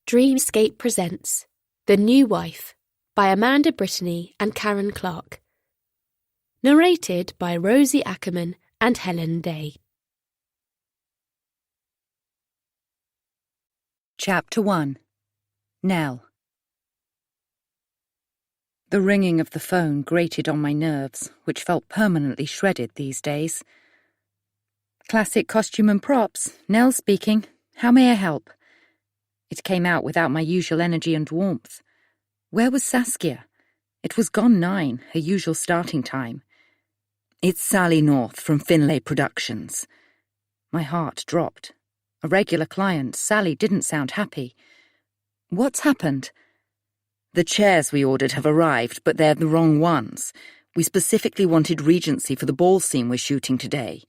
Dreamscape presents The New Wife by Amanda Brittany and Karen Clarke. Narrated by Rosie Ackerman and Helen Day. Chapter 1. Nell. The ringing of the phone grated on my nerves, which felt permanently shredded these days. Classic costume and props. Nell speaking. How may I help? It came out without my usual energy and warmth. Where was Saskia? It was gone 9, her usual starting time. It's Sally North from Finlay Productions. My heart dropped. A regular client, Sally didn't sound happy. What's happened? The chairs we ordered have arrived, but they're the wrong ones. We specifically wanted Regency for the ball scene we're shooting today.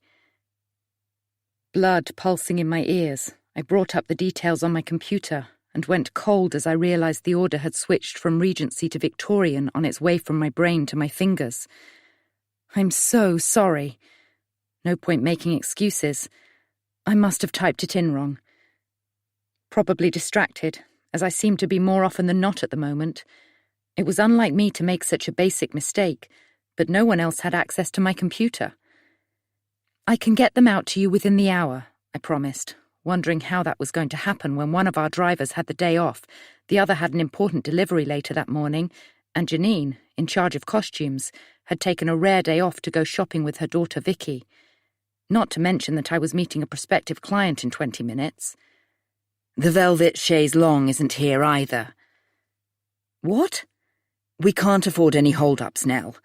Blood pulsing in my ears, I brought up the details on my computer and went cold as I realized the order had switched from Regency to Victorian on its way from my brain to my fingers. I'm so sorry. No point making excuses. I must have typed it in wrong. Probably distracted, as I seemed to be more often than not at the moment. It was unlike me to make such a basic mistake, but no one else had access to my computer. I can get them out to you within the hour, I promised, wondering how that was going to happen when one of our drivers had the day off, the other had an important delivery later that morning, and Janine, in charge of costumes, had taken a rare day off to go shopping with her daughter Vicky. Not to mention that I was meeting a prospective client in 20 minutes. The velvet chaise longue isn't here either. What? We can't afford any hold-ups, Nell.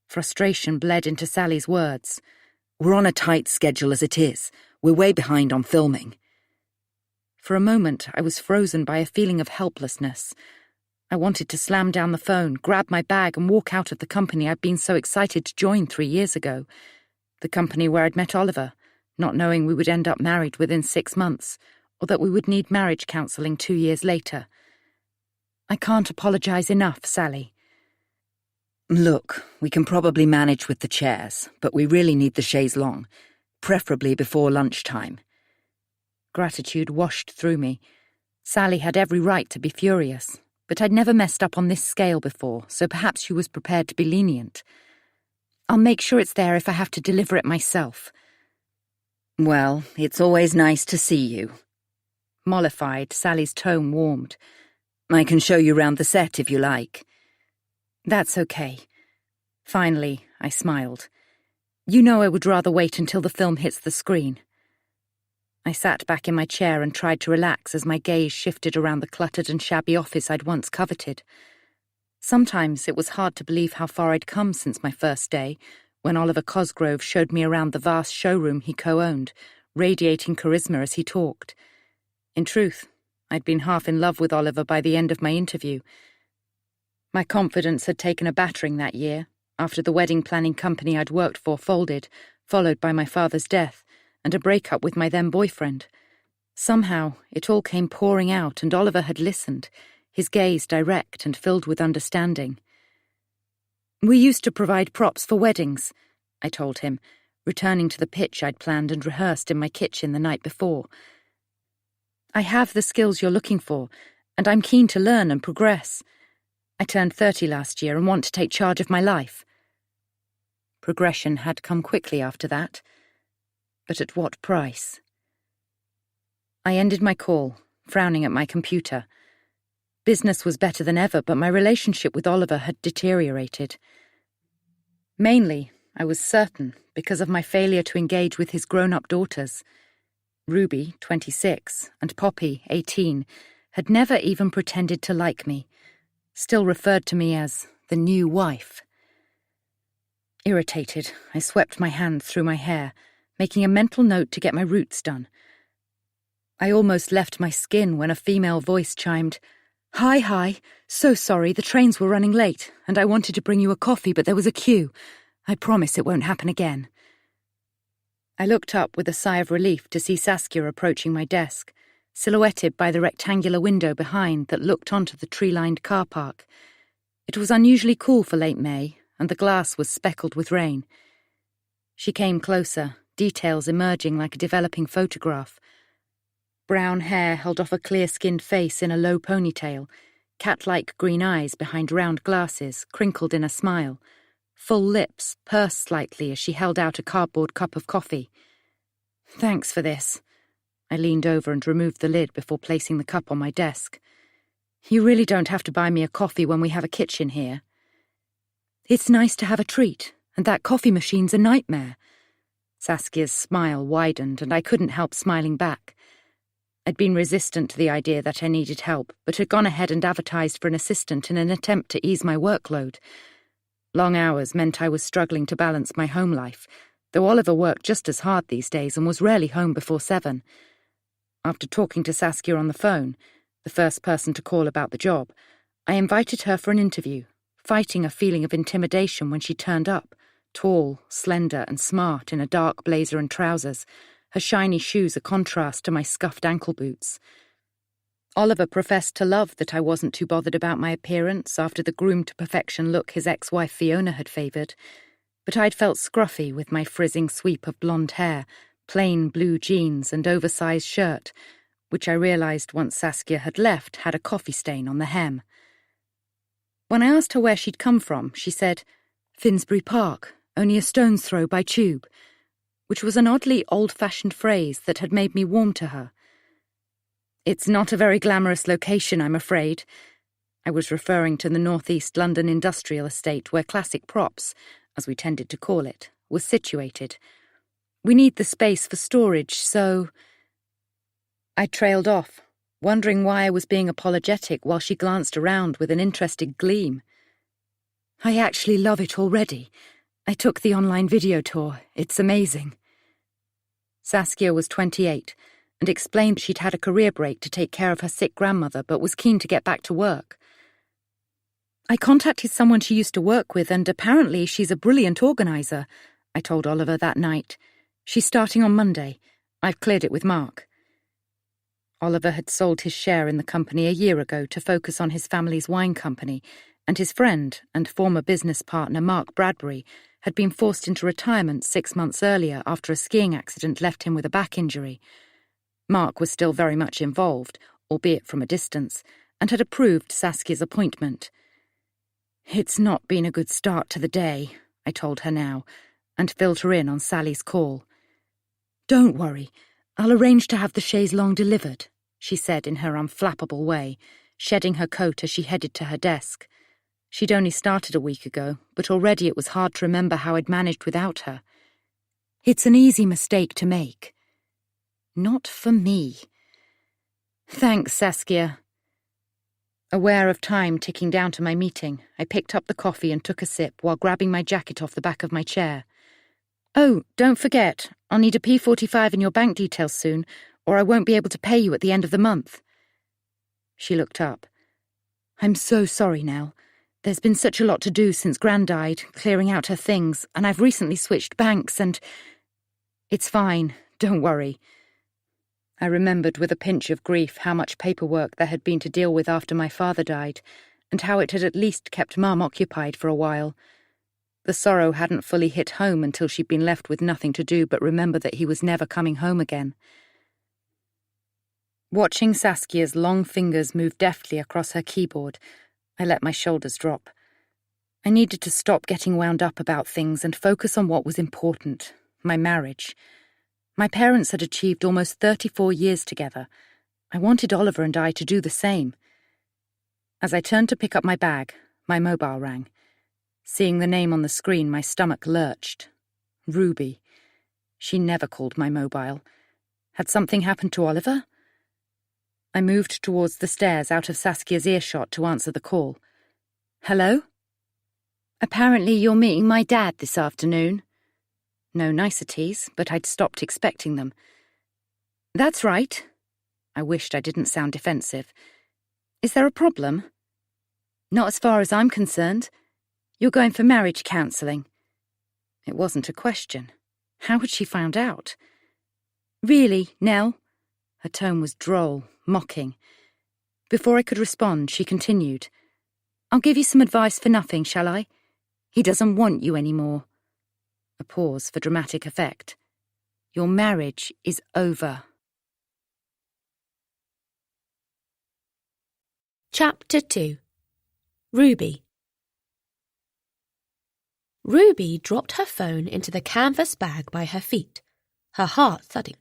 Frustration bled into Sally's words. We're on a tight schedule as it is. We're way behind on filming. For a moment, I was frozen by a feeling of helplessness. I wanted to slam down the phone, grab my bag, and walk out of the company I'd been so excited to join 3 years ago. The company where I'd met Oliver, not knowing we would end up married within 6 months, or that we would need marriage counselling 2 years later. I can't apologise enough, Sally. Look, we can probably manage with the chairs, but we really need the chaise longue, preferably before lunchtime. Gratitude washed through me. Sally had every right to be furious, but I'd never messed up on this scale before, so perhaps she was prepared to be lenient. I'll make sure it's there if I have to deliver it myself. Well, it's always nice to see you. Mollified, Sally's tone warmed. I can show you round the set if you like. That's okay. Finally, I smiled. You know I would rather wait until the film hits the screen. I sat back in my chair and tried to relax as my gaze shifted around the cluttered and shabby office I'd once coveted. Sometimes it was hard to believe how far I'd come since my first day, when Oliver Cosgrove showed me around the vast showroom he co-owned, radiating charisma as he talked. In truth, I'd been half in love with Oliver by the end of my interview. My confidence had taken a battering that year, after the wedding planning company I'd worked for folded, followed by my father's death, and a breakup with my then-boyfriend. Somehow, it all came pouring out, and Oliver had listened, his gaze direct and filled with understanding. We used to provide props for weddings, I told him, returning to the pitch I'd planned and rehearsed in my kitchen the night before. I have the skills you're looking for, and I'm keen to learn and progress. I turned 30 last year and want to take charge of my life. Progression had come quickly after that, but at what price? I ended my call, frowning at my computer. Business was better than ever, but my relationship with Oliver had deteriorated. Mainly, I was certain, because of my failure to engage with his grown-up daughters. Ruby, 26, and Poppy, 18, had never even pretended to like me, still referred to me as the new wife. Irritated, I swept my hand through my hair, making a mental note to get my roots done. I almost left my skin when a female voice chimed, Hi, so sorry, the trains were running late, and I wanted to bring you a coffee, but there was a queue. I promise it won't happen again. I looked up with a sigh of relief to see Saskia approaching my desk, silhouetted by the rectangular window behind that looked onto the tree-lined car park. It was unusually cool for late May, and the glass was speckled with rain. She came closer, details emerging like a developing photograph. Brown hair held off a clear-skinned face in a low ponytail, cat-like green eyes behind round glasses, crinkled in a smile, full lips pursed slightly as she held out a cardboard cup of coffee. "Thanks for this." I leaned over and removed the lid before placing the cup on my desk. "You really don't have to buy me a coffee when we have a kitchen here." "It's nice to have a treat, and that coffee machine's a nightmare." Saskia's smile widened, and I couldn't help smiling back. I'd been resistant to the idea that I needed help, but had gone ahead and advertised for an assistant in an attempt to ease my workload. Long hours meant I was struggling to balance my home life, though Oliver worked just as hard these days and was rarely home before 7. After talking to Saskia on the phone, the first person to call about the job, I invited her for an interview, fighting a feeling of intimidation when she turned up, tall, slender and smart in a dark blazer and trousers, her shiny shoes a contrast to my scuffed ankle boots. Oliver professed to love that I wasn't too bothered about my appearance after the groomed-to-perfection look his ex-wife Fiona had favoured, but I'd felt scruffy with my frizzing sweep of blonde hair, plain blue jeans and oversized shirt, which I realised once Saskia had left had a coffee stain on the hem. When I asked her where she'd come from, she said, "Finsbury Park, only a stone's throw by tube," which was an oddly old-fashioned phrase that had made me warm to her. "It's not a very glamorous location, I'm afraid." I was referring to the northeast London industrial estate where Classic Props, as we tended to call it, was situated. "We need the space for storage, so—" I trailed off, wondering why I was being apologetic while she glanced around with an interested gleam. "I actually love it already. I took the online video tour. It's amazing." Saskia was 28 and explained she'd had a career break to take care of her sick grandmother but was keen to get back to work. "I contacted someone she used to work with and apparently she's a brilliant organiser," I told Oliver that night. "She's starting on Monday. I've cleared it with Mark." Oliver had sold his share in the company a year ago to focus on his family's wine company, and his friend and former business partner Mark Bradbury had been forced into retirement 6 months earlier after a skiing accident left him with a back injury. Mark was still very much involved, albeit from a distance, and had approved Saskia's appointment. "It's not been a good start to the day," I told her now, and filled her in on Sally's call. "Don't worry, I'll arrange to have the chaise longue delivered," she said in her unflappable way, shedding her coat as she headed to her desk. She'd only started a week ago, but already it was hard to remember how I'd managed without her. "It's an easy mistake to make." "Not for me." "Thanks, Saskia." Aware of time ticking down to my meeting, I picked up the coffee and took a sip while grabbing my jacket off the back of my chair. "Oh, don't forget, I'll need a P45 and your bank details soon, or I won't be able to pay you at the end of the month." She looked up. "I'm so sorry, Nell. There's been such a lot to do since Gran died, clearing out her things, and I've recently switched banks and—" "It's fine, don't worry." I remembered with a pinch of grief how much paperwork there had been to deal with after my father died, and how it had at least kept Mum occupied for a while. The sorrow hadn't fully hit home until she'd been left with nothing to do but remember that he was never coming home again. Watching Saskia's long fingers move deftly across her keyboard, I let my shoulders drop. I needed to stop getting wound up about things and focus on what was important, my marriage. My parents had achieved almost 34 years together. I wanted Oliver and I to do the same. As I turned to pick up my bag, my mobile rang. Seeing the name on the screen, my stomach lurched. Ruby. She never called my mobile. Had something happened to Oliver? I moved towards the stairs out of Saskia's earshot to answer the call. "Hello?" "Apparently you're meeting my dad this afternoon." No niceties, but I'd stopped expecting them. "That's right." I wished I didn't sound defensive. "Is there a problem?" "Not as far as I'm concerned. You're going for marriage counselling." It wasn't a question. How had she found out? "Really, Nell?" Her tone was droll, mocking. Before I could respond, she continued. "I'll give you some advice for nothing, shall I? He doesn't want you anymore." A pause for dramatic effect. "Your marriage is over." Chapter 2. Ruby. Ruby dropped her phone into the canvas bag by her feet, her heart thudding,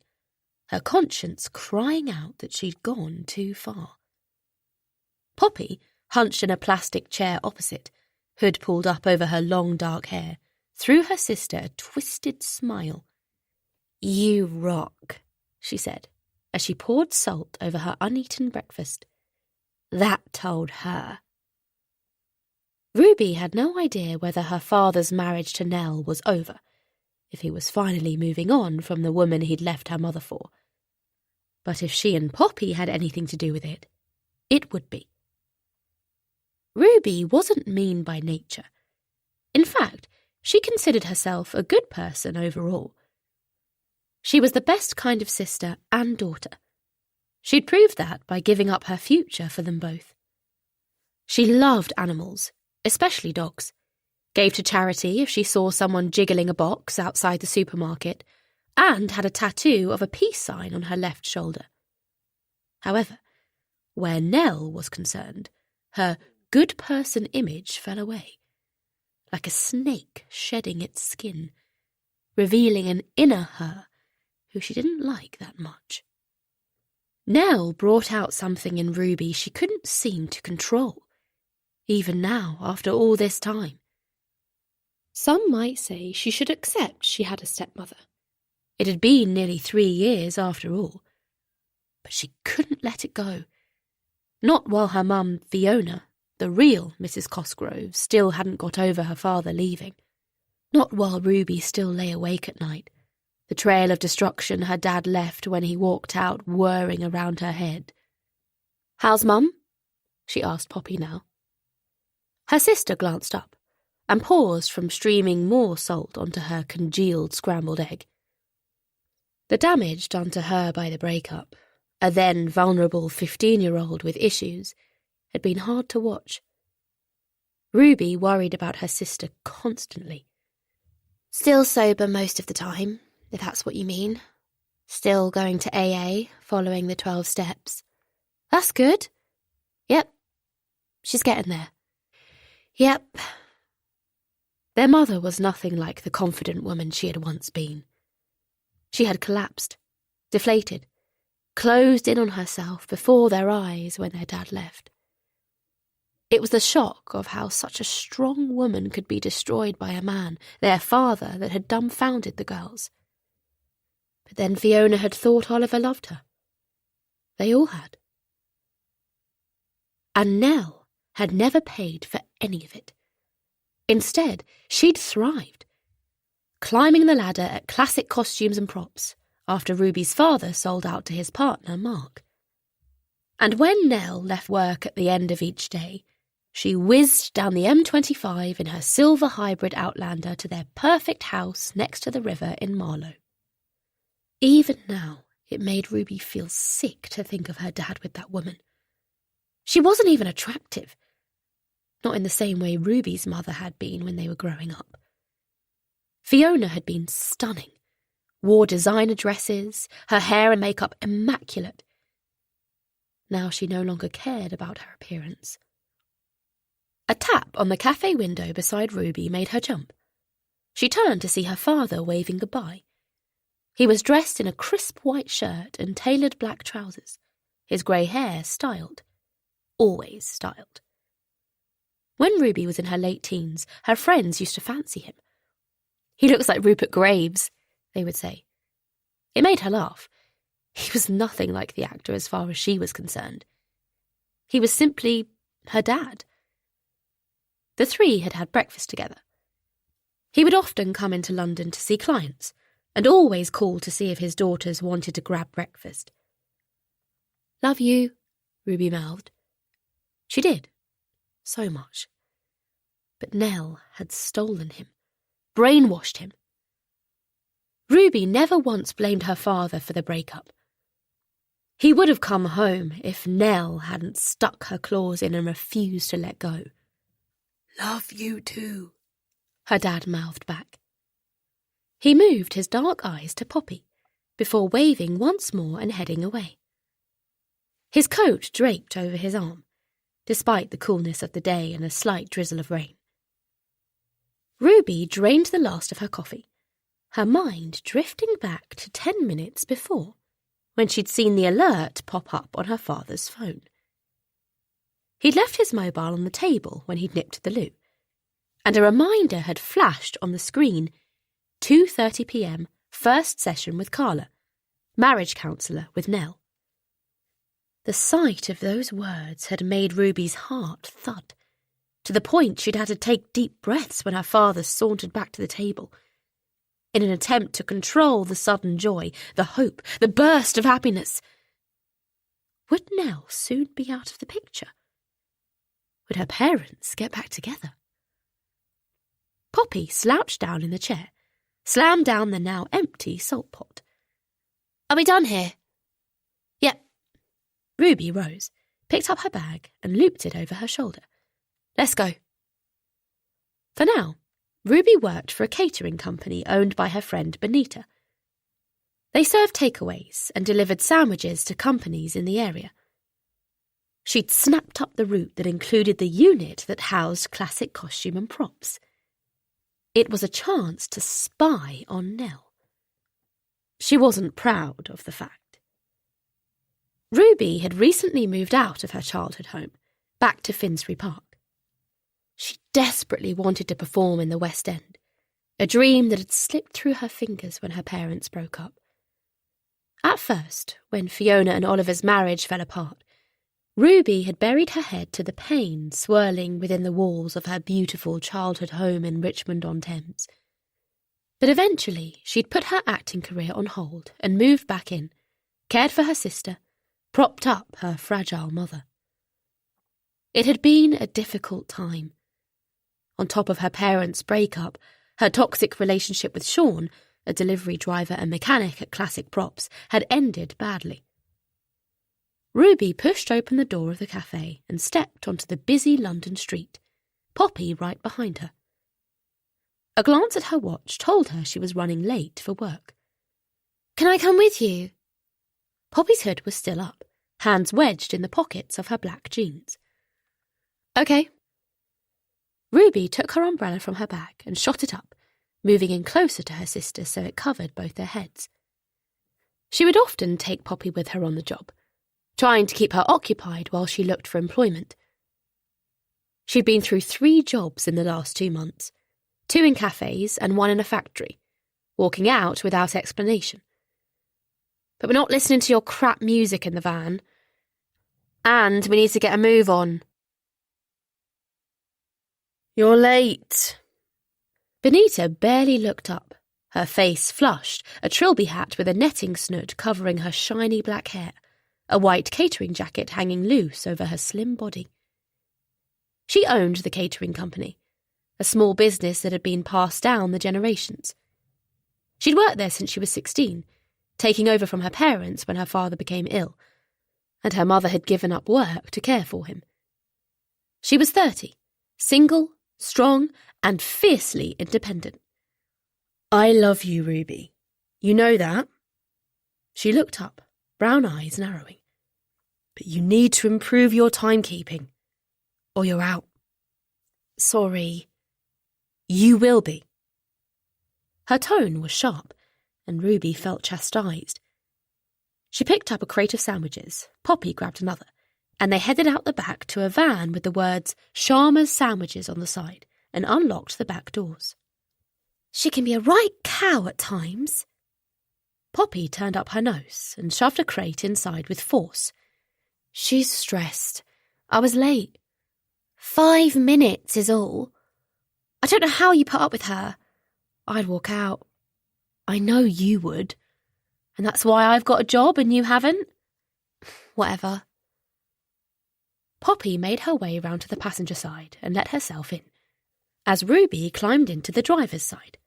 her conscience crying out that she'd gone too far. Poppy, hunched in a plastic chair opposite, hood pulled up over her long dark hair, threw her sister a twisted smile. "You rock," she said, as she poured salt over her uneaten breakfast. That told her. Ruby had no idea whether her father's marriage to Nell was over, if he was finally moving on from the woman he'd left her mother for. But if she and Poppy had anything to do with it, it would be. Ruby wasn't mean by nature. In fact, she considered herself a good person overall. She was the best kind of sister and daughter. She'd proved that by giving up her future for them both. She loved animals, especially dogs, gave to charity if she saw someone jiggling a box outside the supermarket, and had a tattoo of a peace sign on her left shoulder. However, where Nell was concerned, her good person image fell away, like a snake shedding its skin, revealing an inner her who she didn't like that much. Nell brought out something in Ruby she couldn't seem to control, even now after all this time. Some might say she should accept she had a stepmother. It had been nearly 3 years after all. But she couldn't let it go. Not while her mum, Fiona, the real Mrs. Cosgrove, still hadn't got over her father leaving. Not while Ruby still lay awake at night, the trail of destruction her dad left when he walked out whirring around her head. "How's Mum?" she asked Poppy now. Her sister glanced up and paused from streaming more salt onto her congealed scrambled egg. The damage done to her by the breakup, a then vulnerable 15-year-old with issues, had been hard to watch. Ruby worried about her sister constantly. "Still sober most of the time, if that's what you mean. Still going to AA, following the 12 steps. That's good. Yep. She's getting there. Yep." Their mother was nothing like the confident woman she had once been. She had collapsed, deflated, closed in on herself before their eyes when their dad left. It was the shock of how such a strong woman could be destroyed by a man, their father, that had dumbfounded the girls. But then Fiona had thought Oliver loved her. They all had. And Nell had never paid for any of it. Instead, she'd thrived, climbing the ladder at classic costumes and props after Ruby's father sold out to his partner, Mark. And when Nell left work at the end of each day, she whizzed down the M25 in her silver hybrid Outlander to their perfect house next to the river in Marlow. Even now, it made Ruby feel sick to think of her dad with that woman. She wasn't even attractive. Not in the same way Ruby's mother had been when they were growing up. Fiona had been stunning, wore designer dresses, her hair and makeup immaculate. Now she no longer cared about her appearance. A tap on the cafe window beside Ruby made her jump. She turned to see her father waving goodbye. He was dressed in a crisp white shirt and tailored black trousers, his grey hair styled. Always styled. When Ruby was in her late teens, her friends used to fancy him. "He looks like Rupert Graves," they would say. It made her laugh. He was nothing like the actor as far as she was concerned. He was simply her dad. The three had had breakfast together. He would often come into London to see clients, and always call to see if his daughters wanted to grab breakfast. "Love you," Ruby mouthed. She did. So much. But Nell had stolen him, brainwashed him. Ruby never once blamed her father for the breakup. He would have come home if Nell hadn't stuck her claws in and refused to let go. "Love you too," her dad mouthed back. He moved his dark eyes to Poppy, before waving once more and heading away. His coat draped over his arm, despite the coolness of the day and a slight drizzle of rain. Ruby drained the last of her coffee, her mind drifting back to 10 minutes before, when she'd seen the alert pop up on her father's phone. He'd left his mobile on the table when he'd nipped to the loo, and a reminder had flashed on the screen, 2:30 p.m, first session with Carla, marriage counsellor with Nell. The sight of those words had made Ruby's heart thud, to the point she'd had to take deep breaths when her father sauntered back to the table, in an attempt to control the sudden joy, the hope, the burst of happiness. Would Nell soon be out of the picture? Would her parents get back together? Poppy slouched down in the chair, slammed down the now empty salt pot. "Are we done here?" "Yep." Ruby rose, picked up her bag and looped it over her shoulder. "Let's go." For now, Ruby worked for a catering company owned by her friend Benita. They served takeaways and delivered sandwiches to companies in the area. She'd snapped up the route that included the unit that housed classic costume and props. It was a chance to spy on Nell. She wasn't proud of the fact. Ruby had recently moved out of her childhood home, back to Finsbury Park. She desperately wanted to perform in the West End, a dream that had slipped through her fingers when her parents broke up. At first, when Fiona and Oliver's marriage fell apart, Ruby had buried her head to the pain swirling within the walls of her beautiful childhood home in Richmond-on-Thames. But eventually she'd put her acting career on hold and moved back in, cared for her sister, propped up her fragile mother. It had been a difficult time. On top of her parents' breakup, her toxic relationship with Sean, a delivery driver and mechanic at Classic Props, had ended badly. Ruby pushed open the door of the cafe and stepped onto the busy London street, Poppy right behind her. A glance at her watch told her she was running late for work. "Can I come with you?" Poppy's hood was still up, hands wedged in the pockets of her black jeans. "Okay." Ruby took her umbrella from her bag and shot it up, moving in closer to her sister so it covered both their heads. She would often take Poppy with her on the job, trying to keep her occupied while she looked for employment. She'd been through 3 jobs in the last 2 months, 2 in cafes and 1 in a factory, walking out without explanation. "But we're not listening to your crap music in the van. And we need to get a move on." "You're late." Benita barely looked up, her face flushed, a trilby hat with a netting snood covering her shiny black hair, a white catering jacket hanging loose over her slim body. She owned the catering company, a small business that had been passed down the generations. She'd worked there since she was 16, taking over from her parents when her father became ill, and her mother had given up work to care for him. She was 30, single, strong, and fiercely independent. "I love you, Ruby. You know that?" She looked up, brown eyes narrowing. "But you need to improve your timekeeping, or you're out." "Sorry." "You will be." Her tone was sharp, and Ruby felt chastised. She picked up a crate of sandwiches, Poppy grabbed another, and they headed out the back to a van with the words Sharma's Sandwiches on the side, and unlocked the back doors. "She can be a right cow at times." Poppy turned up her nose and shoved a crate inside with force. "She's stressed. I was late." 5 minutes is all. I don't know how you put up with her. I'd walk out. I know you would. And that's why I've got a job and you haven't. Whatever. Poppy made her way round to the passenger side and let herself in, as Ruby climbed into the driver's side.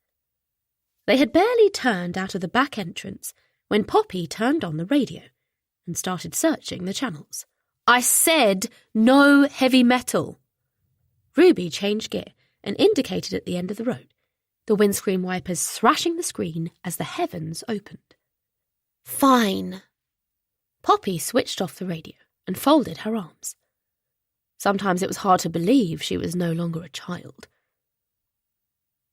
They had barely turned out of the back entrance when Poppy turned on the radio and started searching the channels. "I said no heavy metal." Ruby changed gear and indicated at the end of the road, the windscreen wipers thrashing the screen as the heavens opened. "Fine." Poppy switched off the radio and folded her arms. Sometimes it was hard to believe she was no longer a child.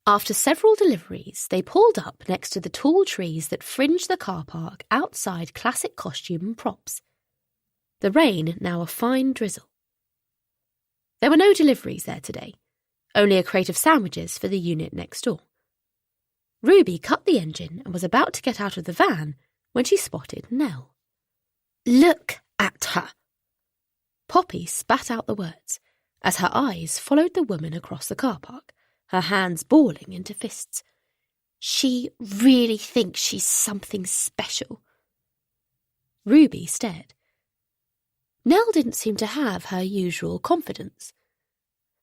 After several deliveries, they pulled up next to the tall trees that fringed the car park outside Classic Costume and Props. The rain now a fine drizzle. There were no deliveries there today, only a crate of sandwiches for the unit next door. Ruby cut the engine and was about to get out of the van when she spotted Nell. "Look at her!" Poppy spat out the words as her eyes followed the woman across the car park, her hands balling into fists. "She really thinks she's something special." Ruby stared. Nell didn't seem to have her usual confidence.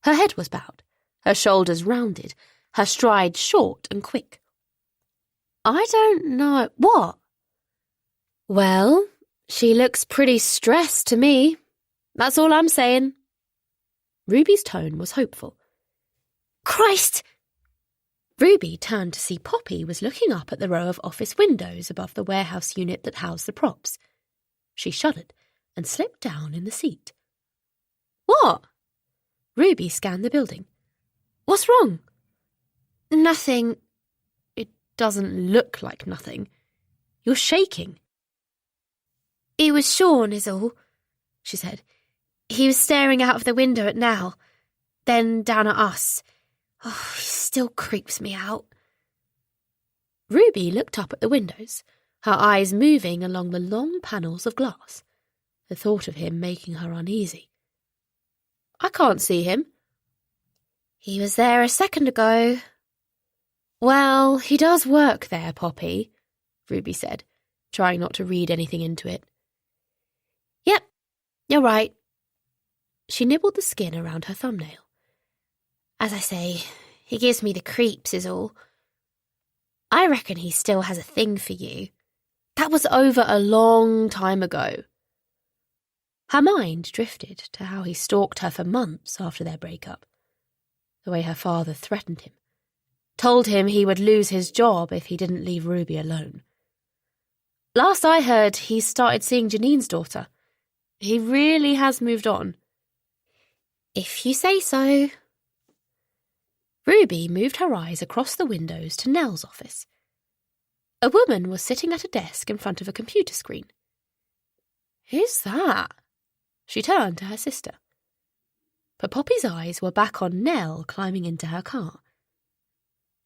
Her head was bowed, her shoulders rounded, her stride short and quick. "I don't know what?" "Well, she looks pretty stressed to me. That's all I'm saying." Ruby's tone was hopeful. "Christ!" Ruby turned to see Poppy was looking up at the row of office windows above the warehouse unit that housed the props. She shuddered and slipped down in the seat. "What?" Ruby scanned the building. "What's wrong?" "Nothing." "It doesn't look like nothing. You're shaking." "It was Sean, is all," she said. "He was staring out of the window at Nell, then down at us. Oh, he still creeps me out." Ruby looked up at the windows, her eyes moving along the long panels of glass. The thought of him making her uneasy. "I can't see him." "He was there a second ago." "Well, he does work there, Poppy," Ruby said, trying not to read anything into it. "Yep, you're right." She nibbled the skin around her thumbnail. "As I say, he gives me the creeps is all. I reckon he still has a thing for you. That was over a long time ago." Her mind drifted to how he stalked her for months after their breakup. The way her father threatened him. Told him he would lose his job if he didn't leave Ruby alone. Last I heard, he started seeing Janine's daughter. He really has moved on. "If you say so." Ruby moved her eyes across the windows to Nell's office. A woman was sitting at a desk in front of a computer screen. "Who's that?" She turned to her sister. But Poppy's eyes were back on Nell climbing into her car.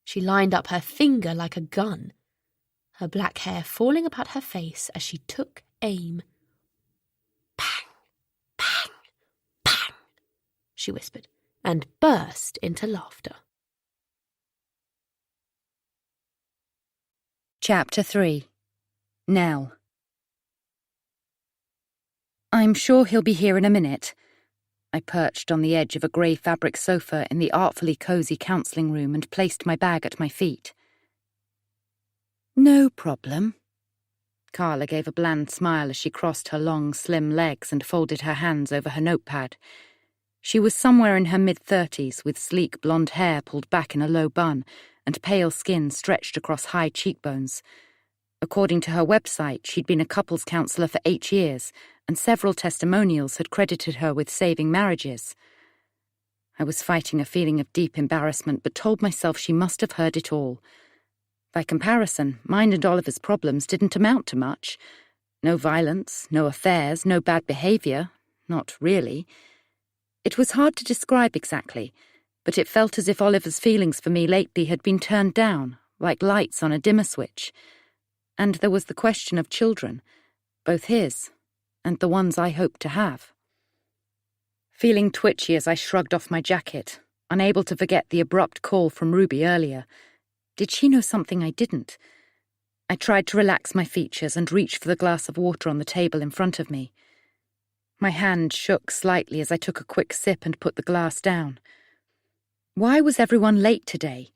She lined up her finger like a gun, her black hair falling about her face as she took aim. "Bang, bang, bang," she whispered, and burst into laughter. Chapter 3. Nell. "I'm sure he'll be here in a minute." I perched on the edge of a grey fabric sofa in the artfully cosy counselling room and placed my bag at my feet. "No problem." Carla gave a bland smile as she crossed her long, slim legs and folded her hands over her notepad. She was somewhere in her mid-30s, with sleek blonde hair pulled back in a low bun and pale skin stretched across high cheekbones. According to her website, she'd been a couples counsellor for 8 years, and several testimonials had credited her with saving marriages. I was fighting a feeling of deep embarrassment, but told myself she must have heard it all. By comparison, mine and Oliver's problems didn't amount to much. No violence, no affairs, no bad behaviour. Not really. It was hard to describe exactly, but it felt as if Oliver's feelings for me lately had been turned down, like lights on a dimmer switch. And there was the question of children, both his and the ones I hoped to have. Feeling twitchy as I shrugged off my jacket, unable to forget the abrupt call from Ruby earlier. Did she know something I didn't? I tried to relax my features and reach for the glass of water on the table in front of me. My hand shook slightly as I took a quick sip and put the glass down. Why was everyone late today?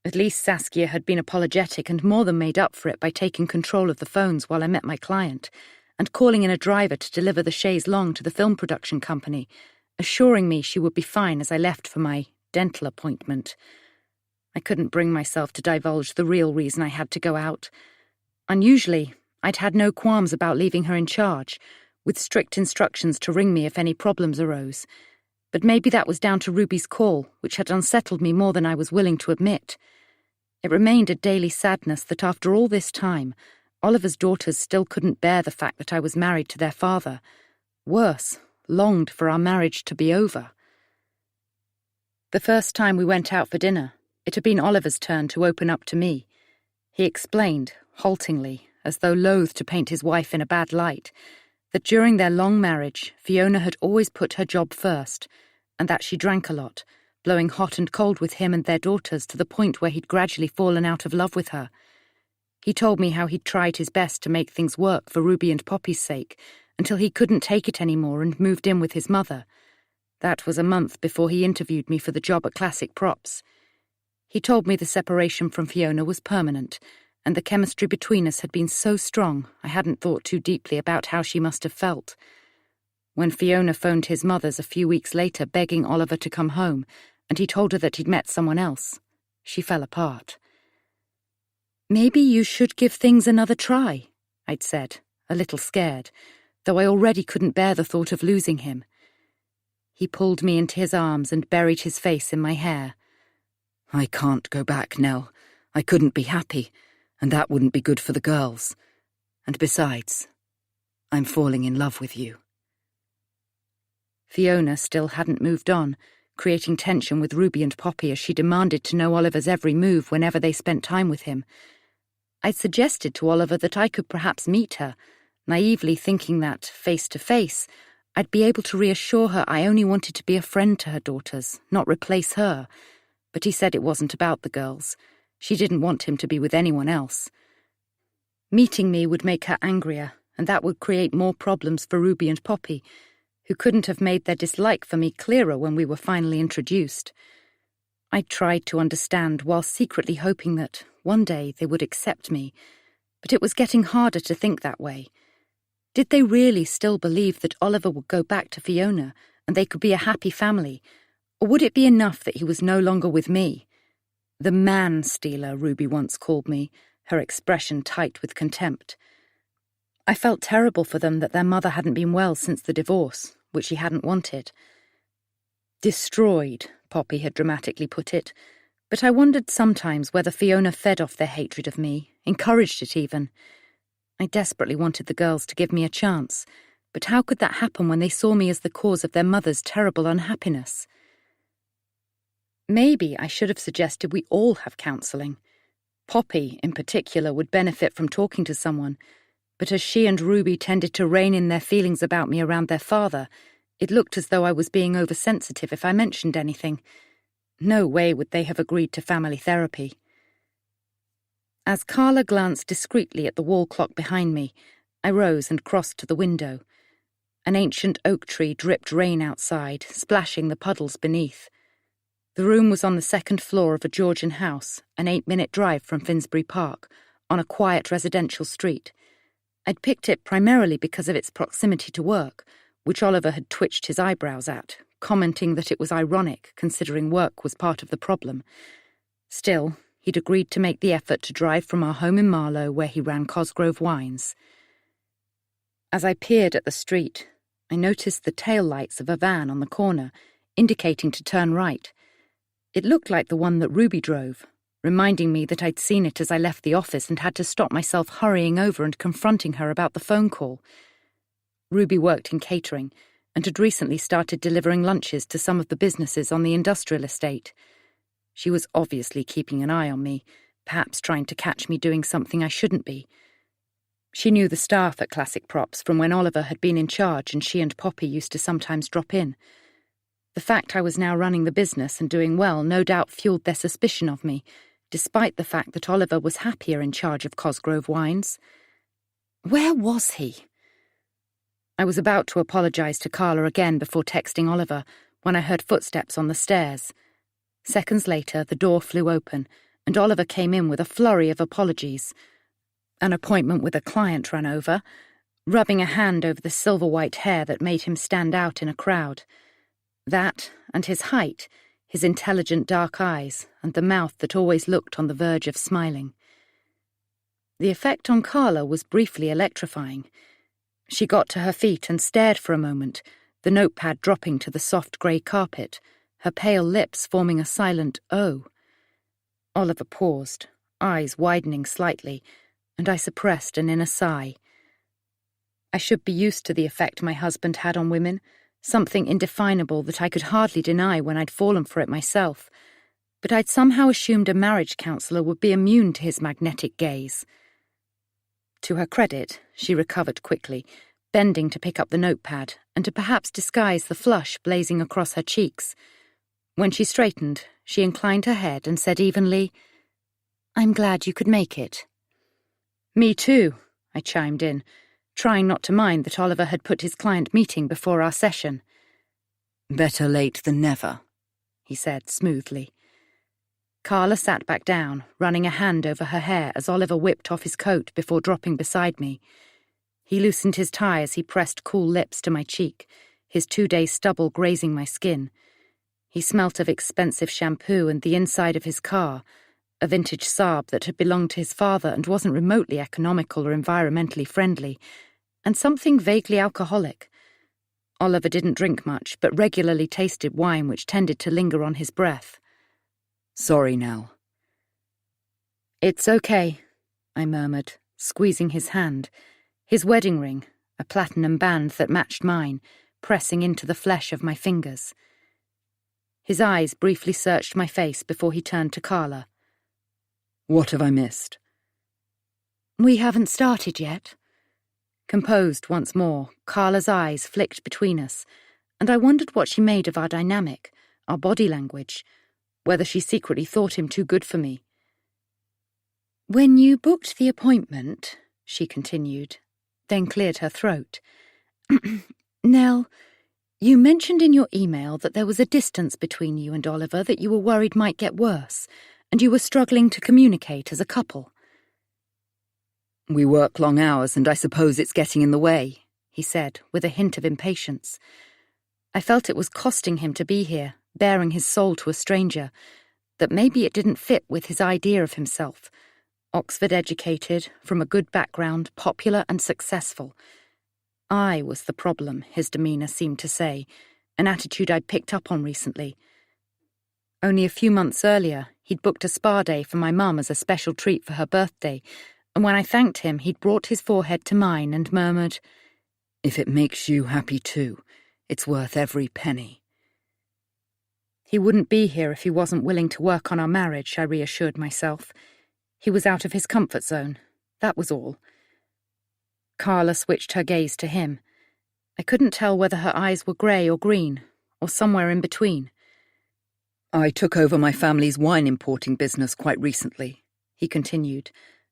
At least Saskia had been apologetic and more than made up for it by taking control of the phones while I met my client and calling in a driver to deliver the chaise longue to the film production company, assuring me she would be fine as I left for my dental appointment. I couldn't bring myself to divulge the real reason I had to go out. Unusually, I'd had no qualms about leaving her in charge, with strict instructions to ring me if any problems arose. But maybe that was down to Ruby's call, which had unsettled me more than I was willing to admit. It remained a daily sadness that after all this time, Oliver's daughters still couldn't bear the fact that I was married to their father. Worse, longed for our marriage to be over. The first time we went out for dinner, it had been Oliver's turn to open up to me. He explained, haltingly, as though loath to paint his wife in a bad light, that during their long marriage, Fiona had always put her job first, and that she drank a lot, blowing hot and cold with him and their daughters to the point where he'd gradually fallen out of love with her. He told me how he'd tried his best to make things work for Ruby and Poppy's sake, until he couldn't take it anymore and moved in with his mother. That was a month before he interviewed me for the job at Classic Props. He told me the separation from Fiona was permanent, and the chemistry between us had been so strong I hadn't thought too deeply about how she must have felt. When Fiona phoned his mother's a few weeks later begging Oliver to come home, and he told her that he'd met someone else, she fell apart. "Maybe you should give things another try," I'd said, a little scared, though I already couldn't bear the thought of losing him. He pulled me into his arms and buried his face in my hair. "I can't go back, Nell. I couldn't be happy, and that wouldn't be good for the girls. And besides, I'm falling in love with you." Fiona still hadn't moved on, creating tension with Ruby and Poppy as she demanded to know Oliver's every move whenever they spent time with him. I'd suggested to Oliver that I could perhaps meet her, naively thinking that, face to face, I'd be able to reassure her I only wanted to be a friend to her daughters, not replace her. But he said it wasn't about the girls. She didn't want him to be with anyone else. Meeting me would make her angrier, and that would create more problems for Ruby and Poppy, who couldn't have made their dislike for me clearer when we were finally introduced. I tried to understand while secretly hoping that one day they would accept me, but it was getting harder to think that way. Did they really still believe that Oliver would go back to Fiona and they could be a happy family, or would it be enough that he was no longer with me? The man-stealer, Ruby once called me, her expression tight with contempt. I felt terrible for them that their mother hadn't been well since the divorce, which she hadn't wanted. Destroyed, Poppy had dramatically put it, but I wondered sometimes whether Fiona fed off their hatred of me, encouraged it even. I desperately wanted the girls to give me a chance, but how could that happen when they saw me as the cause of their mother's terrible unhappiness? Maybe I should have suggested we all have counselling. Poppy, in particular, would benefit from talking to someone, but as she and Ruby tended to rein in their feelings about me around their father, it looked as though I was being oversensitive if I mentioned anything. No way would they have agreed to family therapy. As Carla glanced discreetly at the wall clock behind me, I rose and crossed to the window. An ancient oak tree dripped rain outside, splashing the puddles beneath. The room was on the second floor of a Georgian house, an 8-minute drive from Finsbury Park, on a quiet residential street. I'd picked it primarily because of its proximity to work, which Oliver had twitched his eyebrows at, commenting that it was ironic, considering work was part of the problem. Still, he'd agreed to make the effort to drive from our home in Marlow, where he ran Cosgrove Wines. As I peered at the street, I noticed the tail lights of a van on the corner, indicating to turn right. It looked like the one that Ruby drove, reminding me that I'd seen it as I left the office and had to stop myself hurrying over and confronting her about the phone call. Ruby worked in catering and had recently started delivering lunches to some of the businesses on the industrial estate. She was obviously keeping an eye on me, perhaps trying to catch me doing something I shouldn't be. She knew the staff at Classic Props from when Oliver had been in charge and she and Poppy used to sometimes drop in. The fact I was now running the business and doing well no doubt fueled their suspicion of me, despite the fact that Oliver was happier in charge of Cosgrove Wines. Where was he? I was about to apologise to Carla again before texting Oliver when I heard footsteps on the stairs. Seconds later, the door flew open, and Oliver came in with a flurry of apologies. An appointment with a client ran over, rubbing a hand over the silver-white hair that made him stand out in a crowd. That, and his height, his intelligent dark eyes, and the mouth that always looked on the verge of smiling. The effect on Carla was briefly electrifying. She got to her feet and stared for a moment, the notepad dropping to the soft grey carpet, her pale lips forming a silent O. Oliver paused, eyes widening slightly, and I suppressed an inner sigh. I should be used to the effect my husband had on women, something indefinable that I could hardly deny when I'd fallen for it myself, but I'd somehow assumed a marriage counsellor would be immune to his magnetic gaze. To her credit, she recovered quickly, bending to pick up the notepad and to perhaps disguise the flush blazing across her cheeks. When she straightened, she inclined her head and said evenly, "I'm glad you could make it." "Me too," I chimed in, trying not to mind that Oliver had put his client meeting before our session. "Better late than never," he said smoothly. Carla sat back down, running a hand over her hair as Oliver whipped off his coat before dropping beside me. He loosened his tie as he pressed cool lips to my cheek, his 2-day stubble grazing my skin. He smelt of expensive shampoo and the inside of his car, a vintage Saab that had belonged to his father and wasn't remotely economical or environmentally friendly, and something vaguely alcoholic. Oliver didn't drink much, but regularly tasted wine which tended to linger on his breath. "Sorry now." "It's okay," I murmured, squeezing his hand, his wedding ring, a platinum band that matched mine, pressing into the flesh of my fingers. His eyes briefly searched my face before he turned to Carla. "What have I missed?" "We haven't started yet." Composed once more, Carla's eyes flicked between us, and I wondered what she made of our dynamic, our body language, whether she secretly thought him too good for me. "When you booked the appointment," she continued, then cleared her throat. "Nell, you mentioned in your email that there was a distance between you and Oliver that you were worried might get worse, and you were struggling to communicate as a couple." "We work long hours, and I suppose it's getting in the way," he said, with a hint of impatience. I felt it was costing him to be here, bearing his soul to a stranger, that maybe it didn't fit with his idea of himself. Oxford-educated, from a good background, popular and successful. I was the problem, his demeanour seemed to say, an attitude I'd picked up on recently. Only a few months earlier, he'd booked a spa day for my mum as a special treat for her birthday, and when I thanked him, he'd brought his forehead to mine and murmured, "If it makes you happy too, it's worth every penny." He wouldn't be here if he wasn't willing to work on our marriage, I reassured myself. He was out of his comfort zone, that was all. Carla switched her gaze to him. I couldn't tell whether her eyes were grey or green, or somewhere in between. "I took over my family's wine importing business quite recently," he continued,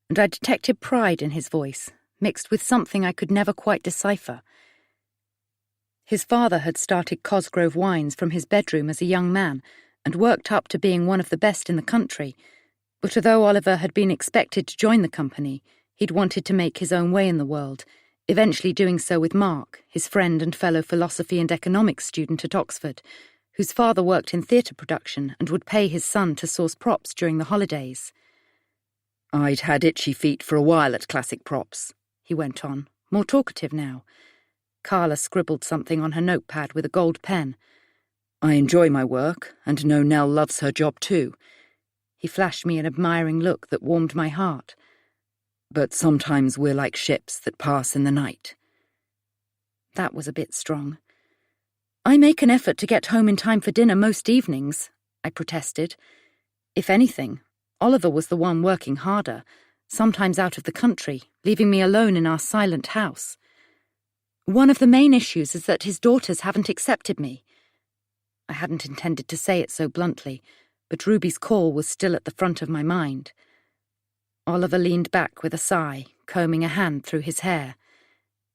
and I detected pride in his voice, mixed with something I could never quite decipher. His father had started Cosgrove Wines from his bedroom as a young man and worked up to being one of the best in the country, but although Oliver had been expected to join the company, he'd wanted to make his own way in the world, eventually doing so with Mark, his friend and fellow philosophy and economics student at Oxford, whose father worked in theatre production and would pay his son to source props during the holidays. "I'd had itchy feet for a while at classic props," he went on, more talkative now. Carla scribbled something on her notepad with a gold pen. "I enjoy my work, and know Nell loves her job too." He flashed me an admiring look that warmed my heart. "But sometimes we're like ships that pass in the night." That was a bit strong. "I make an effort to get home in time for dinner most evenings," I protested. If anything, Oliver was the one working harder, sometimes out of the country, leaving me alone in our silent house. "One of the main issues is that his daughters haven't accepted me." I hadn't intended to say it so bluntly, but Ruby's call was still at the front of my mind. Oliver leaned back with a sigh, combing a hand through his hair.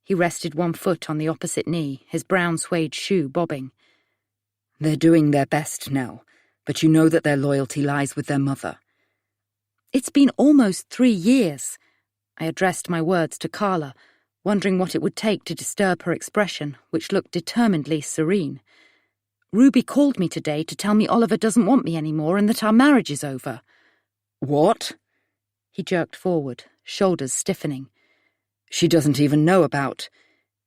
He rested one foot on the opposite knee, his brown suede shoe bobbing. "They're doing their best now, but you know that their loyalty lies with their mother." "It's been almost 3 years." I addressed my words to Carla, wondering what it would take to disturb her expression, which looked determinedly serene. "Ruby called me today to tell me Oliver doesn't want me anymore and that our marriage is over." "What?" He jerked forward, shoulders stiffening. "She doesn't even know about..."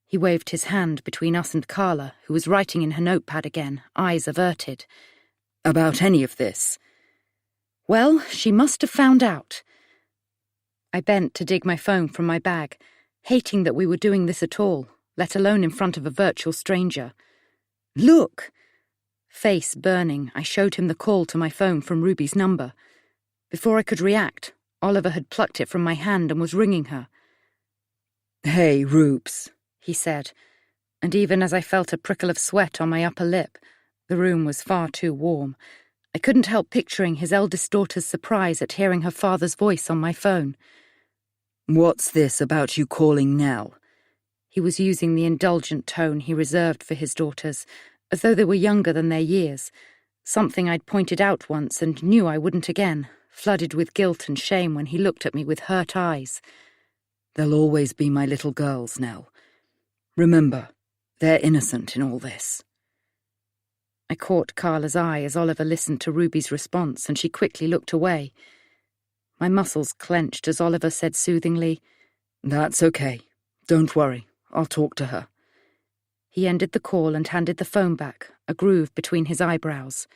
He waved his hand between us and Carla, who was writing in her notepad again, eyes averted. "About any of this?" "Well, she must have found out." I bent to dig my phone from my bag, hating that we were doing this at all, let alone in front of a virtual stranger. "Look!" Face burning, I showed him the call to my phone from Ruby's number. Before I could react, Oliver had plucked it from my hand and was ringing her. "Hey, Rubes," he said, and even as I felt a prickle of sweat on my upper lip, the room was far too warm. I couldn't help picturing his eldest daughter's surprise at hearing her father's voice on my phone. "What's this about you calling Nell?" He was using the indulgent tone he reserved for his daughters, as though they were younger than their years, something I'd pointed out once and knew I wouldn't again, flooded with guilt and shame when he looked at me with hurt eyes. "They'll always be my little girls, Nell. Remember, they're innocent in all this." I caught Carla's eye as Oliver listened to Ruby's response, and she quickly looked away. My muscles clenched as Oliver said soothingly, "That's okay. Don't worry. I'll talk to her." He ended the call and handed the phone back, a groove between his eyebrows.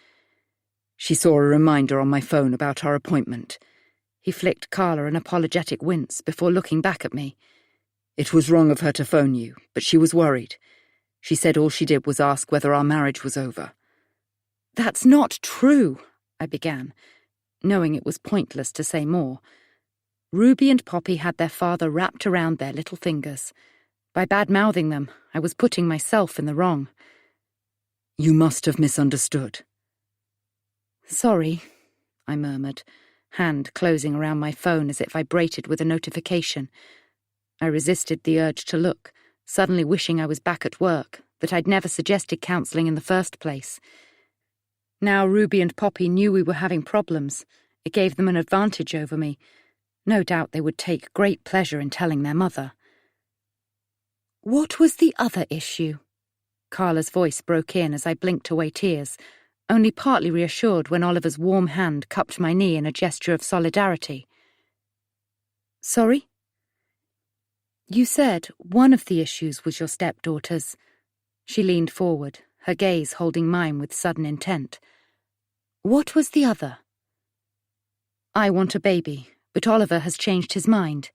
"She saw a reminder on my phone about our appointment." He flicked Carla an apologetic wince before looking back at me. "It was wrong of her to phone you, but she was worried. She said all she did was ask whether our marriage was over." "That's not true," I began, knowing it was pointless to say more. Ruby and Poppy had their father wrapped around their little fingers. By bad-mouthing them, I was putting myself in the wrong. "You must have misunderstood." "Sorry," I murmured, hand closing around my phone as it vibrated with a notification. I resisted the urge to look, suddenly wishing I was back at work, that I'd never suggested counselling in the first place. Now Ruby and Poppy knew we were having problems. It gave them an advantage over me. No doubt they would take great pleasure in telling their mother. "What was the other issue?" Carla's voice broke in as I blinked away tears, only partly reassured when Oliver's warm hand cupped my knee in a gesture of solidarity. "Sorry?" "You said one of the issues was your stepdaughters." She leaned forward, her gaze holding mine with sudden intent. "What was the other?" "I want a baby, but Oliver has changed his mind."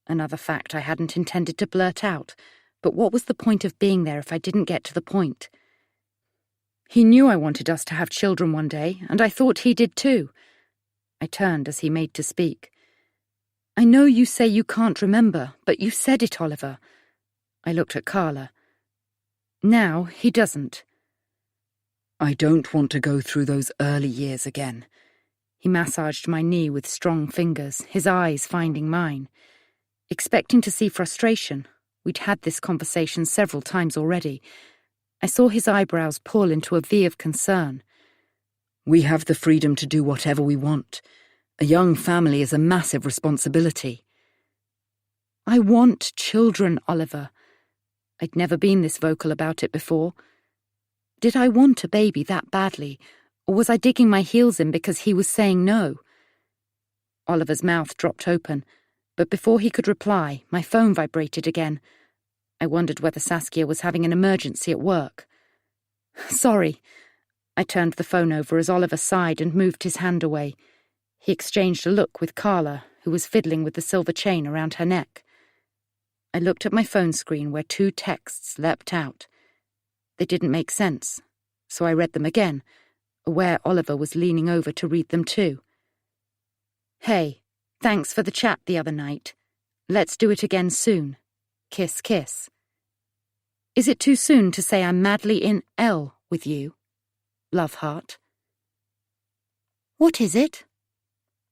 Another fact I hadn't intended to blurt out, but what was the point of being there if I didn't get to the point? "He knew I wanted us to have children one day, and I thought he did too." I turned as he made to speak. "I know you say you can't remember, but you said it, Oliver." I looked at Carla. "Now he doesn't." "I don't want to go through those early years again." He massaged my knee with strong fingers, his eyes finding mine. Expecting to see frustration, we'd had this conversation several times already, I saw his eyebrows pull into a V of concern. "We have the freedom to do whatever we want. A young family is a massive responsibility." "I want children, Oliver." I'd never been this vocal about it before. Did I want a baby that badly, or was I digging my heels in because he was saying no? Oliver's mouth dropped open, but before he could reply, my phone vibrated again. I wondered whether Saskia was having an emergency at work. "Sorry." I turned the phone over as Oliver sighed and moved his hand away. He exchanged a look with Carla, who was fiddling with the silver chain around her neck. I looked at my phone screen where 2 texts leapt out. They didn't make sense, so I read them again, aware Oliver was leaning over to read them too. "Hey, thanks for the chat the other night. Let's do it again soon. Kiss, kiss. Is it too soon to say I'm madly in L with you? Love heart." "What is it?"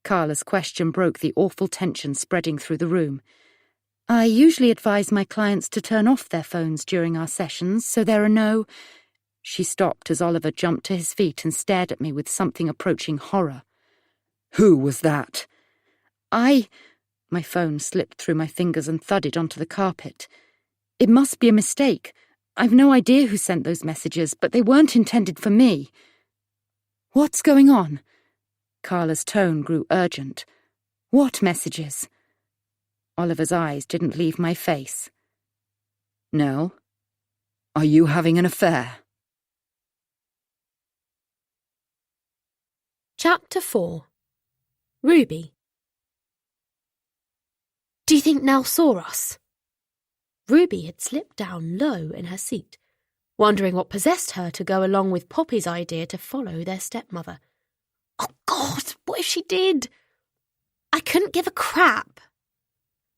Carla's question broke the awful tension spreading through the room. "I usually advise my clients to turn off their phones during our sessions, so there are no—" She stopped as Oliver jumped to his feet and stared at me with something approaching horror. "Who was that?" My phone slipped through my fingers and thudded onto the carpet. "It must be a mistake. I've no idea who sent those messages, but they weren't intended for me." "What's going on?" Carla's tone grew urgent. "What messages?" Oliver's eyes didn't leave my face. No. Are you having an affair? Chapter 4. Ruby. Do you think Nell saw us? Ruby had slipped down low in her seat, wondering what possessed her to go along with Poppy's idea to follow their stepmother. Oh, God, what if she did? I couldn't give a crap.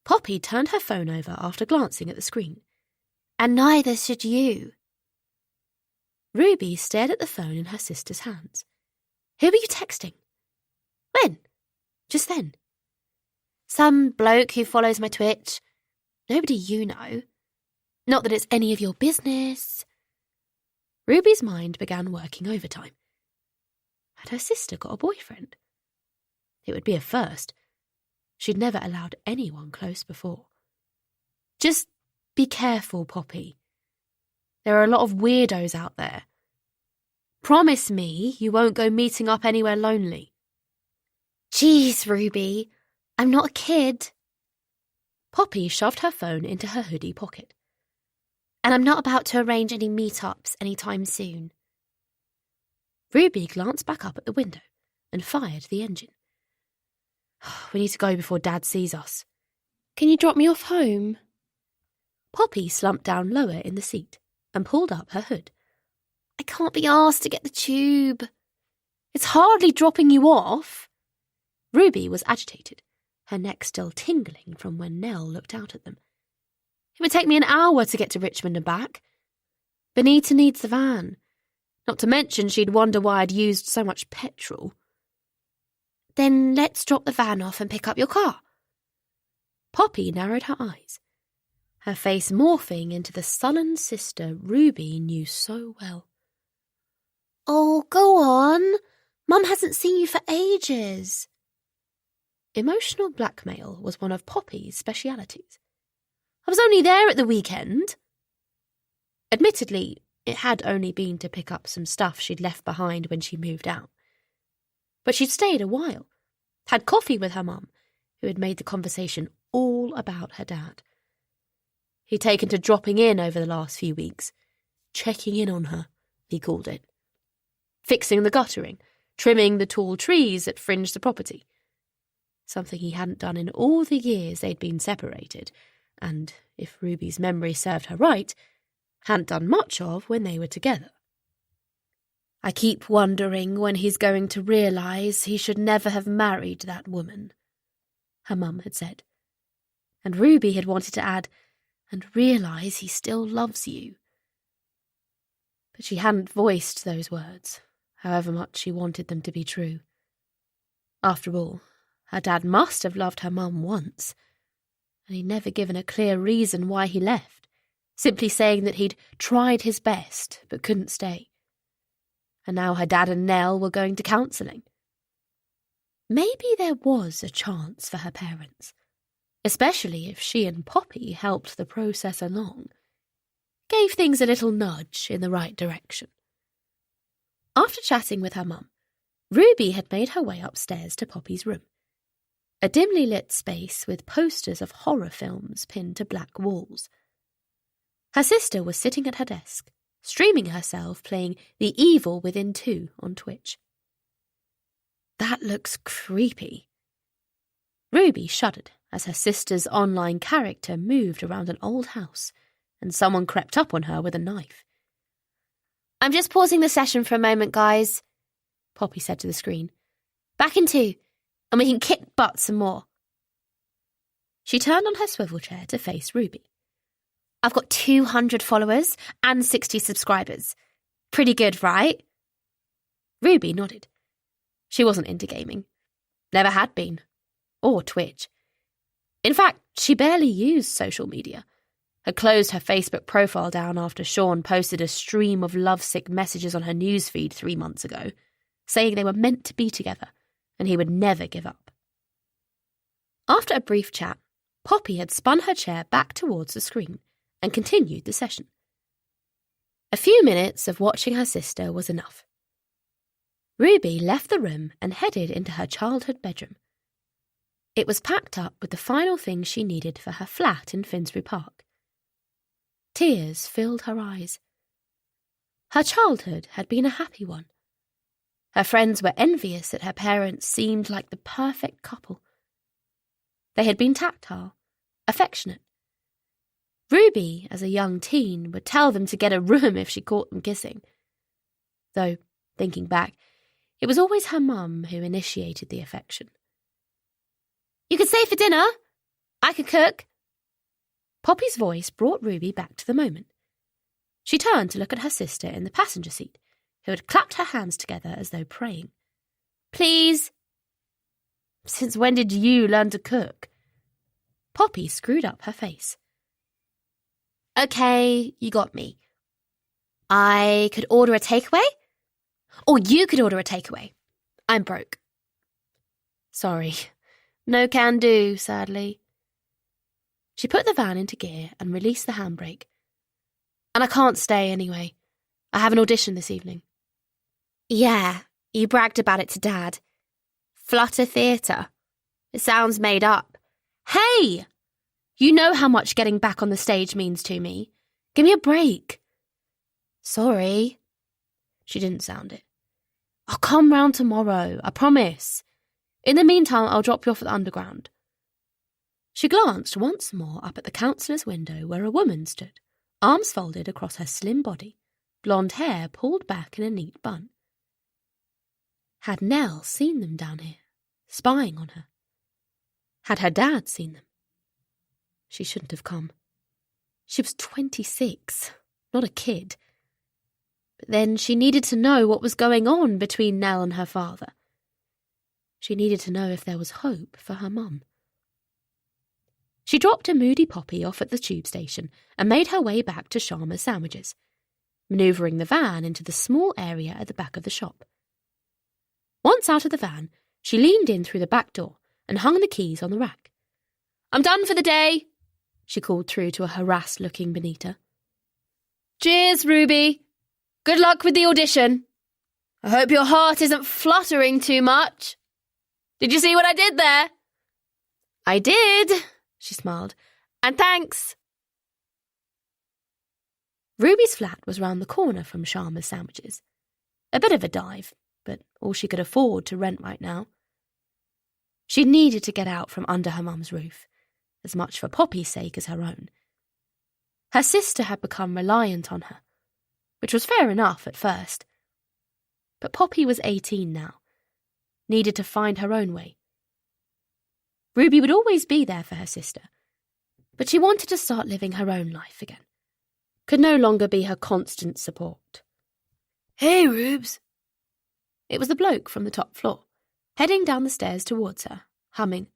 Poppy turned her phone over after glancing at the screen. And neither should you. Ruby stared at the phone in her sister's hands. Who were you texting? When? Just then. Some bloke who follows my Twitch. Nobody you know. Not that it's any of your business. Ruby's mind began working overtime. Had her sister got a boyfriend? It would be a first. She'd never allowed anyone close before. Just be careful, Poppy. There are a lot of weirdos out there. Promise me you won't go meeting up anywhere lonely. Jeez, Ruby, I'm not a kid. Poppy shoved her phone into her hoodie pocket. And I'm not about to arrange any meetups anytime soon. Ruby glanced back up at the window and fired the engine. We need to go before Dad sees us. Can you drop me off home? Poppy slumped down lower in the seat and pulled up her hood. I can't be asked to get the tube. It's hardly dropping you off. Ruby was agitated, her neck still tingling from when Nell looked out at them. It would take me an hour to get to Richmond and back. Benita needs the van. Not to mention she'd wonder why I'd used so much petrol. Then let's drop the van off and pick up your car. Poppy narrowed her eyes, her face morphing into the sullen sister Ruby knew so well. Oh, go on. Mum hasn't seen you for ages. Emotional blackmail was one of Poppy's specialities. I was only there at the weekend. Admittedly, it had only been to pick up some stuff she'd left behind when she moved out. But she'd stayed a while, had coffee with her mum, who had made the conversation all about her dad. He'd taken to dropping in over the last few weeks, checking in on her, he called it. Fixing the guttering, trimming the tall trees that fringed the property. Something he hadn't done in all the years they'd been separated, and, if Ruby's memory served her right, hadn't done much of when they were together. I keep wondering when he's going to realise he should never have married that woman, her mum had said. And Ruby had wanted to add, and realise he still loves you. But she hadn't voiced those words, however much she wanted them to be true. After all, her dad must have loved her mum once, and he'd never given a clear reason why he left, simply saying that he'd tried his best but couldn't stay. And now her dad and Nell were going to counselling. Maybe there was a chance for her parents, especially if she and Poppy helped the process along, gave things a little nudge in the right direction. After chatting with her mum, Ruby had made her way upstairs to Poppy's room, a dimly lit space with posters of horror films pinned to black walls. Her sister was sitting at her desk, streaming herself playing The Evil Within 2 on Twitch. That looks creepy. Ruby shuddered as her sister's online character moved around an old house and someone crept up on her with a knife. I'm just pausing the session for a moment, guys, Poppy said to the screen. Back in 2, and we can kick butt some more. She turned on her swivel chair to face Ruby. I've got 200 followers and 60 subscribers. Pretty good, right? Ruby nodded. She wasn't into gaming. Never had been. Or Twitch. In fact, she barely used social media. Had closed her Facebook profile down after Sean posted a stream of lovesick messages on her newsfeed 3 months ago, saying they were meant to be together and he would never give up. After a brief chat, Poppy had spun her chair back towards the screen and continued the session. A few minutes of watching her sister was enough. Ruby left the room and headed into her childhood bedroom. It was packed up with the final things she needed for her flat in Finsbury Park. Tears filled her eyes. Her childhood had been a happy one. Her friends were envious that her parents seemed like the perfect couple. They had been tactile, affectionate. Ruby, as a young teen, would tell them to get a room if she caught them kissing. Though, thinking back, it was always her mum who initiated the affection. "You could stay for dinner. I could cook." Poppy's voice brought Ruby back to the moment. She turned to look at her sister in the passenger seat, who had clapped her hands together as though praying. "Please." "Since when did you learn to cook?" Poppy screwed up her face. "Okay, you got me. I could order a takeaway? Or you could order a takeaway. I'm broke." "Sorry. No can do, sadly." She put the van into gear and released the handbrake. "And I can't stay anyway. I have an audition this evening." "Yeah, you bragged about it to Dad. Flutter Theatre. It sounds made up. Hey! You know how much getting back on the stage means to me. Give me a break." "Sorry." She didn't sound it. "I'll come round tomorrow, I promise. In the meantime, I'll drop you off at the Underground." She glanced once more up at the counsellor's window where a woman stood, arms folded across her slim body, blonde hair pulled back in a neat bun. Had Nell seen them down here, spying on her? Had her dad seen them? She shouldn't have come. She was 26, not a kid. But then she needed to know what was going on between Nell and her father. She needed to know if there was hope for her mum. She dropped a moody Poppy off at the tube station and made her way back to Sharma's Sandwiches, manoeuvring the van into the small area at the back of the shop. Once out of the van, she leaned in through the back door and hung the keys on the rack. "I'm done for the day," she called through to a harassed-looking Benita. "Cheers, Ruby. Good luck with the audition. I hope your heart isn't fluttering too much. Did you see what I did there?" "I did," she smiled. "And thanks." Ruby's flat was round the corner from Sharma's Sandwiches. A bit of a dive, but all she could afford to rent right now. She needed to get out from under her mum's roof, as much for Poppy's sake as her own. Her sister had become reliant on her, which was fair enough at first. But Poppy was 18 now, needed to find her own way. Ruby would always be there for her sister, but she wanted to start living her own life again. Could no longer be her constant support. "Hey, Rubes." It was the bloke from the top floor, heading down the stairs towards her, humming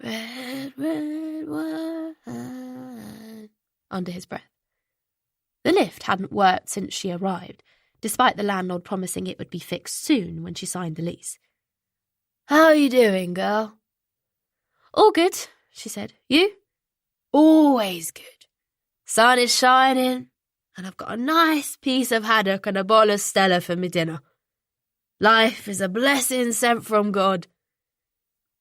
"Red, red wine" under his breath. The lift hadn't worked since she arrived, despite the landlord promising it would be fixed soon when she signed the lease. "How are you doing, girl?" "All good," she said. "You?" "Always good. Sun is shining, and I've got a nice piece of haddock and a bowl of Stella for me dinner. Life is a blessing sent from God."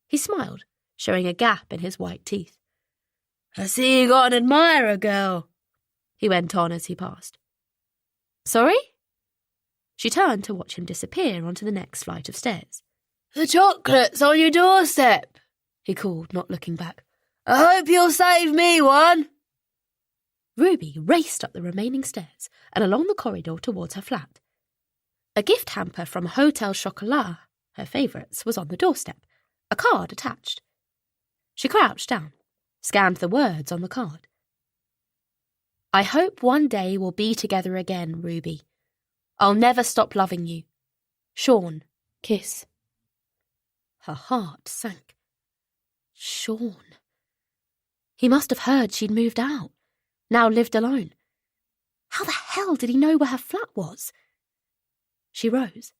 He smiled, showing a gap in his white teeth. "I see you got an admirer, girl," he went on as he passed. "Sorry?" She turned to watch him disappear onto the next flight of stairs. "The chocolate's on your doorstep," he called, not looking back. "I hope you'll save me one." Ruby raced up the remaining stairs and along the corridor towards her flat. A gift hamper from Hotel Chocolat, her favourites, was on the doorstep, a card attached. She crouched down, scanned the words on the card. "I hope one day we'll be together again, Ruby. I'll never stop loving you. Sean, kiss." Her heart sank. Sean. He must have heard she'd moved out, now lived alone. How the hell did he know where her flat was? She rose,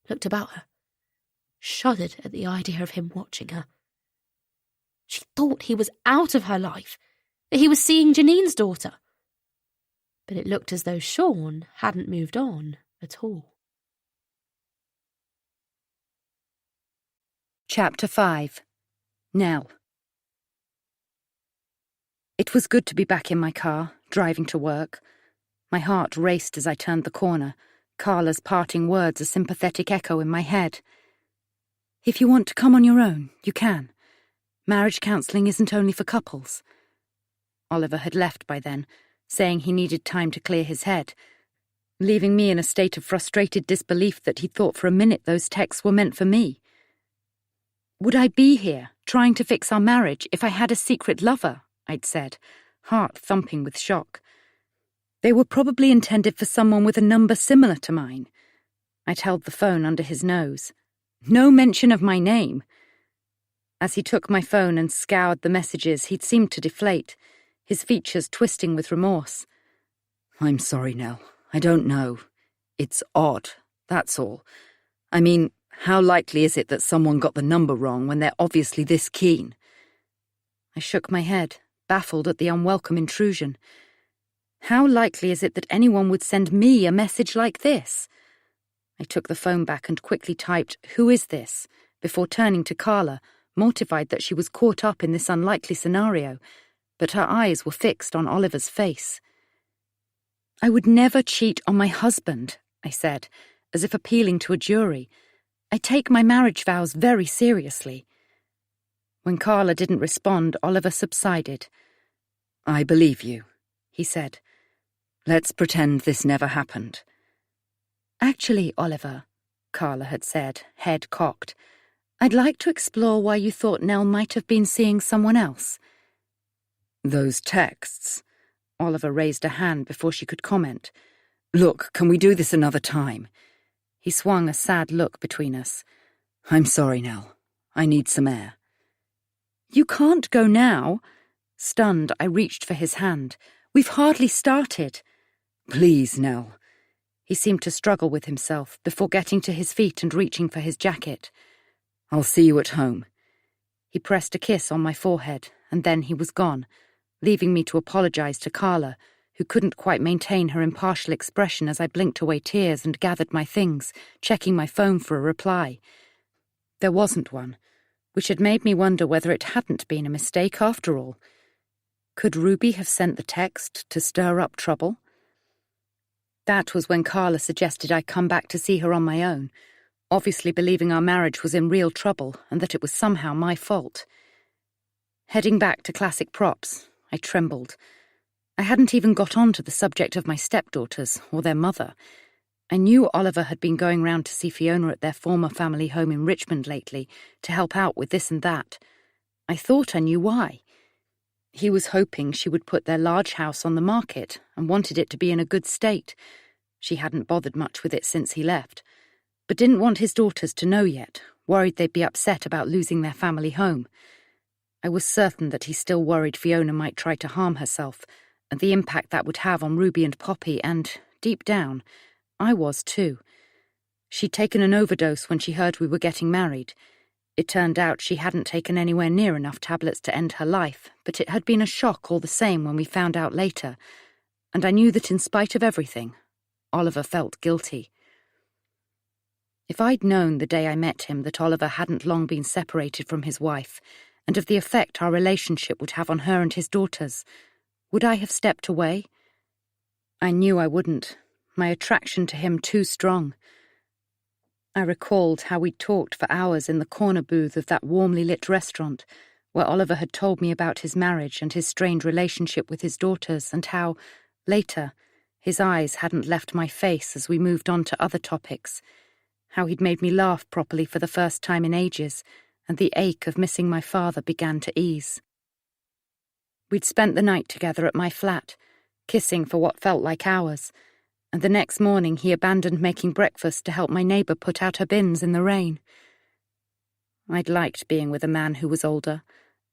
looked about her, shuddered at the idea of him watching her. She thought he was out of her life, that he was seeing Janine's daughter. But it looked as though Sean hadn't moved on at all. Chapter 5. Nell. It was good to be back in my car, driving to work. My heart raced as I turned the corner, Carla's parting words a sympathetic echo in my head. If you want to come on your own, you can. Marriage counselling isn't only for couples. Oliver had left by then, saying he needed time to clear his head, leaving me in a state of frustrated disbelief that he thought for a minute those texts were meant for me. Would I be here, trying to fix our marriage, if I had a secret lover? I'd said, heart thumping with shock. They were probably intended for someone with a number similar to mine. I'd held the phone under his nose. No mention of my name. As he took my phone and scoured the messages, he'd seemed to deflate, his features twisting with remorse. I'm sorry, Nell. I don't know. It's odd, that's all. I mean, how likely is it that someone got the number wrong when they're obviously this keen? I shook my head, baffled at the unwelcome intrusion. How likely is it that anyone would send me a message like this? I took the phone back and quickly typed, "Who is this?" before turning to Carla, mortified that she was caught up in this unlikely scenario, but her eyes were fixed on Oliver's face. I would never cheat on my husband, I said, as if appealing to a jury. I take my marriage vows very seriously. When Carla didn't respond, Oliver subsided. I believe you, he said. Let's pretend this never happened. Actually, Oliver, Carla had said, head cocked, I'd like to explore why you thought Nell might have been seeing someone else. Those texts. Oliver raised a hand before she could comment. Look, can we do this another time? He swung a sad look between us. I'm sorry, Nell. I need some air. You can't go now. Stunned, I reached for his hand. We've hardly started. Please, Nell. He seemed to struggle with himself before getting to his feet and reaching for his jacket. I'll see you at home. He pressed a kiss on my forehead, and then he was gone, leaving me to apologize to Carla, who couldn't quite maintain her impartial expression as I blinked away tears and gathered my things, checking my phone for a reply. There wasn't one, which had made me wonder whether it hadn't been a mistake after all. Could Ruby have sent the text to stir up trouble? That was when Carla suggested I come back to see her on my own, obviously believing our marriage was in real trouble and that it was somehow my fault. Heading back to Classic Props, I trembled. I hadn't even got on to the subject of my stepdaughters or their mother. I knew Oliver had been going round to see Fiona at their former family home in Richmond lately to help out with this and that. I thought I knew why. He was hoping she would put their large house on the market and wanted it to be in a good state. She hadn't bothered much with it since he left, but didn't want his daughters to know yet, worried they'd be upset about losing their family home. I was certain that he still worried Fiona might try to harm herself, and the impact that would have on Ruby and Poppy, and, deep down, I was too. She'd taken an overdose when she heard we were getting married. It turned out she hadn't taken anywhere near enough tablets to end her life, but it had been a shock all the same when we found out later, and I knew that in spite of everything, Oliver felt guilty. If I'd known the day I met him that Oliver hadn't long been separated from his wife, and of the effect our relationship would have on her and his daughters, would I have stepped away? I knew I wouldn't, my attraction to him too strong. I recalled how we'd talked for hours in the corner booth of that warmly lit restaurant, where Oliver had told me about his marriage and his strained relationship with his daughters, and how, later, his eyes hadn't left my face as we moved on to other topics, how he'd made me laugh properly for the first time in ages, and the ache of missing my father began to ease. We'd spent the night together at my flat, kissing for what felt like hours, and the next morning he abandoned making breakfast to help my neighbour put out her bins in the rain. I'd liked being with a man who was older,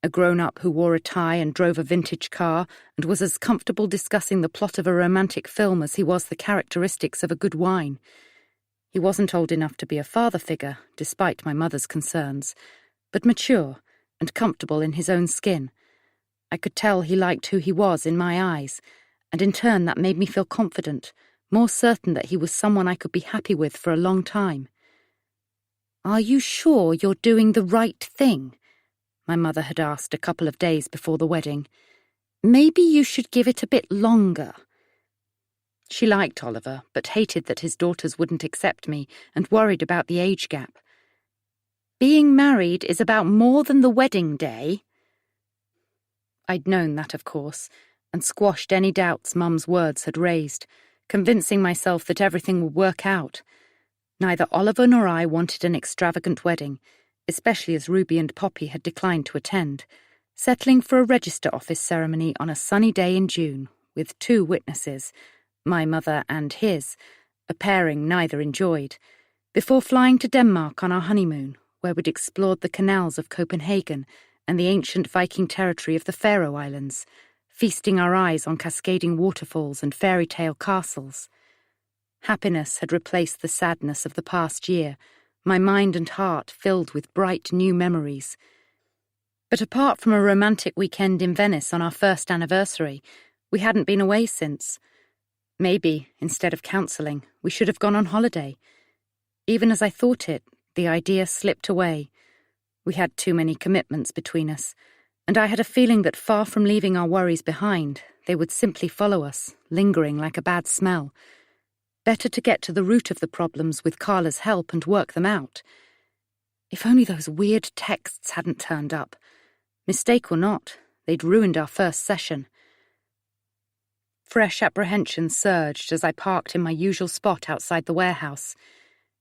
a grown-up who wore a tie and drove a vintage car and was as comfortable discussing the plot of a romantic film as he was the characteristics of a good wine. He wasn't old enough to be a father figure, despite my mother's concerns, but mature and comfortable in his own skin. I could tell he liked who he was in my eyes, and in turn that made me feel confident, more certain that he was someone I could be happy with for a long time. "Are you sure you're doing the right thing?" my mother had asked a couple of days before the wedding. Maybe you should give it a bit longer. She liked Oliver, but hated that his daughters wouldn't accept me and worried about the age gap. Being married is about more than the wedding day. I'd known that, of course, and squashed any doubts Mum's words had raised, convincing myself that everything would work out. Neither Oliver nor I wanted an extravagant wedding, especially as Ruby and Poppy had declined to attend, settling for a register office ceremony on a sunny day in June, with 2 witnesses, my mother and his, a pairing neither enjoyed, before flying to Denmark on our honeymoon, where we'd explored the canals of Copenhagen and the ancient Viking territory of the Faroe Islands, feasting our eyes on cascading waterfalls and fairy tale castles. Happiness had replaced the sadness of the past year, my mind and heart filled with bright new memories. But apart from a romantic weekend in Venice on our first anniversary, we hadn't been away since. Maybe, instead of counselling, we should have gone on holiday. Even as I thought it, the idea slipped away. We had too many commitments between us, and I had a feeling that far from leaving our worries behind, they would simply follow us, lingering like a bad smell. Better to get to the root of the problems with Carla's help and work them out. If only those weird texts hadn't turned up. Mistake or not, they'd ruined our first session. Fresh apprehension surged as I parked in my usual spot outside the warehouse.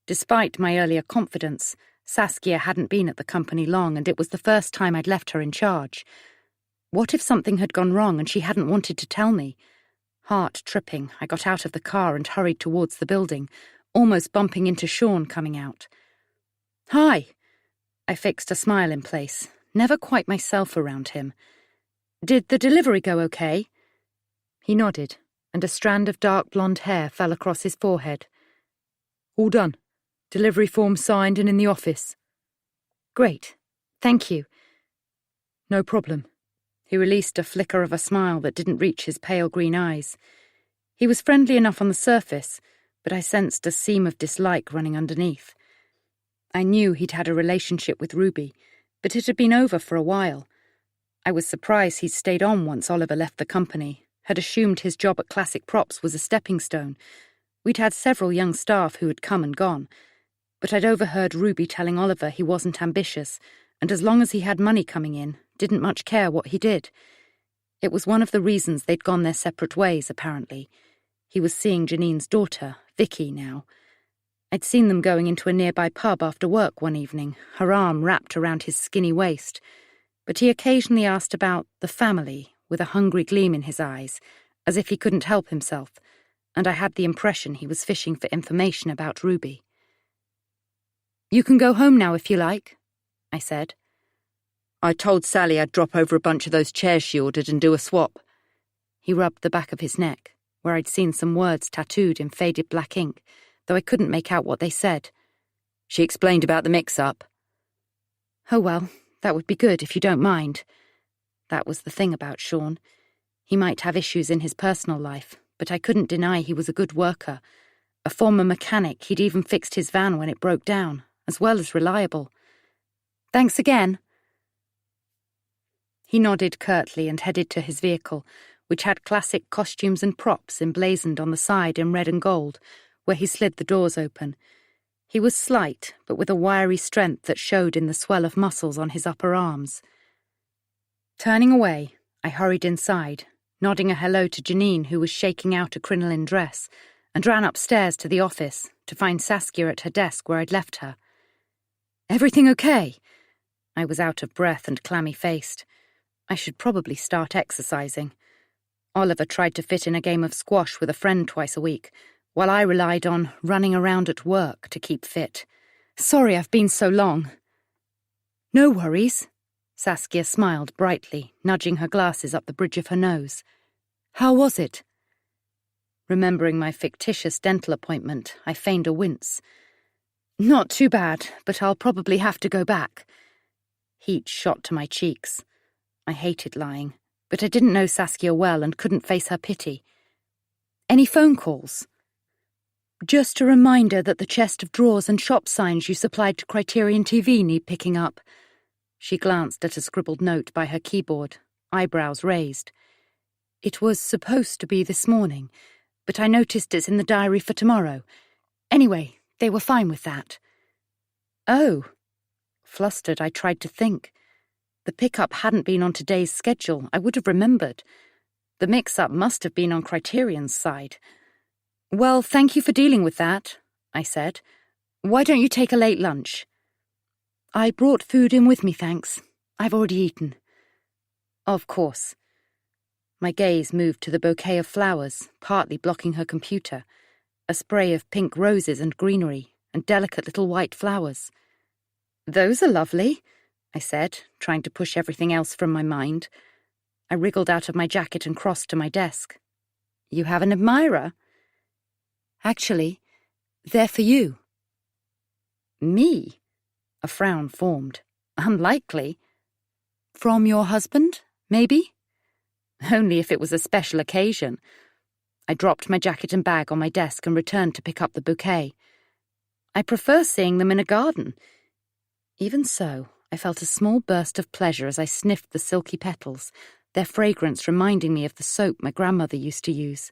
Despite my earlier confidence, Saskia hadn't been at the company long, and it was the first time I'd left her in charge. What if something had gone wrong and she hadn't wanted to tell me? Heart tripping, I got out of the car and hurried towards the building, almost bumping into Sean coming out. "Hi." I fixed a smile in place, never quite myself around him. "Did the delivery go okay?" He nodded, and a strand of dark blonde hair fell across his forehead. "All done. Delivery form signed and in the office." "Great. Thank you." "No problem." He released a flicker of a smile that didn't reach his pale green eyes. He was friendly enough on the surface, but I sensed a seam of dislike running underneath. I knew he'd had a relationship with Ruby, but it had been over for a while. I was surprised he'd stayed on once Oliver left the company, had assumed his job at Classic Props was a stepping stone. We'd had several young staff who had come and gone, but I'd overheard Ruby telling Oliver he wasn't ambitious, and as long as he had money coming in, didn't much care what he did. It was one of the reasons they'd gone their separate ways, apparently. He was seeing Janine's daughter, Vicky, now. I'd seen them going into a nearby pub after work one evening, her arm wrapped around his skinny waist, but he occasionally asked about the family, with a hungry gleam in his eyes, as if he couldn't help himself, and I had the impression he was fishing for information about Ruby. "You can go home now if you like," I said. "I told Sally I'd drop over a bunch of those chairs she ordered and do a swap." He rubbed the back of his neck, where I'd seen some words tattooed in faded black ink, though I couldn't make out what they said. "She explained about the mix-up." "Oh well, that would be good if you don't mind." That was the thing about Sean. He might have issues in his personal life, but I couldn't deny he was a good worker. A former mechanic, he'd even fixed his van when it broke down, as well as reliable. "Thanks again." He nodded curtly and headed to his vehicle, which had classic costumes and props emblazoned on the side in red and gold, where he slid the doors open. He was slight, but with a wiry strength that showed in the swell of muscles on his upper arms. Turning away, I hurried inside, nodding a hello to Janine, who was shaking out a crinoline dress, and ran upstairs to the office to find Saskia at her desk where I'd left her. "Everything okay?" I was out of breath and clammy-faced. I should probably start exercising. Oliver tried to fit in a game of squash with a friend twice a week, while I relied on running around at work to keep fit. "Sorry I've been so long." "No worries." Saskia smiled brightly, nudging her glasses up the bridge of her nose. "How was it?" Remembering my fictitious dental appointment, I feigned a wince. "Not too bad, but I'll probably have to go back." Heat shot to my cheeks. I hated lying, but I didn't know Saskia well and couldn't face her pity. "Any phone calls?" "Just a reminder that the chest of drawers and shop signs you supplied to Criterion TV need picking up." She glanced at a scribbled note by her keyboard, eyebrows raised. It was supposed to be this morning, but I noticed it's in the diary for tomorrow. Anyway, they were fine with that. Oh. Flustered, I tried to think. The pickup hadn't been on today's schedule. I would have remembered. The mix-up must have been on Criterion's side. Well, thank you for dealing with that, I said. Why don't you take a late lunch? I brought food in with me, thanks. I've already eaten. Of course. My gaze moved to the bouquet of flowers, partly blocking her computer, a spray of pink roses and greenery, and delicate little white flowers. Those are lovely, I said, trying to push everything else from my mind. I wriggled out of my jacket and crossed to my desk. You have an admirer? Actually, they're for you. Me? A frown formed. Unlikely. From your husband, maybe? Only if it was a special occasion. I dropped my jacket and bag on my desk and returned to pick up the bouquet. I prefer seeing them in a garden. Even so, I felt a small burst of pleasure as I sniffed the silky petals, their fragrance reminding me of the soap my grandmother used to use.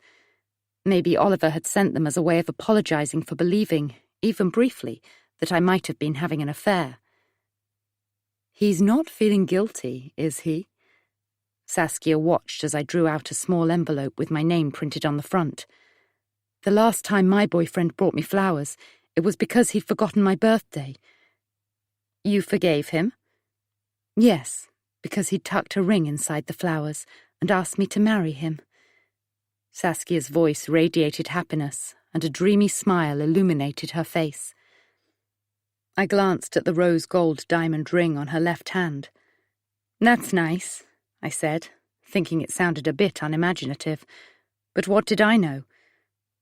Maybe Oliver had sent them as a way of apologizing for believing, even briefly, that I might have been having an affair. He's not feeling guilty, is he? Saskia watched as I drew out a small envelope with my name printed on the front. The last time my boyfriend brought me flowers, it was because he'd forgotten my birthday. You forgave him? Yes, because he'd tucked a ring inside the flowers and asked me to marry him. Saskia's voice radiated happiness, and a dreamy smile illuminated her face. I glanced at the rose-gold diamond ring on her left hand. That's nice, I said, thinking it sounded a bit unimaginative. But what did I know?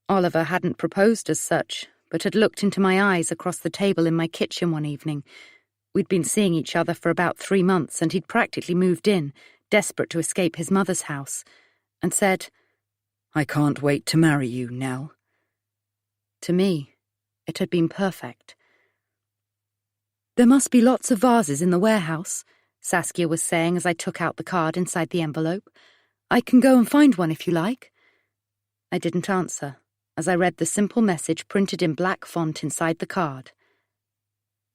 Oliver hadn't proposed as such, but had looked into my eyes across the table in my kitchen one evening. We'd been seeing each other for about 3 months, and he'd practically moved in, desperate to escape his mother's house, and said, I can't wait to marry you, Nell. To me, it had been perfect. There must be lots of vases in the warehouse, Saskia was saying as I took out the card inside the envelope. I can go and find one if you like. I didn't answer, as I read the simple message printed in black font inside the card.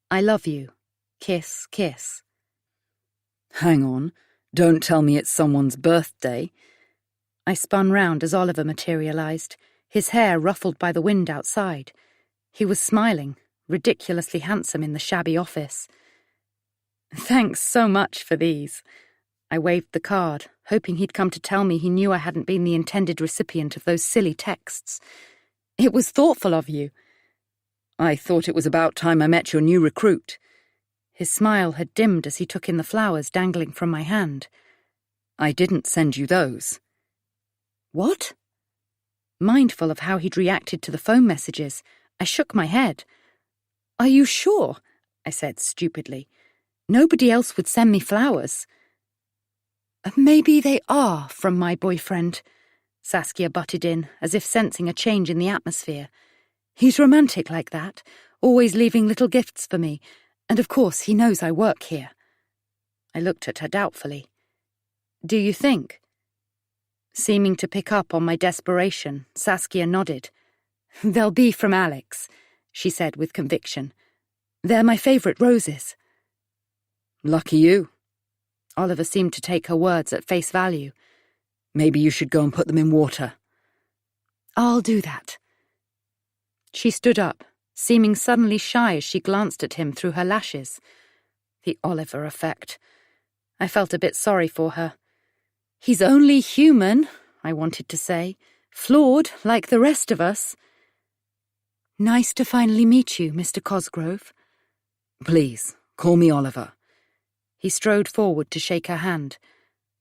I love you. Kiss, kiss. Hang on. Don't tell me it's someone's birthday. I spun round as Oliver materialized, his hair ruffled by the wind outside. He was smiling, ridiculously handsome in the shabby office. Thanks so much for these. I waved the card, hoping he'd come to tell me he knew I hadn't been the intended recipient of those silly texts. It was thoughtful of you. I thought it was about time I met your new recruit. His smile had dimmed as he took in the flowers dangling from my hand. I didn't send you those. What? Mindful of how he'd reacted to the phone messages, I shook my head. Are you sure? I said stupidly. Nobody else would send me flowers. Maybe they are from my boyfriend, Saskia butted in, as if sensing a change in the atmosphere. He's romantic like that, always leaving little gifts for me, and of course he knows I work here. I looked at her doubtfully. Do you think? Seeming to pick up on my desperation, Saskia nodded. They'll be from Alex, she said with conviction. They're my favourite roses. Lucky you. Oliver seemed to take her words at face value. Maybe you should go and put them in water. I'll do that. She stood up, seeming suddenly shy as she glanced at him through her lashes. The Oliver effect. I felt a bit sorry for her. He's only human, I wanted to say. Flawed, like the rest of us. Nice to finally meet you, Mr. Cosgrove. Please, call me Oliver. He strode forward to shake her hand.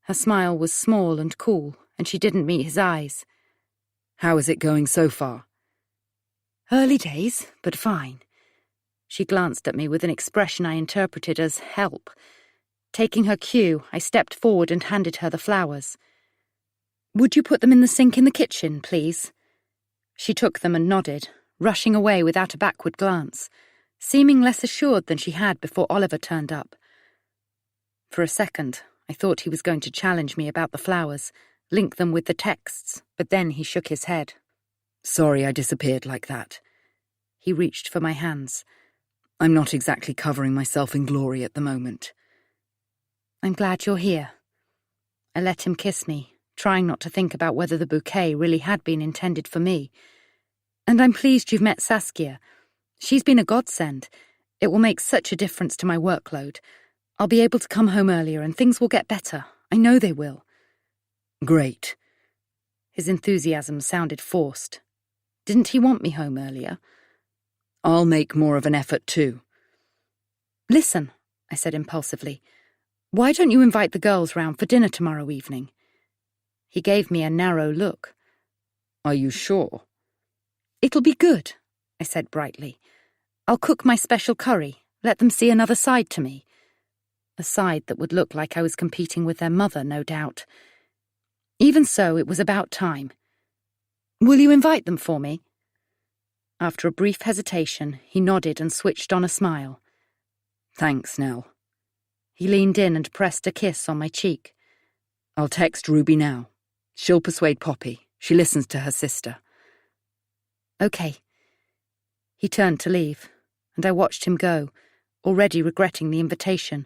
Her smile was small and cool, and she didn't meet his eyes. How is it going so far? Early days, but fine. She glanced at me with an expression I interpreted as help. Taking her cue, I stepped forward and handed her the flowers. Would you put them in the sink in the kitchen, please? She took them and nodded, rushing away without a backward glance, seeming less assured than she had before Oliver turned up. For a second, I thought he was going to challenge me about the flowers, link them with the texts, but then he shook his head. Sorry I disappeared like that. He reached for my hands. I'm not exactly covering myself in glory at the moment. I'm glad you're here. I let him kiss me, trying not to think about whether the bouquet really had been intended for me. And I'm pleased you've met Saskia. She's been a godsend. It will make such a difference to my workload. I'll be able to come home earlier and things will get better. I know they will. Great. His enthusiasm sounded forced. Didn't he want me home earlier? I'll make more of an effort too. Listen, I said impulsively, why don't you invite the girls round for dinner tomorrow evening? He gave me a narrow look. Are you sure? It'll be good, I said brightly. I'll cook my special curry, let them see another side to me. A side that would look like I was competing with their mother, no doubt. Even so, it was about time. Will you invite them for me? After a brief hesitation, he nodded and switched on a smile. Thanks, Nell. He leaned in and pressed a kiss on my cheek. I'll text Ruby now. She'll persuade Poppy. She listens to her sister. Okay. He turned to leave, and I watched him go, already regretting the invitation.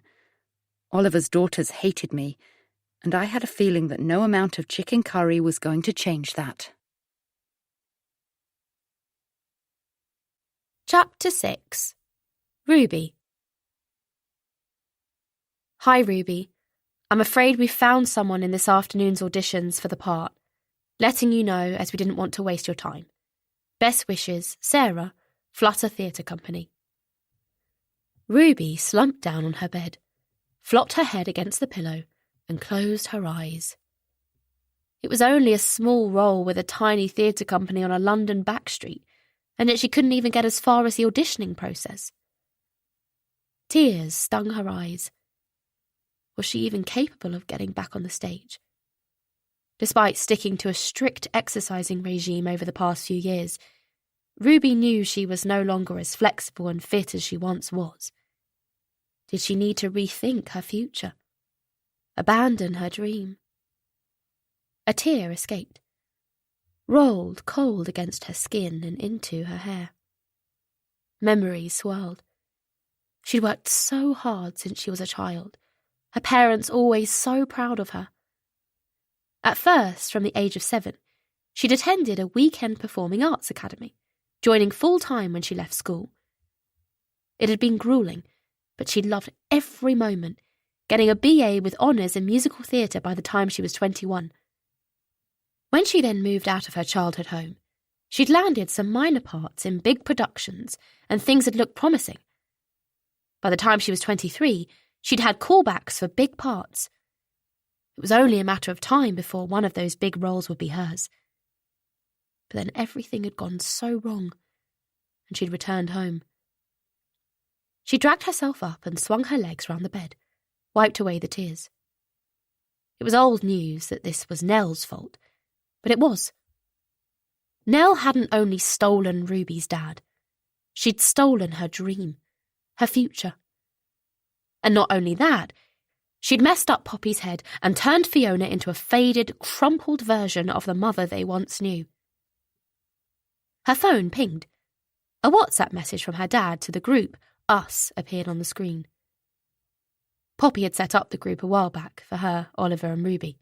Oliver's daughters hated me, and I had a feeling that no amount of chicken curry was going to change that. Chapter 6. Ruby. Hi, Ruby. I'm afraid we found someone in this afternoon's auditions for the part. Letting you know as we didn't want to waste your time. Best wishes, Sarah, Flutter Theatre Company. Ruby slumped down on her bed, flopped her head against the pillow, and closed her eyes. It was only a small role with a tiny theatre company on a London back street, and yet she couldn't even get as far as the auditioning process. Tears stung her eyes. Was she even capable of getting back on the stage? Despite sticking to a strict exercising regime over the past few years, Ruby knew she was no longer as flexible and fit as she once was. Did she need to rethink her future? Abandon her dream? A tear escaped, rolled cold against her skin and into her hair. Memories swirled. She'd worked so hard since she was a child, her parents always so proud of her. At first, from the age of 7, she'd attended a weekend performing arts academy, joining full-time when she left school. It had been gruelling, but she'd loved every moment, getting a BA with honours in musical theatre by the time she was 21. When she then moved out of her childhood home, she'd landed some minor parts in big productions and things had looked promising. By the time she was 23, she'd had callbacks for big parts. It was only a matter of time before one of those big roles would be hers. But then everything had gone so wrong, and she'd returned home. She dragged herself up and swung her legs round the bed, wiped away the tears. It was old news that this was Nell's fault, but it was. Nell hadn't only stolen Ruby's dad, she'd stolen her dream, her future. And not only that, she'd messed up Poppy's head and turned Fiona into a faded, crumpled version of the mother they once knew. Her phone pinged. A WhatsApp message from her dad to the group, Us, appeared on the screen. Poppy had set up the group a while back for her, Oliver and Ruby.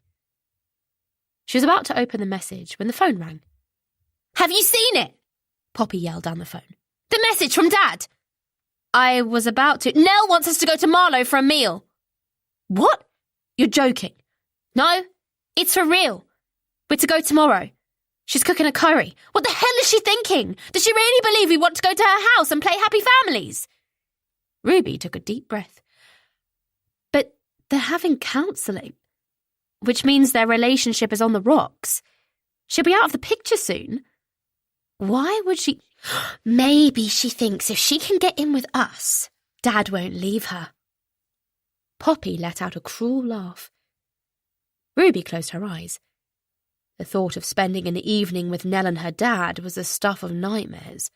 She was about to open the message when the phone rang. "Have you seen it?" Poppy yelled down the phone. "The message from Dad!" "I was about to. Nell wants us to go to Marlow for a meal." "What? You're joking." "No, it's for real. We're to go tomorrow. She's cooking a curry. What the hell is she thinking? Does she really believe we want to go to her house and play Happy Families?" Ruby took a deep breath. "But they're having counselling, which means their relationship is on the rocks. She'll be out of the picture soon. Why would she? Maybe she thinks if she can get in with us, Dad won't leave her." Poppy let out a cruel laugh. Ruby closed her eyes. The thought of spending an evening with Nell and her dad was the stuff of nightmares.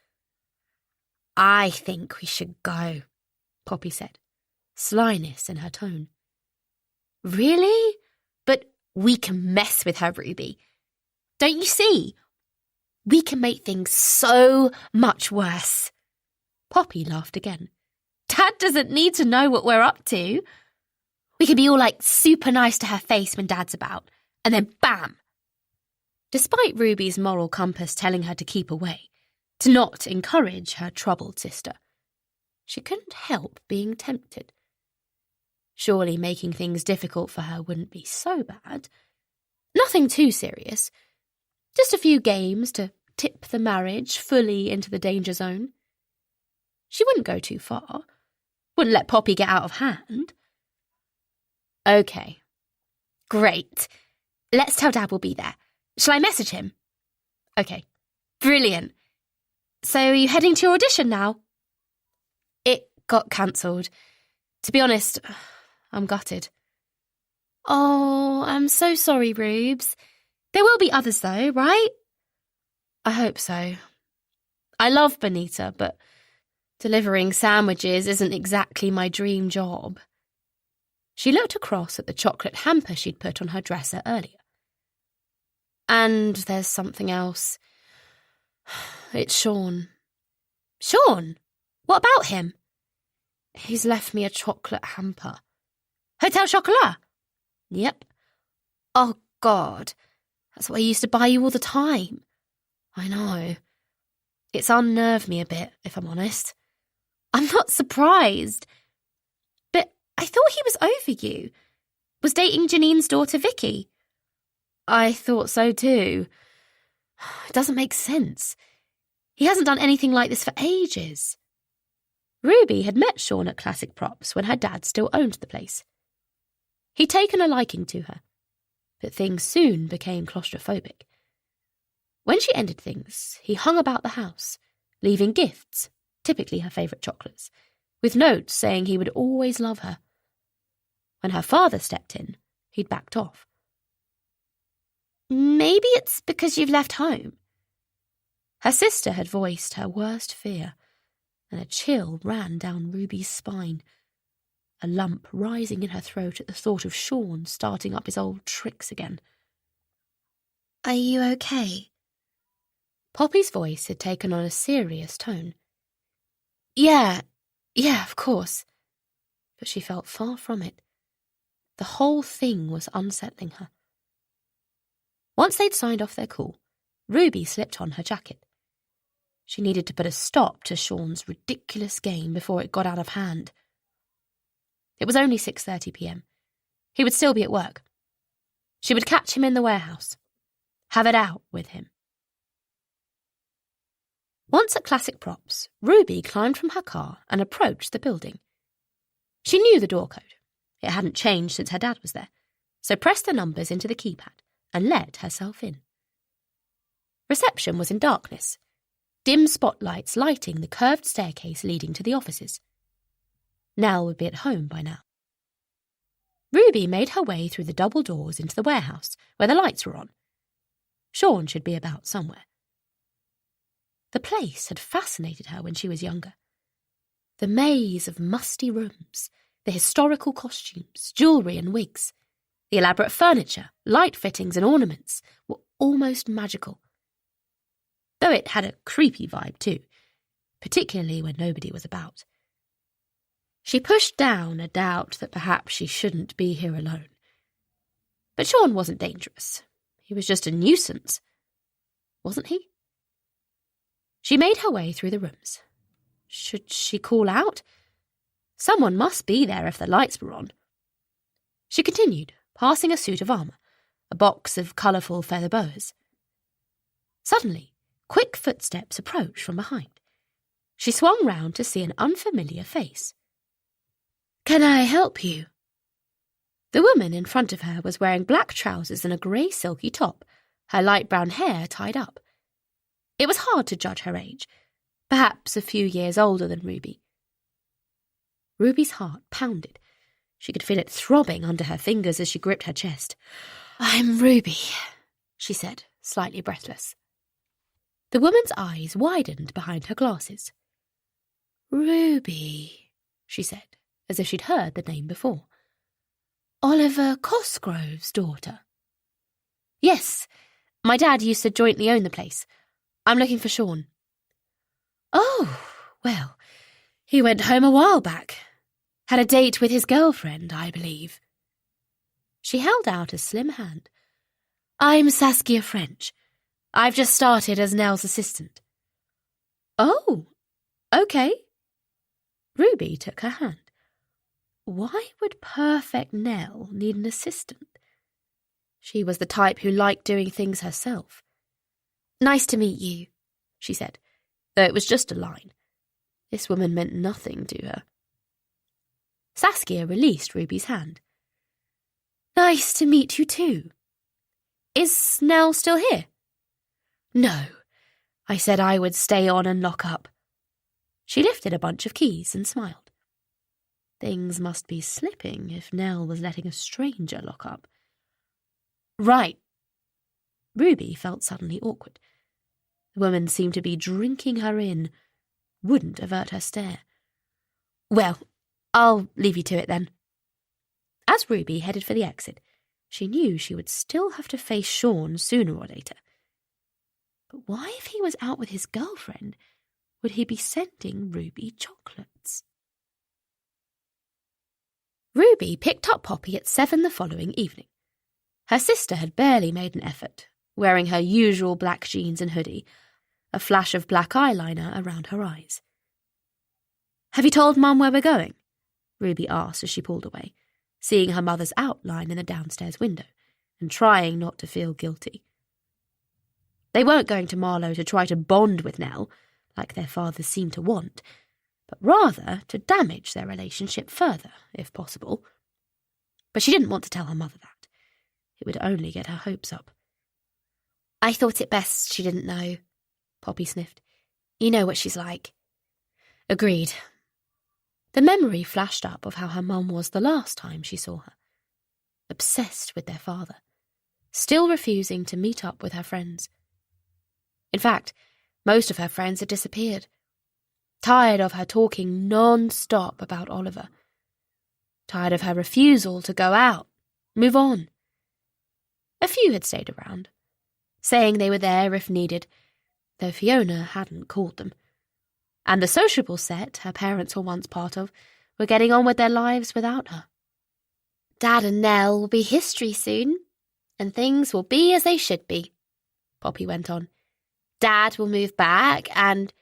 "I think we should go," Poppy said, slyness in her tone. "Really? But We can mess with her, Ruby. Don't you see? We can make things so much worse. Poppy laughed again. Dad doesn't need to know what we're up to. We can be all super nice to her face when Dad's about, and then bam! Despite Ruby's moral compass telling her to keep away, to not encourage her troubled sister, she couldn't help being tempted. Surely making things difficult for her wouldn't be so bad. Nothing too serious. Just a few games to tip the marriage fully into the danger zone. She wouldn't go too far. Wouldn't let Poppy get out of hand. Okay. Great. Let's tell Dad we'll be there. Shall I message him? Okay. Brilliant. So are you heading to your audition now? It got cancelled. To be honest, I'm gutted. Oh, I'm so sorry, Rubes. There will be others though, right? I hope so. I love Bonita, but delivering sandwiches isn't exactly my dream job. She looked across at the chocolate hamper she'd put on her dresser earlier. And there's something else. It's Sean. Sean? What about him? He's left me a chocolate hamper. Hotel Chocolat? Yep. Oh, God. That's what I used to buy you all the time. I know. It's unnerved me a bit, if I'm honest. I'm not surprised. But I thought he was over you. Was dating Janine's daughter, Vicky. I thought so too. It doesn't make sense. He hasn't done anything like this for ages. Ruby had met Sean at Classic Props when her dad still owned the place. He'd taken a liking to her, but things soon became claustrophobic. When she ended things, he hung about the house, leaving gifts, typically her favourite chocolates, with notes saying he would always love her. When her father stepped in, he'd backed off. Maybe it's because you've left home. Her sister had voiced her worst fear, and a chill ran down Ruby's spine, a lump rising in her throat at the thought of Sean starting up his old tricks again. Are you okay? Poppy's voice had taken on a serious tone. Yeah, of course. But she felt far from it. The whole thing was unsettling her. Once they'd signed off their call, Ruby slipped on her jacket. She needed to put a stop to Sean's ridiculous game before it got out of hand. It was only 6:30 p.m. He would still be at work. She would catch him in the warehouse. Have it out with him. Once at Classic Props, Ruby climbed from her car and approached the building. She knew the door code. It hadn't changed since her dad was there, so pressed the numbers into the keypad and let herself in. Reception was in darkness, dim spotlights lighting the curved staircase leading to the offices. Nell would be at home by now. Ruby made her way through the double doors into the warehouse, where the lights were on. Sean should be about somewhere. The place had fascinated her when she was younger. The maze of musty rooms, the historical costumes, jewellery and wigs, the elaborate furniture, light fittings and ornaments were almost magical. Though it had a creepy vibe too, particularly when nobody was about. She pushed down a doubt that perhaps she shouldn't be here alone. But Sean wasn't dangerous. He was just a nuisance. Wasn't he? She made her way through the rooms. Should she call out? Someone must be there if the lights were on. She continued, passing a suit of armour, a box of colourful feather boas. Suddenly, quick footsteps approached from behind. She swung round to see an unfamiliar face. "Can I help you?" The woman in front of her was wearing black trousers and a grey silky top, her light brown hair tied up. It was hard to judge her age, perhaps a few years older than Ruby. Ruby's heart pounded. She could feel it throbbing under her fingers as she gripped her chest. "I'm Ruby," she said, slightly breathless. The woman's eyes widened behind her glasses. "Ruby," she said, as if she'd heard the name before. "Oliver Cosgrove's daughter." Yes, my dad used to jointly own the place. I'm looking for Sean. Oh, well, he went home a while back. Had a date with his girlfriend, I believe. She held out a slim hand. I'm Saskia French. I've just started as Nell's assistant. Oh, okay. Ruby took her hand. Why would perfect Nell need an assistant? She was the type who liked doing things herself. Nice to meet you, she said, though it was just a line. This woman meant nothing to her. Saskia released Ruby's hand. Nice to meet you too. Is Nell still here? No, I said I would stay on and lock up. She lifted a bunch of keys and smiled. Things must be slipping if Nell was letting a stranger lock up. Right. Ruby felt suddenly awkward. The woman seemed to be drinking her in, wouldn't avert her stare. Well, I'll leave you to it then. As Ruby headed for the exit, she knew she would still have to face Sean sooner or later. But why, if he was out with his girlfriend, would he be sending Ruby chocolates? Ruby picked up Poppy at 7 the following evening. Her sister had barely made an effort, wearing her usual black jeans and hoodie, a flash of black eyeliner around her eyes. Have you told Mum where we're going? Ruby asked as she pulled away, seeing her mother's outline in the downstairs window and trying not to feel guilty. They weren't going to Marlow to try to bond with Nell, like their fathers seemed to want, but rather to damage their relationship further, if possible. But she didn't want to tell her mother that. It would only get her hopes up. I thought it best she didn't know, Poppy sniffed. You know what she's like. Agreed. The memory flashed up of how her mum was the last time she saw her. Obsessed with their father, still refusing to meet up with her friends. In fact, most of her friends had disappeared. Tired of her talking non-stop about Oliver. Tired of her refusal to go out, move on. A few had stayed around, saying they were there if needed, though Fiona hadn't called them. And the sociable set her parents were once part of were getting on with their lives without her. Dad and Nell will be history soon, and things will be as they should be, Poppy went on. Dad will move back and...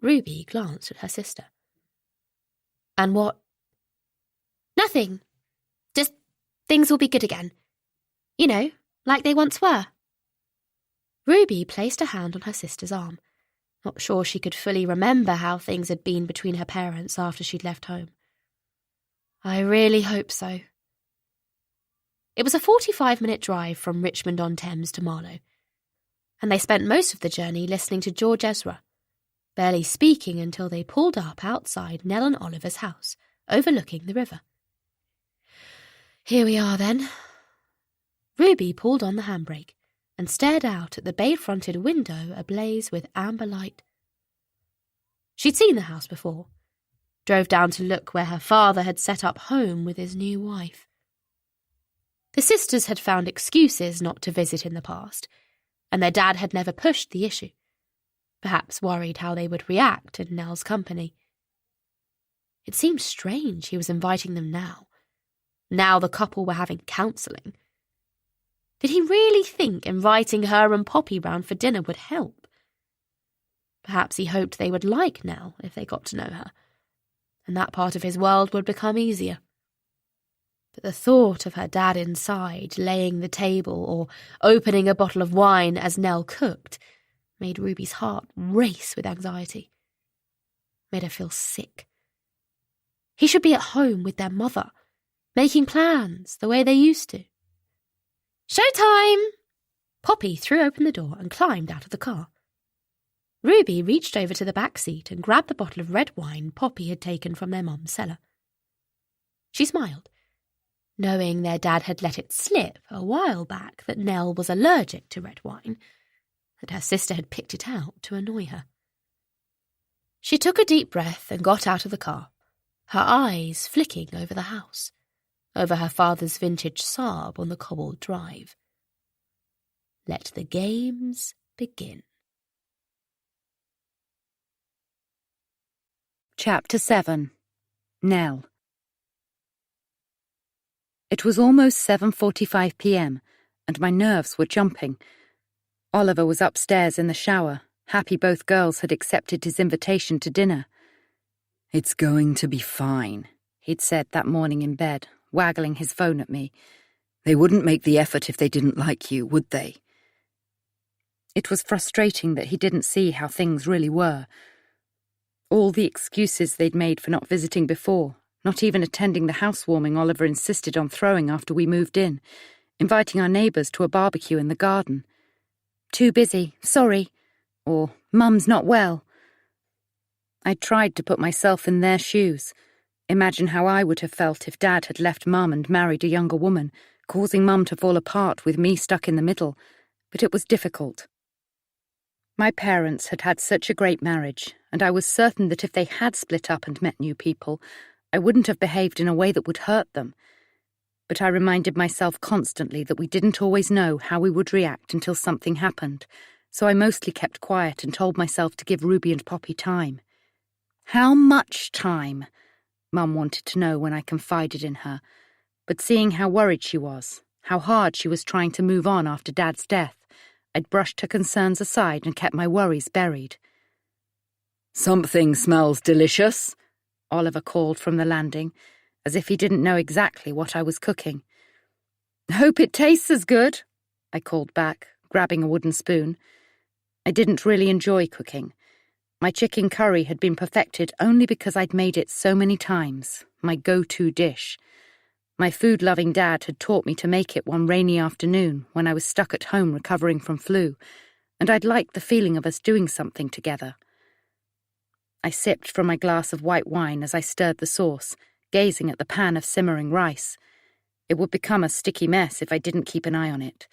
Ruby glanced at her sister. And what? Nothing. Just things will be good again. You know, like they once were. Ruby placed a hand on her sister's arm, not sure she could fully remember how things had been between her parents after she'd left home. I really hope so. It was a 45-minute drive from Richmond-on-Thames to Marlow, and they spent most of the journey listening to George Ezra, barely speaking until they pulled up outside Nell and Oliver's house, overlooking the river. Here we are, then. Ruby pulled on the handbrake and stared out at the bay-fronted window ablaze with amber light. She'd seen the house before, drove down to look where her father had set up home with his new wife. The sisters had found excuses not to visit in the past, and their dad had never pushed the issue, perhaps worried how they would react in Nell's company. It seemed strange he was inviting them now the couple were having counselling. Did he really think inviting her and Poppy round for dinner would help? Perhaps he hoped they would like Nell if they got to know her, and that part of his world would become easier. But the thought of her dad inside, laying the table or opening a bottle of wine as Nell cooked, made Ruby's heart race with anxiety. Made her feel sick. He should be at home with their mother, making plans the way they used to. Showtime! Poppy threw open the door and climbed out of the car. Ruby reached over to the back seat and grabbed the bottle of red wine Poppy had taken from their mum's cellar. She smiled, knowing their dad had let it slip a while back that Nell was allergic to red wine, that her sister had picked it out to annoy her. She took a deep breath and got out of the car, her eyes flicking over the house, over her father's vintage Saab on the cobbled drive. Let the games begin. Chapter 7. Nell. It was almost 7:45 p.m, and my nerves were jumping. Oliver was upstairs in the shower, happy both girls had accepted his invitation to dinner. "It's going to be fine," he'd said that morning in bed, waggling his phone at me. "They wouldn't make the effort if they didn't like you, would they?" It was frustrating that he didn't see how things really were. All the excuses they'd made for not visiting before, not even attending the housewarming Oliver insisted on throwing after we moved in, inviting our neighbours to a barbecue in the garden. "Too busy, sorry," or "Mum's not well." I tried to put myself in their shoes, imagine how I would have felt if Dad had left Mum and married a younger woman, causing Mum to fall apart with me stuck in the middle, but it was difficult. My parents had had such a great marriage, and I was certain that if they had split up and met new people, I wouldn't have behaved in a way that would hurt them. But I reminded myself constantly that we didn't always know how we would react until something happened, so I mostly kept quiet and told myself to give Ruby and Poppy time. "How much time?" Mum wanted to know when I confided in her, but seeing how worried she was, how hard she was trying to move on after Dad's death, I'd brushed her concerns aside and kept my worries buried. "Something smells delicious," Oliver called from the landing, as if he didn't know exactly what I was cooking. "Hope it tastes as good," I called back, grabbing a wooden spoon. I didn't really enjoy cooking. My chicken curry had been perfected only because I'd made it so many times, my go-to dish. My food-loving dad had taught me to make it one rainy afternoon when I was stuck at home recovering from flu, and I'd liked the feeling of us doing something together. I sipped from my glass of white wine as I stirred the sauce, gazing at the pan of simmering rice. It would become a sticky mess if I didn't keep an eye on it.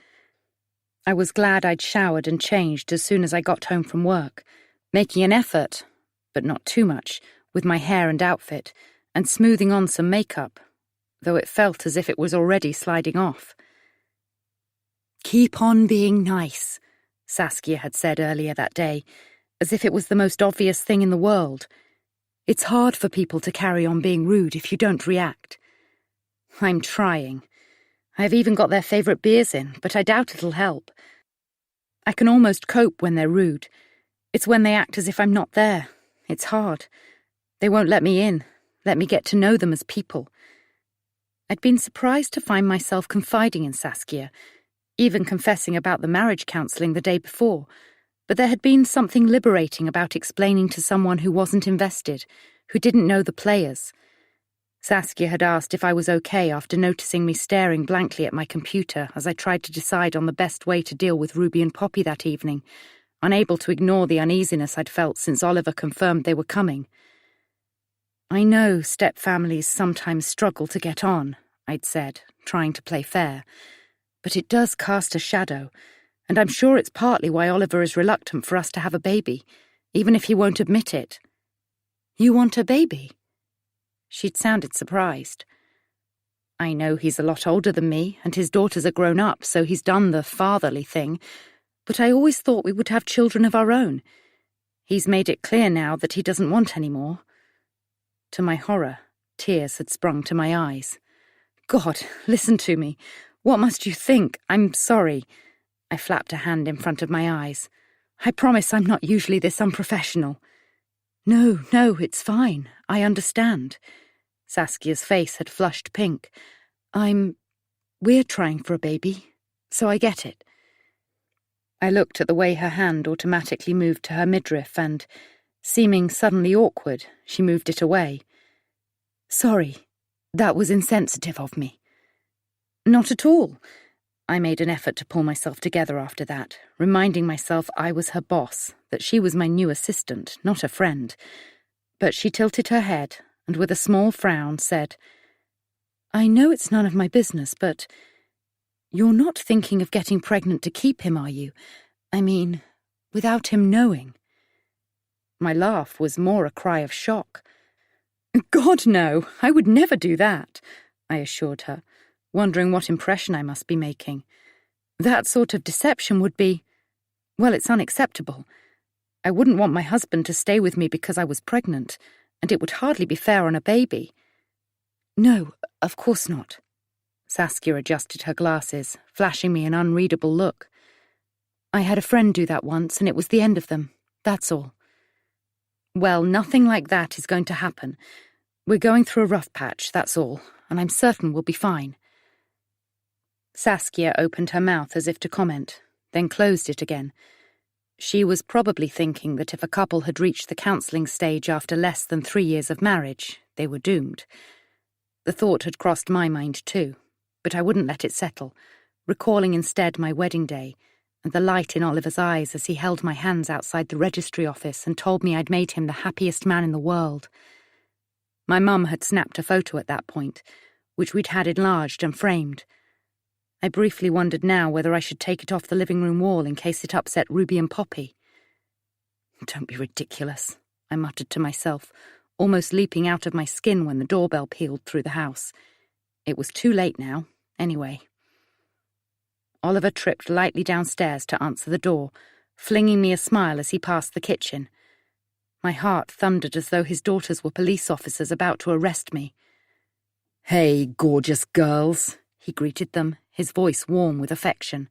I was glad I'd showered and changed as soon as I got home from work, making an effort, but not too much, with my hair and outfit, and smoothing on some makeup, though it felt as if it was already sliding off. "Keep on being nice," Saskia had said earlier that day, as if it was the most obvious thing in the world. "It's hard for people to carry on being rude if you don't react." I'm trying. I've even got their favourite beers in, but I doubt it'll help. I can almost cope when they're rude. It's when they act as if I'm not there. It's hard. They won't let me in, let me get to know them as people. I'd been surprised to find myself confiding in Saskia, even confessing about the marriage counselling the day before, but there had been something liberating about explaining to someone who wasn't invested, who didn't know the players. Saskia had asked if I was okay after noticing me staring blankly at my computer as I tried to decide on the best way to deal with Ruby and Poppy that evening, unable to ignore the uneasiness I'd felt since Oliver confirmed they were coming. "I know step-families sometimes struggle to get on," I'd said, trying to play fair, "but it does cast a shadow, and I'm sure it's partly why Oliver is reluctant for us to have a baby, even if he won't admit it." "You want a baby?" She'd sounded surprised. "I know he's a lot older than me, and his daughters are grown up, so he's done the fatherly thing, but I always thought we would have children of our own. He's made it clear now that he doesn't want any more." To my horror, tears had sprung to my eyes. "God, listen to me. What must you think? I'm sorry." I flapped a hand in front of my eyes. "I promise I'm not usually this unprofessional." No, it's fine. I understand." Saskia's face had flushed pink. We're trying for a baby, so I get it." I looked at the way her hand automatically moved to her midriff and, seeming suddenly awkward, she moved it away. "Sorry, that was insensitive of me." "Not at all." I made an effort to pull myself together after that, reminding myself I was her boss, that she was my new assistant, not a friend. But she tilted her head and with a small frown said, "I know it's none of my business, but you're not thinking of getting pregnant to keep him, are you? I mean, without him knowing." My laugh was more a cry of shock. "God, no, I would never do that," I assured her, wondering what impression I must be making. That sort of deception would be... well, it's unacceptable. I wouldn't want my husband to stay with me because I was pregnant, and it would hardly be fair on a baby. No, of course not. Saskia adjusted her glasses, flashing me an unreadable look. I had a friend do that once, and it was the end of them. That's all. Well, nothing like that is going to happen. We're going through a rough patch, that's all, and I'm certain we'll be fine. Saskia opened her mouth as if to comment, then closed it again. She was probably thinking that if a couple had reached the counselling stage after less than 3 years of marriage, they were doomed. The thought had crossed my mind too, but I wouldn't let it settle, recalling instead my wedding day and the light in Oliver's eyes as he held my hands outside the registry office and told me I'd made him the happiest man in the world. My mum had snapped a photo at that point, which we'd had enlarged and framed. I briefly wondered now whether I should take it off the living room wall in case it upset Ruby and Poppy. Don't be ridiculous, I muttered to myself, almost leaping out of my skin when the doorbell pealed through the house. It was too late now, anyway. Oliver tripped lightly downstairs to answer the door, flinging me a smile as he passed the kitchen. My heart thundered as though his daughters were police officers about to arrest me. "Hey, gorgeous girls," he greeted them, his voice warm with affection.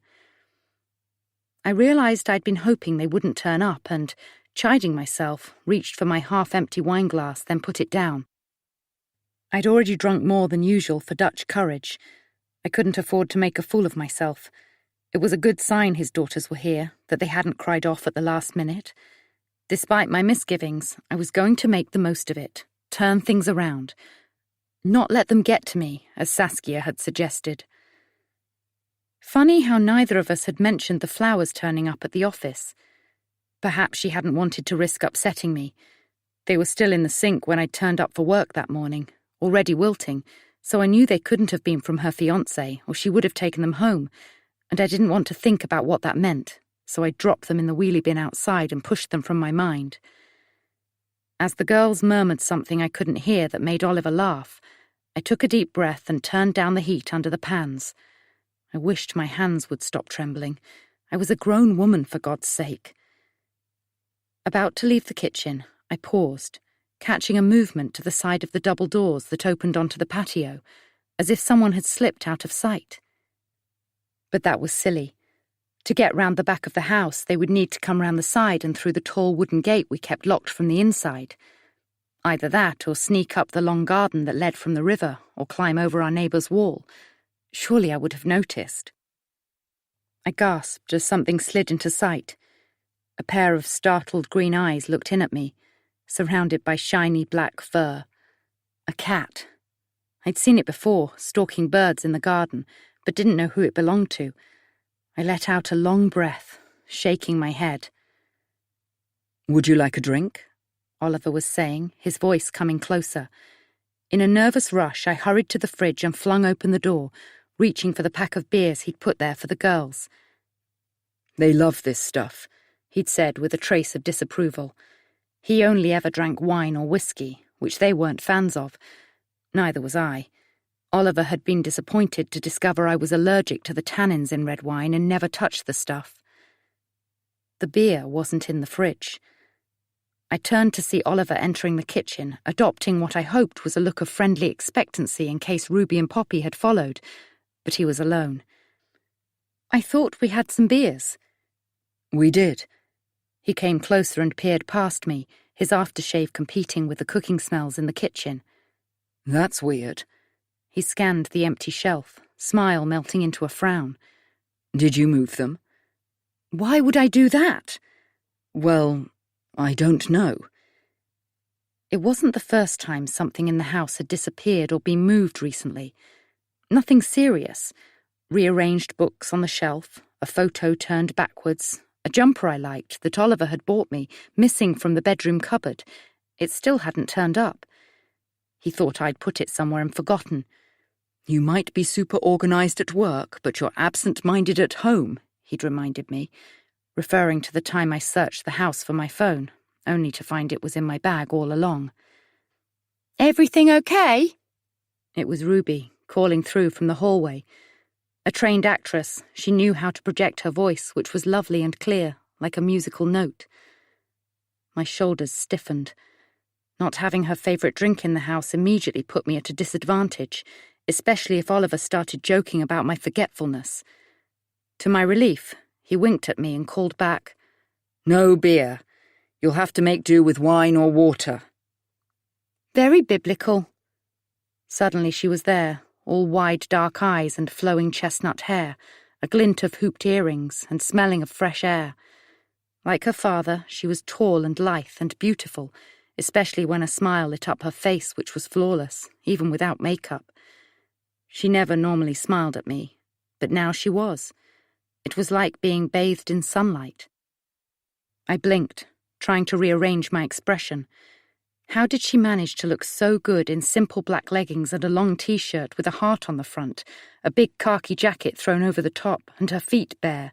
I realised I'd been hoping they wouldn't turn up and, chiding myself, reached for my half-empty wineglass, then put it down. I'd already drunk more than usual for Dutch courage. I couldn't afford to make a fool of myself. It was a good sign his daughters were here, that they hadn't cried off at the last minute. Despite my misgivings, I was going to make the most of it, turn things around. Not let them get to me, as Saskia had suggested. Funny how neither of us had mentioned the flowers turning up at the office. Perhaps she hadn't wanted to risk upsetting me. They were still in the sink when I'd turned up for work that morning, already wilting, so I knew they couldn't have been from her fiancé, or she would have taken them home, and I didn't want to think about what that meant, so I dropped them in the wheelie bin outside and pushed them from my mind. As the girls murmured something I couldn't hear that made Oliver laugh, I took a deep breath and turned down the heat under the pans. I wished my hands would stop trembling. I was a grown woman, for God's sake. About to leave the kitchen, I paused, catching a movement to the side of the double doors that opened onto the patio, as if someone had slipped out of sight. But that was silly. To get round the back of the house, they would need to come round the side and through the tall wooden gate we kept locked from the inside. Either that or sneak up the long garden that led from the river or climb over our neighbour's wall. Surely I would have noticed. I gasped as something slid into sight. A pair of startled green eyes looked in at me, surrounded by shiny black fur. A cat. I'd seen it before, stalking birds in the garden, but didn't know who it belonged to. I let out a long breath, shaking my head. "Would you like a drink?" Oliver was saying, his voice coming closer. In a nervous rush, I hurried to the fridge and flung open the door, reaching for the pack of beers he'd put there for the girls. "They love this stuff," he'd said with a trace of disapproval. He only ever drank wine or whiskey, which they weren't fans of. Neither was I. Oliver had been disappointed to discover I was allergic to the tannins in red wine and never touched the stuff. The beer wasn't in the fridge. I turned to see Oliver entering the kitchen, adopting what I hoped was a look of friendly expectancy in case Ruby and Poppy had followed, but he was alone. "I thought we had some beers." "We did." He came closer and peered past me, his aftershave competing with the cooking smells in the kitchen. "That's weird." He scanned the empty shelf, smile melting into a frown. "Did you move them?" "Why would I do that?" "Well, I don't know." It wasn't the first time something in the house had disappeared or been moved recently. Nothing serious. Rearranged books on the shelf, a photo turned backwards, a jumper I liked that Oliver had bought me, missing from the bedroom cupboard. It still hadn't turned up. He thought I'd put it somewhere and forgotten. "You might be super organised at work, but you're absent-minded at home," he'd reminded me, referring to the time I searched the house for my phone, only to find it was in my bag all along. "Everything okay?" It was Ruby, calling through from the hallway. A trained actress, she knew how to project her voice, which was lovely and clear, like a musical note. My shoulders stiffened. Not having her favourite drink in the house immediately put me at a disadvantage, especially if Oliver started joking about my forgetfulness. To my relief, he winked at me and called back, "No beer. You'll have to make do with wine or water." Very biblical. Suddenly she was there, all wide dark eyes and flowing chestnut hair, a glint of hooped earrings and smelling of fresh air. Like her father, she was tall and lithe and beautiful, especially when a smile lit up her face, which was flawless, even without makeup. She never normally smiled at me, but now she was. It was like being bathed in sunlight. I blinked, trying to rearrange my expression. How did she manage to look so good in simple black leggings and a long t-shirt with a heart on the front, a big khaki jacket thrown over the top, and her feet bare?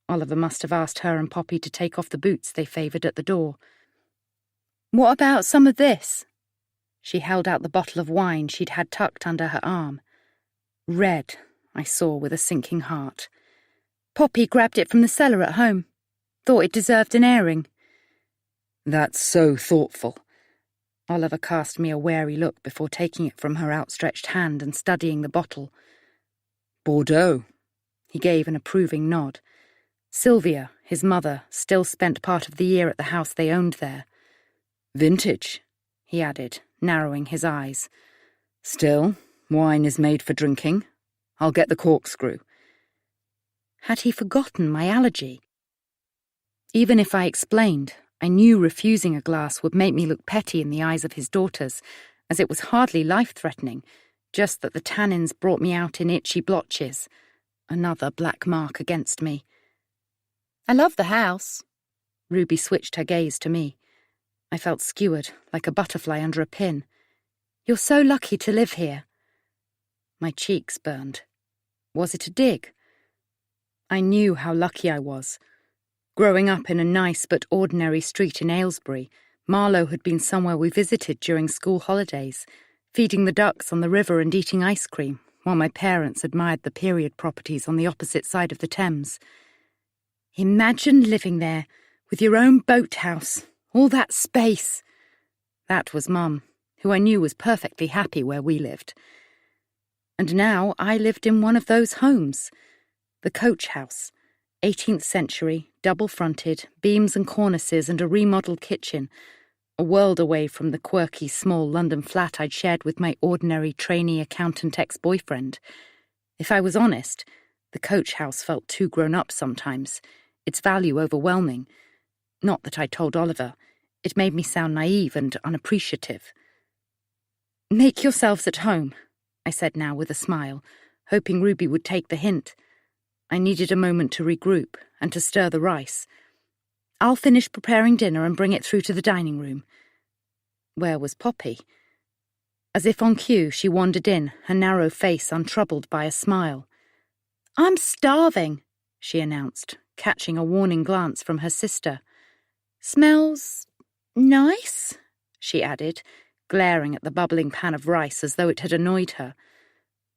Oliver must have asked her and Poppy to take off the boots they favoured at the door. "What about some of this?" She held out the bottle of wine she'd had tucked under her arm. Red, I saw with a sinking heart. "Poppy grabbed it from the cellar at home. Thought it deserved an airing." "That's so thoughtful." Oliver cast me a wary look before taking it from her outstretched hand and studying the bottle. "Bordeaux." He gave an approving nod. Sylvia, his mother, still spent part of the year at the house they owned there. "Vintage," he added, narrowing his eyes. "Still, wine is made for drinking. I'll get the corkscrew." Had he forgotten my allergy? Even if I explained, I knew refusing a glass would make me look petty in the eyes of his daughters, as it was hardly life-threatening, just that the tannins brought me out in itchy blotches. Another black mark against me. "I love the house." Ruby switched her gaze to me. I felt skewered, like a butterfly under a pin. "You're so lucky to live here." My cheeks burned. Was it a dig? I knew how lucky I was. Growing up in a nice but ordinary street in Aylesbury, Marlow had been somewhere we visited during school holidays, feeding the ducks on the river and eating ice cream, while my parents admired the period properties on the opposite side of the Thames. Imagine living there, with your own boathouse, all that space. That was Mum, who I knew was perfectly happy where we lived. And now I lived in one of those homes, the coach house. 18th century, double-fronted, beams and cornices and a remodelled kitchen, a world away from the quirky, small London flat I'd shared with my ordinary trainee accountant ex-boyfriend. If I was honest, the coach house felt too grown-up sometimes, its value overwhelming. Not that I told Oliver. It made me sound naive and unappreciative. "Make yourselves at home," I said now with a smile, hoping Ruby would take the hint. I needed a moment to regroup and to stir the rice. "I'll finish preparing dinner and bring it through to the dining room." Where was Poppy? As if on cue, she wandered in, her narrow face untroubled by a smile. "I'm starving," she announced, catching a warning glance from her sister. "Smells nice," she added, glaring at the bubbling pan of rice as though it had annoyed her.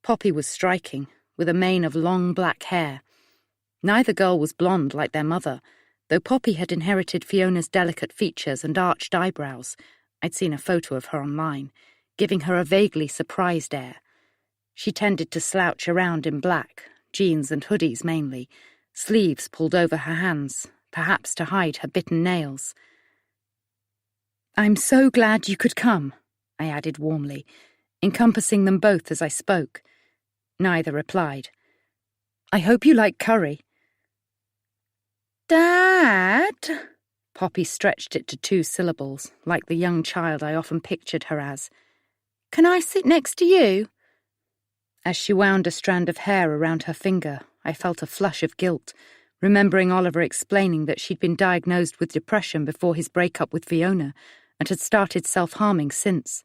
Poppy was striking, with a mane of long black hair. Neither girl was blonde like their mother, though Poppy had inherited Fiona's delicate features and arched eyebrows. I'd seen a photo of her online, giving her a vaguely surprised air. She tended to slouch around in black, jeans and hoodies mainly, sleeves pulled over her hands, perhaps to hide her bitten nails. "I'm so glad you could come," I added warmly, encompassing them both as I spoke. Neither replied. "I hope you like curry." "Dad?" Poppy stretched it to 2 syllables, like the young child I often pictured her as. "Can I sit next to you?" As she wound a strand of hair around her finger, I felt a flush of guilt, remembering Oliver explaining that she'd been diagnosed with depression before his breakup with Fiona and had started self-harming since.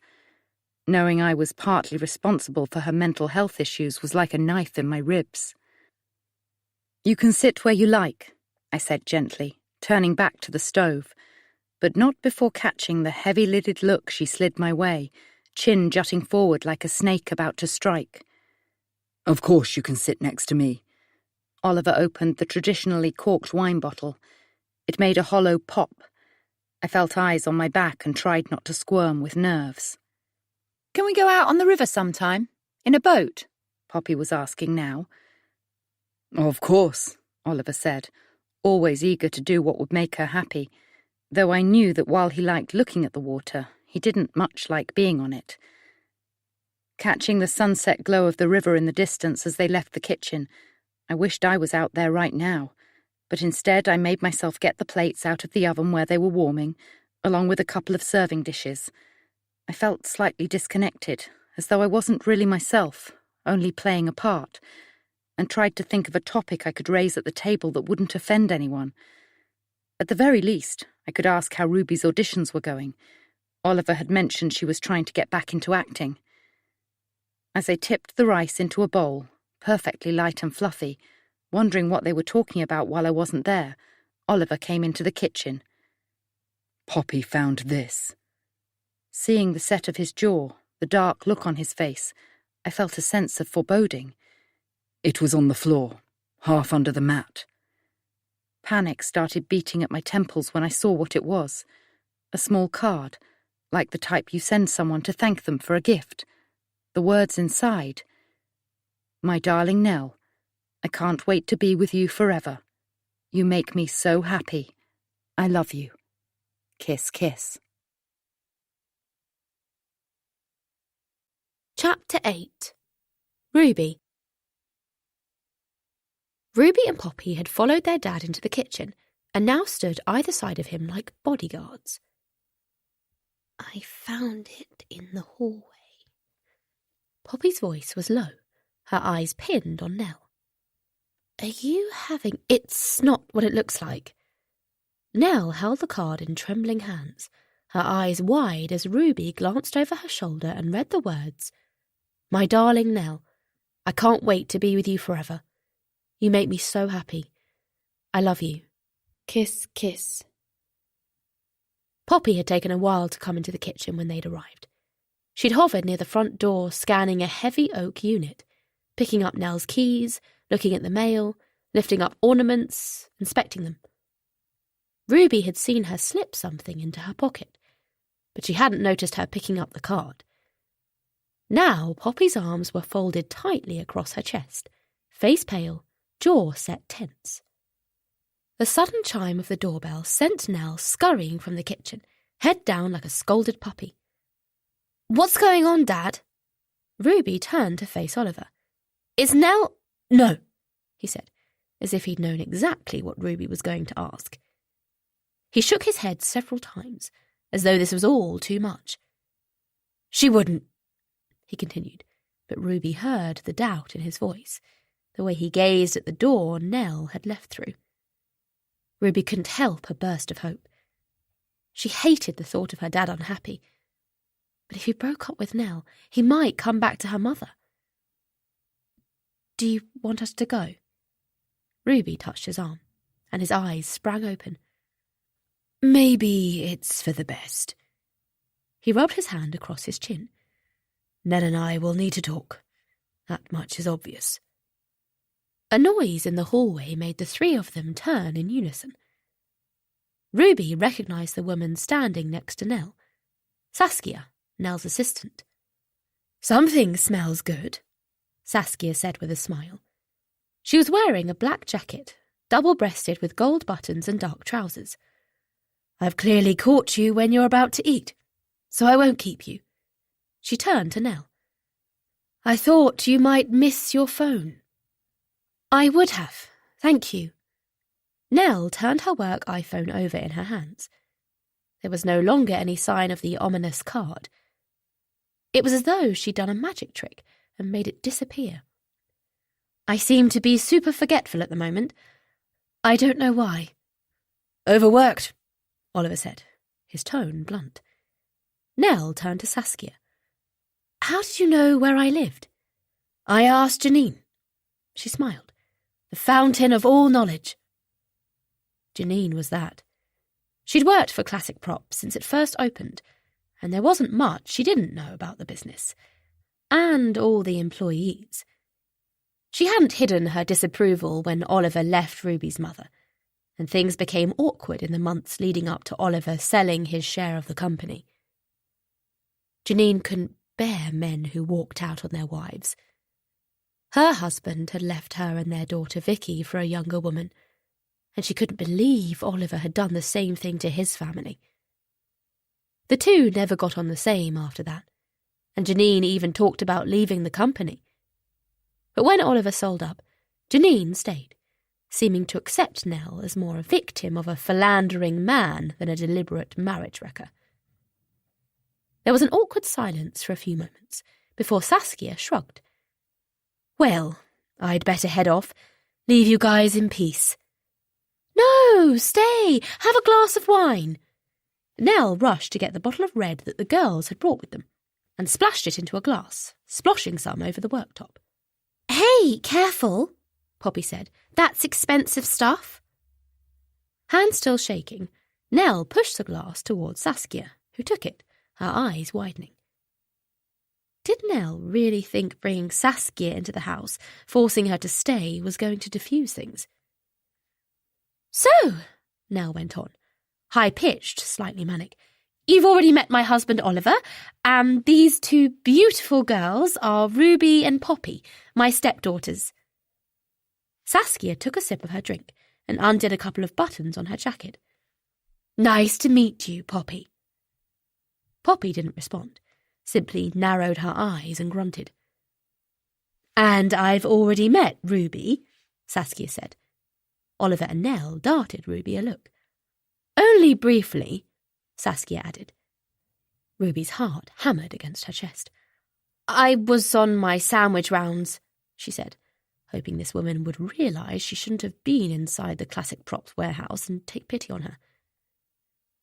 Knowing I was partly responsible for her mental health issues was like a knife in my ribs. "You can sit where you like," I said gently, turning back to the stove, but not before catching the heavy-lidded look she slid my way, chin jutting forward like a snake about to strike. Of course you can sit next to me. Oliver opened the traditionally corked wine bottle. It made a hollow pop. I felt eyes on my back and tried not to squirm with nerves. Can we go out on the river sometime? In a boat? Poppy was asking now. Of course, Oliver said, always eager to do what would make her happy, though I knew that while he liked looking at the water, he didn't much like being on it. Catching the sunset glow of the river in the distance as they left the kitchen, I wished I was out there right now, but instead I made myself get the plates out of the oven where they were warming, along with a couple of serving dishes. I felt slightly disconnected, as though I wasn't really myself, only playing a part, and tried to think of a topic I could raise at the table that wouldn't offend anyone. At the very least, I could ask how Ruby's auditions were going. Oliver had mentioned she was trying to get back into acting. As I tipped the rice into a bowl, perfectly light and fluffy, wondering what they were talking about while I wasn't there, Oliver came into the kitchen. Poppy found this. Seeing the set of his jaw, the dark look on his face, I felt a sense of foreboding. It was on the floor, half under the mat. Panic started beating at my temples when I saw what it was. A small card, like the type you send someone to thank them for a gift. The words inside. My darling Nell, I can't wait to be with you forever. You make me so happy. I love you. Kiss, kiss. Chapter 8. Ruby. Ruby and Poppy had followed their dad into the kitchen and now stood either side of him like bodyguards. I found it in the hallway. Poppy's voice was low, her eyes pinned on Nell. Are you having... It's not what it looks like. Nell held the card in trembling hands, her eyes wide as Ruby glanced over her shoulder and read the words, My darling Nell, I can't wait to be with you forever. You make me so happy. I love you. Kiss, kiss. Poppy had taken a while to come into the kitchen when they'd arrived. She'd hovered near the front door, scanning a heavy oak unit, picking up Nell's keys, looking at the mail, lifting up ornaments, inspecting them. Ruby had seen her slip something into her pocket, but she hadn't noticed her picking up the card. Now Poppy's arms were folded tightly across her chest, face pale, jaw set tense. The sudden chime of the doorbell sent Nell scurrying from the kitchen, head down like a scolded puppy. What's going on, Dad? Ruby turned to face Oliver. Is Nell... No, he said, as if he'd known exactly what Ruby was going to ask. He shook his head several times, as though this was all too much. She wouldn't, he continued, but Ruby heard the doubt in his voice, the way he gazed at the door Nell had left through. Ruby couldn't help a burst of hope. She hated the thought of her dad unhappy. But if he broke up with Nell, he might come back to her mother. Do you want us to go? Ruby touched his arm, and his eyes sprang open. Maybe it's for the best. He rubbed his hand across his chin. Nell and I will need to talk. That much is obvious. A noise in the hallway made the three of them turn in unison. Ruby recognised the woman standing next to Nell. Saskia, Nell's assistant. Something smells good, Saskia said with a smile. She was wearing a black jacket, double-breasted with gold buttons and dark trousers. I've clearly caught you when you're about to eat, so I won't keep you. She turned to Nell. I thought you might miss your phone. I would have, thank you. Nell turned her work iPhone over in her hands. There was no longer any sign of the ominous card. It was as though she'd done a magic trick and made it disappear. I seem to be super forgetful at the moment. I don't know why. Overworked, Oliver said, his tone blunt. Nell turned to Saskia. How did you know where I lived? I asked Janine. She smiled. The fountain of all knowledge. Janine was that. She'd worked for Classic Prop since it first opened, and there wasn't much she didn't know about the business, and all the employees. She hadn't hidden her disapproval when Oliver left Ruby's mother, and things became awkward in the months leading up to Oliver selling his share of the company. Janine couldn't bear men who walked out on their wives. Her husband had left her and their daughter Vicky for a younger woman, and she couldn't believe Oliver had done the same thing to his family. The two never got on the same after that, and Janine even talked about leaving the company. But when Oliver sold up, Janine stayed, seeming to accept Nell as more a victim of a philandering man than a deliberate marriage wrecker. There was an awkward silence for a few moments before Saskia shrugged. "Well, I'd better head off. Leave you guys in peace." "No, stay! Have a glass of wine!" Nell rushed to get the bottle of red that the girls had brought with them and splashed it into a glass, sploshing some over the worktop. "Hey, careful," Poppy said. "That's expensive stuff." Hand still shaking, Nell pushed the glass towards Saskia, who took it, her eyes widening. Did Nell really think bringing Saskia into the house, forcing her to stay, was going to diffuse things? "So," Nell went on, high-pitched, slightly manic, "you've already met my husband Oliver, and these two beautiful girls are Ruby and Poppy, my stepdaughters." Saskia took a sip of her drink and undid a couple of buttons on her jacket. "Nice to meet you, Poppy." Poppy didn't respond, simply narrowed her eyes and grunted. "And I've already met Ruby," Saskia said. Oliver and Nell darted Ruby a look. "Only briefly," Saskia added. Ruby's heart hammered against her chest. "I was on my sandwich rounds," she said, hoping this woman would realise she shouldn't have been inside the Classic Props warehouse and take pity on her.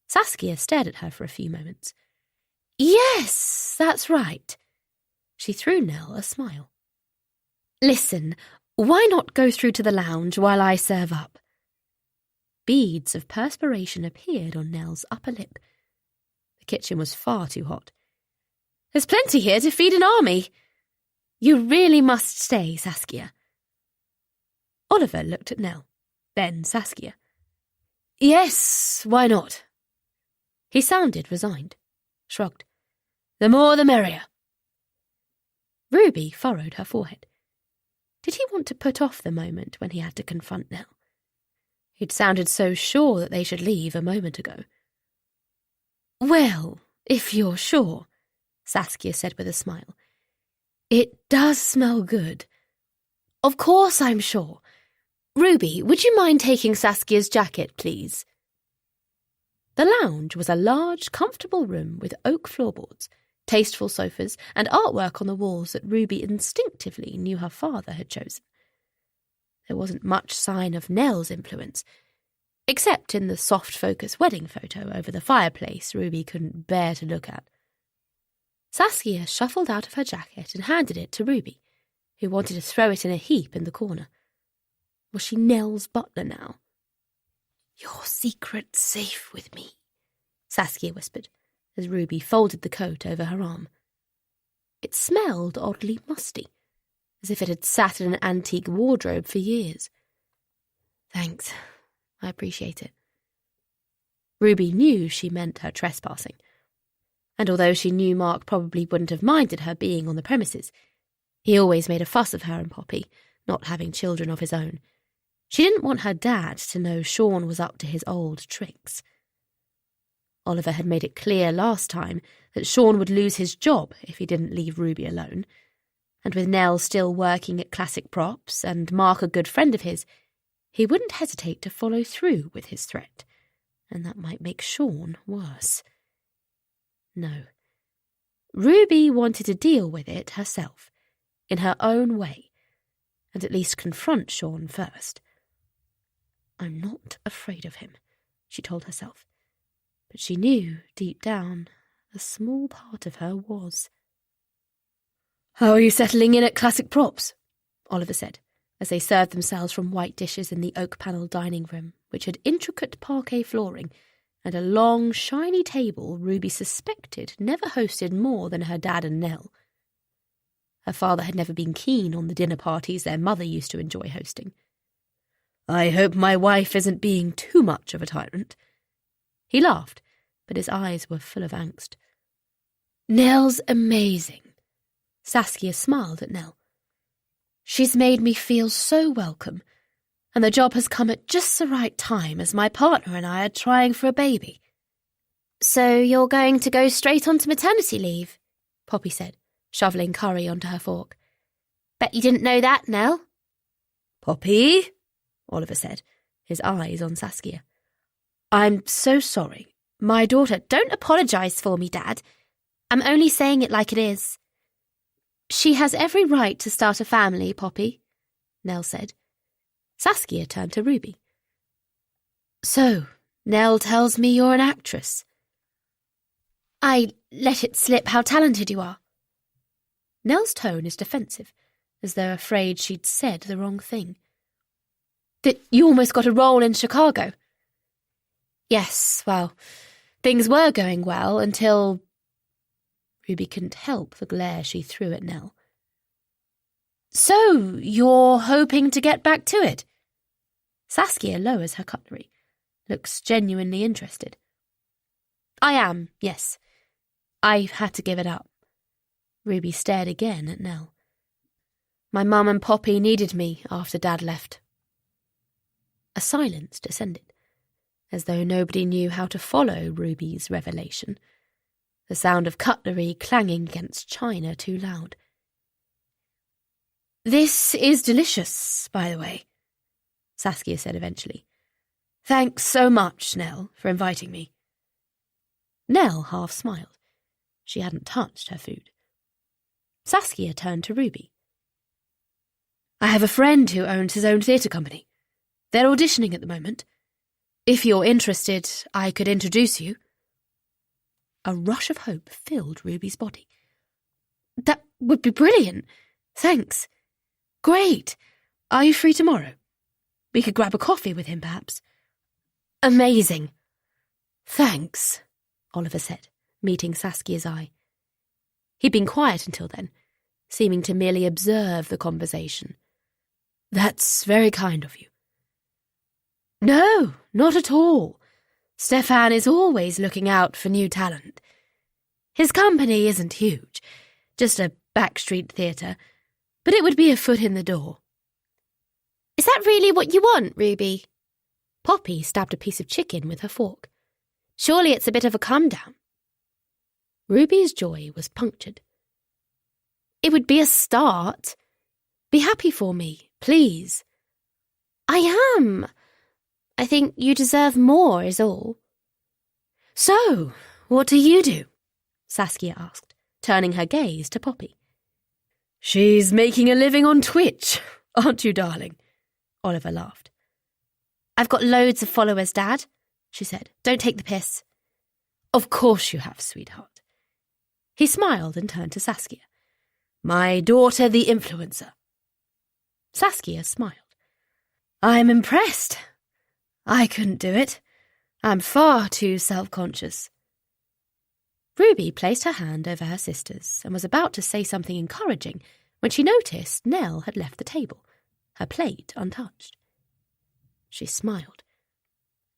Saskia stared at her for a few moments. "Yes, that's right." She threw Nell a smile. "Listen, why not go through to the lounge while I serve up?" Beads of perspiration appeared on Nell's upper lip. The kitchen was far too hot. "There's plenty here to feed an army." "You really must stay, Saskia." Oliver looked at Nell, then Saskia. "Yes, why not?" He sounded resigned, shrugged. "The more the merrier." Ruby furrowed her forehead. Did he want to put off the moment when he had to confront Nell? He'd sounded so sure that they should leave a moment ago. "Well, if you're sure," Saskia said with a smile. "It does smell good." "Of course I'm sure. Ruby, would you mind taking Saskia's jacket, please?" The lounge was a large, comfortable room with oak floorboards, tasteful sofas, and artwork on the walls that Ruby instinctively knew her father had chosen. There wasn't much sign of Nell's influence, except in the soft-focus wedding photo over the fireplace Ruby couldn't bear to look at. Saskia shuffled out of her jacket and handed it to Ruby, who wanted to throw it in a heap in the corner. Was she Nell's butler now? "Your secret's safe with me," Saskia whispered, as Ruby folded the coat over her arm. It smelled oddly musty, as if it had sat in an antique wardrobe for years. "Thanks, I appreciate it." Ruby knew she meant her trespassing, and although she knew Mark probably wouldn't have minded her being on the premises, he always made a fuss of her and Poppy, not having children of his own. She didn't want her dad to know Sean was up to his old tricks. Oliver had made it clear last time that Sean would lose his job if he didn't leave Ruby alone, and with Nell still working at Classic Props and Mark a good friend of his, he wouldn't hesitate to follow through with his threat, and that might make Sean worse. No. Ruby wanted to deal with it herself, in her own way, and at least confront Sean first. "I'm not afraid of him," she told herself. But she knew, deep down, a small part of her was. "How are you settling in at Classic Props?" Oliver said, as they served themselves from white dishes in the oak-panelled dining room, which had intricate parquet flooring and a long, shiny table Ruby suspected never hosted more than her dad and Nell. Her father had never been keen on the dinner parties their mother used to enjoy hosting. "I hope my wife isn't being too much of a tyrant." He laughed, but his eyes were full of angst. "Nell's amazing." Saskia smiled at Nell. "She's made me feel so welcome, and the job has come at just the right time as my partner and I are trying for a baby." "So you're going to go straight on to maternity leave?" Poppy said, shoveling curry onto her fork. "Bet you didn't know that, Nell." "Poppy," Oliver said, his eyes on Saskia. "I'm so sorry. My daughter—" "Don't apologise for me, Dad. I'm only saying it like it is." "She has every right to start a family, Poppy," Nell said. Saskia turned to Ruby. "So, Nell tells me you're an actress." "I let it slip how talented you are." Nell's tone is defensive, as though afraid she'd said the wrong thing. "That you almost got a role in Chicago?" "Yes, well, things were going well until—" Ruby couldn't help the glare she threw at Nell. "So, you're hoping to get back to it?" Saskia lowers her cutlery, looks genuinely interested. "I am, yes. I had to give it up." Ruby stared again at Nell. "My mum and Poppy needed me after Dad left." A silence descended, as though nobody knew how to follow Ruby's revelation, the sound of cutlery clanging against china too loud. "This is delicious, by the way," Saskia said eventually. "Thanks so much, Nell, for inviting me." Nell half smiled. She hadn't touched her food. Saskia turned to Ruby. "I have a friend who owns his own theatre company. They're auditioning at the moment. If you're interested, I could introduce you." A rush of hope filled Ruby's body. "That would be brilliant. Thanks. Great. Are you free tomorrow? We could grab a coffee with him, perhaps." "Amazing. Thanks," Oliver said, meeting Saskia's eye. He'd been quiet until then, seeming to merely observe the conversation. "That's very kind of you." "No, not at all. Stefan is always looking out for new talent. His company isn't huge, just a backstreet theatre, but it would be a foot in the door." "Is that really what you want, Ruby?" Poppy stabbed a piece of chicken with her fork. "Surely it's a bit of a come-down." Ruby's joy was punctured. "It would be a start. Be happy for me, please." "I am. I think you deserve more, is all." "So, what do you do?" Saskia asked, turning her gaze to Poppy. "She's making a living on Twitch, aren't you, darling?" Oliver laughed. "I've got loads of followers, Dad," she said. "Don't take the piss." "Of course you have, sweetheart." He smiled and turned to Saskia. "My daughter, the influencer." Saskia smiled. "I'm impressed. I couldn't do it. I'm far too self-conscious." Ruby placed her hand over her sister's and was about to say something encouraging when she noticed Nell had left the table, her plate untouched. She smiled.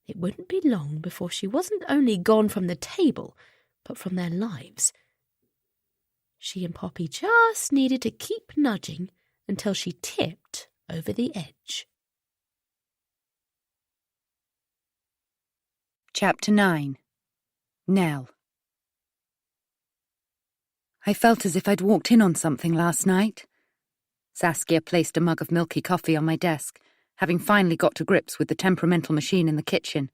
It wouldn't be long before she wasn't only gone from the table, but from their lives. She and Poppy just needed to keep nudging until she tipped over the edge. Chapter 9. Nell. I felt as if I'd walked in on something last night. Saskia placed a mug of milky coffee on my desk, having finally got to grips with the temperamental machine in the kitchen.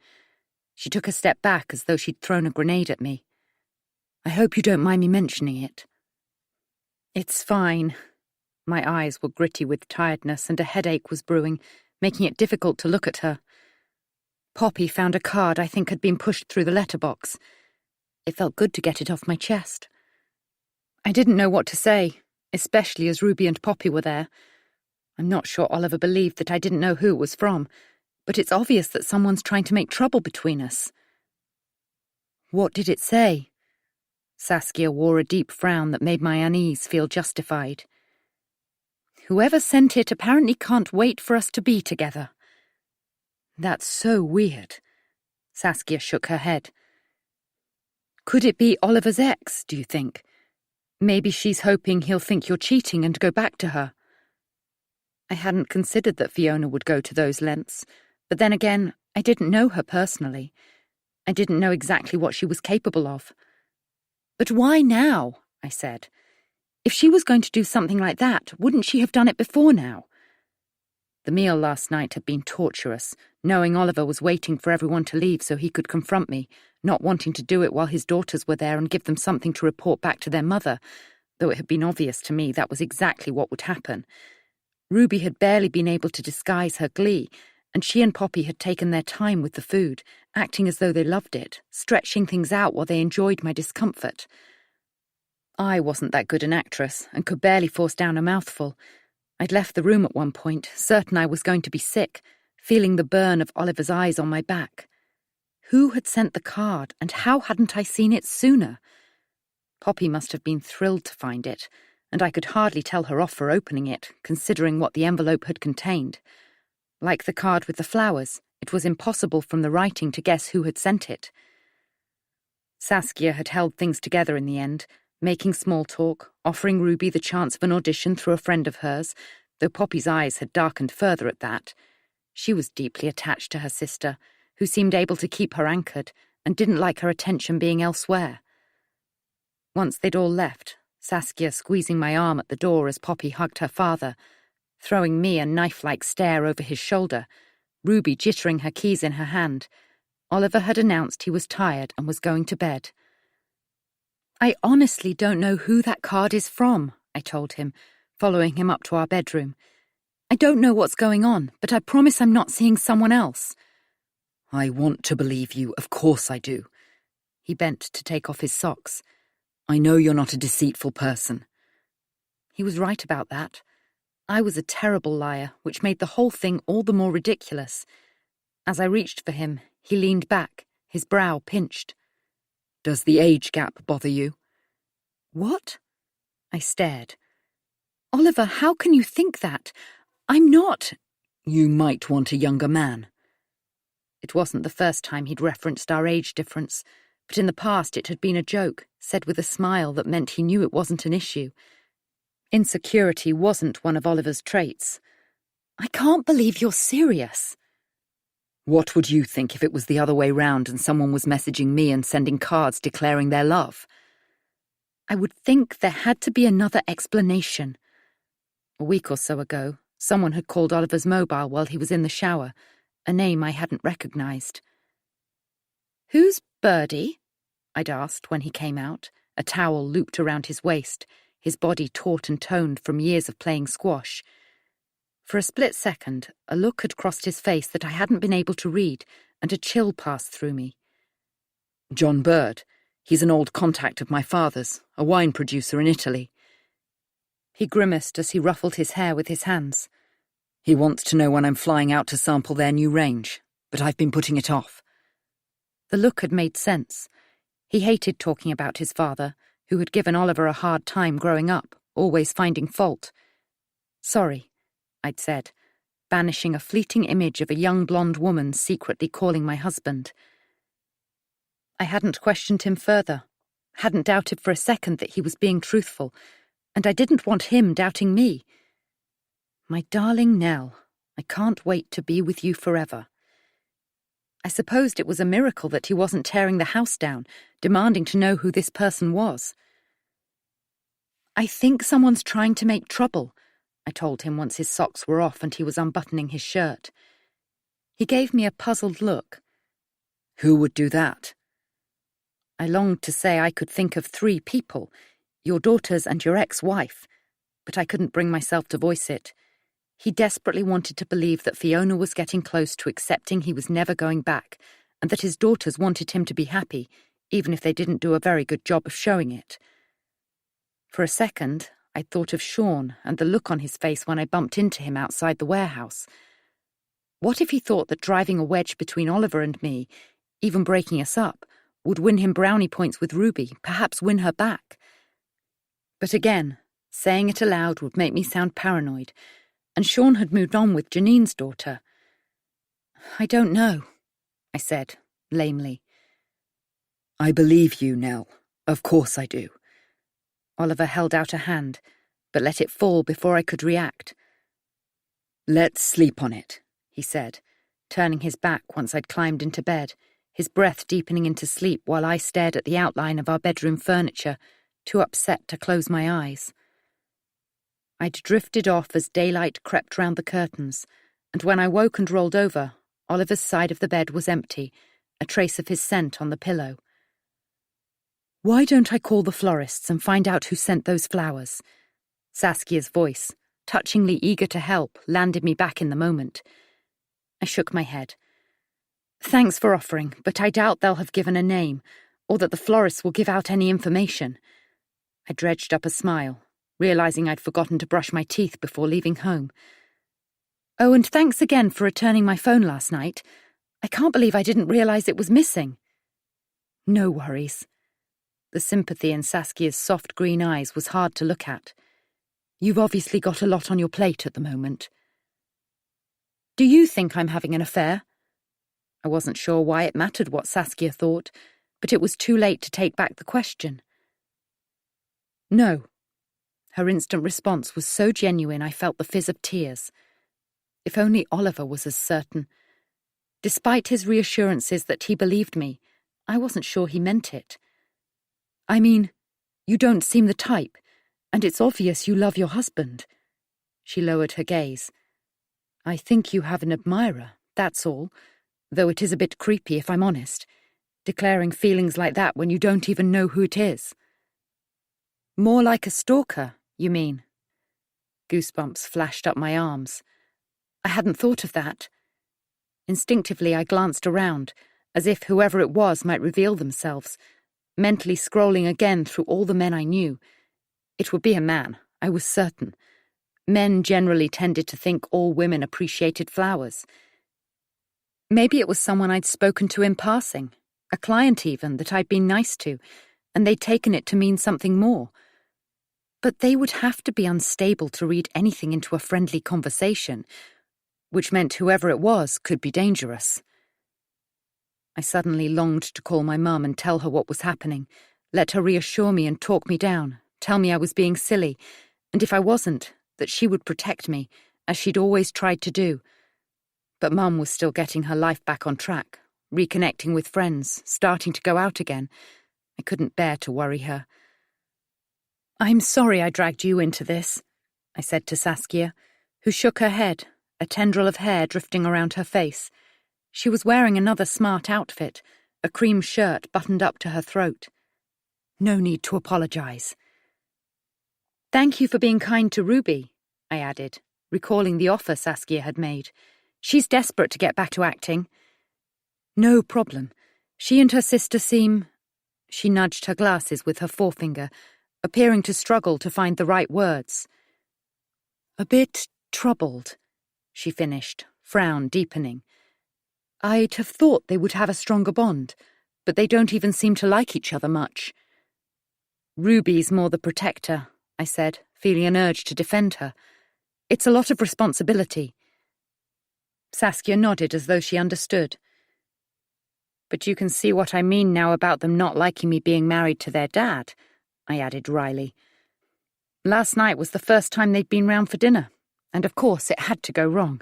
She took a step back as though she'd thrown a grenade at me. "I hope you don't mind me mentioning it." "It's fine." My eyes were gritty with tiredness and a headache was brewing, making it difficult to look at her. Poppy found a card I think had been pushed through the letterbox. It felt good to get it off my chest. I didn't know what to say, especially as Ruby and Poppy were there. I'm not sure Oliver believed that I didn't know who it was from, but it's obvious that someone's trying to make trouble between us. "What did it say?" Saskia wore a deep frown that made my unease feel justified. Whoever sent it apparently can't wait for us to be together. That's so weird. Saskia shook her head. Could it be Oliver's ex, do you think? Maybe she's hoping he'll think you're cheating and go back to her. I hadn't considered that Fiona would go to those lengths, but then again, I didn't know her personally. I didn't know exactly what she was capable of. But why now? I said. If she was going to do something like that, wouldn't she have done it before now? The meal last night had been torturous, knowing Oliver was waiting for everyone to leave so he could confront me, not wanting to do it while his daughters were there and give them something to report back to their mother, though it had been obvious to me that was exactly what would happen. Ruby had barely been able to disguise her glee, and she and Poppy had taken their time with the food, acting as though they loved it, stretching things out while they enjoyed my discomfort. I wasn't that good an actress and could barely force down a mouthful. I'd left the room at one point, certain I was going to be sick, feeling the burn of Oliver's eyes on my back. Who had sent the card, and how hadn't I seen it sooner? Poppy must have been thrilled to find it, and I could hardly tell her off for opening it, considering what the envelope had contained. Like the card with the flowers, it was impossible from the writing to guess who had sent it. Saskia had held things together in the end, making small talk, offering Ruby the chance of an audition through a friend of hers, though Poppy's eyes had darkened further at that. She was deeply attached to her sister, who seemed able to keep her anchored and didn't like her attention being elsewhere. Once they'd all left, Saskia squeezing my arm at the door as Poppy hugged her father, throwing me a knife-like stare over his shoulder, Ruby jittering her keys in her hand, Oliver had announced he was tired and was going to bed. I honestly don't know who that card is from, I told him, following him up to our bedroom. I don't know what's going on, but I promise I'm not seeing someone else. I want to believe you, of course I do. He bent to take off his socks. I know you're not a deceitful person. He was right about that. I was a terrible liar, which made the whole thing all the more ridiculous. As I reached for him, he leaned back, his brow pinched. Does the age gap bother you? What? I stared. Oliver, how can you think that? I'm not. You might want a younger man. It wasn't the first time he'd referenced our age difference, but in the past it had been a joke, said with a smile that meant he knew it wasn't an issue. Insecurity wasn't one of Oliver's traits. I can't believe you're serious. What would you think if it was the other way round and someone was messaging me and sending cards declaring their love? I would think there had to be another explanation. A week or so ago, someone had called Oliver's mobile while he was in the shower, a name I hadn't recognised. Who's Birdie? I'd asked when he came out, a towel looped around his waist, his body taut and toned from years of playing squash. For a split second, a look had crossed his face that I hadn't been able to read, and a chill passed through me. John Bird. He's an old contact of my father's, a wine producer in Italy. He grimaced as he ruffled his hair with his hands. He wants to know when I'm flying out to sample their new range, but I've been putting it off. The look had made sense. He hated talking about his father, who had given Oliver a hard time growing up, always finding fault. Sorry, I'd said, banishing a fleeting image of a young blonde woman secretly calling my husband. I hadn't questioned him further, hadn't doubted for a second that he was being truthful, and I didn't want him doubting me. My darling Nell, I can't wait to be with you forever. I supposed it was a miracle that he wasn't tearing the house down, demanding to know who this person was. I think someone's trying to make trouble, I told him once his socks were off and he was unbuttoning his shirt. He gave me a puzzled look. Who would do that? I longed to say I could think of 3 people, your daughters and your ex-wife, but I couldn't bring myself to voice it. He desperately wanted to believe that Fiona was getting close to accepting he was never going back, and that his daughters wanted him to be happy, even if they didn't do a very good job of showing it. For a second, I thought of Sean and the look on his face when I bumped into him outside the warehouse. What if he thought that driving a wedge between Oliver and me, even breaking us up, would win him brownie points with Ruby, perhaps win her back? But again, Saying it aloud would make me sound paranoid, and Sean had moved on with Janine's daughter. "I don't know," I said, lamely. "I believe you, Nell. Of course I do." Oliver held out a hand, but let it fall before I could react. "Let's sleep on it," he said, turning his back once I'd climbed into bed, his breath deepening into sleep while I stared at the outline of our bedroom furniture, too upset to close my eyes. I'd drifted off as daylight crept round the curtains, and when I woke and rolled over, Oliver's side of the bed was empty, a trace of his scent on the pillow. "Why don't I call the florists and find out who sent those flowers?" Saskia's voice, touchingly eager to help, landed me back in the moment. I shook my head. "Thanks for offering, but I doubt they'll have given a name, or that the florists will give out any information." I dredged up a smile, realizing I'd forgotten to brush my teeth before leaving home. "Oh, and thanks again for returning my phone last night. I can't believe I didn't realize it was missing." "No worries." The sympathy in Saskia's soft green eyes was hard to look at. "You've obviously got a lot on your plate at the moment." "Do you think I'm having an affair?" I wasn't sure why it mattered what Saskia thought, but it was too late to take back the question. "No." Her instant response was so genuine I felt the fizz of tears. If only Oliver was as certain. Despite his reassurances that he believed me, I wasn't sure he meant it. "I mean, you don't seem the type, and it's obvious you love your husband." She lowered her gaze. "I think you have an admirer, that's all, though it is a bit creepy if I'm honest, declaring feelings like that when you don't even know who it is." "More like a stalker, you mean?" Goosebumps flashed up my arms. I hadn't thought of that. Instinctively I glanced around, as if whoever it was might reveal themselves, mentally scrolling again through all the men I knew. It would be a man, I was certain. Men generally tended to think all women appreciated flowers. Maybe it was someone I'd spoken to in passing, a client even, that I'd been nice to, and they'd taken it to mean something more. But they would have to be unstable to read anything into a friendly conversation, which meant whoever it was could be dangerous. I suddenly longed to call my mum and tell her what was happening, let her reassure me and talk me down, tell me I was being silly, and if I wasn't, that she would protect me, as she'd always tried to do. But Mum was still getting her life back on track, reconnecting with friends, starting to go out again. I couldn't bear to worry her. "I'm sorry I dragged you into this," I said to Saskia, who shook her head, a tendril of hair drifting around her face. She was wearing another smart outfit, a cream shirt buttoned up to her throat. "No need to apologize." "Thank you for being kind to Ruby," I added, recalling the offer Saskia had made. "She's desperate to get back to acting." "No problem. She and her sister seem—" She nudged her glasses with her forefinger, appearing to struggle to find the right words. "A bit troubled," she finished, frown deepening. "I'd have thought they would have a stronger bond, but they don't even seem to like each other much." "Ruby's more the protector," I said, feeling an urge to defend her. "It's a lot of responsibility." Saskia nodded as though she understood. "But you can see what I mean now about them not liking me being married to their dad," I added wryly. "Last night was the first time they'd been round for dinner, and of course it had to go wrong.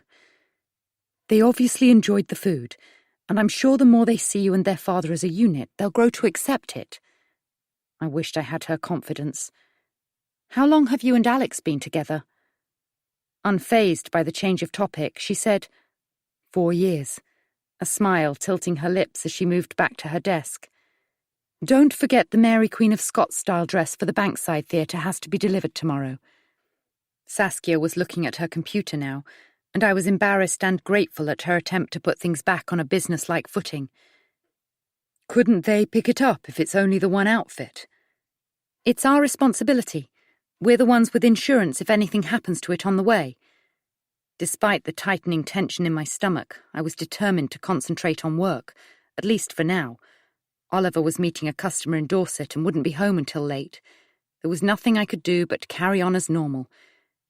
They obviously enjoyed the food, and I'm sure the more they see you and their father as a unit, they'll grow to accept it." I wished I had her confidence. "How long have you and Alex been together?" Unfazed by the change of topic, she said, 4 years, a smile tilting her lips as she moved back to her desk. "Don't forget the Mary Queen of Scots-style dress for the Bankside Theatre has to be delivered tomorrow." Saskia was looking at her computer now, and I was embarrassed and grateful at her attempt to put things back on a business-like footing. "Couldn't they pick it up if it's only the one outfit?" "It's our responsibility. We're the ones with insurance if anything happens to it on the way." Despite the tightening tension in my stomach, I was determined to concentrate on work, at least for now. Oliver was meeting a customer in Dorset and wouldn't be home until late. There was nothing I could do but carry on as normal.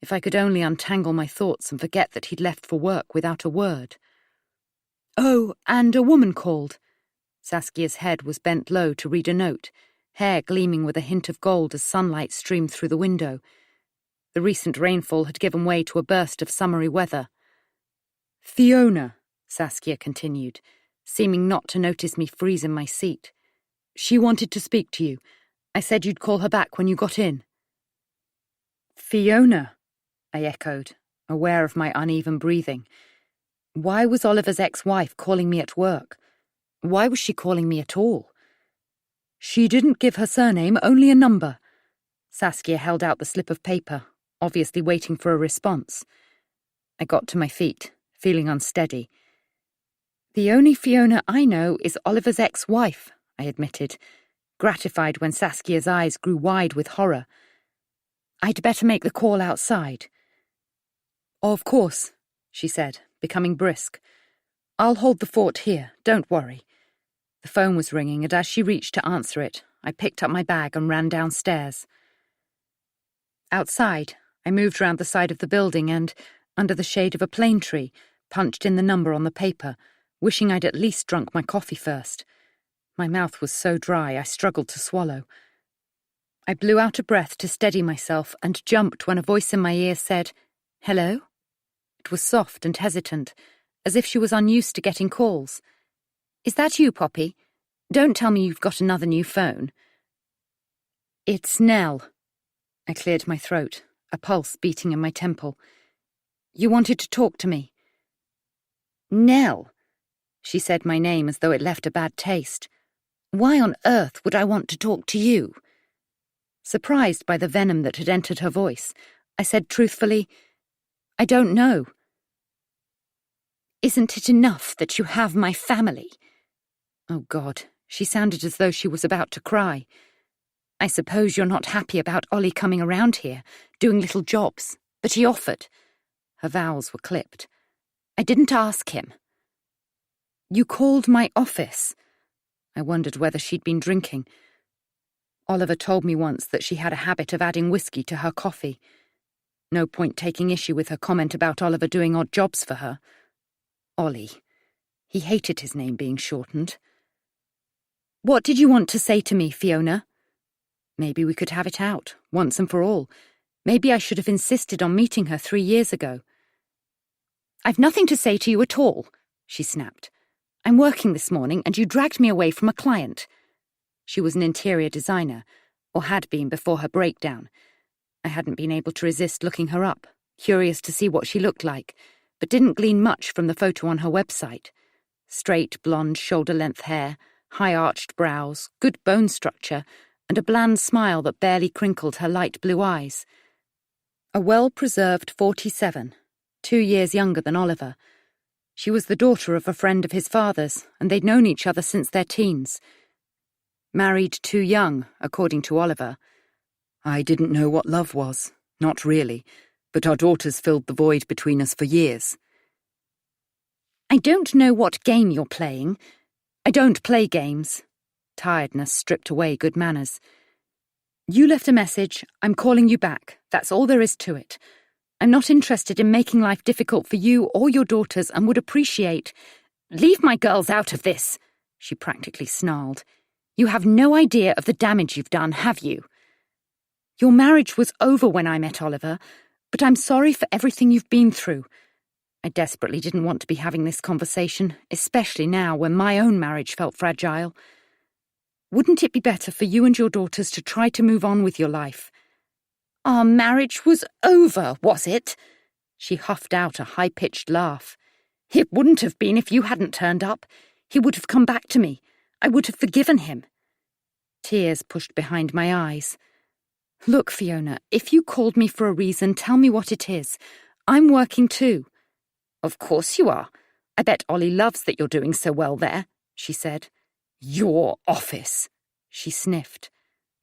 If I could only untangle my thoughts and forget that he'd left for work without a word. Oh, and a woman called. Saskia's head was bent low to read a note, hair gleaming with a hint of gold as sunlight streamed through the window. The recent rainfall had given way to a burst of summery weather. Fiona, Saskia continued, seeming not to notice me freeze in my seat. She wanted to speak to you. I said you'd call her back when you got in. Fiona, I echoed, aware of my uneven breathing. Why was Oliver's ex-wife calling me at work? Why was she calling me at all? She didn't give her surname, only a number. Saskia held out the slip of paper, obviously waiting for a response. I got to my feet, feeling unsteady. The only Fiona I know is Oliver's ex-wife, I admitted, gratified when Saskia's eyes grew wide with horror. I'd better make the call outside. Of course, she said, becoming brisk. I'll hold the fort here, don't worry. The phone was ringing, and as she reached to answer it, I picked up my bag and ran downstairs. Outside, I moved round the side of the building and, under the shade of a plane tree, punched in the number on the paper, wishing I'd at least drunk my coffee first. My mouth was so dry I struggled to swallow. I blew out a breath to steady myself and jumped when a voice in my ear said, "Hello?" It was soft and hesitant, as if she was unused to getting calls. "Is that you, Poppy? Don't tell me you've got another new phone." "It's Nell." I cleared my throat, a pulse beating in my temple. "You wanted to talk to me." "Nell?" She said my name as though it left a bad taste. "Why on earth would I want to talk to you?" Surprised by the venom that had entered her voice, I said truthfully, "I don't know." "Isn't it enough that you have my family?" Oh God, she sounded as though she was about to cry. "I suppose you're not happy about Ollie coming around here, doing little jobs, but he offered." Her vowels were clipped. "I didn't ask him." "You called my office." I wondered whether she'd been drinking. Oliver told me once that she had a habit of adding whiskey to her coffee. No point taking issue with her comment about Oliver doing odd jobs for her. Ollie. He hated his name being shortened. "What did you want to say to me, Fiona?" Maybe we could have it out, once and for all. Maybe I should have insisted on meeting her 3 years ago. "I've nothing to say to you at all," she snapped. "I'm working this morning and you dragged me away from a client." She was an interior designer, or had been before her breakdown. I hadn't been able to resist looking her up, curious to see what she looked like, but didn't glean much from the photo on her website. Straight, blonde, shoulder-length hair, high-arched brows, good bone structure, and a bland smile that barely crinkled her light blue eyes. A well-preserved 47, 2 years younger than Oliver. She was the daughter of a friend of his father's, and they'd known each other since their teens. Married too young, according to Oliver. I didn't know what love was, not really, but our daughters filled the void between us for years. "I don't know what game you're playing. I don't play games." Tiredness stripped away good manners. "You left a message. I'm calling you back. That's all there is to it. I'm not interested in making life difficult for you or your daughters and would appreciate—" "Leave my girls out of this," she practically snarled. "You have no idea of the damage you've done, have you? Your marriage was over when I met Oliver, but I'm sorry for everything you've been through." I desperately didn't want to be having this conversation, especially now when my own marriage felt fragile. "Wouldn't it be better for you and your daughters to try to move on with your life?" "Our marriage was over, was it?" She huffed out a high-pitched laugh. "It wouldn't have been if you hadn't turned up. He would have come back to me. I would have forgiven him." Tears pushed behind my eyes. "Look, Fiona, if you called me for a reason, tell me what it is. I'm working too." "Of course you are. I bet Ollie loves that you're doing so well there," she said. "Your office," she sniffed.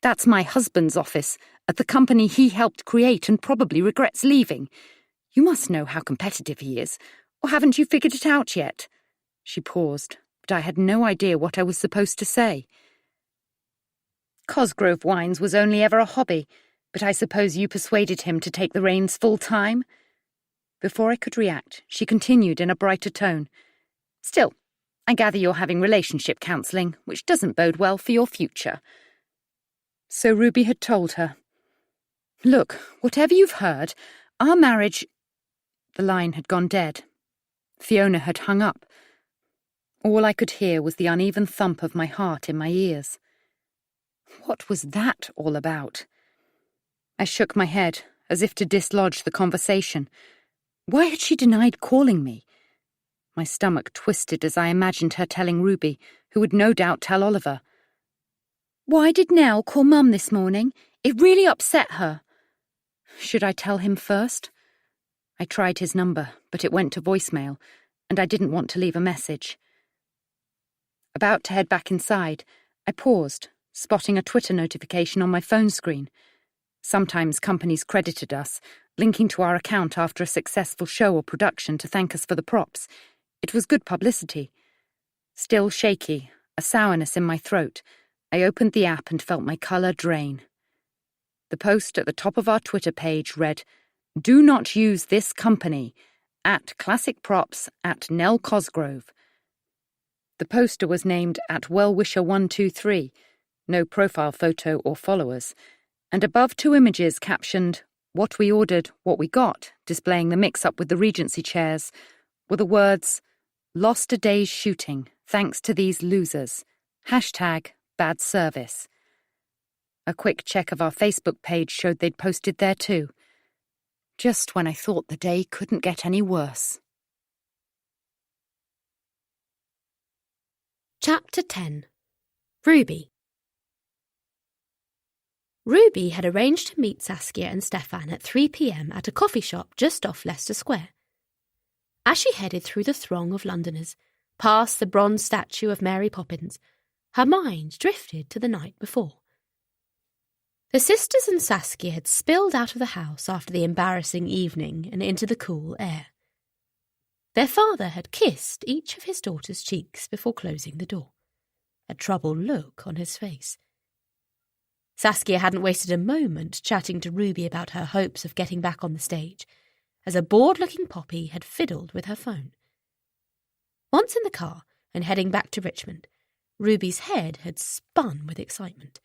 "That's my husband's office, at the company he helped create and probably regrets leaving. You must know how competitive he is, or haven't you figured it out yet?" She paused, but I had no idea what I was supposed to say. Cosgrove wines was only ever a hobby, but I suppose you persuaded him to take the reins full-time?" Before I could react, she continued in a brighter tone. "Still, I gather you're having relationship counselling, which doesn't bode well for your future." So Ruby had told her. "Look, whatever you've heard, our marriage—" The line had gone dead. Fiona had hung up. All I could hear was the uneven thump of my heart in my ears. What was that all about? I shook my head, as if to dislodge the conversation. Why had she denied calling me? My stomach twisted as I imagined her telling Ruby, who would no doubt tell Oliver. "Why did Nell call Mum this morning? It really upset her." Should I tell him first? I tried his number, but it went to voicemail, and I didn't want to leave a message. About to head back inside, I paused, spotting a Twitter notification on my phone screen. Sometimes companies credited us, linking to our account after a successful show or production to thank us for the props. It was good publicity. Still shaky, a sourness in my throat, I opened the app and felt my colour drain. The post at the top of our Twitter page read, "Do not use this company, @ClassicProps, @Nell Cosgrove." The poster was named @Wellwisher123, no profile photo or followers, and above 2 images captioned, "What we ordered, what we got," displaying the mix-up with the Regency chairs, were the words, "Lost a day's shooting, thanks to these losers. #bad service." A quick check of our Facebook page showed they'd posted there too. Just when I thought the day couldn't get any worse. Chapter 10. Ruby. Ruby had arranged to meet Saskia and Stefan at 3 p.m. at a coffee shop just off Leicester Square. As she headed through the throng of Londoners, past the bronze statue of Mary Poppins, her mind drifted to the night before. The sisters and Saskia had spilled out of the house after the embarrassing evening and into the cool air. Their father had kissed each of his daughter's cheeks before closing the door, a troubled look on his face. Saskia hadn't wasted a moment chatting to Ruby about her hopes of getting back on the stage, as a bored-looking Poppy had fiddled with her phone. Once in the car and heading back to Richmond, Ruby's head had spun with excitement.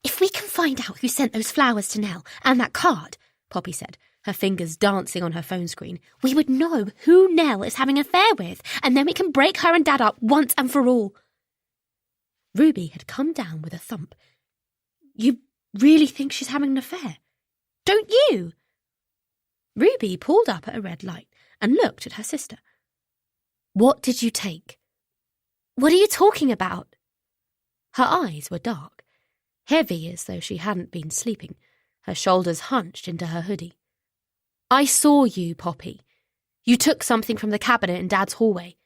"If we can find out who sent those flowers to Nell and that card," Poppy said, her fingers dancing on her phone screen, "we would know who Nell is having an affair with, and then we can break her and Dad up once and for all." Ruby had come down with a thump. "You really think she's having an affair? Don't you?" Ruby pulled up at a red light and looked at her sister. "What did you take?" "What are you talking about?" Her eyes were dark, heavy as though she hadn't been sleeping, her shoulders hunched into her hoodie. "I saw you, Poppy. You took something from the cabinet in Dad's hallway."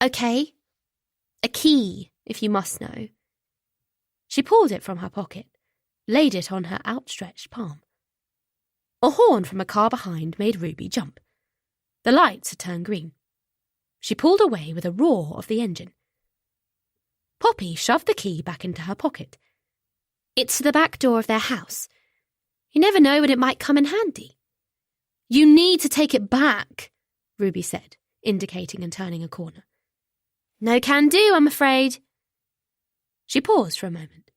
"Okay. A key, if you must know." She pulled it from her pocket, laid it on her outstretched palm. A horn from a car behind made Ruby jump. The lights had turned green. She pulled away with a roar of the engine. Poppy shoved the key back into her pocket. "It's to the back door of their house. You never know when it might come in handy." "You need to take it back," Ruby said, indicating and turning a corner. "No can do, I'm afraid." She paused for a moment.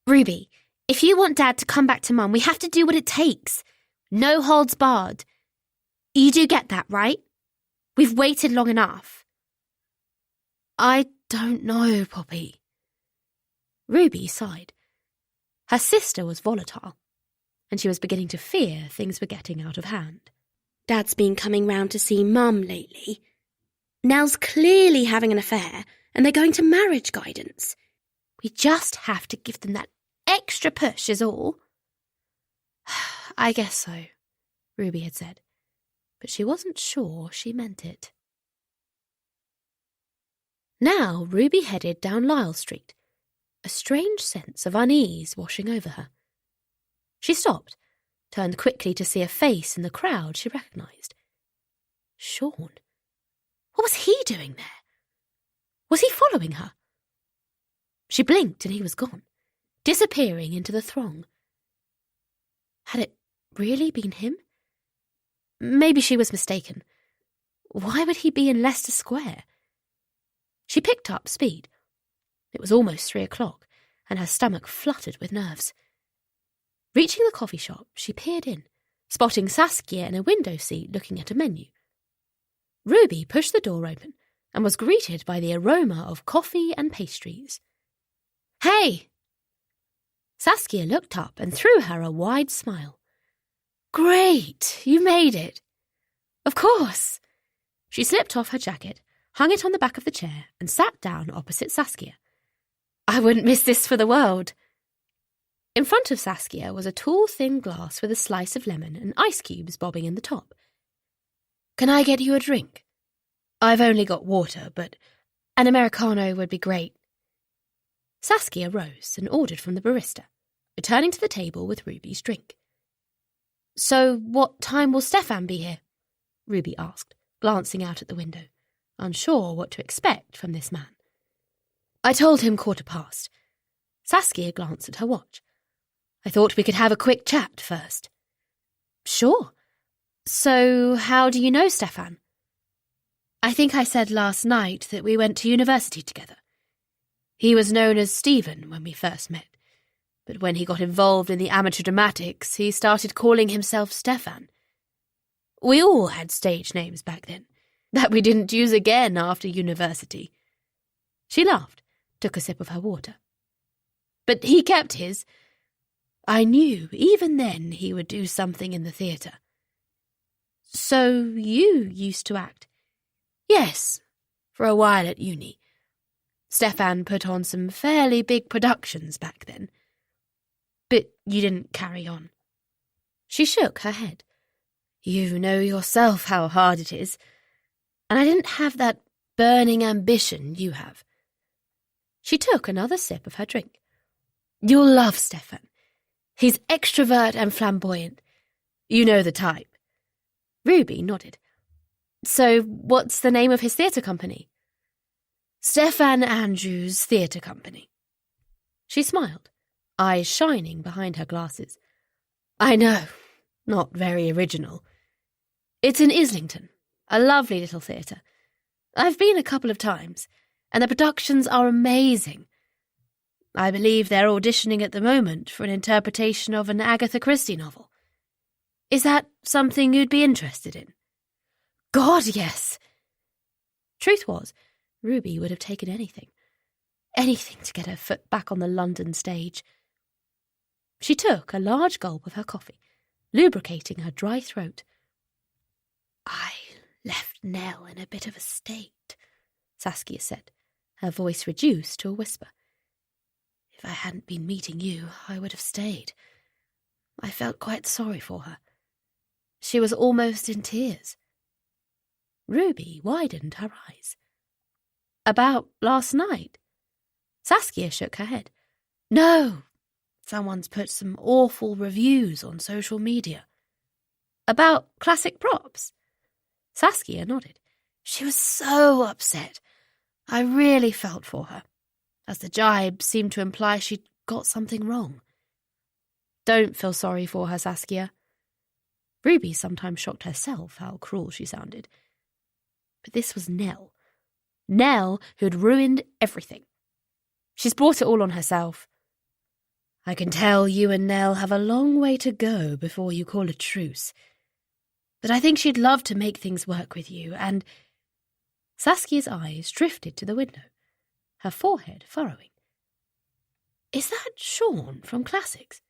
"Ruby, if you want Dad to come back to Mum, we have to do what it takes. No holds barred. You do get that, right? We've waited long enough." "I don't know, Poppy." Ruby sighed. Her sister was volatile, and she was beginning to fear things were getting out of hand. "Dad's been coming round to see Mum lately. Nell's clearly having an affair, and they're going to marriage guidance. We just have to give them that extra push is all." "I guess so," Ruby had said, but she wasn't sure she meant it. Now Ruby headed down Lisle Street, a strange sense of unease washing over her. She stopped, turned quickly to see a face in the crowd she recognised. Sean. What was he doing there? Was he following her? She blinked and he was gone, disappearing into the throng. Had it really been him? Maybe she was mistaken. Why would he be in Leicester Square? She picked up speed. It was almost 3:00, and her stomach fluttered with nerves. Reaching the coffee shop, she peered in, spotting Saskia in a window seat looking at a menu. Ruby pushed the door open and was greeted by the aroma of coffee and pastries. "Hey!" Saskia looked up and threw her a wide smile. "Great! You made it!" "Of course!" She slipped off her jacket, hung it on the back of the chair, and sat down opposite Saskia. "I wouldn't miss this for the world." In front of Saskia was a tall, thin glass with a slice of lemon and ice cubes bobbing in the top. "Can I get you a drink? I've only got water, but an Americano would be great." Saskia rose and ordered from the barista, returning to the table with Ruby's drink. "So what time will Stefan be here?" Ruby asked, glancing out at the window, unsure what to expect from this man. "I told him 1:15. Saskia glanced at her watch. "I thought we could have a quick chat first." "Sure. So how do you know Stefan?" "I think I said last night that we went to university together. He was known as Stephen when we first met, but when he got involved in the amateur dramatics, he started calling himself Stefan. We all had stage names back then, that we didn't use again after university." She laughed, took a sip of her water. "But he kept his. I knew even then he would do something in the theatre." "So you used to act?" "Yes, for a while at uni. Stefan put on some fairly big productions back then. But you didn't carry on." She shook her head. "You know yourself how hard it is, and I didn't have that burning ambition you have." She took another sip of her drink. "You'll love Stefan. He's extrovert and flamboyant. You know the type." Ruby nodded. "So what's the name of his theatre company?" "Stefan Andrews Theatre Company." She smiled, eyes shining behind her glasses. "I know, not very original. It's in Islington, a lovely little theatre. I've been a couple of times, and the productions are amazing. I believe they're auditioning at the moment for an interpretation of an Agatha Christie novel. Is that something you'd be interested in?" "God, yes!" Truth was, Ruby would have taken anything to get her foot back on the London stage. She took a large gulp of her coffee, lubricating her dry throat. "I left Nell in a bit of a state," Saskia said, her voice reduced to a whisper. "If I hadn't been meeting you, I would have stayed. I felt quite sorry for her. She was almost in tears." Ruby widened her eyes. "About last night?" Saskia shook her head. "No, someone's put some awful reviews on social media." "About classic props?" Saskia nodded. She was so upset. I really felt for her, as the jibe seemed to imply she'd got something wrong. "Don't feel sorry for her, Saskia." Ruby sometimes shocked herself how cruel she sounded. But this was Nell. Nell, who'd ruined everything. She's brought it all on herself. "I can tell you and Nell have a long way to go before you call a truce. But I think she'd love to make things work with you, and—" Saskia's eyes drifted to the window, her forehead furrowing. "Is that Sean from Classics?"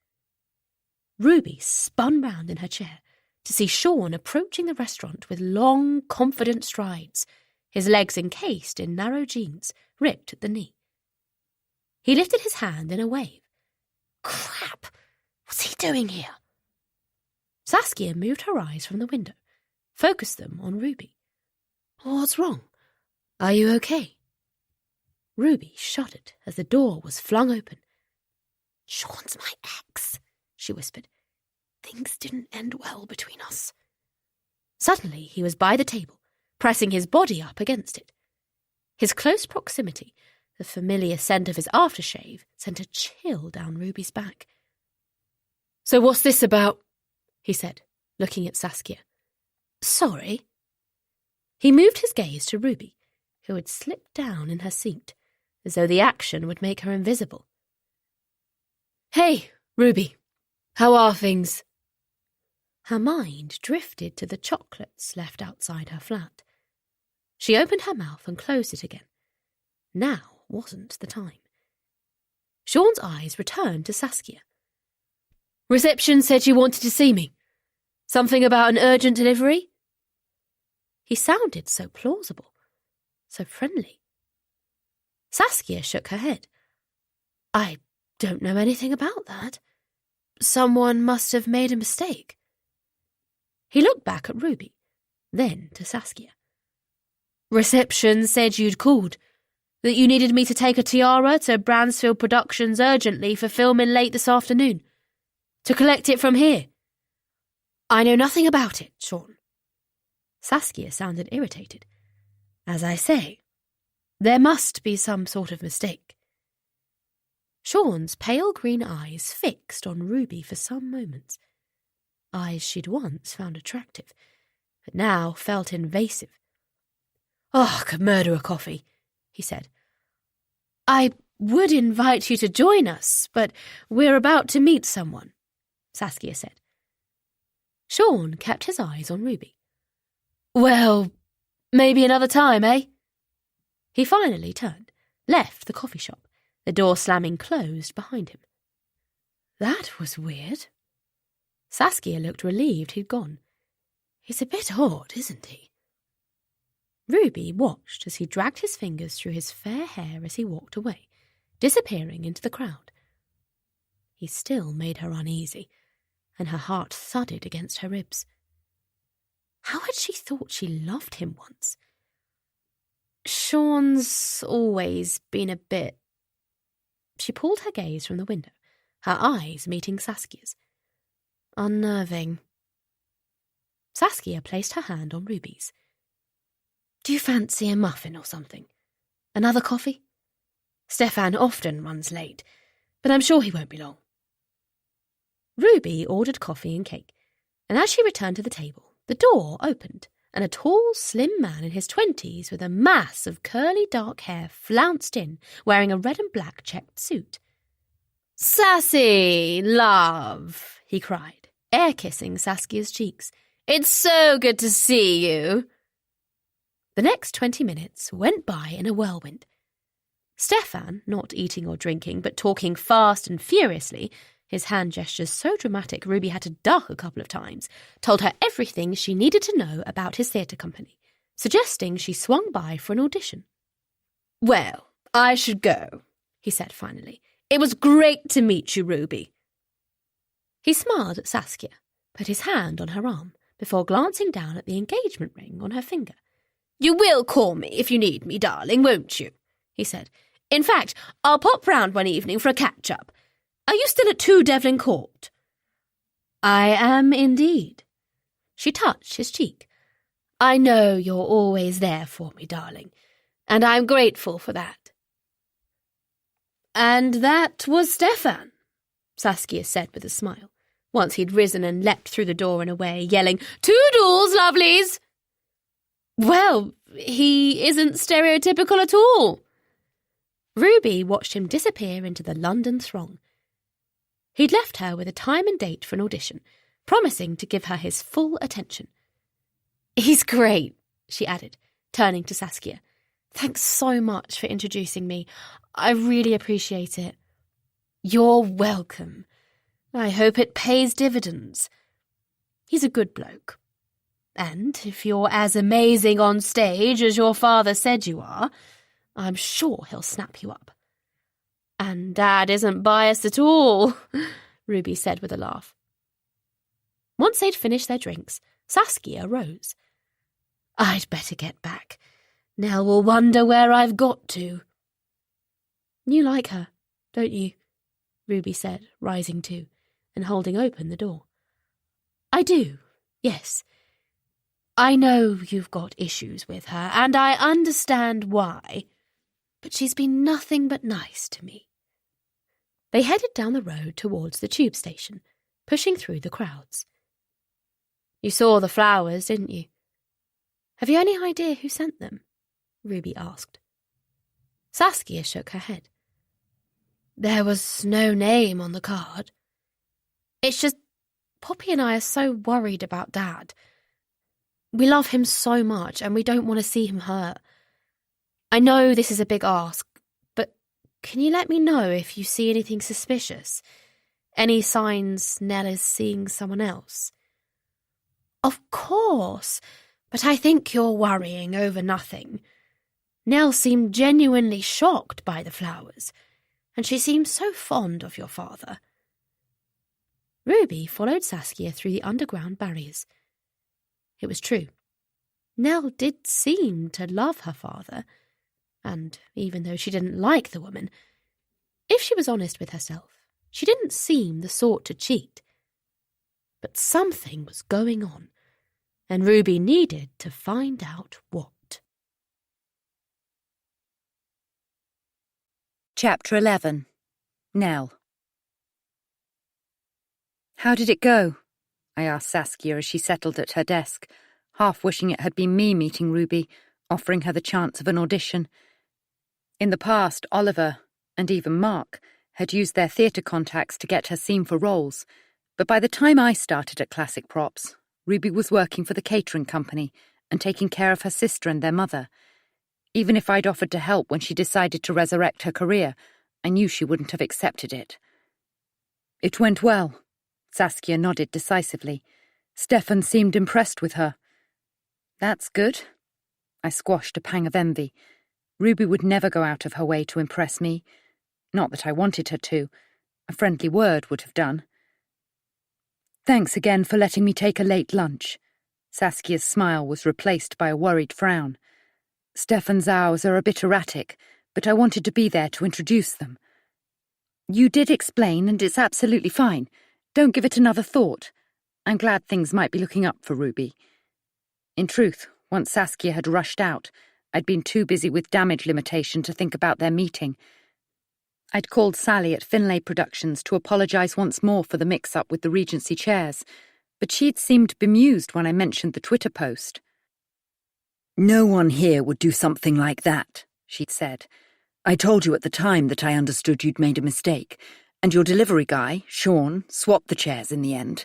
Ruby spun round in her chair to see Sean approaching the restaurant with long, confident strides, his legs encased in narrow jeans, ripped at the knee. He lifted his hand in a wave. "Crap! What's he doing here?" Saskia moved her eyes from the window, focused them on Ruby. "What's wrong? Are you okay?" Ruby shuddered as the door was flung open. "Sean's my ex," she whispered. "Things didn't end well between us." Suddenly he was by the table, pressing his body up against it. His close proximity, The familiar scent of his aftershave sent a chill down Ruby's back. "So what's this about?" he said, looking at Saskia. "Sorry." He moved his gaze to Ruby, who had slipped down in her seat, as though the action would make her invisible. "Hey, Ruby, how are things?" Her mind drifted to the chocolates left outside her flat. She opened her mouth and closed it again. Now wasn't the time. Sean's eyes returned to Saskia. "Reception said you wanted to see me. Something about an urgent delivery?" He sounded so plausible, so friendly. Saskia shook her head. "I don't know anything about that. Someone must have made a mistake." He looked back at Ruby, then to Saskia. "Reception said you'd called, that you needed me to take a tiara to Bransfield Productions urgently for filming late this afternoon, to collect it from here." "I know nothing about it, Sean." Saskia sounded irritated. "As I say, there must be some sort of mistake." Sean's pale green eyes fixed on Ruby for some moments. Eyes she'd once found attractive, but now felt invasive. "Oh, I could murder a coffee," he said. "I would invite you to join us, but we're about to meet someone," Saskia said. Sean kept his eyes on Ruby. "Well, maybe another time, eh?" He finally turned, left the coffee shop, the door slamming closed behind him. That was weird. Saskia looked relieved he'd gone. "He's a bit odd, isn't he?" Ruby watched as he dragged his fingers through his fair hair as he walked away, disappearing into the crowd. He still made her uneasy, and her heart thudded against her ribs. How had she thought she loved him once? "Sean's always been a bit..." She pulled her gaze from the window, her eyes meeting Saskia's. "Unnerving." Saskia placed her hand on Ruby's. "Do you fancy a muffin or something? Another coffee? Stefan often runs late, but I'm sure he won't be long." Ruby ordered coffee and cake, and as she returned to the table, the door opened, and a tall, slim man in his 20s with a mass of curly dark hair flounced in, wearing a red and black checked suit. "Sassy, love," he cried, air-kissing Saskia's cheeks. "It's so good to see you." The next 20 minutes went by in a whirlwind. Stefan, not eating or drinking, but talking fast and furiously, his hand gestures so dramatic Ruby had to duck a couple of times, told her everything she needed to know about his theatre company, suggesting she swung by for an audition. "Well, I should go," he said finally. "It was great to meet you, Ruby." He smiled at Saskia, put his hand on her arm, before glancing down at the engagement ring on her finger. "You will call me if you need me, darling, won't you?" he said. "In fact, I'll pop round one evening for a catch-up. Are you still at 2 Devlin Court?" "I am indeed." She touched his cheek. "I know you're always there for me, darling, and I'm grateful for that." "And that was Stefan," Saskia said with a smile, once he'd risen and leapt through the door and away, yelling, "Toodles, lovelies!" "Well, he isn't stereotypical at all." Ruby watched him disappear into the London throng. He'd left her with a time and date for an audition, promising to give her his full attention. "He's great," she added, turning to Saskia. "Thanks so much for introducing me. I really appreciate it." "You're welcome. I hope it pays dividends. He's a good bloke. And if you're as amazing on stage as your father said you are, I'm sure he'll snap you up." "And Dad isn't biased at all," Ruby said with a laugh. Once they'd finished their drinks, Saskia rose. "I'd better get back. Nell will wonder where I've got to." "You like her, don't you?" Ruby said, rising too, and holding open the door. "I do, yes. I know you've got issues with her, and I understand why." but she's been nothing but nice to me. They headed down the road towards the tube station, pushing through the crowds. You saw the flowers, didn't you? Have you any idea who sent them? Ruby asked. Saskia shook her head. There was no name on the card. It's just Poppy and I are so worried about Dad. We love him so much and we don't want to see him hurt. I know this is a big ask, but can you let me know if you see anything suspicious? Any signs Nell is seeing someone else? Of course, but I think you're worrying over nothing. Nell seemed genuinely shocked by the flowers, and she seems so fond of your father. Ruby followed Saskia through the underground barriers. It was true. Nell did seem to love her father, and even though she didn't like the woman, if she was honest with herself, she didn't seem the sort to cheat. But something was going on, and Ruby needed to find out what. Chapter 11. Nell. How did it go? I asked Saskia as she settled at her desk, half wishing it had been me meeting Ruby, offering her the chance of an audition. In the past, Oliver, and even Mark, had used their theatre contacts to get her seen for roles, but by the time I started at Classic Props, Ruby was working for the catering company and taking care of her sister and their mother. Even if I'd offered to help when she decided to resurrect her career, I knew she wouldn't have accepted it. It went well. Saskia nodded decisively. Stefan seemed impressed with her. That's good. I squashed a pang of envy. Ruby would never go out of her way to impress me. Not that I wanted her to. A friendly word would have done. Thanks again for letting me take a late lunch. Saskia's smile was replaced by a worried frown. Stefan's hours are a bit erratic, but I wanted to be there to introduce them. You did explain, and it's absolutely fine. Don't give it another thought. I'm glad things might be looking up for Ruby. In truth, once Saskia had rushed out, I'd been too busy with damage limitation to think about their meeting. I'd called Sally at Finlay Productions to apologise once more for the mix-up with the Regency chairs, but she'd seemed bemused when I mentioned the Twitter post. No one here would do something like that, she'd said. I told you at the time that I understood you'd made a mistake, and your delivery guy, Sean, swapped the chairs in the end.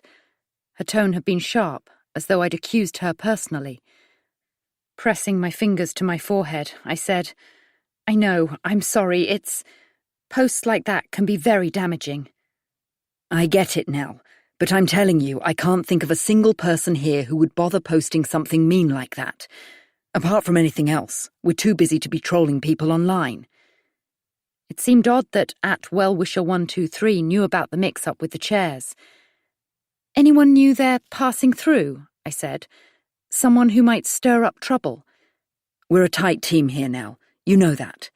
Her tone had been sharp, as though I'd accused her personally. Pressing my fingers to my forehead, I said, I know, I'm sorry, posts like that can be very damaging. I get it, Nell, but I'm telling you, I can't think of a single person here who would bother posting something mean like that. Apart from anything else, we're too busy to be trolling people online. It seemed odd that @WellWisher123 knew about the mix-up with the chairs. Anyone knew they're passing through, I said. Someone who might stir up trouble. We're a tight team here, Nell. You know that.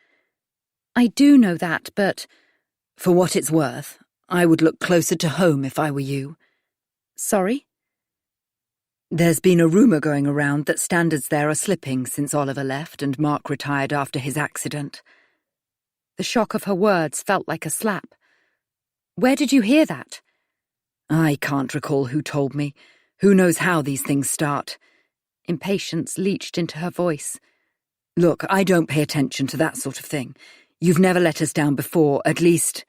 I do know that, but for what it's worth, I would look closer to home if I were you. Sorry? There's been a rumour going around that standards there are slipping since Oliver left and Mark retired after his accident. The shock of her words felt like a slap. Where did you hear that? I can't recall who told me. Who knows how these things start? Impatience leached into her voice. Look, I don't pay attention to that sort of thing. You've never let us down before, at least.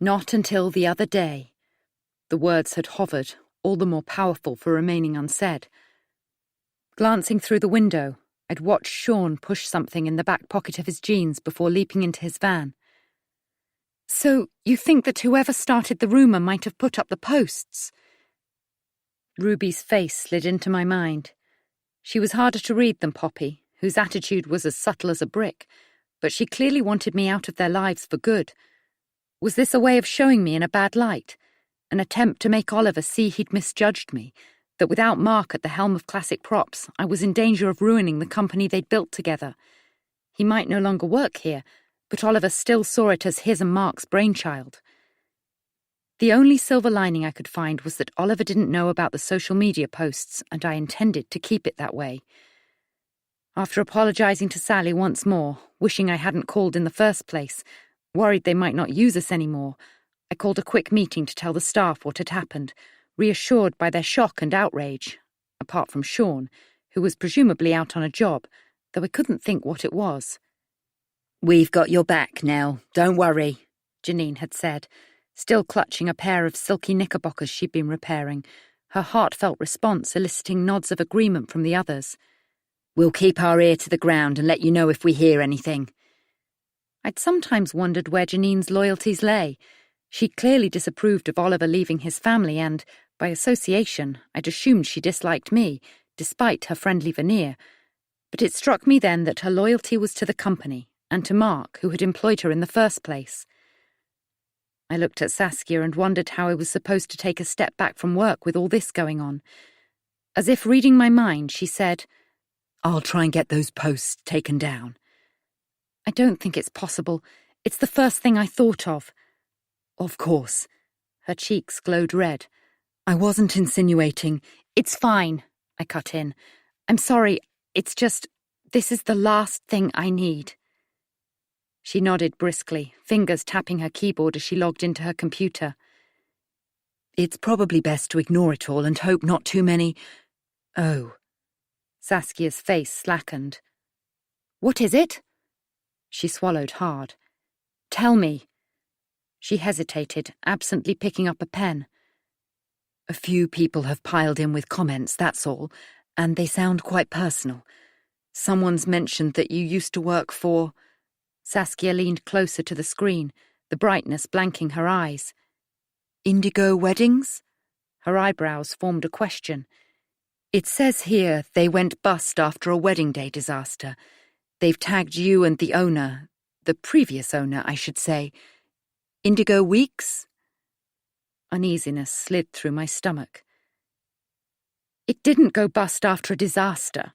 Not until the other day. The words had hovered, all the more powerful for remaining unsaid. Glancing through the window, I'd watched Sean push something in the back pocket of his jeans before leaping into his van. So, you think that whoever started the rumour might have put up the posts? Ruby's face slid into my mind. She was harder to read than Poppy, whose attitude was as subtle as a brick, but she clearly wanted me out of their lives for good. Was this a way of showing me in a bad light? An attempt to make Oliver see he'd misjudged me, that without Mark at the helm of Classic Props, I was in danger of ruining the company they'd built together. He might no longer work here, but Oliver still saw it as his and Mark's brainchild. The only silver lining I could find was that Oliver didn't know about the social media posts, and I intended to keep it that way. After apologising to Sally once more, wishing I hadn't called in the first place, worried they might not use us anymore, I called a quick meeting to tell the staff what had happened, reassured by their shock and outrage, apart from Sean, who was presumably out on a job, though I couldn't think what it was. "We've got your back, Nell. Don't worry," Janine had said, still clutching a pair of silky knickerbockers she'd been repairing, her heartfelt response eliciting nods of agreement from the others. "We'll keep our ear to the ground and let you know if we hear anything." I'd sometimes wondered where Janine's loyalties lay. She clearly disapproved of Oliver leaving his family and, by association, I'd assumed she disliked me, despite her friendly veneer. But it struck me then that her loyalty was to the company, and to Mark, who had employed her in the first place. I looked at Saskia and wondered how I was supposed to take a step back from work with all this going on. As if reading my mind, she said, "I'll try and get those posts taken down." "I don't think it's possible. It's the first thing I thought of." "Of course." Her cheeks glowed red. "I wasn't insinuating." "It's fine," I cut in. "I'm sorry. It's just, this is the last thing I need." She nodded briskly, fingers tapping her keyboard as she logged into her computer. "It's probably best to ignore it all and hope not too many—" "Oh." Saskia's face slackened. "What is it?" She swallowed hard. "Tell me." She hesitated, absently picking up a pen. "A few people have piled in with comments, that's all, and they sound quite personal. Someone's mentioned that you used to work for—" Saskia leaned closer to the screen, the brightness blanking her eyes. "Indigo Weddings?" Her eyebrows formed a question. "It says here they went bust after a wedding day disaster. They've tagged you and the owner, the previous owner, I should say. Indigo Weeks?" Uneasiness slid through my stomach. "It didn't go bust after a disaster."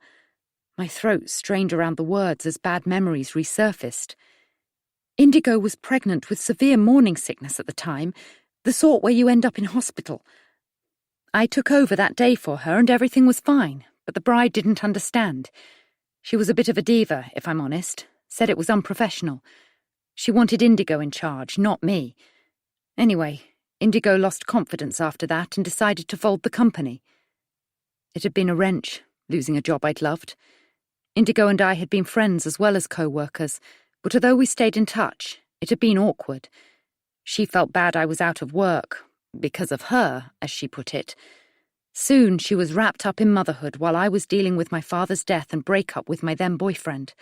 My throat strained around the words as bad memories resurfaced. "Indigo was pregnant with severe morning sickness at the time, the sort where you end up in hospital. I took over that day for her and everything was fine, but the bride didn't understand. She was a bit of a diva, if I'm honest, said it was unprofessional. She wanted Indigo in charge, not me. Anyway, Indigo lost confidence after that and decided to fold the company. It had been a wrench, losing a job I'd loved. Indigo and I had been friends as well as co-workers, but although we stayed in touch, it had been awkward. She felt bad I was out of work, because of her, as she put it. Soon she was wrapped up in motherhood while I was dealing with my father's death and breakup with my then-boyfriend.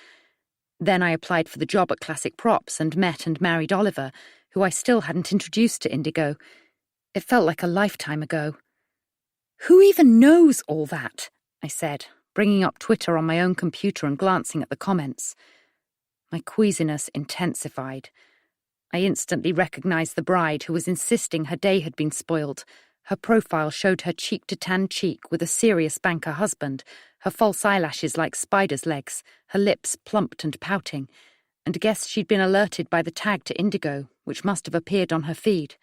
Then I applied for the job at Classic Props and met and married Oliver, who I still hadn't introduced to Indigo. It felt like a lifetime ago. "Who even knows all that?" I said, bringing up Twitter on my own computer and glancing at the comments. My queasiness intensified. I instantly recognized the bride who was insisting her day had been spoiled. Her profile showed her cheek to tan cheek with a serious banker husband, her false eyelashes like spider's legs, her lips plumped and pouting, and guessed she'd been alerted by the tag to Indigo, which must have appeared on her feed.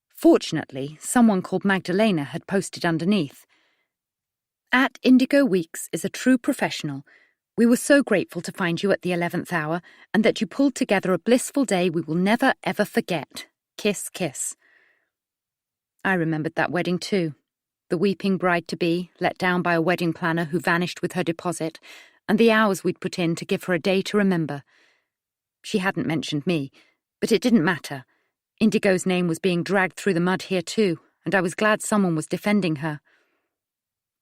Fortunately, someone called Magdalena had posted underneath. "At Indigo Weeks is a true professional. We were so grateful to find you at the 11th hour, and that you pulled together a blissful day we will never, ever forget. Kiss, kiss." I remembered that wedding too. The weeping bride-to-be, let down by a wedding planner who vanished with her deposit, and the hours we'd put in to give her a day to remember. She hadn't mentioned me, but it didn't matter. Indigo's name was being dragged through the mud here too, and I was glad someone was defending her.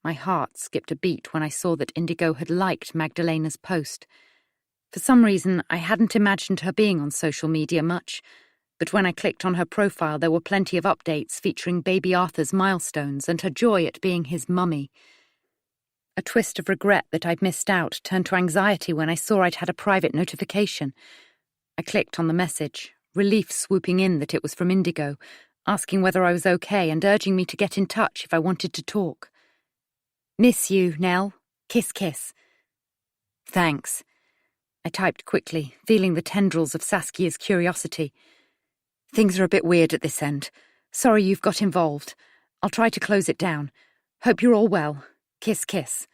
My heart skipped a beat when I saw that Indigo had liked Magdalena's post. For some reason, I hadn't imagined her being on social media much, but when I clicked on her profile there were plenty of updates featuring baby Arthur's milestones and her joy at being his mummy. A twist of regret that I'd missed out turned to anxiety when I saw I'd had a private notification. I clicked on the message, relief swooping in that it was from Indigo, asking whether I was okay and urging me to get in touch if I wanted to talk. "Miss you, Nell. Kiss, kiss." "Thanks." I typed quickly, feeling the tendrils of Saskia's curiosity. "Things are a bit weird at this end. Sorry you've got involved. I'll try to close it down. Hope you're all well. Kiss, kiss."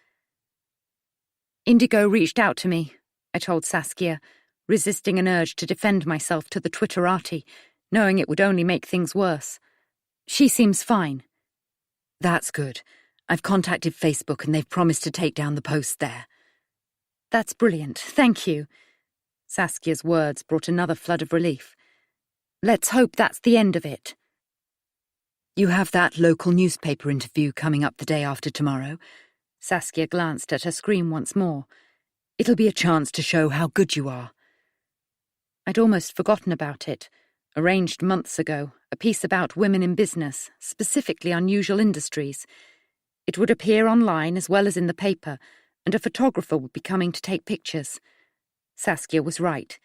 Indigo reached out to me, I told Saskia, resisting an urge to defend myself to the Twitterati, knowing it would only make things worse. She seems fine. That's good. I've contacted Facebook and they've promised to take down the post there. That's brilliant, thank you. Saskia's words brought another flood of relief. Let's hope that's the end of it. You have that local newspaper interview coming up the day after tomorrow. Saskia glanced at her screen once more. It'll be a chance to show how good you are. I'd almost forgotten about it. Arranged months ago, a piece about women in business, specifically unusual industries. It would appear online as well as in the paper, and a photographer would be coming to take pictures. Saskia was right.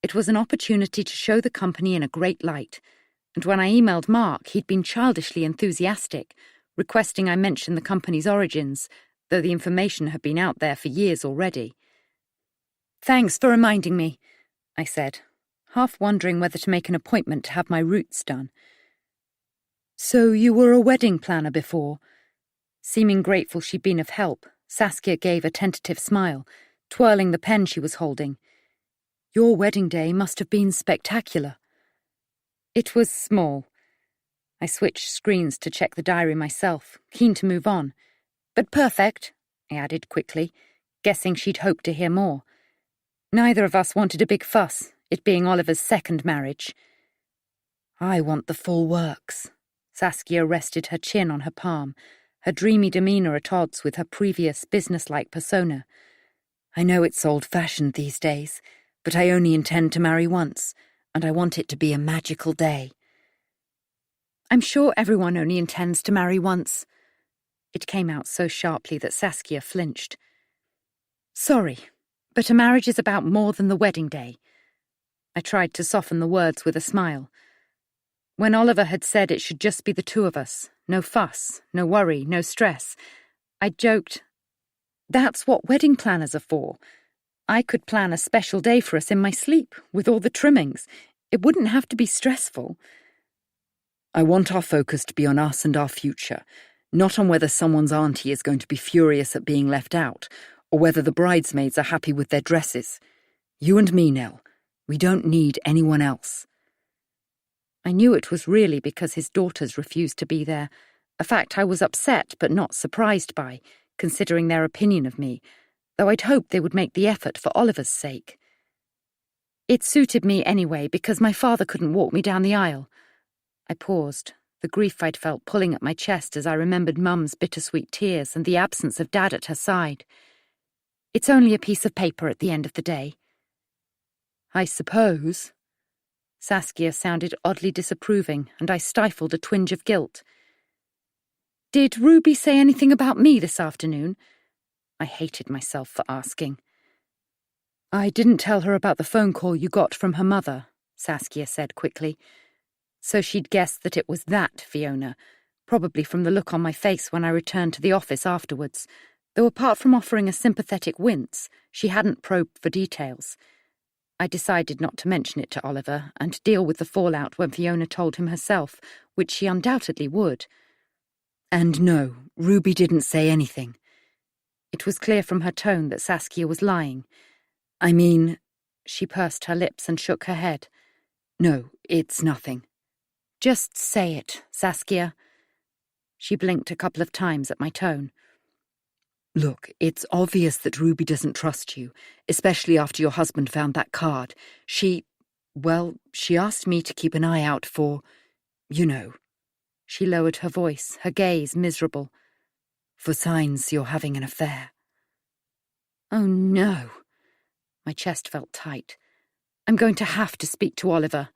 It was an opportunity to show the company in a great light, and when I emailed Mark, he'd been childishly enthusiastic, requesting I mention the company's origins, though the information had been out there for years already. Thanks for reminding me, I said, half wondering whether to make an appointment to have my roots done. So you were a wedding planner before? Seeming grateful she'd been of help, Saskia gave a tentative smile, twirling the pen she was holding. Your wedding day must have been spectacular. It was small. I switched screens to check the diary myself, keen to move on. But perfect, I added quickly, guessing she'd hoped to hear more. Neither of us wanted a big fuss, it being Oliver's second marriage. I want the full works. Saskia rested her chin on her palm, her dreamy demeanour at odds with her previous businesslike persona. I know it's old-fashioned these days, but I only intend to marry once, and I want it to be a magical day. I'm sure everyone only intends to marry once. It came out so sharply that Saskia flinched. Sorry, but a marriage is about more than the wedding day. I tried to soften the words with a smile. When Oliver had said it should just be the two of us, no fuss, no worry, no stress, I joked, that's what wedding planners are for. I could plan a special day for us in my sleep, with all the trimmings. It wouldn't have to be stressful. I want our focus to be on us and our future, not on whether someone's auntie is going to be furious at being left out, or whether the bridesmaids are happy with their dresses. You and me, Nell. We don't need anyone else. I knew it was really because his daughters refused to be there, a fact I was upset but not surprised by, considering their opinion of me, though I'd hoped they would make the effort for Oliver's sake. It suited me anyway because my father couldn't walk me down the aisle. I paused, the grief I'd felt pulling at my chest as I remembered Mum's bittersweet tears and the absence of Dad at her side. It's only a piece of paper at the end of the day. I suppose. Saskia sounded oddly disapproving, and I stifled a twinge of guilt. Did Ruby say anything about me this afternoon? I hated myself for asking. I didn't tell her about the phone call you got from her mother, Saskia said quickly. So she'd guessed that it was that Fiona, probably from the look on my face when I returned to the office afterwards, though apart from offering a sympathetic wince, she hadn't probed for details. I decided not to mention it to Oliver and deal with the fallout when Fiona told him herself, which she undoubtedly would. And no, Ruby didn't say anything. It was clear from her tone that Saskia was lying. I mean... She pursed her lips and shook her head. No, it's nothing. Just say it, Saskia. She blinked a couple of times at my tone. Look, it's obvious that Ruby doesn't trust you, especially after your husband found that card. She asked me to keep an eye out for, you know. She lowered her voice, her gaze miserable. For signs you're having an affair. Oh, no. My chest felt tight. I'm going to have to speak to Oliver.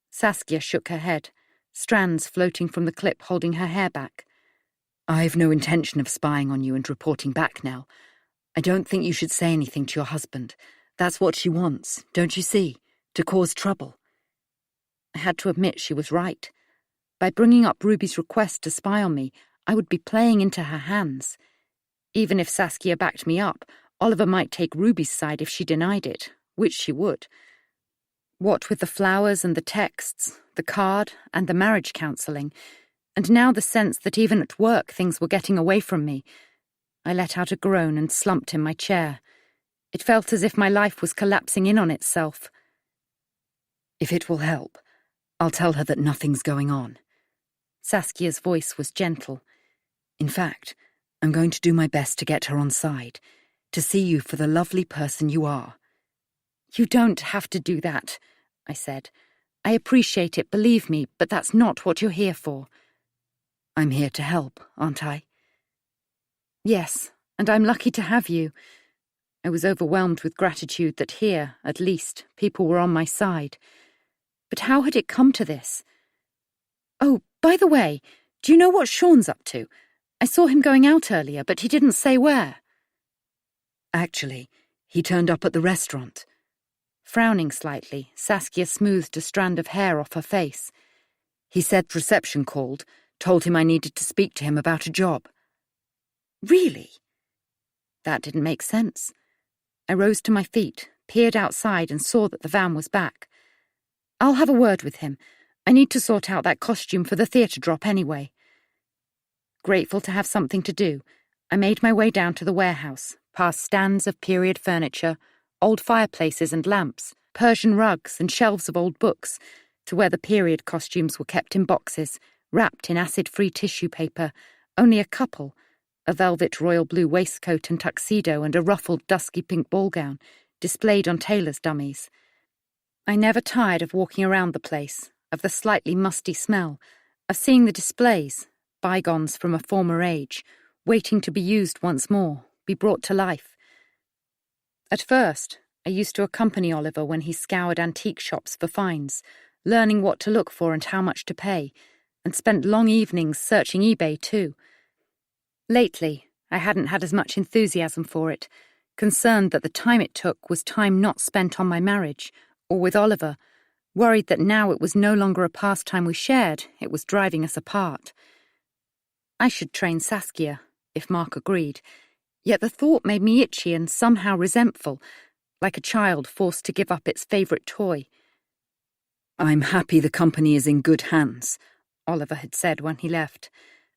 Saskia shook her head, strands floating from the clip holding her hair back. I've no intention of spying on you and reporting back now. I don't think you should say anything to your husband. That's what she wants, don't you see? To cause trouble. I had to admit she was right. By bringing up Ruby's request to spy on me, I would be playing into her hands. Even if Saskia backed me up, Oliver might take Ruby's side if she denied it, which she would. What with the flowers and the texts, the card and the marriage counselling, and now the sense that even at work things were getting away from me, I let out a groan and slumped in my chair. It felt as if my life was collapsing in on itself. If it will help, I'll tell her that nothing's going on. Saskia's voice was gentle. In fact, I'm going to do my best to get her on side, to see you for the lovely person you are. You don't have to do that, I said. I appreciate it, believe me, but that's not what you're here for. I'm here to help, aren't I? Yes, and I'm lucky to have you. I was overwhelmed with gratitude that here, at least, people were on my side. But how had it come to this? Oh, by the way, do you know what Sean's up to? I saw him going out earlier, but he didn't say where. Actually, he turned up at the restaurant. Frowning slightly, Saskia smoothed a strand of hair off her face. He said reception called, told him I needed to speak to him about a job. Really? That didn't make sense. I rose to my feet, peered outside and saw that the van was back. I'll have a word with him. I need to sort out that costume for the theatre drop anyway. Grateful to have something to do, I made my way down to the warehouse, past stands of period furniture, old fireplaces and lamps, Persian rugs and shelves of old books, to where the period costumes were kept in boxes, wrapped in acid-free tissue paper, only a couple, a velvet royal blue waistcoat and tuxedo and a ruffled dusky pink ball gown, displayed on tailor's dummies. I never tired of walking around the place, of the slightly musty smell, of seeing the displays, bygones from a former age, waiting to be used once more, be brought to life. At first, I used to accompany Oliver when he scoured antique shops for finds, learning what to look for and how much to pay, and spent long evenings searching eBay too. Lately, I hadn't had as much enthusiasm for it, concerned that the time it took was time not spent on my marriage, or with Oliver, worried that now it was no longer a pastime we shared, it was driving us apart. I should train Saskia, if Mark agreed, yet the thought made me itchy and somehow resentful, like a child forced to give up its favourite toy. I'm happy the company is in good hands, Oliver had said when he left,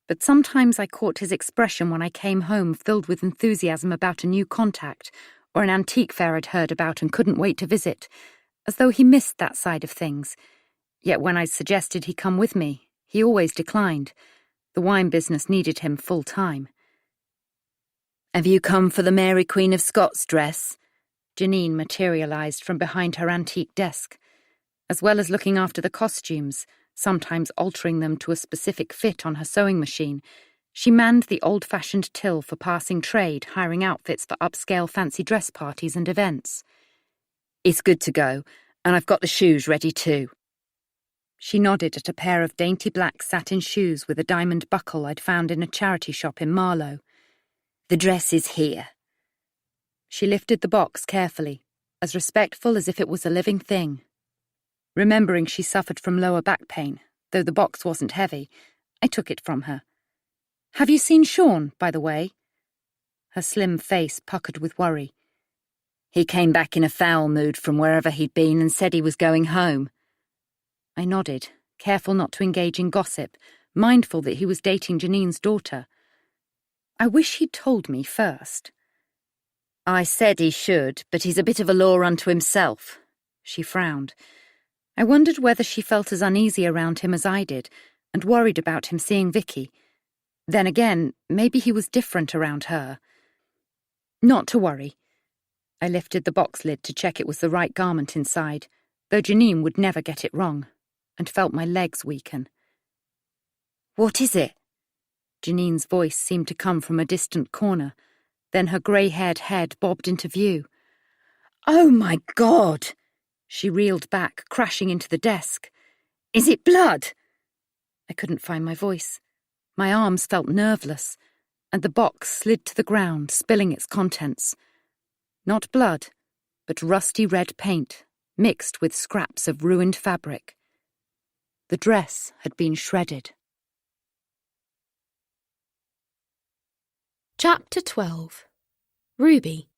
but sometimes I caught his expression when I came home filled with enthusiasm about a new contact, or an antique fair I'd heard about and couldn't wait to visit, as though he missed that side of things. Yet when I suggested he come with me, he always declined. The wine business needed him full-time. Have you come for the Mary Queen of Scots dress? Janine materialised from behind her antique desk. As well as looking after the costumes, sometimes altering them to a specific fit on her sewing machine, she manned the old-fashioned till for passing trade, hiring outfits for upscale fancy dress parties and events. It's good to go, and I've got the shoes ready too. She nodded at a pair of dainty black satin shoes with a diamond buckle I'd found in a charity shop in Marlow. The dress is here. She lifted the box carefully, as respectful as if it was a living thing. Remembering she suffered from lower back pain, though the box wasn't heavy, I took it from her. Have you seen Sean, by the way? Her slim face puckered with worry. He came back in a foul mood from wherever he'd been and said he was going home. I nodded, careful not to engage in gossip, mindful that he was dating Janine's daughter. I wish he'd told me first. I said he should, but he's a bit of a law unto himself. She frowned. I wondered whether she felt as uneasy around him as I did, and worried about him seeing Vicky. Then again, maybe he was different around her. Not to worry. I lifted the box lid to check it was the right garment inside, though Janine would never get it wrong, and felt my legs weaken. What is it? Janine's voice seemed to come from a distant corner. Then her grey-haired head bobbed into view. Oh, my God! She reeled back, crashing into the desk. Is it blood? I couldn't find my voice. My arms felt nerveless, and the box slid to the ground, spilling its contents. Not blood, but rusty red paint, mixed with scraps of ruined fabric. The dress had been shredded. Chapter 12. Ruby.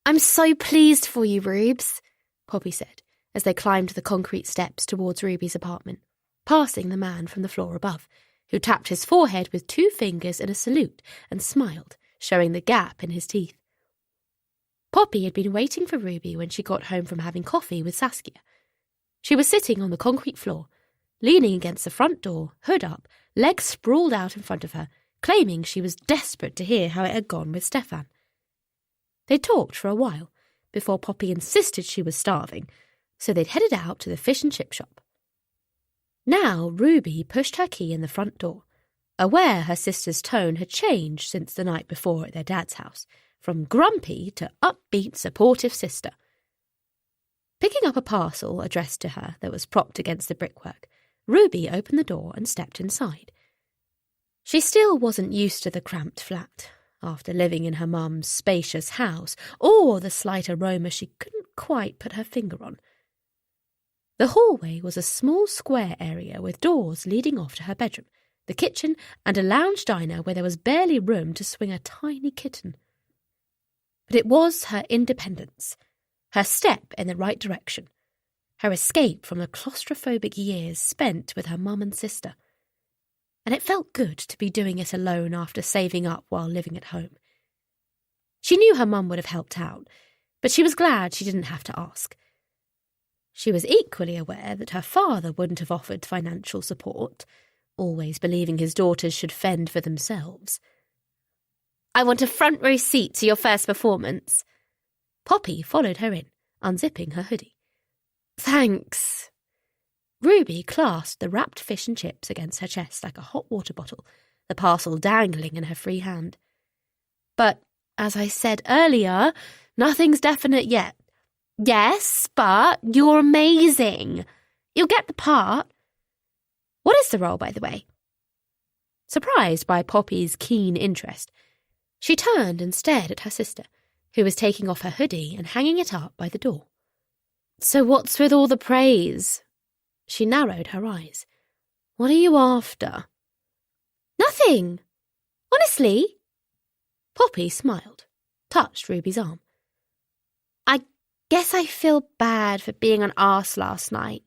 I'm so pleased for you, Rubes, Poppy said, as they climbed the concrete steps towards Ruby's apartment, passing the man from the floor above, who tapped his forehead with 2 fingers in a salute and smiled, showing the gap in his teeth. Poppy had been waiting for Ruby when she got home from having coffee with Saskia. She was sitting on the concrete floor, leaning against the front door, hood up, legs sprawled out in front of her, claiming she was desperate to hear how it had gone with Stefan. They talked for a while, before Poppy insisted she was starving, so they'd headed out to the fish and chip shop. Now Ruby pushed her key in the front door, aware her sister's tone had changed since the night before at their dad's house, from grumpy to upbeat, supportive sister. Picking up a parcel addressed to her that was propped against the brickwork, Ruby opened the door and stepped inside. She still wasn't used to the cramped flat, after living in her mum's spacious house, or the slight aroma she couldn't quite put her finger on. The hallway was a small square area with doors leading off to her bedroom, the kitchen, and a lounge diner where there was barely room to swing a tiny kitten. But it was her independence, her step in the right direction, her escape from the claustrophobic years spent with her mum and sister. And it felt good to be doing it alone after saving up while living at home. She knew her mum would have helped out, but she was glad she didn't have to ask. She was equally aware that her father wouldn't have offered financial support, always believing his daughters should fend for themselves. "I want a front row seat to your first performance." Poppy followed her in, unzipping her hoodie. "Thanks." Ruby clasped the wrapped fish and chips against her chest like a hot water bottle, the parcel dangling in her free hand. "But, as I said earlier, nothing's definite yet." "Yes, but you're amazing. You'll get the part." "What is the role, by the way?" Surprised by Poppy's keen interest, she turned and stared at her sister, who was taking off her hoodie and hanging it up by the door. "So what's with all the praise?" She narrowed her eyes. "What are you after?" "Nothing. Honestly." Poppy smiled, touched Ruby's arm. "I guess I feel bad for being an arse last night,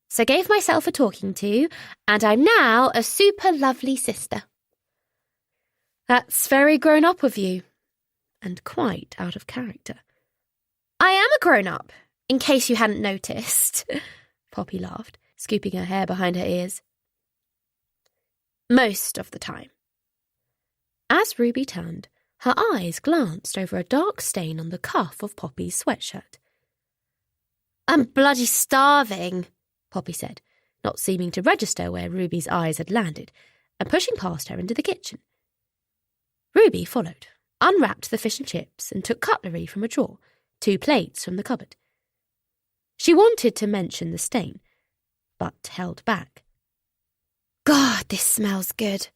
so gave myself a talking to, and I'm now a super lovely sister." "That's very grown up of you, and quite out of character." "I am a grown-up, in case you hadn't noticed." Poppy laughed, scooping her hair behind her ears. "Most of the time." As Ruby turned, her eyes glanced over a dark stain on the cuff of Poppy's sweatshirt. "I'm bloody starving," Poppy said, not seeming to register where Ruby's eyes had landed, and pushing past her into the kitchen. Ruby followed, unwrapped the fish and chips, and took cutlery from a drawer, 2 plates from the cupboard. She wanted to mention the stain, but held back. "God, this smells good."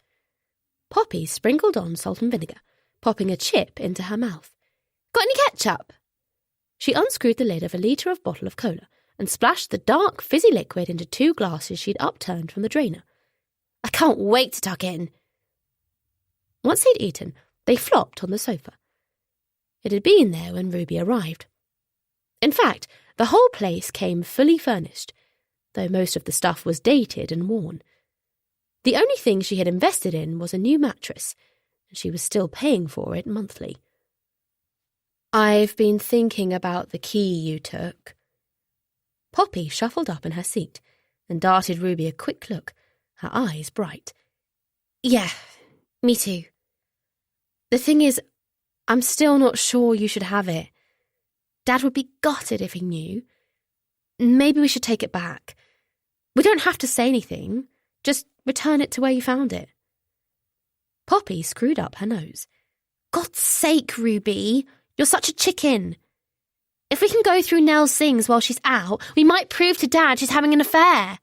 Poppy sprinkled on salt and vinegar, popping a chip into her mouth. "Got any ketchup?" She unscrewed the lid of a litre of bottle of cola and splashed the dark, fizzy liquid into 2 glasses she'd upturned from the drainer. "I can't wait to tuck in." Once they'd eaten, they flopped on the sofa. It had been there when Ruby arrived. In fact, the whole place came fully furnished, though most of the stuff was dated and worn. The only thing she had invested in was a new mattress, and she was still paying for it monthly. "I've been thinking about the key you took." Poppy shuffled up in her seat and darted Ruby a quick look, her eyes bright. "Yeah, me too. The thing is, I'm still not sure you should have it. Dad would be gutted if he knew. Maybe we should take it back. We don't have to say anything. Just return it to where you found it." Poppy screwed up her nose. "God's sake, Ruby, you're such a chicken. If we can go through Nell's things while she's out, we might prove to Dad she's having an affair."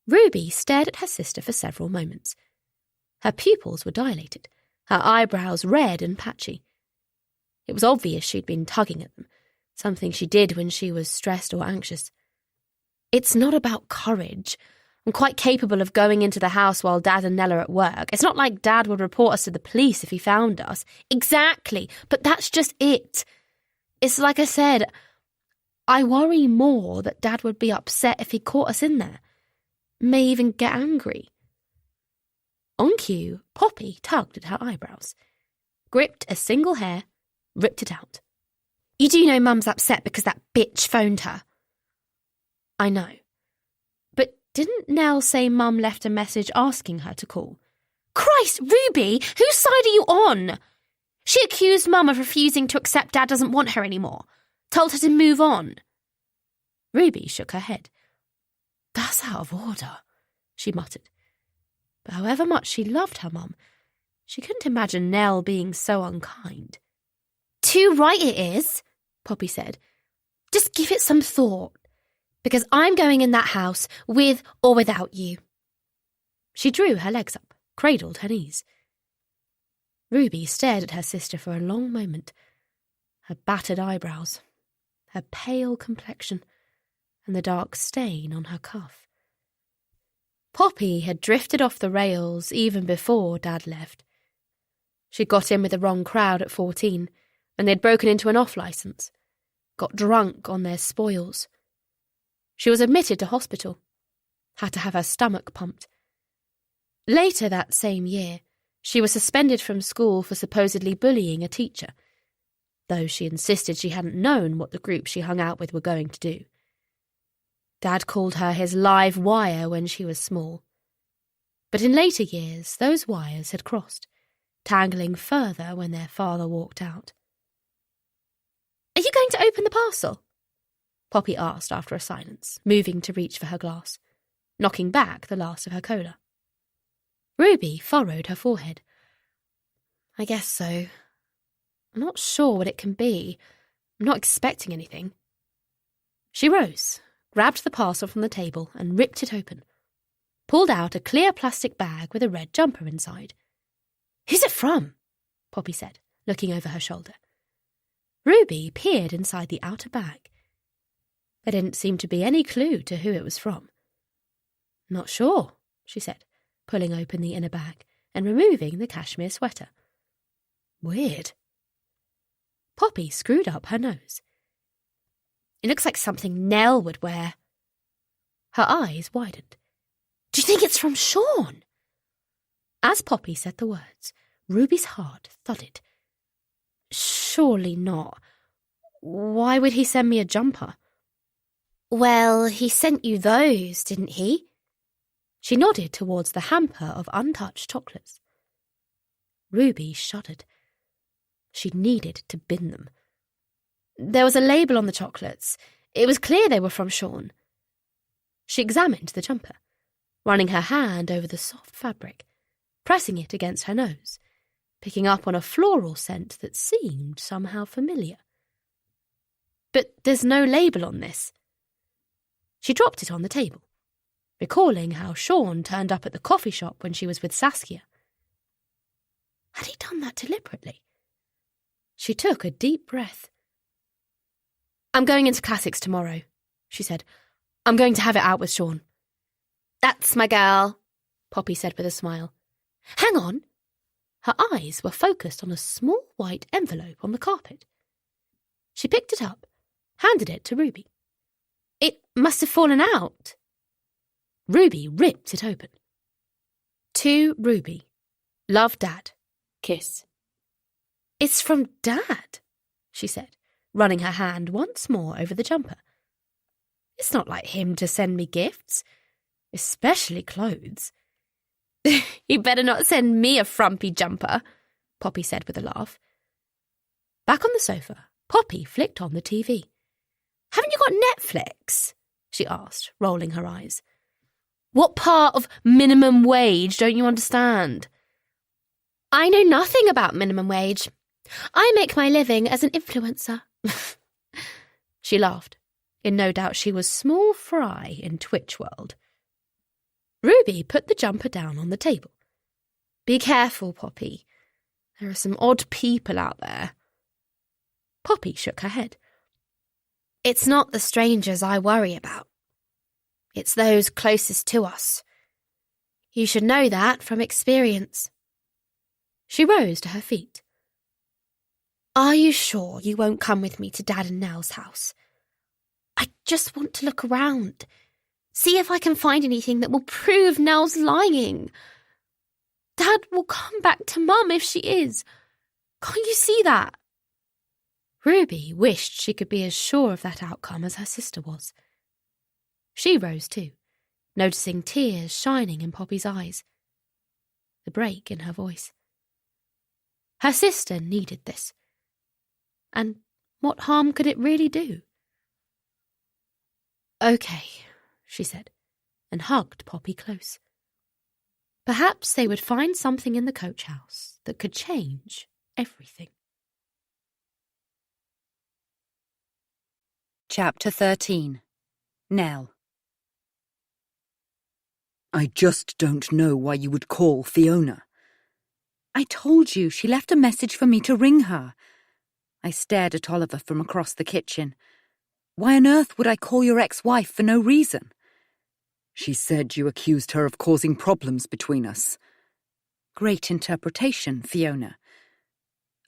Ruby stared at her sister for several moments. Her pupils were dilated, her eyebrows red and patchy. It was obvious she'd been tugging at them, something she did when she was stressed or anxious. "It's not about courage. I'm quite capable of going into the house while Dad and Nell are at work. It's not like Dad would report us to the police if he found us." "Exactly, but that's just it. It's like I said, I worry more that Dad would be upset if he caught us in there. May even get angry." On cue, Poppy tugged at her eyebrows, gripped a single hair, ripped it out. You do know Mum's upset because that bitch phoned her. I know. But didn't Nell say Mum left a message asking her to call? Christ, Ruby, whose side are you on? She accused Mum of refusing to accept Dad doesn't want her anymore. Told her to move on. Ruby shook her head. That's out of order, she muttered. But however much she loved her mum, she couldn't imagine Nell being so unkind. Too right it is, Poppy said. Just give it some thought, because I'm going in that house with or without you. She drew her legs up, cradled her knees. Ruby stared at her sister for a long moment, her battered eyebrows, her pale complexion, and the dark stain on her cuff. Poppy had drifted off the rails even before Dad left. She'd got in with the wrong crowd at 14, and they'd broken into an off-licence, got drunk on their spoils. She was admitted to hospital, had to have her stomach pumped. Later that same year, she was suspended from school for supposedly bullying a teacher, though she insisted she hadn't known what the group she hung out with were going to do. Dad called her his live wire when she was small. But in later years, those wires had crossed, tangling further when their father walked out. Are you going to open the parcel? Poppy asked after a silence, moving to reach for her glass, knocking back the last of her cola. Ruby furrowed her forehead. I guess so. I'm not sure what it can be. I'm not expecting anything. She rose, grabbed the parcel from the table and ripped it open, pulled out a clear plastic bag with a red jumper inside. Who's it from? Poppy said, looking over her shoulder. Ruby peered inside the outer bag. There didn't seem to be any clue to who it was from. Not sure, she said, pulling open the inner bag and removing the cashmere sweater. Weird. Poppy screwed up her nose. It looks like something Nell would wear. Her eyes widened. Do you think it's from Sean? As Poppy said the words, Ruby's heart thudded. Surely not. Why would he send me a jumper? Well, he sent you those, didn't he? She nodded towards the hamper of untouched chocolates. Ruby shuddered. She needed to bin them. There was a label on the chocolates. It was clear they were from Sean. She examined the jumper, running her hand over the soft fabric, pressing it against her nose, picking up on a floral scent that seemed somehow familiar. But there's no label on this. She dropped it on the table, recalling how Sean turned up at the coffee shop when she was with Saskia. Had he done that deliberately? She took a deep breath. I'm going into classics tomorrow, she said. I'm going to have it out with Sean. That's my girl, Poppy said with a smile. Hang on. Her eyes were focused on a small white envelope on the carpet. She picked it up, handed it to Ruby. It must have fallen out. Ruby ripped it open. To Ruby. Love, Dad. Kiss. It's from Dad, she said, running her hand once more over the jumper. It's not like him to send me gifts, especially clothes. You better not send me a frumpy jumper, Poppy said with a laugh. Back on the sofa, Poppy flicked on the TV. Haven't you got Netflix? She asked, rolling her eyes. What part of minimum wage don't you understand? I know nothing about minimum wage. I make my living as an influencer. She laughed, in no doubt she was small fry in Twitch world. Ruby put the jumper down on the table. Be careful, Poppy. There are some odd people out there. Poppy shook her head. It's not the strangers I worry about. It's those closest to us. You should know that from experience. She rose to her feet. Are you sure you won't come with me to Dad and Nell's house? I just want to look around. See if I can find anything that will prove Nell's lying. Dad will come back to Mum if she is. Can't you see that? Ruby wished she could be as sure of that outcome as her sister was. She rose too, noticing tears shining in Poppy's eyes, the break in her voice. Her sister needed this. And what harm could it really do? Okay, she said, and hugged Poppy close. Perhaps they would find something in the coach house that could change everything. Chapter 13. Nell. I just don't know why you would call Fiona. I told you she left a message for me to ring her. I stared at Oliver from across the kitchen. Why on earth would I call your ex-wife for no reason? She said you accused her of causing problems between us. Great interpretation, Fiona.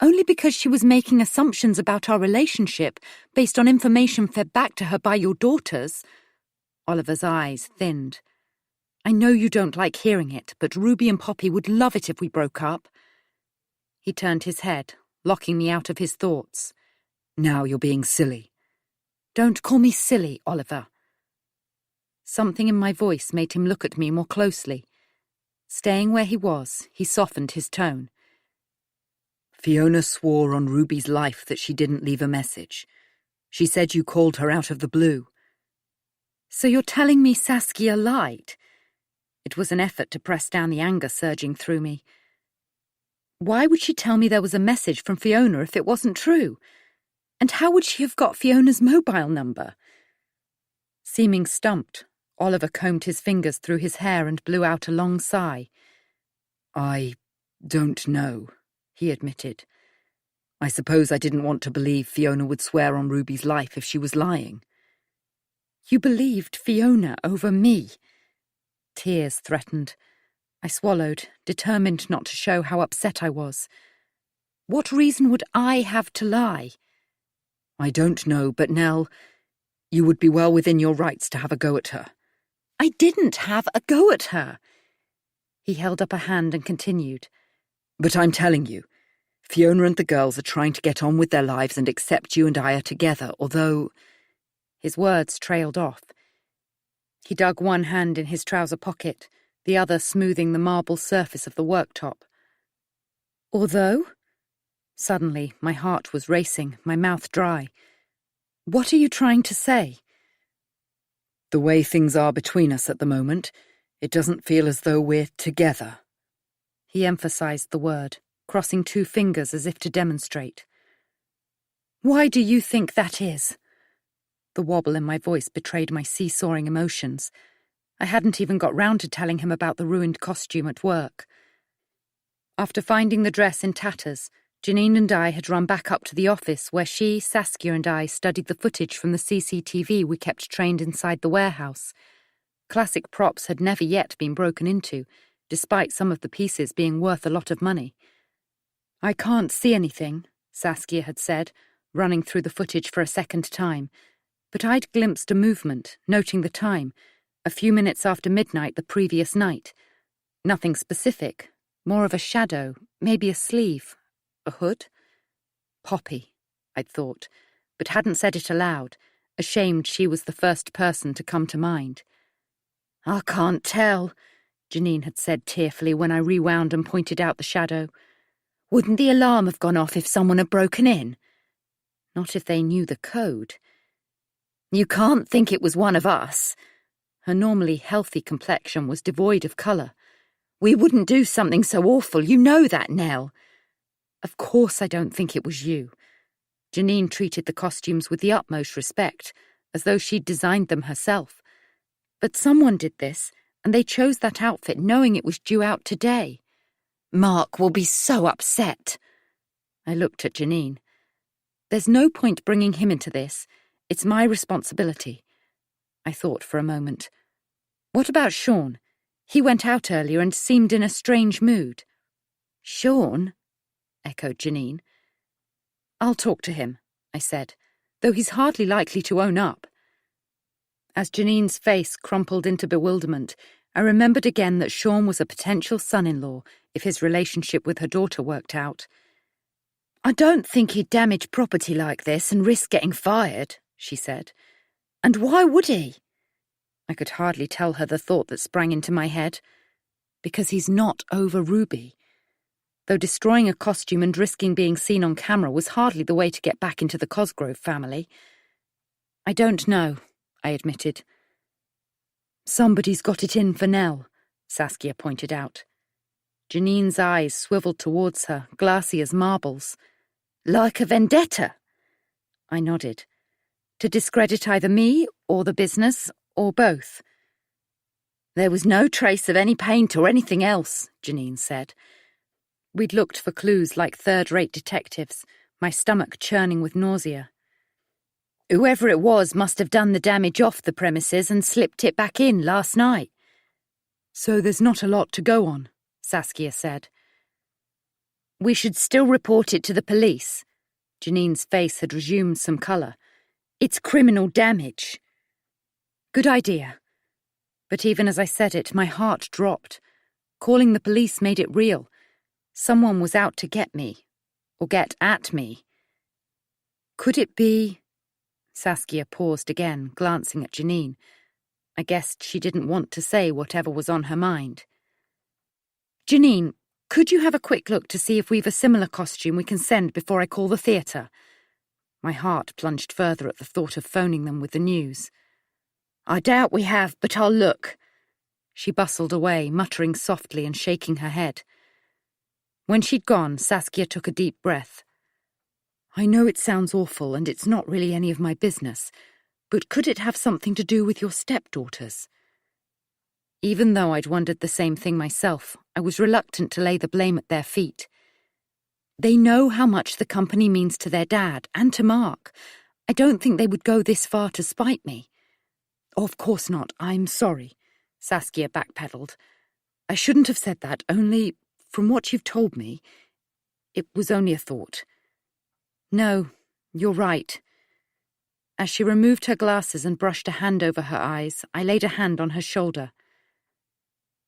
Only because she was making assumptions about our relationship based on information fed back to her by your daughters. Oliver's eyes thinned. I know you don't like hearing it, but Ruby and Poppy would love it if we broke up. He turned his head, locking me out of his thoughts. Now you're being silly. Don't call me silly, Oliver. Something in my voice made him look at me more closely. Staying where he was, he softened his tone. Fiona swore on Ruby's life that she didn't leave a message. She said you called her out of the blue. So you're telling me Saskia lied? It was an effort to press down the anger surging through me. Why would she tell me there was a message from Fiona if it wasn't true? And how would she have got Fiona's mobile number? Seeming stumped, Oliver combed his fingers through his hair and blew out a long sigh. I don't know, he admitted. I suppose I didn't want to believe Fiona would swear on Ruby's life if she was lying. You believed Fiona over me? Tears threatened. I swallowed, determined not to show how upset I was. What reason would I have to lie? I don't know, but Nell, you would be well within your rights to have a go at her. I didn't have a go at her. He held up a hand and continued. But I'm telling you, Fiona and the girls are trying to get on with their lives and accept you and I are together, although... His words trailed off. He dug one hand in his trouser pocket, the other smoothing the marble surface of the worktop. Although? Suddenly, my heart was racing, my mouth dry. What are you trying to say? The way things are between us at the moment, it doesn't feel as though we're together. He emphasized the word, crossing two fingers as if to demonstrate. Why do you think that is? The wobble in my voice betrayed my seesawing emotions. I hadn't even got round to telling him about the ruined costume at work. After finding the dress in tatters, Janine and I had run back up to the office where she, Saskia and I studied the footage from the CCTV we kept trained inside the warehouse. Classic props had never yet been broken into, despite some of the pieces being worth a lot of money. I can't see anything, Saskia had said, running through the footage for a second time, but I'd glimpsed a movement, noting the time, a few minutes after midnight the previous night. Nothing specific, more of a shadow, maybe a sleeve, a hood. Poppy, I'd thought, but hadn't said it aloud, ashamed she was the first person to come to mind. I can't tell, Janine had said tearfully when I rewound and pointed out the shadow. Wouldn't the alarm have gone off if someone had broken in? Not if they knew the code. You can't think it was one of us. Her normally healthy complexion was devoid of colour. We wouldn't do something so awful, you know that, Nell. Of course I don't think it was you. Janine treated the costumes with the utmost respect, as though she'd designed them herself. But someone did this, and they chose that outfit knowing it was due out today. Mark will be so upset. I looked at Janine. There's no point bringing him into this. It's my responsibility. I thought for a moment. What about Sean? He went out earlier and seemed in a strange mood. Sean? Echoed Janine. I'll talk to him, I said, though he's hardly likely to own up. As Janine's face crumpled into bewilderment, I remembered again that Sean was a potential son-in-law, if his relationship with her daughter worked out. "I don't think he'd damage property like this and risk getting fired," she said. "And why would he?" I could hardly tell her the thought that sprang into my head. Because he's not over Ruby. Though destroying a costume and risking being seen on camera was hardly the way to get back into the Cosgrove family. "I don't know," I admitted. "Somebody's got it in for Nell," Saskia pointed out. Janine's eyes swiveled towards her, glassy as marbles. "Like a vendetta?" I nodded. "To discredit either me or the business, or both." "There was no trace of any paint or anything else," Janine said. We'd looked for clues like third-rate detectives, my stomach churning with nausea. "Whoever it was must have done the damage off the premises and slipped it back in last night." "So there's not a lot to go on," Saskia said. "We should still report it to the police." Janine's face had resumed some colour. "It's criminal damage." Good idea. But even as I said it, my heart dropped. Calling the police made it real. Someone was out to get me. Or get at me. Could it be... Saskia paused again, glancing at Janine. I guessed she didn't want to say whatever was on her mind. "Janine, could you have a quick look to see if we've a similar costume we can send before I call the theatre?" My heart plunged further at the thought of phoning them with the news. "I doubt we have, but I'll look." She bustled away, muttering softly and shaking her head. When she'd gone, Saskia took a deep breath. "I know it sounds awful, and it's not really any of my business, but could it have something to do with your stepdaughters?" Even though I'd wondered the same thing myself, I was reluctant to lay the blame at their feet. They know how much the company means to their dad, and to Mark. I don't think they would go this far to spite me. "Of course not, I'm sorry," Saskia backpedaled. "I shouldn't have said that, only, from what you've told me, it was only a thought." "No, you're right." As she removed her glasses and brushed a hand over her eyes, I laid a hand on her shoulder.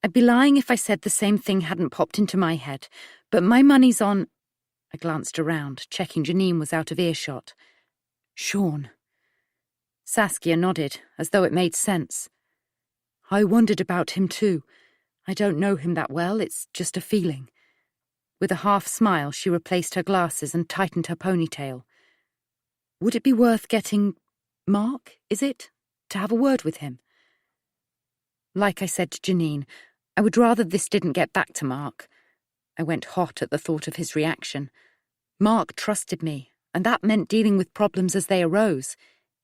"I'd be lying if I said the same thing hadn't popped into my head, but my money's on—" I glanced around, checking Janine was out of earshot. "Sean." Saskia nodded, as though it made sense. "I wondered about him too. I don't know him that well, it's just a feeling." With a half smile, she replaced her glasses and tightened her ponytail. "Would it be worth getting Mark, is it? To have a word with him?" Like I said to Janine, I would rather this didn't get back to Mark. I went hot at the thought of his reaction. Mark trusted me, and that meant dealing with problems as they arose,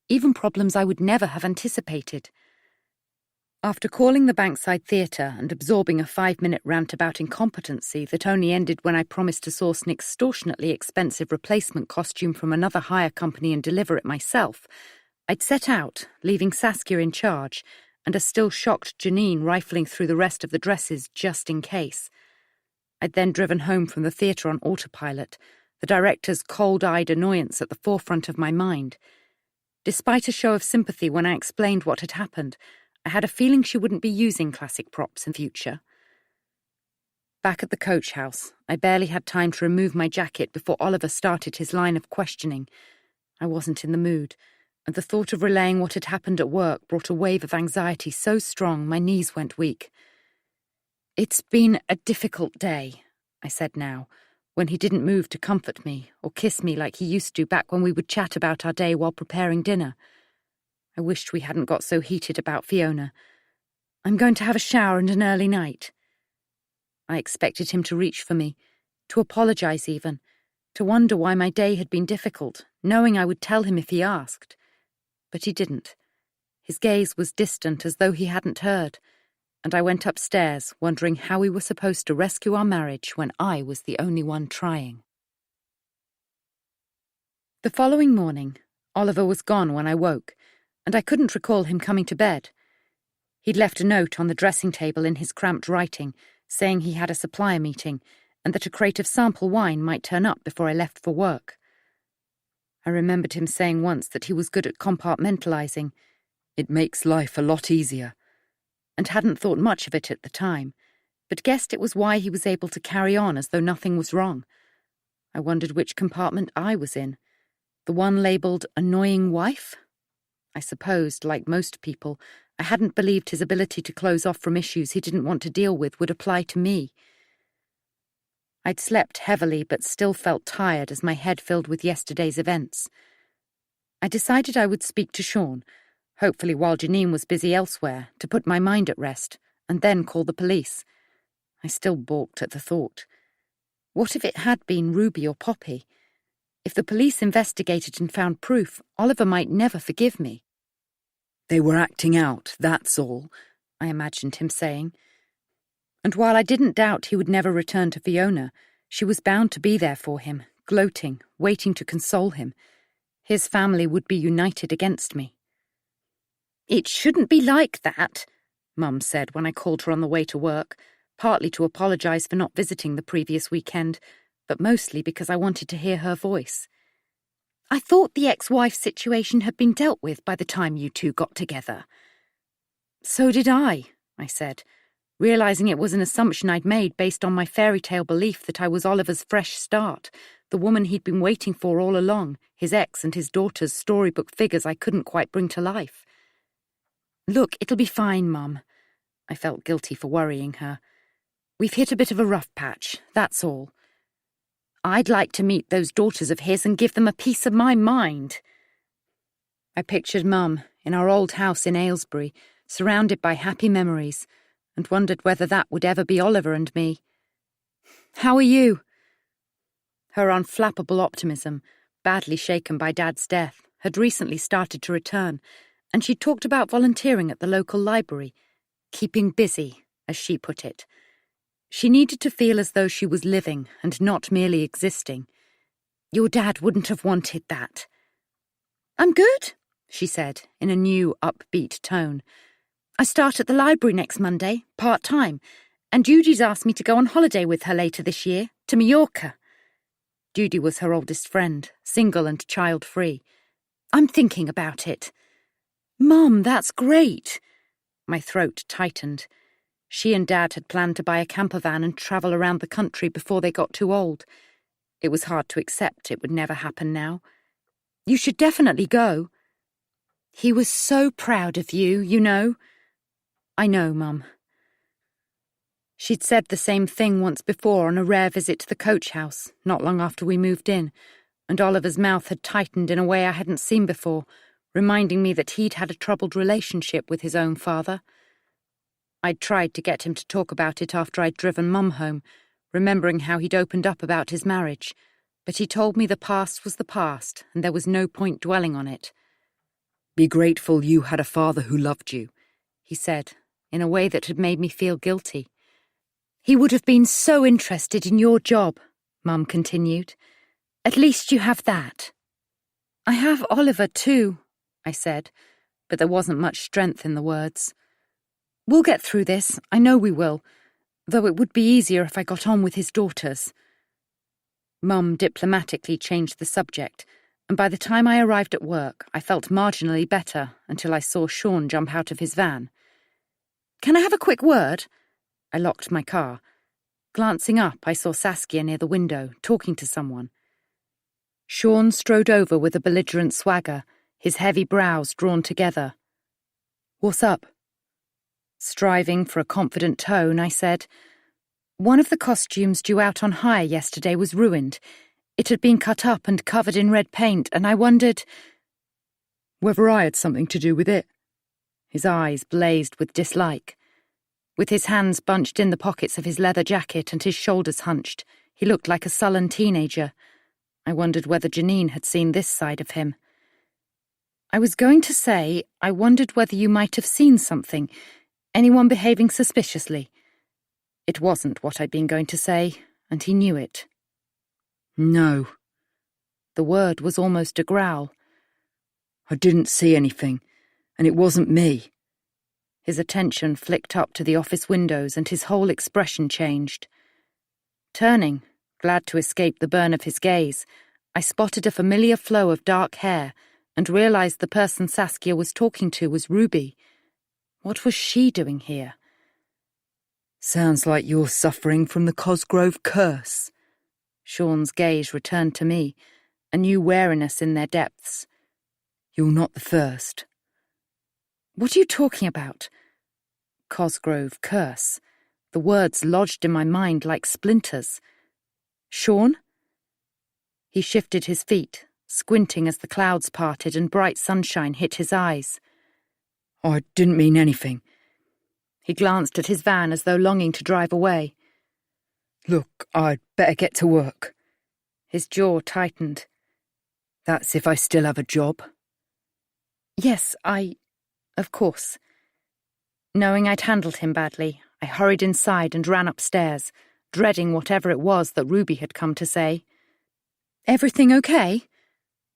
even problems I would never have anticipated. After calling the Bankside Theatre and absorbing a 5-minute rant about incompetency that only ended when I promised to source an extortionately expensive replacement costume from another hire company and deliver it myself, I'd set out, leaving Saskia in charge, and a still shocked Janine rifling through the rest of the dresses just in case. I'd then driven home from the theatre on autopilot, the director's cold-eyed annoyance at the forefront of my mind. Despite a show of sympathy when I explained what had happened, I had a feeling she wouldn't be using classic props in future. Back at the coach house, I barely had time to remove my jacket before Oliver started his line of questioning. I wasn't in the mood, and the thought of relaying what had happened at work brought a wave of anxiety so strong my knees went weak. "It's been a difficult day," I said now, when he didn't move to comfort me or kiss me like he used to back when we would chat about our day while preparing dinner. I wished we hadn't got so heated about Fiona. "I'm going to have a shower and an early night." I expected him to reach for me, to apologise even, to wonder why my day had been difficult, knowing I would tell him if he asked. But he didn't. His gaze was distant as though he hadn't heard, and I went upstairs, wondering how we were supposed to rescue our marriage when I was the only one trying. The following morning, Oliver was gone when I woke, and I couldn't recall him coming to bed. He'd left a note on the dressing table in his cramped writing, saying he had a supplier meeting, and that a crate of sample wine might turn up before I left for work. I remembered him saying once that he was good at compartmentalising. "It makes life a lot easier," and hadn't thought much of it at the time, but guessed it was why he was able to carry on as though nothing was wrong. I wondered which compartment I was in. The one labelled annoying wife? I supposed, like most people, I hadn't believed his ability to close off from issues he didn't want to deal with would apply to me. I'd slept heavily but still felt tired as my head filled with yesterday's events. I decided I would speak to Sean, hopefully while Janine was busy elsewhere, to put my mind at rest, and then call the police. I still balked at the thought. What if it had been Ruby or Poppy? If the police investigated and found proof, Oliver might never forgive me. They were acting out, that's all, I imagined him saying. And while I didn't doubt he would never return to Fiona, she was bound to be there for him, gloating, waiting to console him. His family would be united against me. "It shouldn't be like that," Mum said when I called her on the way to work, partly to apologise for not visiting the previous weekend, but mostly because I wanted to hear her voice. "I thought the ex-wife situation had been dealt with by the time you two got together." "So did I," I said, realising it was an assumption I'd made based on my fairy tale belief that I was Oliver's fresh start, the woman he'd been waiting for all along, his ex and his daughter's storybook figures I couldn't quite bring to life. "Look, it'll be fine, Mum." I felt guilty for worrying her. "We've hit a bit of a rough patch, that's all. I'd like to meet those daughters of his and give them a piece of my mind." I pictured Mum in our old house in Aylesbury, surrounded by happy memories, and wondered whether that would ever be Oliver and me. "How are you?" Her unflappable optimism, badly shaken by Dad's death, had recently started to return, and she talked about volunteering at the local library, keeping busy, as she put it. She needed to feel as though she was living and not merely existing. "Your dad wouldn't have wanted that." "I'm good," she said, in a new, upbeat tone. "I start at the library next Monday, part-time, and Judy's asked me to go on holiday with her later this year, to Mallorca." Judy was her oldest friend, single and child-free. "I'm thinking about it." "Mum, that's great." My throat tightened. She and Dad had planned to buy a camper van and travel around the country before they got too old. It was hard to accept it would never happen now. "You should definitely go." "He was so proud of you, you know." "I know, Mum." She'd said the same thing once before on a rare visit to the coach house, not long after we moved in, and Oliver's mouth had tightened in a way I hadn't seen before, reminding me that he'd had a troubled relationship with his own father. I'd tried to get him to talk about it after I'd driven Mum home, remembering how he'd opened up about his marriage, but he told me the past was the past and there was no point dwelling on it. "Be grateful you had a father who loved you," he said, in a way that had made me feel guilty. "He would have been so interested in your job," Mum continued. "At least you have that." "I have Oliver too," I said, but there wasn't much strength in the words. "We'll get through this, I know we will, though it would be easier if I got on with his daughters." Mum diplomatically changed the subject, and by the time I arrived at work, I felt marginally better until I saw Sean jump out of his van. "Can I have a quick word?" I locked my car. Glancing up, I saw Saskia near the window, talking to someone. Sean strode over with a belligerent swagger, his heavy brows drawn together. "What's up?" Striving for a confident tone, I said, "One of the costumes due out on hire yesterday was ruined. It had been cut up and covered in red paint, and I wondered—" "Whether I had something to do with it?" His eyes blazed with dislike. With his hands bunched in the pockets of his leather jacket and his shoulders hunched, he looked like a sullen teenager. I wondered whether Janine had seen this side of him. "I was going to say, I wondered whether you might have seen something. Anyone behaving suspiciously." It wasn't what I'd been going to say, and he knew it. "No." The word was almost a growl. "I didn't see anything, and it wasn't me." His attention flicked up to the office windows and his whole expression changed. Turning, glad to escape the burn of his gaze, I spotted a familiar flow of dark hair and realised the person Saskia was talking to was Ruby. What was she doing here? Sounds like you're suffering from the Cosgrove curse. Sean's gaze returned to me, a new wariness in their depths. You're not the first. What are you talking about? Cosgrove curse. The words lodged in my mind like splinters. Sean? He shifted his feet, squinting as the clouds parted and bright sunshine hit his eyes. I didn't mean anything. He glanced at his van as though longing to drive away. Look, I'd better get to work. His jaw tightened. That's if I still have a job. Yes, of course. Knowing I'd handled him badly, I hurried inside and ran upstairs, dreading whatever it was that Ruby had come to say. Everything okay?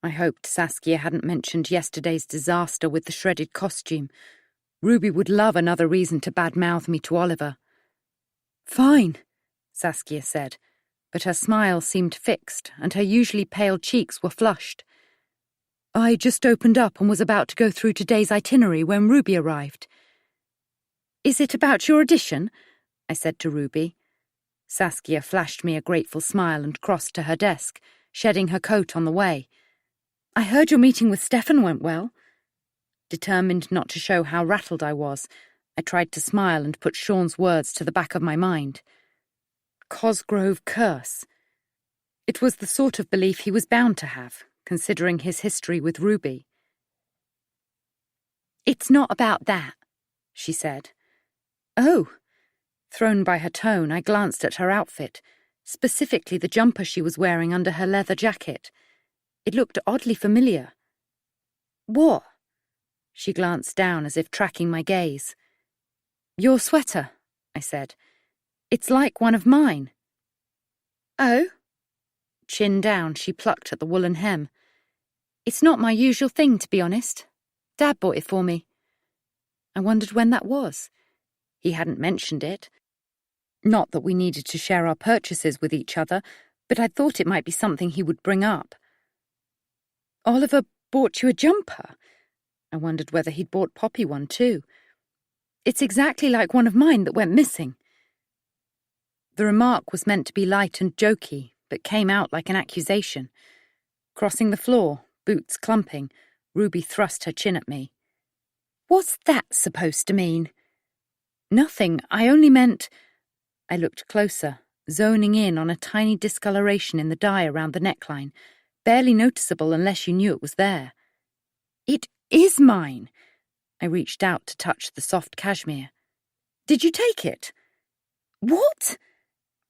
I hoped Saskia hadn't mentioned yesterday's disaster with the shredded costume. Ruby would love another reason to badmouth me to Oliver. Fine, Saskia said, but her smile seemed fixed and her usually pale cheeks were flushed. I just opened up and was about to go through today's itinerary when Ruby arrived. Is it about your audition? I said to Ruby. Saskia flashed me a grateful smile and crossed to her desk, shedding her coat on the way. I heard your meeting with Stefan went well. Determined not to show how rattled I was, I tried to smile and put Sean's words to the back of my mind. Cosgrove curse. It was the sort of belief he was bound to have, considering his history with Ruby. It's not about that, she said. Oh. Thrown by her tone, I glanced at her outfit, specifically the jumper she was wearing under her leather jacket. It looked oddly familiar. What? She glanced down as if tracking my gaze. Your sweater, I said. It's like one of mine. Oh? Chin down, she plucked at the woolen hem. It's not my usual thing, to be honest. Dad bought it for me. I wondered when that was. He hadn't mentioned it. Not that we needed to share our purchases with each other, but I thought it might be something he would bring up. Oliver bought you a jumper? I wondered whether he'd bought Poppy one too. It's exactly like one of mine that went missing. The remark was meant to be light and jokey, but came out like an accusation. Crossing the floor, boots clumping, Ruby thrust her chin at me. What's that supposed to mean? Nothing, I only meant... I looked closer, zoning in on a tiny discoloration in the dye around the neckline, barely noticeable unless you knew it was there. It is mine. I reached out to touch the soft cashmere. Did you take it? What?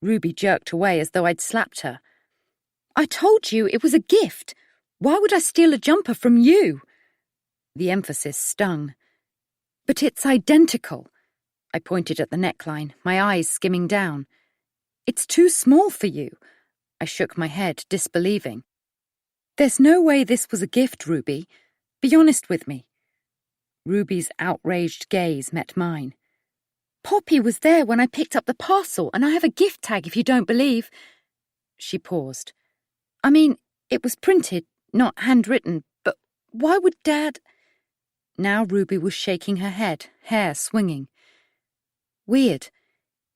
Ruby jerked away as though I'd slapped her. I told you it was a gift. Why would I steal a jumper from you? The emphasis stung. But it's identical. I pointed at the neckline, my eyes skimming down. It's too small for you. I shook my head, disbelieving. There's no way this was a gift, Ruby. Be honest with me. Ruby's outraged gaze met mine. Poppy was there when I picked up the parcel, and I have a gift tag if you don't believe. She paused. I mean, it was printed, not handwritten, but why would Dad... Now Ruby was shaking her head, hair swinging. Weird.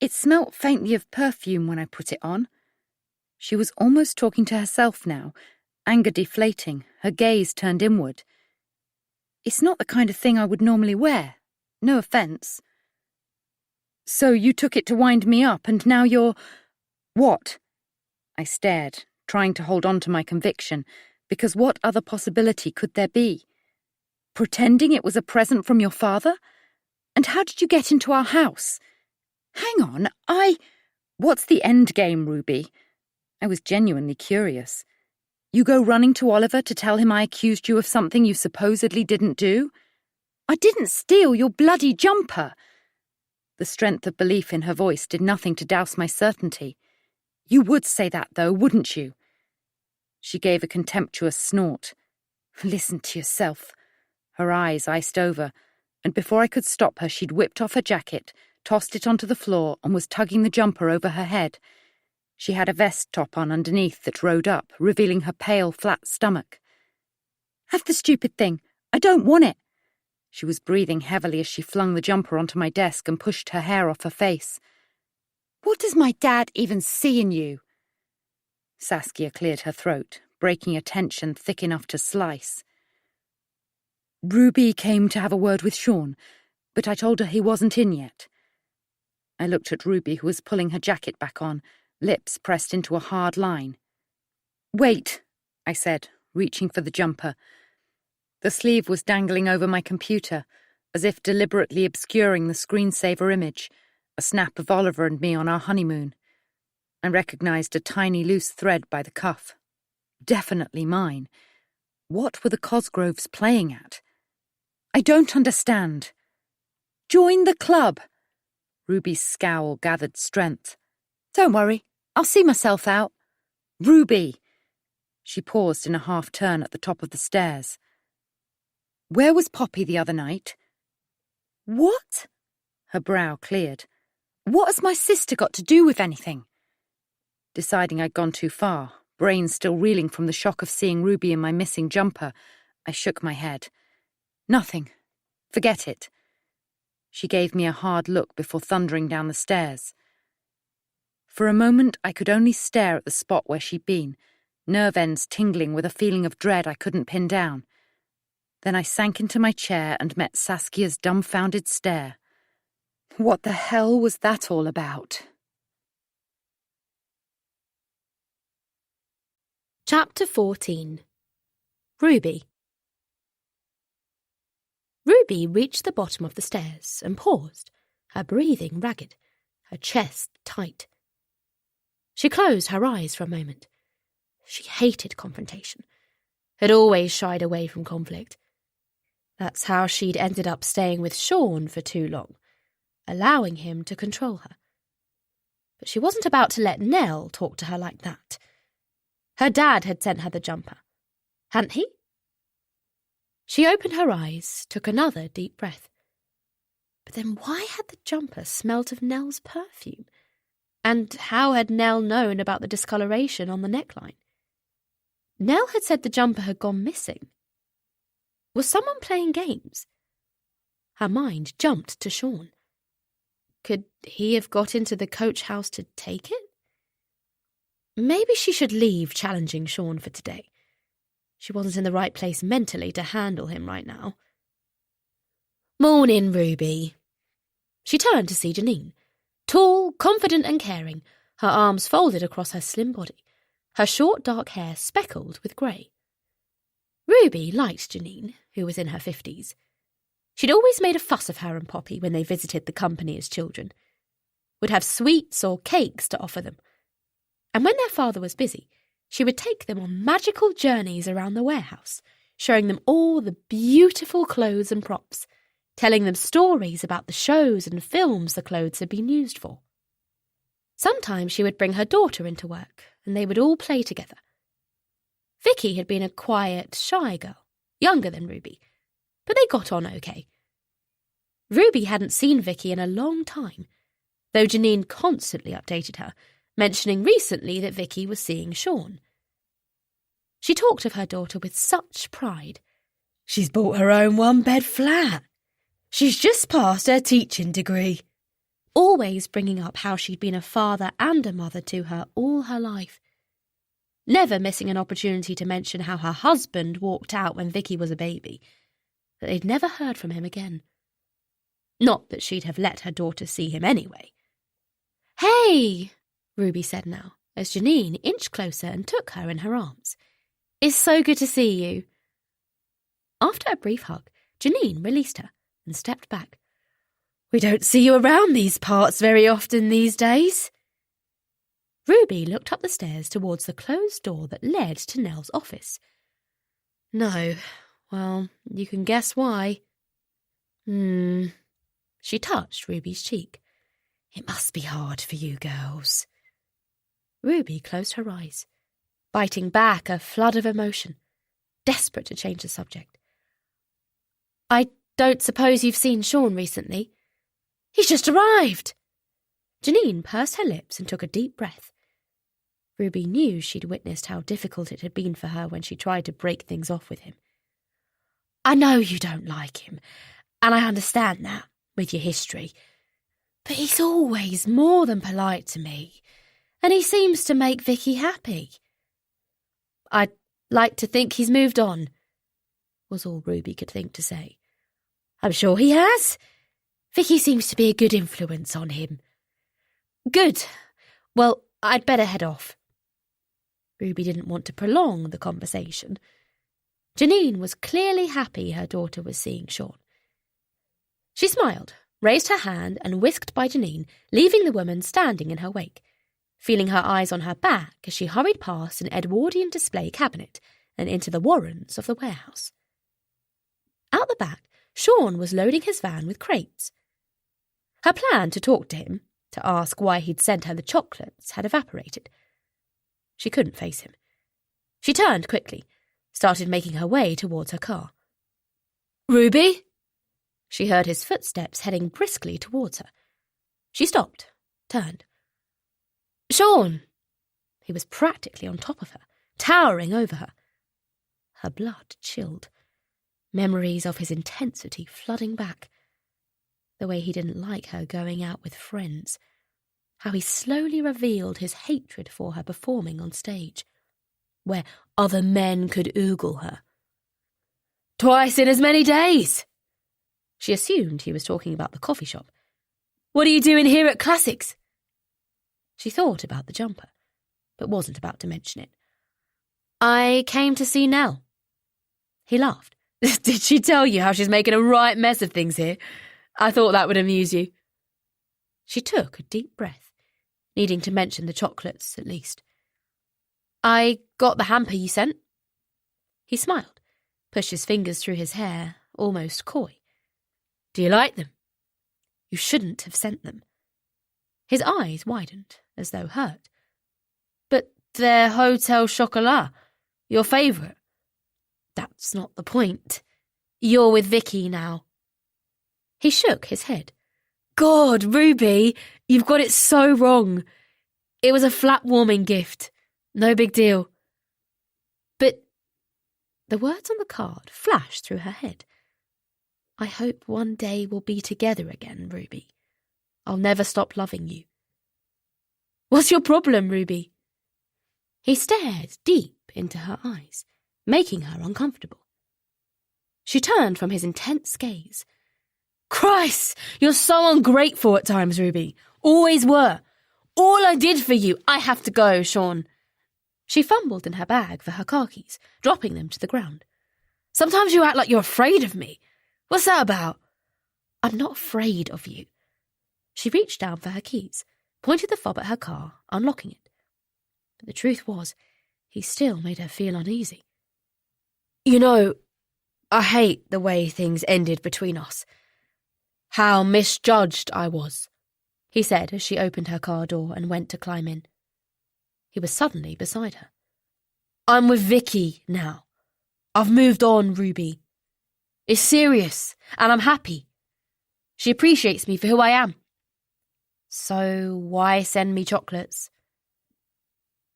It smelt faintly of perfume when I put it on. She was almost talking to herself now, anger deflating, her gaze turned inward. It's not the kind of thing I would normally wear. No offence. So you took it to wind me up, and now you're... What? I stared, trying to hold on to my conviction, because what other possibility could there be? Pretending it was a present from your father? And how did you get into our house? Hang on, What's the end game, Ruby? I was genuinely curious. You go running to Oliver to tell him I accused you of something you supposedly didn't do? I didn't steal your bloody jumper. The strength of belief in her voice did nothing to douse my certainty. You would say that, though, wouldn't you? She gave a contemptuous snort. Listen to yourself. Her eyes iced over, and before I could stop her, she'd whipped off her jacket, tossed it onto the floor, and was tugging the jumper over her head. She had a vest top on underneath that rode up, revealing her pale, flat stomach. Have the stupid thing. I don't want it. She was breathing heavily as she flung the jumper onto my desk and pushed her hair off her face. What does my dad even see in you? Saskia cleared her throat, breaking a tension thick enough to slice. Ruby came to have a word with Sean, but I told her he wasn't in yet. I looked at Ruby, who was pulling her jacket back on, lips pressed into a hard line. Wait, I said, reaching for the jumper. The sleeve was dangling over my computer, as if deliberately obscuring the screensaver image, a snap of Oliver and me on our honeymoon. I recognized a tiny loose thread by the cuff. Definitely mine. What were the Cosgroves playing at? I don't understand. Join the club. Ruby's scowl gathered strength. Don't worry, I'll see myself out. Ruby! She paused in a half-turn at the top of the stairs. Where was Poppy the other night? What? Her brow cleared. What has my sister got to do with anything? Deciding I'd gone too far, brain still reeling from the shock of seeing Ruby in my missing jumper, I shook my head. Nothing. Forget it. She gave me a hard look before thundering down the stairs. For a moment, I could only stare at the spot where she'd been, nerve ends tingling with a feeling of dread I couldn't pin down. Then I sank into my chair and met Saskia's dumbfounded stare. What the hell was that all about? Chapter 14. Ruby. Ruby reached the bottom of the stairs and paused, her breathing ragged, her chest tight. She closed her eyes for a moment. She hated confrontation, had always shied away from conflict. That's how she'd ended up staying with Sean for too long, allowing him to control her. But she wasn't about to let Nell talk to her like that. Her dad had sent her the jumper, hadn't he? She opened her eyes, took another deep breath. But then why had the jumper smelt of Nell's perfume? And how had Nell known about the discoloration on the neckline? Nell had said the jumper had gone missing. Was someone playing games? Her mind jumped to Sean. Could he have got into the coach house to take it? Maybe she should leave challenging Sean for today. She wasn't in the right place mentally to handle him right now. Morning, Ruby. She turned to see Janine. Tall, confident and caring, her arms folded across her slim body, her short dark hair speckled with grey. Ruby liked Janine, who was in her 50s. She'd always made a fuss of her and Poppy when they visited the company as children. Would have sweets or cakes to offer them. And when their father was busy, she would take them on magical journeys around the warehouse, showing them all the beautiful clothes and props, telling them stories about the shows and films the clothes had been used for. Sometimes she would bring her daughter into work, and they would all play together. Vicky had been a quiet, shy girl, younger than Ruby, but they got on okay. Ruby hadn't seen Vicky in a long time, though Janine constantly updated her, mentioning recently that Vicky was seeing Sean. She talked of her daughter with such pride. She's bought her own one-bed flat. She's just passed her teaching degree. Always bringing up how she'd been a father and a mother to her all her life. Never missing an opportunity to mention how her husband walked out when Vicky was a baby, that they'd never heard from him again. Not that she'd have let her daughter see him anyway. Hey! Ruby said now, as Janine inched closer and took her in her arms. It's so good to see you. After a brief hug, Janine released her and stepped back. We don't see you around these parts very often these days. Ruby looked up the stairs towards the closed door that led to Nell's office. No, well, you can guess why. She touched Ruby's cheek. It must be hard for you girls. Ruby closed her eyes, biting back a flood of emotion, desperate to change the subject. I don't suppose you've seen Sean recently? He's just arrived. Janine pursed her lips and took a deep breath. Ruby knew she'd witnessed how difficult it had been for her when she tried to break things off with him. I know you don't like him, and I understand that, with your history. But he's always more than polite to me, and he seems to make Vicky happy. I'd like to think he's moved on, was all Ruby could think to say. I'm sure he has. Vicky seems to be a good influence on him. Good. Well, I'd better head off. Ruby didn't want to prolong the conversation. Janine was clearly happy her daughter was seeing Sean. She smiled, raised her hand and whisked by Janine, leaving the woman standing in her wake, feeling her eyes on her back as she hurried past an Edwardian display cabinet and into the warrens of the warehouse. Out the back, Sean was loading his van with crates. Her plan to talk to him, to ask why he'd sent her the chocolates, had evaporated. She couldn't face him. She turned quickly, started making her way towards her car. Ruby? She heard his footsteps heading briskly towards her. She stopped, turned. Sean! He was practically on top of her, towering over her. Her blood chilled, memories of his intensity flooding back. The way he didn't like her going out with friends, how he slowly revealed his hatred for her performing on stage, where other men could ogle her. Twice in as many days! She assumed he was talking about the coffee shop. What are you doing here at Classics? She thought about the jumper, but wasn't about to mention it. I came to see Nell. He laughed. Did she tell you how she's making a right mess of things here? I thought that would amuse you. She took a deep breath, needing to mention the chocolates at least. I got the hamper you sent. He smiled, pushed his fingers through his hair, almost coy. Do you like them? You shouldn't have sent them. His eyes widened, as though hurt. But they're Hotel Chocolat, your favourite. That's not the point. You're with Vicky now. He shook his head. God, Ruby, you've got it so wrong. It was a flat-warming gift. No big deal. But the words on the card flashed through her head. I hope one day we'll be together again, Ruby. I'll never stop loving you. What's your problem, Ruby? He stared deep into her eyes, making her uncomfortable. She turned from his intense gaze. Christ, you're so ungrateful at times, Ruby. Always were. All I did for you. I have to go, Sean. She fumbled in her bag for her car keys, dropping them to the ground. Sometimes you act like you're afraid of me. What's that about? I'm not afraid of you. She reached down for her keys, pointed the fob at her car, unlocking it. But the truth was, he still made her feel uneasy. You know, I hate the way things ended between us. How misjudged I was, he said as she opened her car door and went to climb in. He was suddenly beside her. I'm with Vicky now. I've moved on, Ruby. It's serious, and I'm happy. She appreciates me for who I am. So why send me chocolates?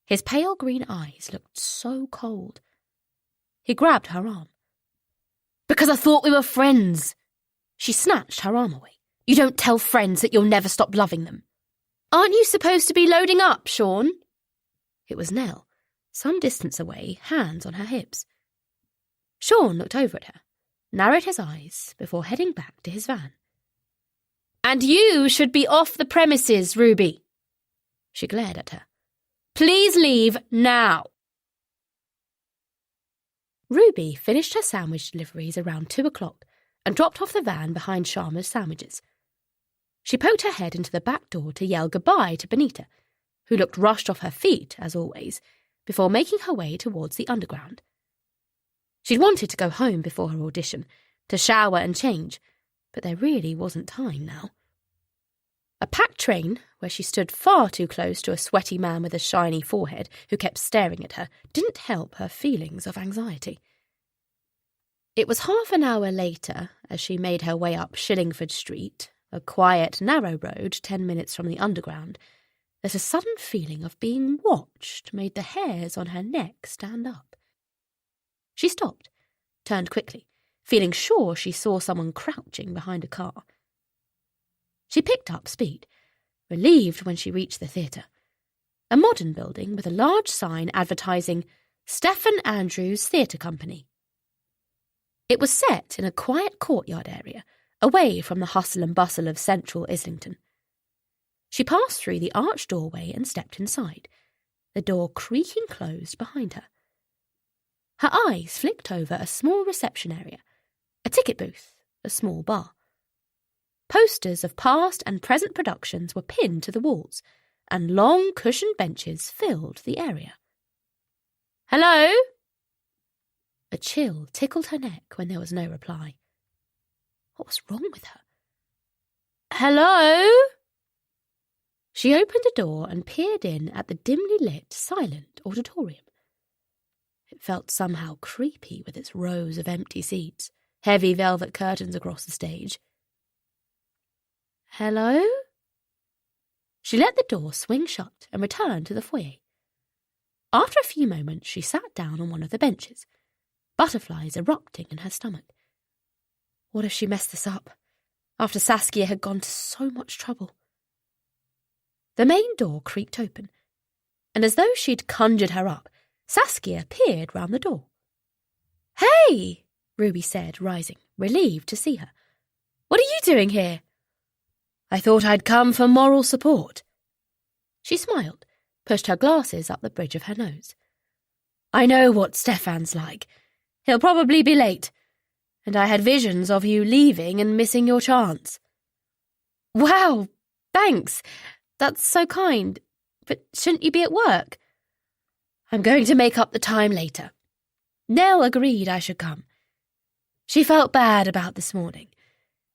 His pale green eyes looked so cold. He grabbed her arm. Because I thought we were friends. She snatched her arm away. You don't tell friends that you'll never stop loving them. Aren't you supposed to be loading up, Sean? It was Nell, some distance away, hands on her hips. Sean looked over at her, narrowed his eyes before heading back to his van. And you should be off the premises, Ruby. She glared at her. Please leave now. Ruby finished her sandwich deliveries around 2 o'clock and dropped off the van behind Sharma's sandwiches. She poked her head into the back door to yell goodbye to Benita, who looked rushed off her feet, as always, before making her way towards the underground. She'd wanted to go home before her audition, to shower and change, but there really wasn't time now. A packed train, where she stood far too close to a sweaty man with a shiny forehead who kept staring at her, didn't help her feelings of anxiety. It was half an hour later, as she made her way up Shillingford Street, a quiet, narrow road 10 minutes from the underground, that a sudden feeling of being watched made the hairs on her neck stand up. She stopped, turned quickly, feeling sure she saw someone crouching behind a car. She picked up speed, relieved when she reached the theatre, a modern building with a large sign advertising Stephen Andrews Theatre Company. It was set in a quiet courtyard area, away from the hustle and bustle of central Islington. She passed through the arched doorway and stepped inside, the door creaking closed behind her. Her eyes flicked over a small reception area, a ticket booth, a small bar. Posters of past and present productions were pinned to the walls, and long cushioned benches filled the area. "Hello?" A chill tickled her neck when there was no reply. What was wrong with her? "Hello?" She opened a door and peered in at the dimly lit, silent auditorium. It felt somehow creepy with its rows of empty seats, heavy velvet curtains across the stage. "Hello?" She let the door swing shut and returned to the foyer. After a few moments, she sat down on one of the benches, butterflies erupting in her stomach. What if she messed this up, after Saskia had gone to so much trouble? The main door creaked open, and as though she'd conjured her up, Saskia peered round the door. "Hey!" Ruby said, rising, relieved to see her. "What are you doing here?" "I thought I'd come for moral support." She smiled, pushed her glasses up the bridge of her nose. "I know what Stefan's like. He'll probably be late, and I had visions of you leaving and missing your chance." "Wow, thanks. That's so kind. But shouldn't you be at work?" "I'm going to make up the time later. Nell agreed I should come. She felt bad about this morning,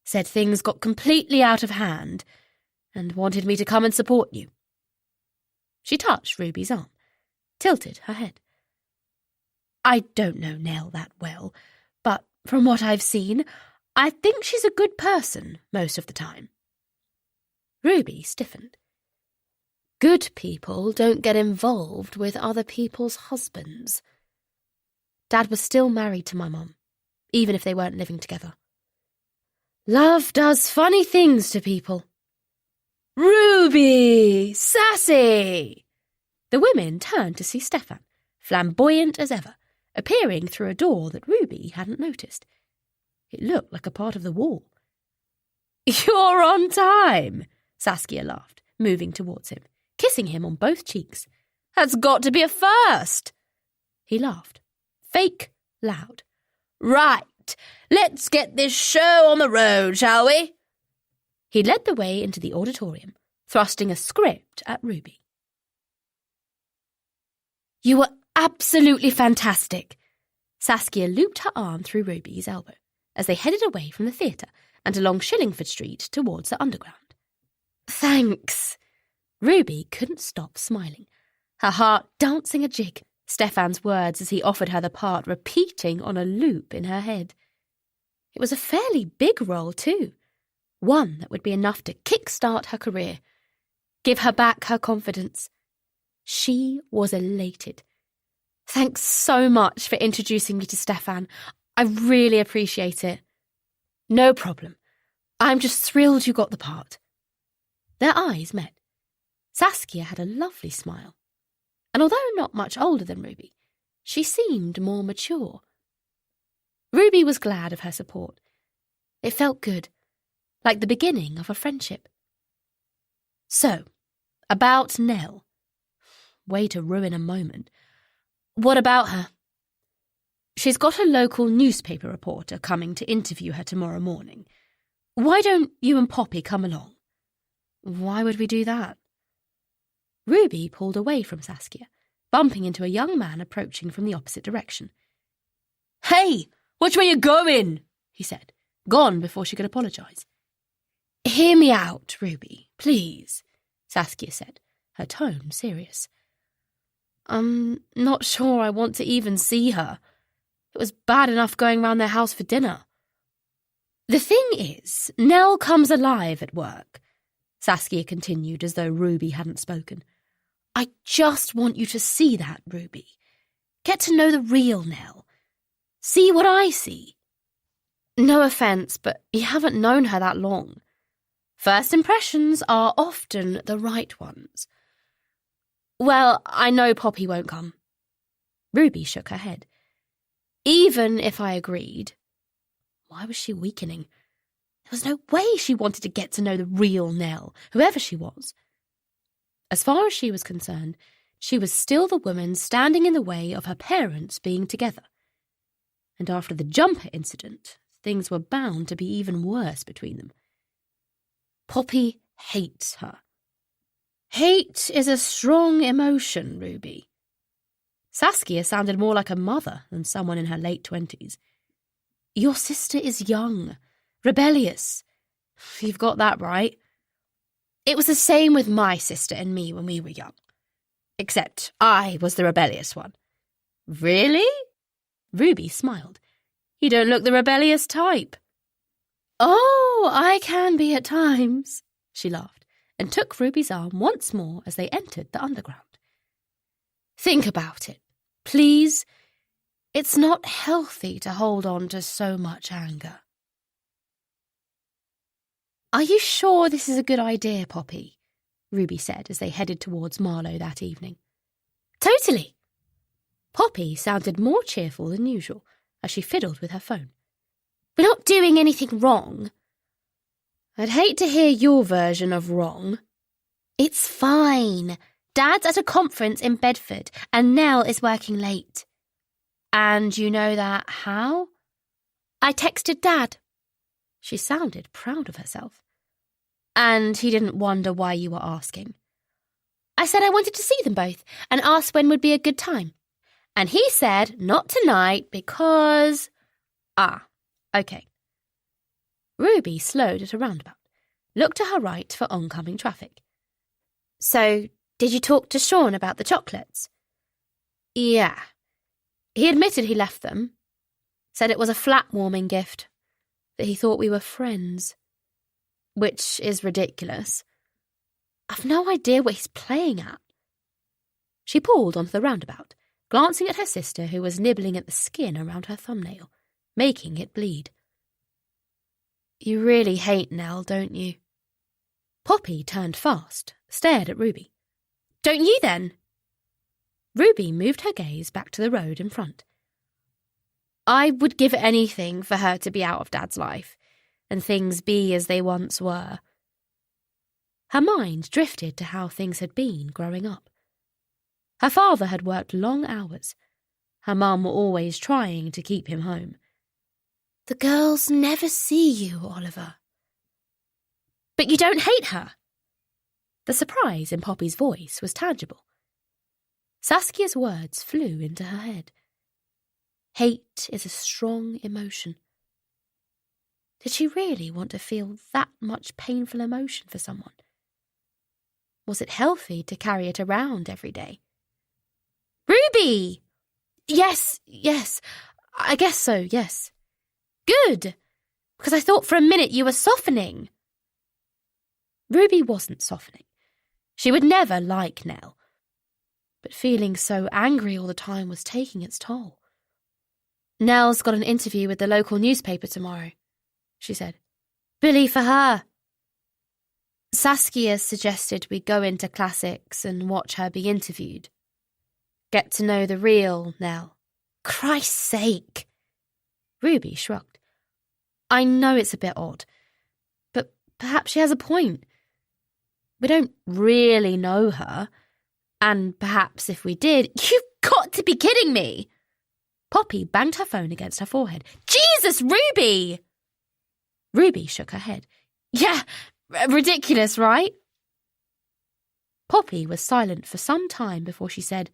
said things got completely out of hand, and wanted me to come and support you." She touched Ruby's arm, tilted her head. "I don't know Nell that well, but from what I've seen, I think she's a good person most of the time." Ruby stiffened. Good people don't get involved with other people's husbands. Dad was still married to my mum, even if they weren't living together. Love does funny things to people. "Ruby! Sassy!" The women turned to see Stefan, flamboyant as ever, appearing through a door that Ruby hadn't noticed. It looked like a part of the wall. "You're on time," Saskia laughed, moving towards him, kissing him on both cheeks. "That's got to be a first." He laughed, fake loud. "Right, let's get this show on the road, shall we?" He led the way into the auditorium, thrusting a script at Ruby. "You were absolutely fantastic." Saskia looped her arm through Ruby's elbow as they headed away from the theatre and along Shillingford Street towards the Underground. "Thanks." Ruby couldn't stop smiling, her heart dancing a jig, Stefan's words as he offered her the part repeating on a loop in her head. It was a fairly big role too, one that would be enough to kickstart her career, give her back her confidence. She was elated. "Thanks so much for introducing me to Stefan. I really appreciate it." "No problem. I'm just thrilled you got the part." Their eyes met. Saskia had a lovely smile, and although not much older than Ruby, she seemed more mature. Ruby was glad of her support. It felt good, like the beginning of a friendship. "So, about Nell. Way to ruin a moment. What about her?" "She's got a local newspaper reporter coming to interview her tomorrow morning. Why don't you and Poppy come along?" "Why would we do that?" Ruby pulled away from Saskia, bumping into a young man approaching from the opposite direction. "Hey, which way you going?" he said, gone before she could apologise. "Hear me out, Ruby, please," Saskia said, her tone serious. "I'm not sure I want to even see her. It was bad enough going round their house for dinner." "The thing is, Nell comes alive at work," Saskia continued as though Ruby hadn't spoken. "I just want you to see that, Ruby. Get to know the real Nell. See what I see." "No offence, but you haven't known her that long." First impressions are often the right ones. Well, I know Poppy won't come. Ruby shook her head. Even if I agreed, why was she weakening? There was no way she wanted to get to know the real Nell, whoever she was. As far as she was concerned, she was still the woman standing in the way of her parents being together. And after the jumper incident, things were bound to be even worse between them. Poppy hates her. Hate is a strong emotion, Ruby. Saskia sounded more like a mother than someone in her late 20s. Your sister is young, rebellious. You've got that right. It was the same with my sister and me when we were young. Except I was the rebellious one. Really? Ruby smiled. You don't look the rebellious type. Oh, I can be at times, she laughed, and took Ruby's arm once more as they entered the underground. Think about it, please. It's not healthy to hold on to so much anger. Are you sure this is a good idea, Poppy? Ruby said as they headed towards Marlowe that evening. Totally. Poppy sounded more cheerful than usual as she fiddled with her phone. We're not doing anything wrong. I'd hate to hear your version of wrong. It's fine. Dad's at a conference in Bedford and Nell is working late. And you know that how? I texted Dad. She sounded proud of herself. And he didn't wonder why you were asking. I said I wanted to see them both and asked when would be a good time. And he said not tonight because... okay. Ruby slowed at a roundabout, looked to her right for oncoming traffic. So, did you talk to Sean about the chocolates? Yeah. He admitted he left them. Said it was a flat-warming gift. That he thought we were friends. Which is ridiculous. I've no idea what he's playing at. She pulled onto the roundabout, glancing at her sister who was nibbling at the skin around her thumbnail, making it bleed. You really hate Nell, don't you? Poppy turned fast, stared at Ruby. Don't you then? Ruby moved her gaze back to the road in front. I would give anything for her to be out of Dad's life, and things be as they once were. Her mind drifted to how things had been growing up. Her father had worked long hours. Her mum were always trying to keep him home. The girls never see you, Oliver. But you don't hate her. The surprise in Poppy's voice was tangible. Saskia's words flew into her head. Hate is a strong emotion. Did she really want to feel that much painful emotion for someone? Was it healthy to carry it around every day? Ruby! Yes, I guess so, yes. Good, because I thought for a minute you were softening. Ruby wasn't softening. She would never like Nell. But feeling so angry all the time was taking its toll. Nell's got an interview with the local newspaper tomorrow, she said. Billy for her. Saskia suggested we go into classics and watch her be interviewed. Get to know the real Nell. Christ's sake! Ruby shrugged. I know it's a bit odd, but perhaps she has a point. We don't really know her, and perhaps if we did... You've got to be kidding me! Poppy banged her phone against her forehead. Jesus, Ruby! Ruby shook her head. Yeah, ridiculous, right? Poppy was silent for some time before she said,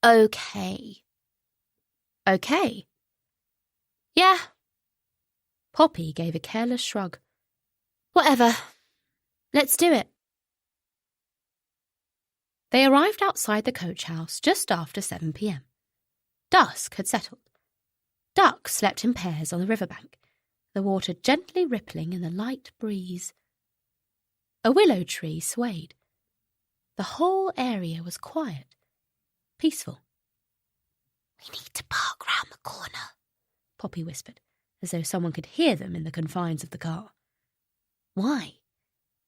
Okay. Okay? Yeah. Poppy gave a careless shrug. Whatever. Let's do it. They arrived outside the coach house just after 7 p.m. Dusk had settled. Ducks slept in pairs on the riverbank, the water gently rippling in the light breeze. A willow tree swayed. The whole area was quiet, peaceful. We need to park round the corner, Poppy whispered, as though someone could hear them in the confines of the car. Why?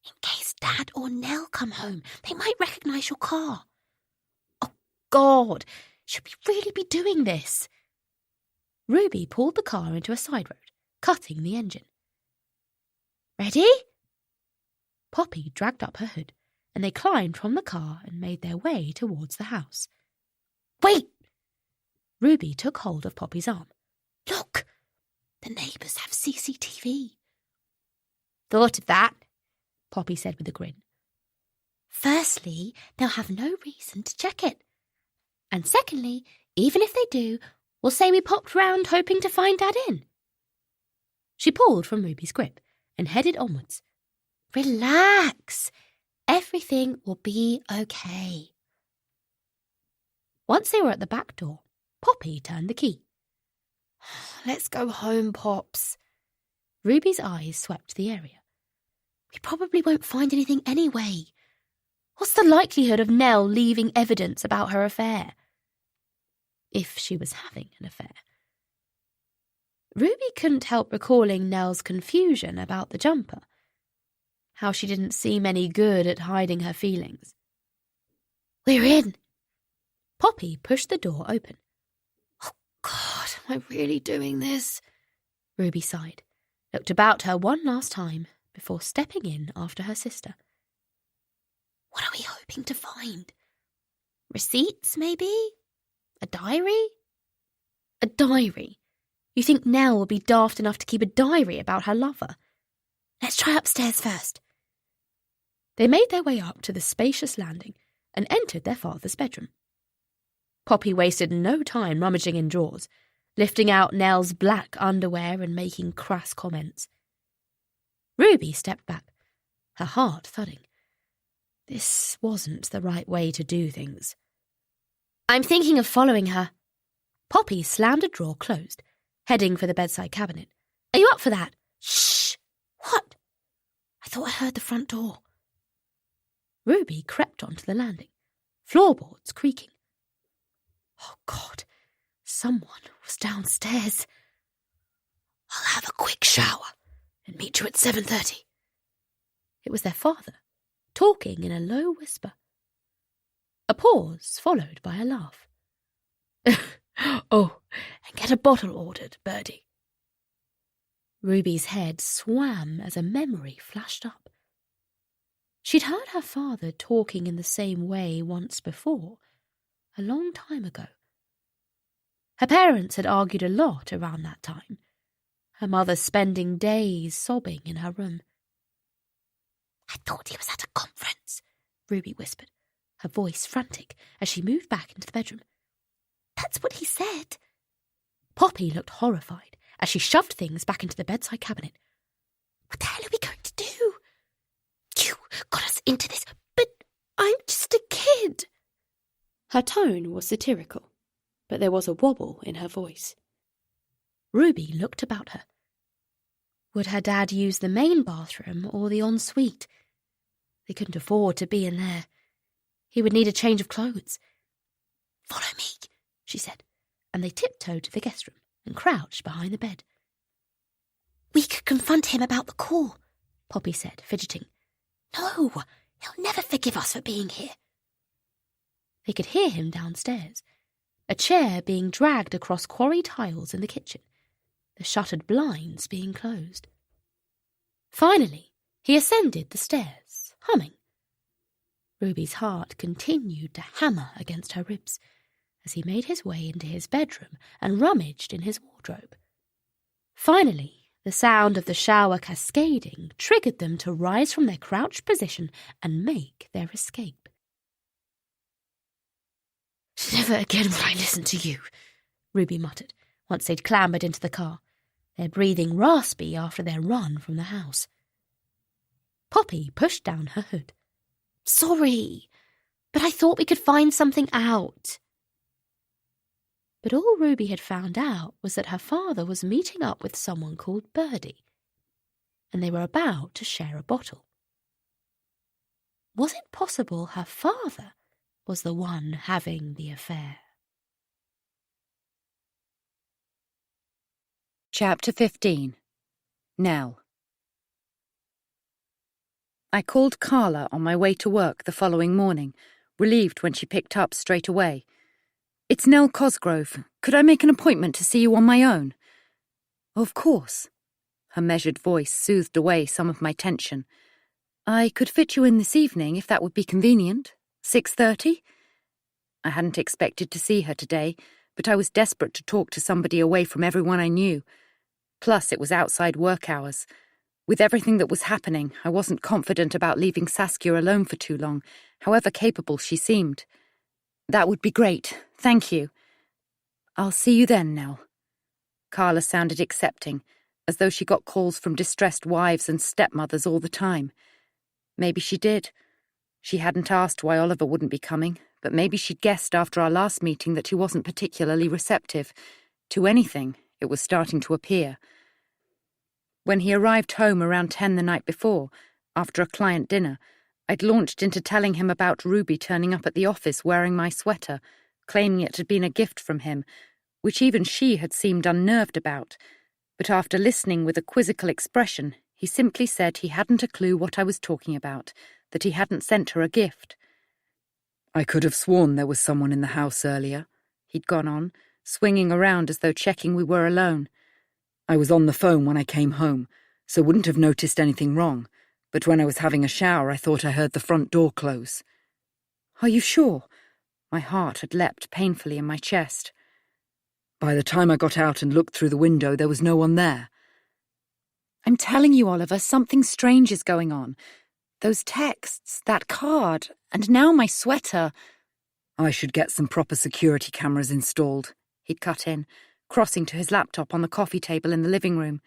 In case Dad or Nell come home, they might recognise your car. Oh, God, should we really be doing this? Ruby pulled the car into a side road, cutting the engine. Ready? Poppy dragged up her hood, and they climbed from the car and made their way towards the house. Wait! Ruby took hold of Poppy's arm. Look! The neighbours have CCTV. Thought of that, Poppy said with a grin. Firstly, they'll have no reason to check it. And secondly, even if they do, we'll say we popped round hoping to find Dad in. She pulled from Ruby's grip and headed onwards. Relax. Everything will be okay. Once they were at the back door, Poppy turned the key. Let's go home, Pops. Ruby's eyes swept the area. We probably won't find anything anyway. What's the likelihood of Nell leaving evidence about her affair? If she was having an affair. Ruby couldn't help recalling Nell's confusion about the jumper. How she didn't seem any good at hiding her feelings. We're in. Poppy pushed the door open. Oh, God, am I really doing this? Ruby sighed, looked about her one last time before stepping in after her sister. What are we hoping to find? Receipts, maybe? A diary? A diary? You think Nell will be daft enough to keep a diary about her lover? Let's try upstairs first. They made their way up to the spacious landing and entered their father's bedroom. Poppy wasted no time rummaging in drawers, lifting out Nell's black underwear and making crass comments. Ruby stepped back, her heart thudding. This wasn't the right way to do things. I'm thinking of following her. Poppy slammed a drawer closed, heading for the bedside cabinet. Are you up for that? Shh! What? I thought I heard the front door. Ruby crept onto the landing, floorboards creaking. Oh, God, someone was downstairs. I'll have a quick shower and meet you at 7:30. It was their father, talking in a low whisper. A pause followed by a laugh. Oh, and get a bottle ordered, Birdie. Ruby's head swam as a memory flashed up. She'd heard her father talking in the same way once before, a long time ago. Her parents had argued a lot around that time, her mother spending days sobbing in her room. I thought he was at a conference, Ruby whispered, her voice frantic as she moved back into the bedroom. That's what he said. Poppy looked horrified as she shoved things back into the bedside cabinet. What the hell are we going to do? You got us into this, but I'm just a kid. Her tone was satirical, but there was a wobble in her voice. Ruby looked about her. Would her dad use the main bathroom or the ensuite? They couldn't afford to be in there. He would need a change of clothes. Follow me, she said, and they tiptoed to the guest room and crouched behind the bed. We could confront him about the call, Poppy said, fidgeting. No, he'll never forgive us for being here. They could hear him downstairs, a chair being dragged across quarry tiles in the kitchen, the shuttered blinds being closed. Finally, he ascended the stairs, humming. Ruby's heart continued to hammer against her ribs as he made his way into his bedroom and rummaged in his wardrobe. Finally, the sound of the shower cascading triggered them to rise from their crouched position and make their escape. Never again will I listen to you, Ruby muttered, once they'd clambered into the car, their breathing raspy after their run from the house. Poppy pushed down her hood. Sorry, but I thought we could find something out. But all Ruby had found out was that her father was meeting up with someone called Birdie, and they were about to share a bottle. Was it possible her father was the one having the affair? Chapter 15. Nell. I called Carla on my way to work the following morning, relieved when she picked up straight away. "It's Nell Cosgrove. Could I make an appointment to see you on my own?" "Of course." Her measured voice soothed away some of my tension. "I could fit you in this evening, if that would be convenient. 6:30? I hadn't expected to see her today, but I was desperate to talk to somebody away from everyone I knew. Plus, it was outside work hours. With everything that was happening, I wasn't confident about leaving Saskia alone for too long, however capable she seemed. "That would be great. Thank you." "I'll see you then, Nell." Carla sounded accepting, as though she got calls from distressed wives and stepmothers all the time. Maybe she did. She hadn't asked why Oliver wouldn't be coming, but maybe she'd guessed after our last meeting that he wasn't particularly receptive. To anything, it was starting to appear. When he arrived home around 10 the night before, after a client dinner, I'd launched into telling him about Ruby turning up at the office wearing my sweater, claiming it had been a gift from him, which even she had seemed unnerved about. But after listening with a quizzical expression, he simply said he hadn't a clue what I was talking about, that he hadn't sent her a gift. "I could have sworn there was someone in the house earlier," he'd gone on, swinging around as though checking we were alone. "I was on the phone when I came home, so wouldn't have noticed anything wrong, but when I was having a shower I thought I heard the front door close." "Are you sure?" My heart had leapt painfully in my chest. "By the time I got out and looked through the window, there was no one there." "I'm telling you, Oliver, something strange is going on. Those texts, that card, and now my sweater." "I should get some proper security cameras installed," he'd cut in, crossing to his laptop on the coffee table in the living room.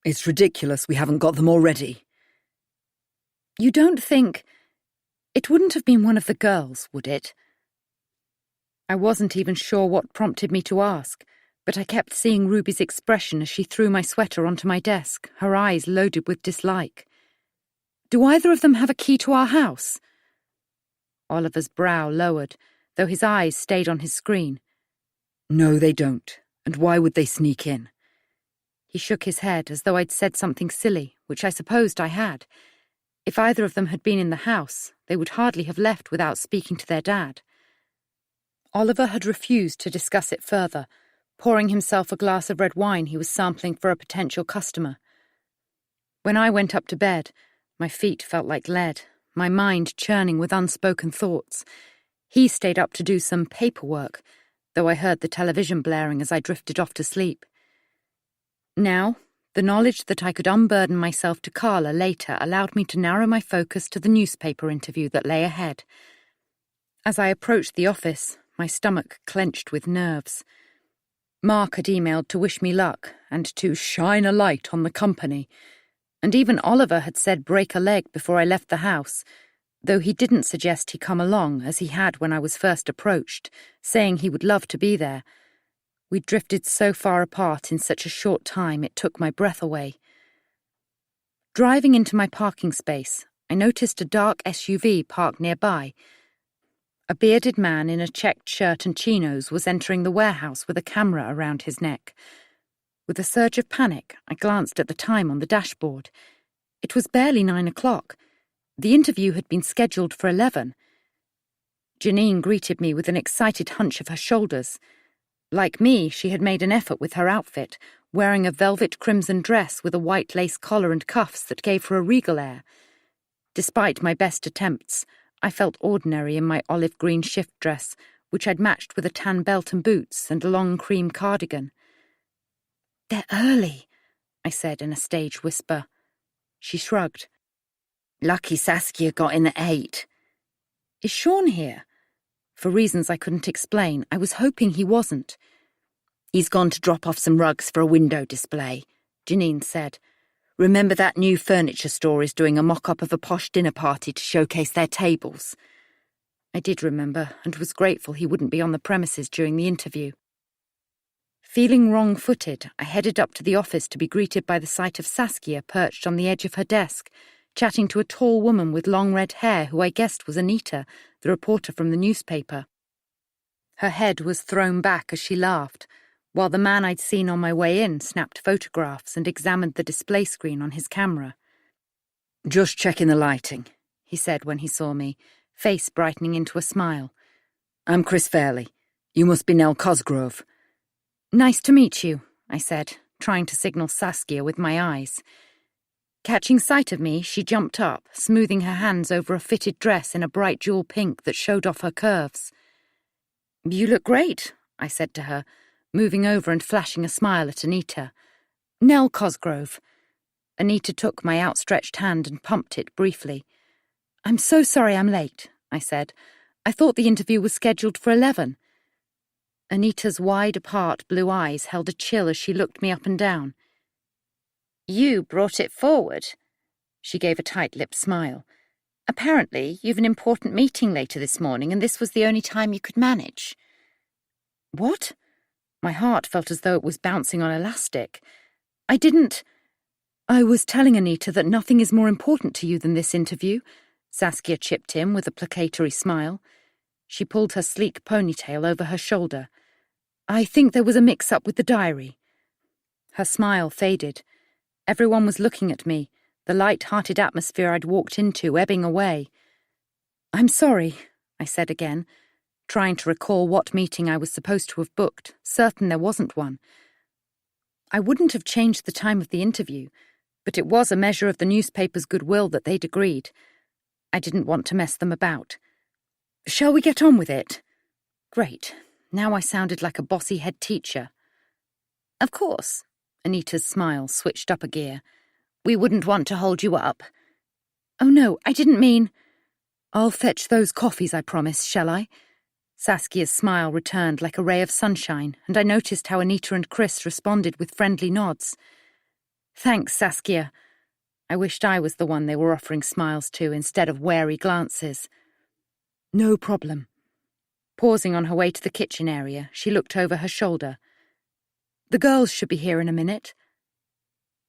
"It's ridiculous we haven't got them already." "You don't think... It wouldn't have been one of the girls, would it?" I wasn't even sure what prompted me to ask, but I kept seeing Ruby's expression as she threw my sweater onto my desk, her eyes loaded with dislike. "Do either of them have a key to our house?" Oliver's brow lowered, though his eyes stayed on his screen. "No, they don't. And why would they sneak in?" He shook his head as though I'd said something silly, which I supposed I had. If either of them had been in the house, they would hardly have left without speaking to their dad. Oliver had refused to discuss it further, pouring himself a glass of red wine he was sampling for a potential customer. When I went up to bed, my feet felt like lead, my mind churning with unspoken thoughts. He stayed up to do some paperwork, though I heard the television blaring as I drifted off to sleep. Now, the knowledge that I could unburden myself to Carla later allowed me to narrow my focus to the newspaper interview that lay ahead. As I approached the office, my stomach clenched with nerves. Mark had emailed to wish me luck and to shine a light on the company, and even Oliver had said break a leg before I left the house, though he didn't suggest he come along as he had when I was first approached, saying he would love to be there. We'd drifted so far apart in such a short time it took my breath away. Driving into my parking space, I noticed a dark SUV parked nearby. A bearded man in a checked shirt and chinos was entering the warehouse with a camera around his neck. With a surge of panic, I glanced at the time on the dashboard. It was barely 9 o'clock. The interview had been scheduled for 11. Janine greeted me with an excited hunch of her shoulders. Like me, she had made an effort with her outfit, wearing a velvet crimson dress with a white lace collar and cuffs that gave her a regal air. Despite my best attempts, I felt ordinary in my olive green shift dress, which I'd matched with a tan belt and boots and a long cream cardigan. "They're early," I said in a stage whisper. She shrugged. "Lucky Saskia got in at 8. "Is Sean here?" For reasons I couldn't explain, I was hoping he wasn't. "He's gone to drop off some rugs for a window display," Janine said. "Remember that new furniture store is doing a mock-up of a posh dinner party to showcase their tables?" I did remember, and was grateful he wouldn't be on the premises during the interview. Feeling wrong-footed, I headed up to the office to be greeted by the sight of Saskia perched on the edge of her desk, chatting to a tall woman with long red hair who I guessed was Anita, the reporter from the newspaper. Her head was thrown back as she laughed, while the man I'd seen on my way in snapped photographs and examined the display screen on his camera. Just checking the lighting, he said when he saw me, face brightening into a smile. I'm Chris Fairley. You must be Nell Cosgrove. Nice to meet you, I said, trying to signal Saskia with my eyes. Catching sight of me, she jumped up, smoothing her hands over a fitted dress in a bright jewel pink that showed off her curves. You look great, I said to her, moving over and flashing a smile at Anita. Nell Cosgrove. Anita took my outstretched hand and pumped it briefly. I'm so sorry I'm late, I said. I thought the interview was scheduled for 11. Anita's wide-apart blue eyes held a chill as she looked me up and down. You brought it forward. She gave a tight-lipped smile. Apparently, you've an important meeting later this morning, and this was the only time you could manage. What? My heart felt as though it was bouncing on elastic. I was telling Anita that nothing is more important to you than this interview, Saskia chipped in with a placatory smile. She pulled her sleek ponytail over her shoulder. I think there was a mix-up with the diary. Her smile faded. Everyone was looking at me, the light-hearted atmosphere I'd walked into ebbing away. I'm sorry, I said again, trying to recall what meeting I was supposed to have booked, certain there wasn't one. I wouldn't have changed the time of the interview, but it was a measure of the newspaper's goodwill that they'd agreed. I didn't want to mess them about. Shall we get on with it? Great. Now I sounded like a bossy head teacher. Of course. Anita's smile switched up a gear. We wouldn't want to hold you up. Oh no, I didn't mean... I'll fetch those coffees, I promise, shall I? Saskia's smile returned like a ray of sunshine, and I noticed how Anita and Chris responded with friendly nods. Thanks, Saskia. I wished I was the one they were offering smiles to instead of wary glances. No problem. Pausing on her way to the kitchen area, she looked over her shoulder. The girls should be here in a minute.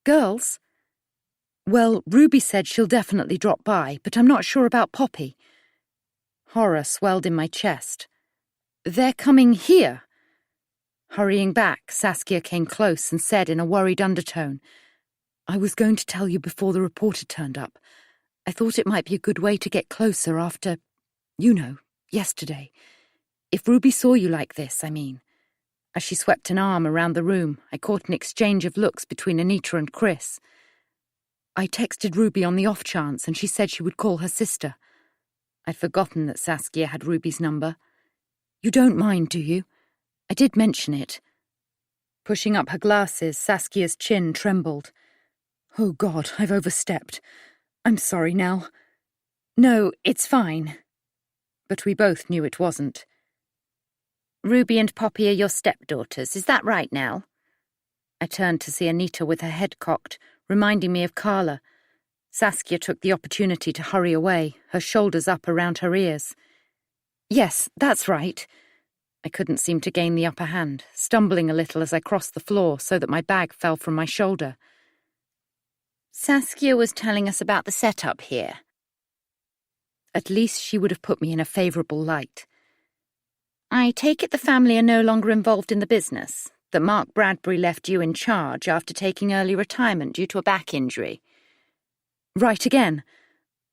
Girls? Well, Ruby said she'll definitely drop by, but I'm not sure about Poppy. Horror swelled in my chest. They're coming here. Hurrying back, Saskia came close and said in a worried undertone, I was going to tell you before the reporter turned up. I thought it might be a good way to get closer after, yesterday. If Ruby saw you like this, I mean. As she swept an arm around the room, I caught an exchange of looks between Anita and Chris. I texted Ruby on the off chance, and she said she would call her sister. I'd forgotten that Saskia had Ruby's number. You don't mind, do you? I did mention it. Pushing up her glasses, Saskia's chin trembled. Oh God, I've overstepped. I'm sorry, Nell. No, it's fine. But we both knew it wasn't. Ruby and Poppy are your stepdaughters, is that right, Nell? I turned to see Anita with her head cocked, reminding me of Carla. Saskia took the opportunity to hurry away, her shoulders up around her ears. Yes, that's right. I couldn't seem to gain the upper hand, stumbling a little as I crossed the floor so that my bag fell from my shoulder. Saskia was telling us about the setup here. At least she would have put me in a favourable light. I take it the family are no longer involved in the business, that Mark Bradbury left you in charge after taking early retirement due to a back injury. Right again.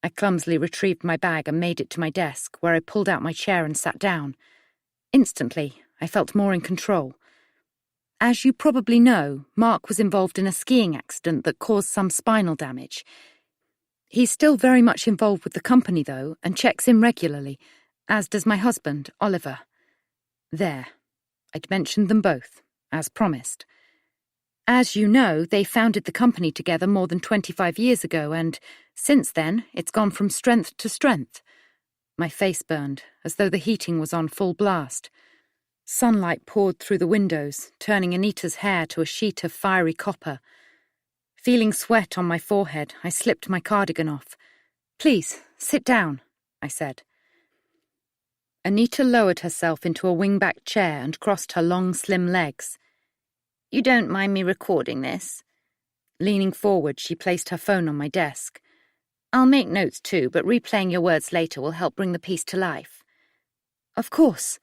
I clumsily retrieved my bag and made it to my desk, where I pulled out my chair and sat down. Instantly, I felt more in control. As you probably know, Mark was involved in a skiing accident that caused some spinal damage. He's still very much involved with the company, though, and checks in regularly, as does my husband, Oliver. There. I'd mentioned them both, as promised. As you know, they founded the company together more than 25 years ago, and since then, it's gone from strength to strength. My face burned, as though the heating was on full blast. Sunlight poured through the windows, turning Anita's hair to a sheet of fiery copper. Feeling sweat on my forehead, I slipped my cardigan off. Please, sit down, I said. Anita lowered herself into a wing-back chair and crossed her long, slim legs. You don't mind me recording this? Leaning forward, she placed her phone on my desk. I'll make notes too, but replaying your words later will help bring the piece to life. Of course.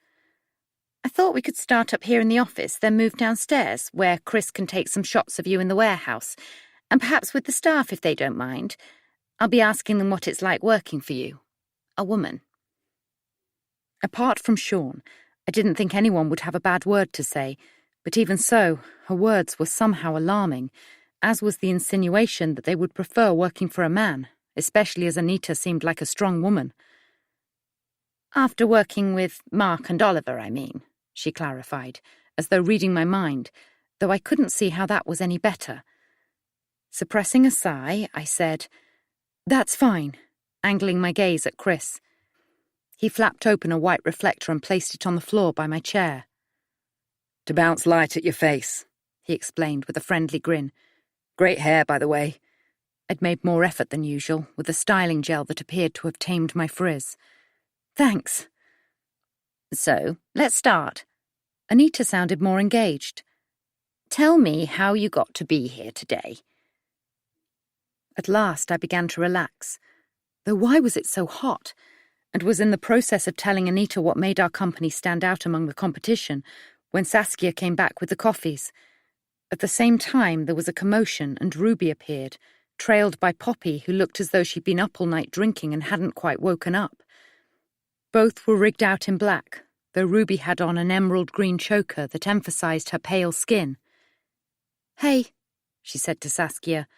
I thought we could start up here in the office, then move downstairs, where Chris can take some shots of you in the warehouse, and perhaps with the staff if they don't mind. I'll be asking them what it's like working for you. A woman. Apart from Sean, I didn't think anyone would have a bad word to say, but even so, her words were somehow alarming, as was the insinuation that they would prefer working for a man, especially as Anita seemed like a strong woman. After working with Mark and Oliver, I mean, she clarified, as though reading my mind, though I couldn't see how that was any better. Suppressing a sigh, I said, "That's fine," angling my gaze at Chris. He flapped open a white reflector and placed it on the floor by my chair. "To bounce light at your face," he explained with a friendly grin. "Great hair, by the way." I'd made more effort than usual, with the styling gel that appeared to have tamed my frizz. "Thanks." "So, let's start." Anita sounded more engaged. "Tell me how you got to be here today." At last I began to relax, though why was it so hot? And was in the process of telling Anita what made our company stand out among the competition when Saskia came back with the coffees. At the same time, there was a commotion and Ruby appeared, trailed by Poppy, who looked as though she'd been up all night drinking and hadn't quite woken up. Both were rigged out in black, though Ruby had on an emerald green choker that emphasized her pale skin. "Hey," she said to Saskia,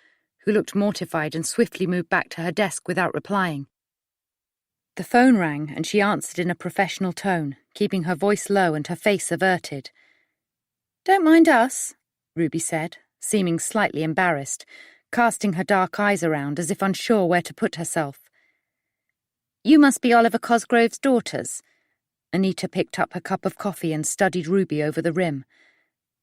who looked mortified and swiftly moved back to her desk without replying. The phone rang and she answered in a professional tone, keeping her voice low and her face averted. "Don't mind us," Ruby said, seeming slightly embarrassed, casting her dark eyes around as if unsure where to put herself. "You must be Oliver Cosgrove's daughters." Anita picked up her cup of coffee and studied Ruby over the rim.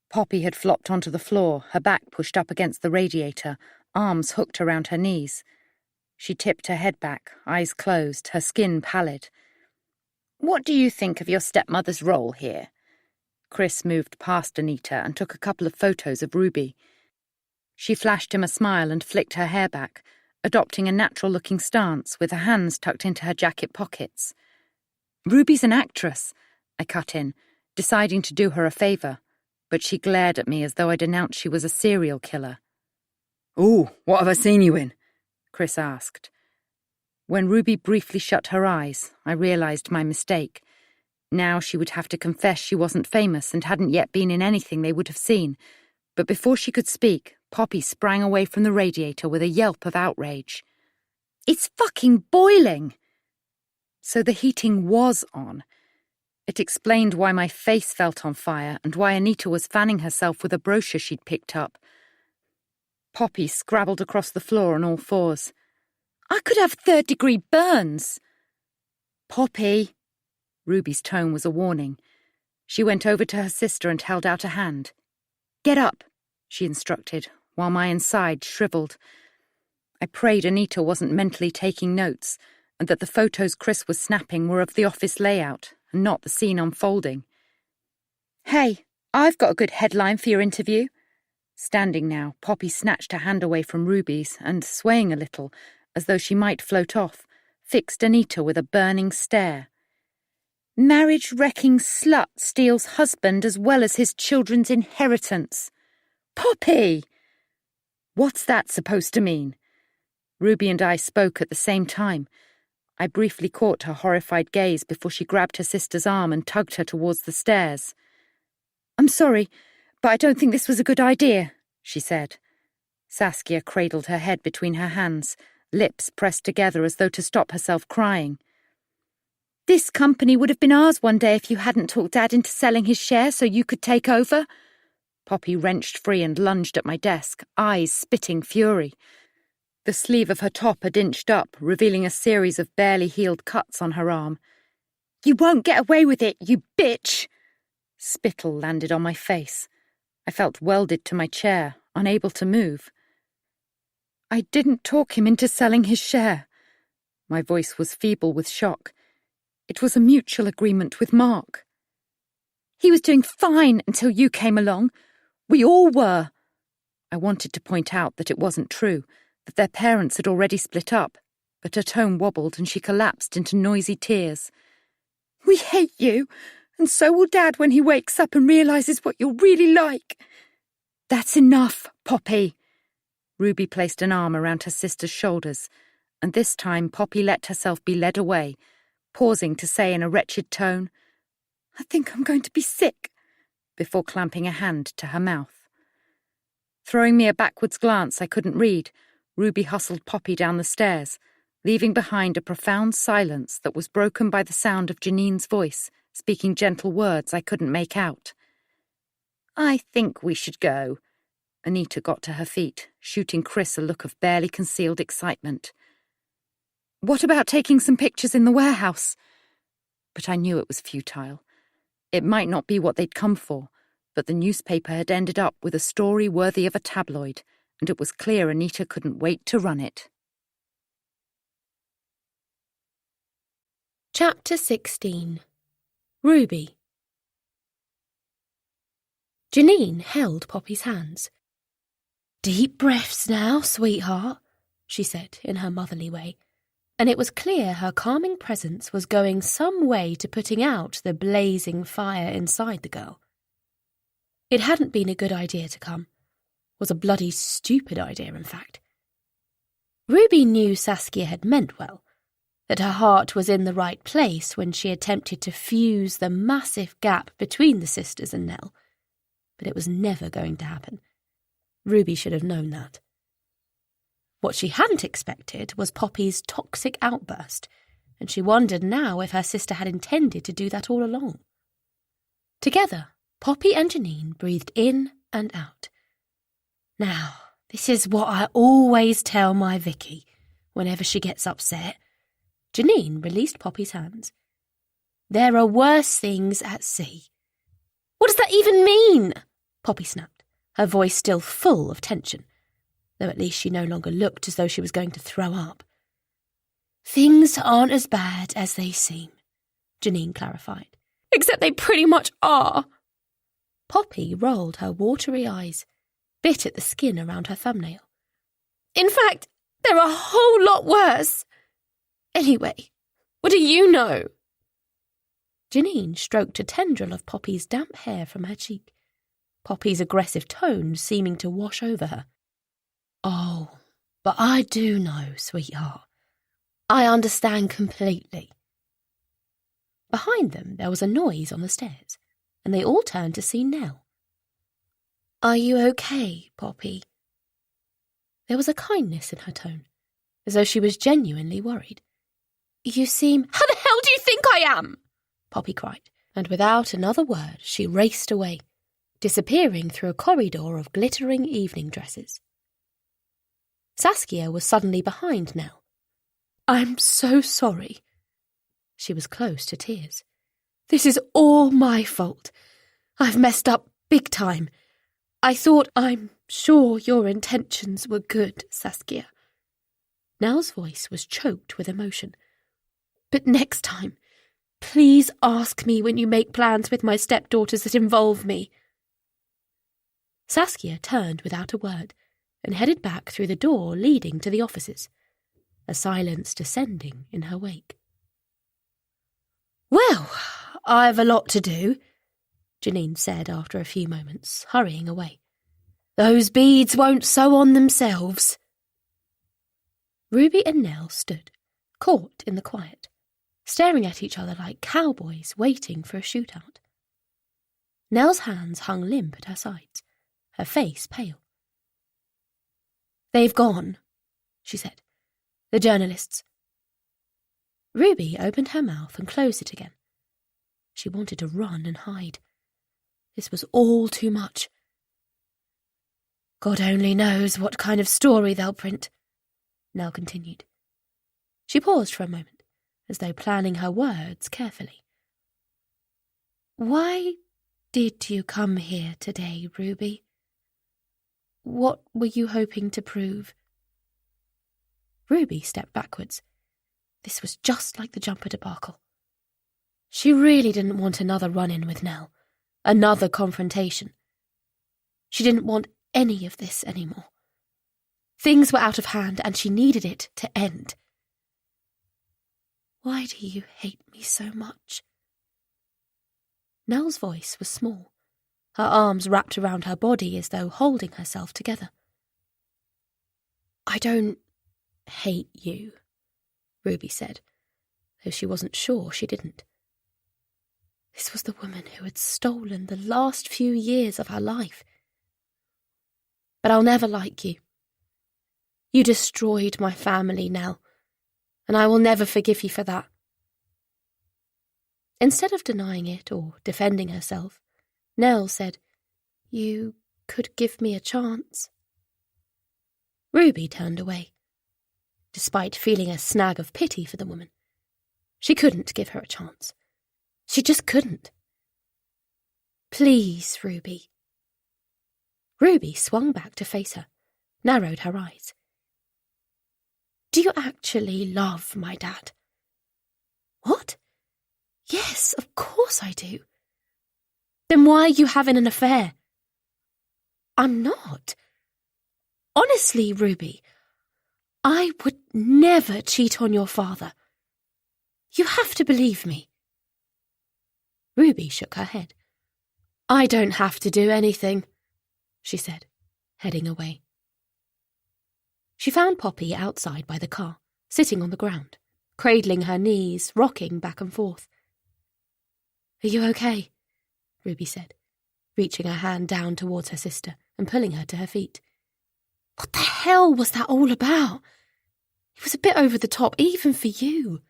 Poppy had flopped onto the floor, her back pushed up against the radiator, arms hooked around her knees. She tipped her head back, eyes closed, her skin pallid. "What do you think of your stepmother's role here?" Chris moved past Anita and took a couple of photos of Ruby. She flashed him a smile and flicked her hair back, adopting a natural-looking stance with her hands tucked into her jacket pockets. "Ruby's an actress," I cut in, deciding to do her a favour, but she glared at me as though I'd announced she was a serial killer. "Ooh, what have I seen you in?" Chris asked. When Ruby briefly shut her eyes, I realised my mistake. Now she would have to confess she wasn't famous and hadn't yet been in anything they would have seen. But before she could speak, Poppy sprang away from the radiator with a yelp of outrage. "It's fucking boiling!" So the heating was on. It explained why my face felt on fire and why Anita was fanning herself with a brochure she'd picked up. Poppy scrabbled across the floor on all fours. "I could have third-degree burns!" "Poppy!" Ruby's tone was a warning. She went over to her sister and held out a hand. "Get up," she instructed, while my inside shriveled. I prayed Anita wasn't mentally taking notes, and that the photos Chris was snapping were of the office layout, and not the scene unfolding. "Hey, I've got a good headline for your interview." Standing now, Poppy snatched her hand away from Ruby's and, swaying a little, as though she might float off, fixed Anita with a burning stare. "Marriage-wrecking slut steals husband as well as his children's inheritance." "Poppy!" "What's that supposed to mean?" Ruby and I spoke at the same time. I briefly caught her horrified gaze before she grabbed her sister's arm and tugged her towards the stairs. "I'm sorry, but I don't think this was a good idea," she said. Saskia cradled her head between her hands, lips pressed together as though to stop herself crying. "This company would have been ours one day if you hadn't talked Dad into selling his share so you could take over." Poppy wrenched free and lunged at my desk, eyes spitting fury. The sleeve of her top had inched up, revealing a series of barely healed cuts on her arm. "You won't get away with it, you bitch!" Spittle landed on my face. I felt welded to my chair, unable to move. "I didn't talk him into selling his share." My voice was feeble with shock. "It was a mutual agreement with Mark." "He was doing fine until you came along. We all were." I wanted to point out that it wasn't true, that their parents had already split up, but her tone wobbled and she collapsed into noisy tears. "We hate you, and so will Dad when he wakes up and realises what you're really like." "That's enough, Poppy." Ruby placed an arm around her sister's shoulders. and this time Poppy let herself be led away, pausing to say in a wretched tone, "I think I'm going to be sick," before clamping a hand to her mouth. Throwing me a backwards glance I couldn't read, Ruby hustled Poppy down the stairs, leaving behind a profound silence that was broken by the sound of Janine's voice, speaking gentle words I couldn't make out. "I think we should go." Anita got to her feet, shooting Chris a look of barely concealed excitement. "What about taking some pictures in the warehouse?" But I knew it was futile. It might not be what they'd come for, but the newspaper had ended up with a story worthy of a tabloid, and it was clear Anita couldn't wait to run it. Chapter 16. Ruby. Janine held Poppy's hands. "Deep breaths now, sweetheart," she said in her motherly way, and it was clear her calming presence was going some way to putting out the blazing fire inside the girl. It hadn't been a good idea to come. Was a bloody stupid idea, in fact. Ruby knew Saskia had meant well, that her heart was in the right place when she attempted to fuse the massive gap between the sisters and Nell, but it was never going to happen. Ruby should have known that. What she hadn't expected was Poppy's toxic outburst, and she wondered now if her sister had intended to do that all along. Together, Poppy and Janine breathed in and out. "Now, this is what I always tell my Vicky whenever she gets upset." Janine released Poppy's hands. "There are worse things at sea." "What does that even mean?" Poppy snapped, her voice still full of tension, though at least she no longer looked as though she was going to throw up. "Things aren't as bad as they seem," Janine clarified. "Except they pretty much are." Poppy rolled her watery eyes, bit at the skin around her thumbnail. "In fact, they're a whole lot worse. Anyway, what do you know?" Janine stroked a tendril of Poppy's damp hair from her cheek, Poppy's aggressive tone seeming to wash over her. "Oh, but I do know, sweetheart. I understand completely." Behind them there was a noise on the stairs, and they all turned to see Nell. "Are you okay, Poppy?" There was a kindness in her tone, as though she was genuinely worried. "You seem—" "How the hell do you think I am?" Poppy cried, and without another word she raced away, disappearing through a corridor of glittering evening dresses. Saskia was suddenly behind Nell. "I'm so sorry." She was close to tears. "This is all my fault. I've messed up big time. I'm sure your intentions were good, Saskia." Nell's voice was choked with emotion. "But next time, please ask me when you make plans with my stepdaughters that involve me." Saskia turned without a word and headed back through the door leading to the offices, a silence descending in her wake. "Well, I've a lot to do," Janine said after a few moments, hurrying away. "Those beads won't sew on themselves." Ruby and Nell stood, caught in the quiet, staring at each other like cowboys waiting for a shootout. Nell's hands hung limp at her sides, her face pale. "They've gone," she said. "The journalists." Ruby opened her mouth and closed it again. She wanted to run and hide. This was all too much. "God only knows what kind of story they'll print," Nell continued. She paused for a moment, as though planning her words carefully. "Why did you come here today, Ruby? What were you hoping to prove?" Ruby stepped backwards. This was just like the jumper debacle. She really didn't want another run-in with Nell, another confrontation. She didn't want any of this anymore. Things were out of hand and she needed it to end. "Why do you hate me so much?" Nell's voice was small, her arms wrapped around her body as though holding herself together. "I don't hate you," Ruby said, though she wasn't sure she didn't. This was the woman who had stolen the last few years of her life. But I'll never like you. You destroyed my family, Nell, and I will never forgive you for that. Instead of denying it or defending herself, Nell said, You could give me a chance. Ruby turned away, despite feeling a snag of pity for the woman. She couldn't give her a chance. She just couldn't. Please, Ruby. Ruby swung back to face her, narrowed her eyes. Do you actually love my dad? What? Yes, of course I do. Then why are you having an affair? I'm not. Honestly, Ruby, I would never cheat on your father. You have to believe me. Ruby shook her head. I don't have to do anything, she said, heading away. She found Poppy outside by the car, sitting on the ground, cradling her knees, rocking back and forth. Are you okay? Ruby said, reaching her hand down towards her sister and pulling her to her feet. What the hell was that all about? It was a bit over the top, even for you.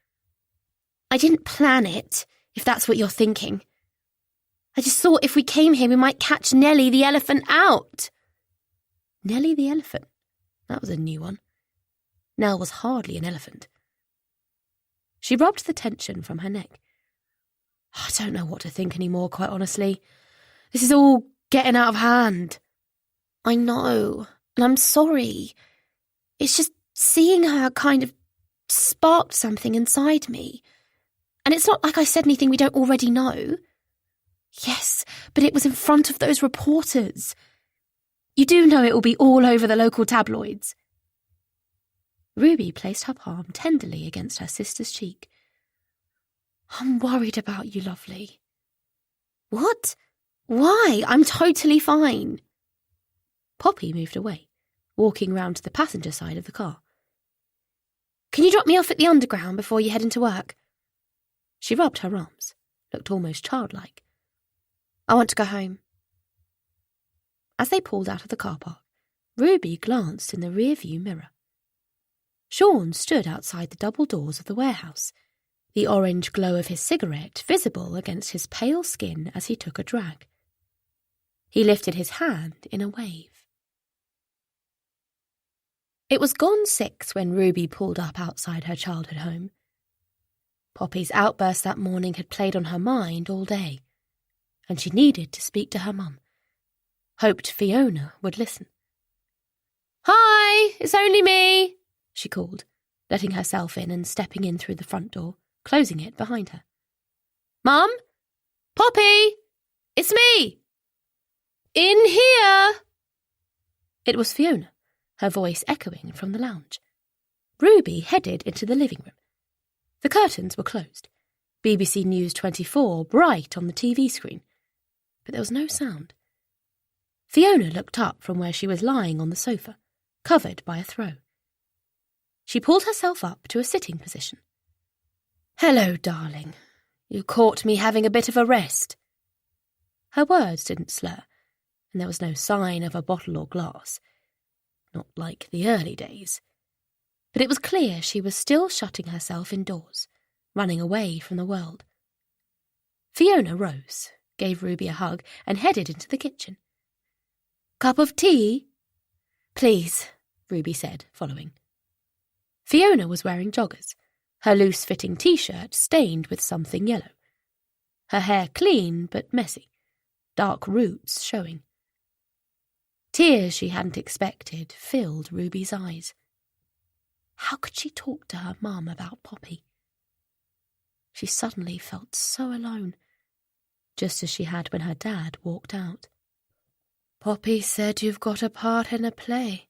I didn't plan it, if that's what you're thinking. I just thought if we came here we might catch Nellie the elephant out. Nellie the elephant? That was a new one. Nell was hardly an elephant. She rubbed the tension from her neck. I don't know what to think anymore, quite honestly. This is all getting out of hand. I know, and I'm sorry. It's just seeing her kind of sparked something inside me. And it's not like I said anything we don't already know. Yes, but it was in front of those reporters. You do know it will be all over the local tabloids. Ruby placed her palm tenderly against her sister's cheek. I'm worried about you, lovely. What? Why? I'm totally fine. Poppy moved away, walking round to the passenger side of the car. Can you drop me off at the underground before you head into work? She rubbed her arms, looked almost childlike. I want to go home. As they pulled out of the car park, Ruby glanced in the rear-view mirror. Sean stood outside the double doors of the warehouse, the orange glow of his cigarette visible against his pale skin as he took a drag. He lifted his hand in a wave. It was gone 6 when Ruby pulled up outside her childhood home. Poppy's outburst that morning had played on her mind all day, and she needed to speak to her mum. Hoped Fiona would listen. Hi, it's only me, she called, letting herself in and stepping in through the front door, closing it behind her. Mum? Poppy? It's me! In here! It was Fiona, her voice echoing from the lounge. Ruby headed into the living room. The curtains were closed, BBC News 24 bright on the TV screen, but there was no sound. Fiona looked up from where she was lying on the sofa, covered by a throw. She pulled herself up to a sitting position. Hello, darling. You caught me having a bit of a rest. Her words didn't slur, and there was no sign of a bottle or glass. Not like the early days. But it was clear she was still shutting herself indoors, running away from the world. Fiona rose, gave Ruby a hug, and headed into the kitchen. Cup of tea? Please, Ruby said, following. Fiona was wearing joggers, her loose-fitting T-shirt stained with something yellow. Her hair clean but messy, dark roots showing. Tears she hadn't expected filled Ruby's eyes. How could she talk to her mum about Poppy? She suddenly felt so alone, just as she had when her dad walked out. Poppy said you've got a part in a play.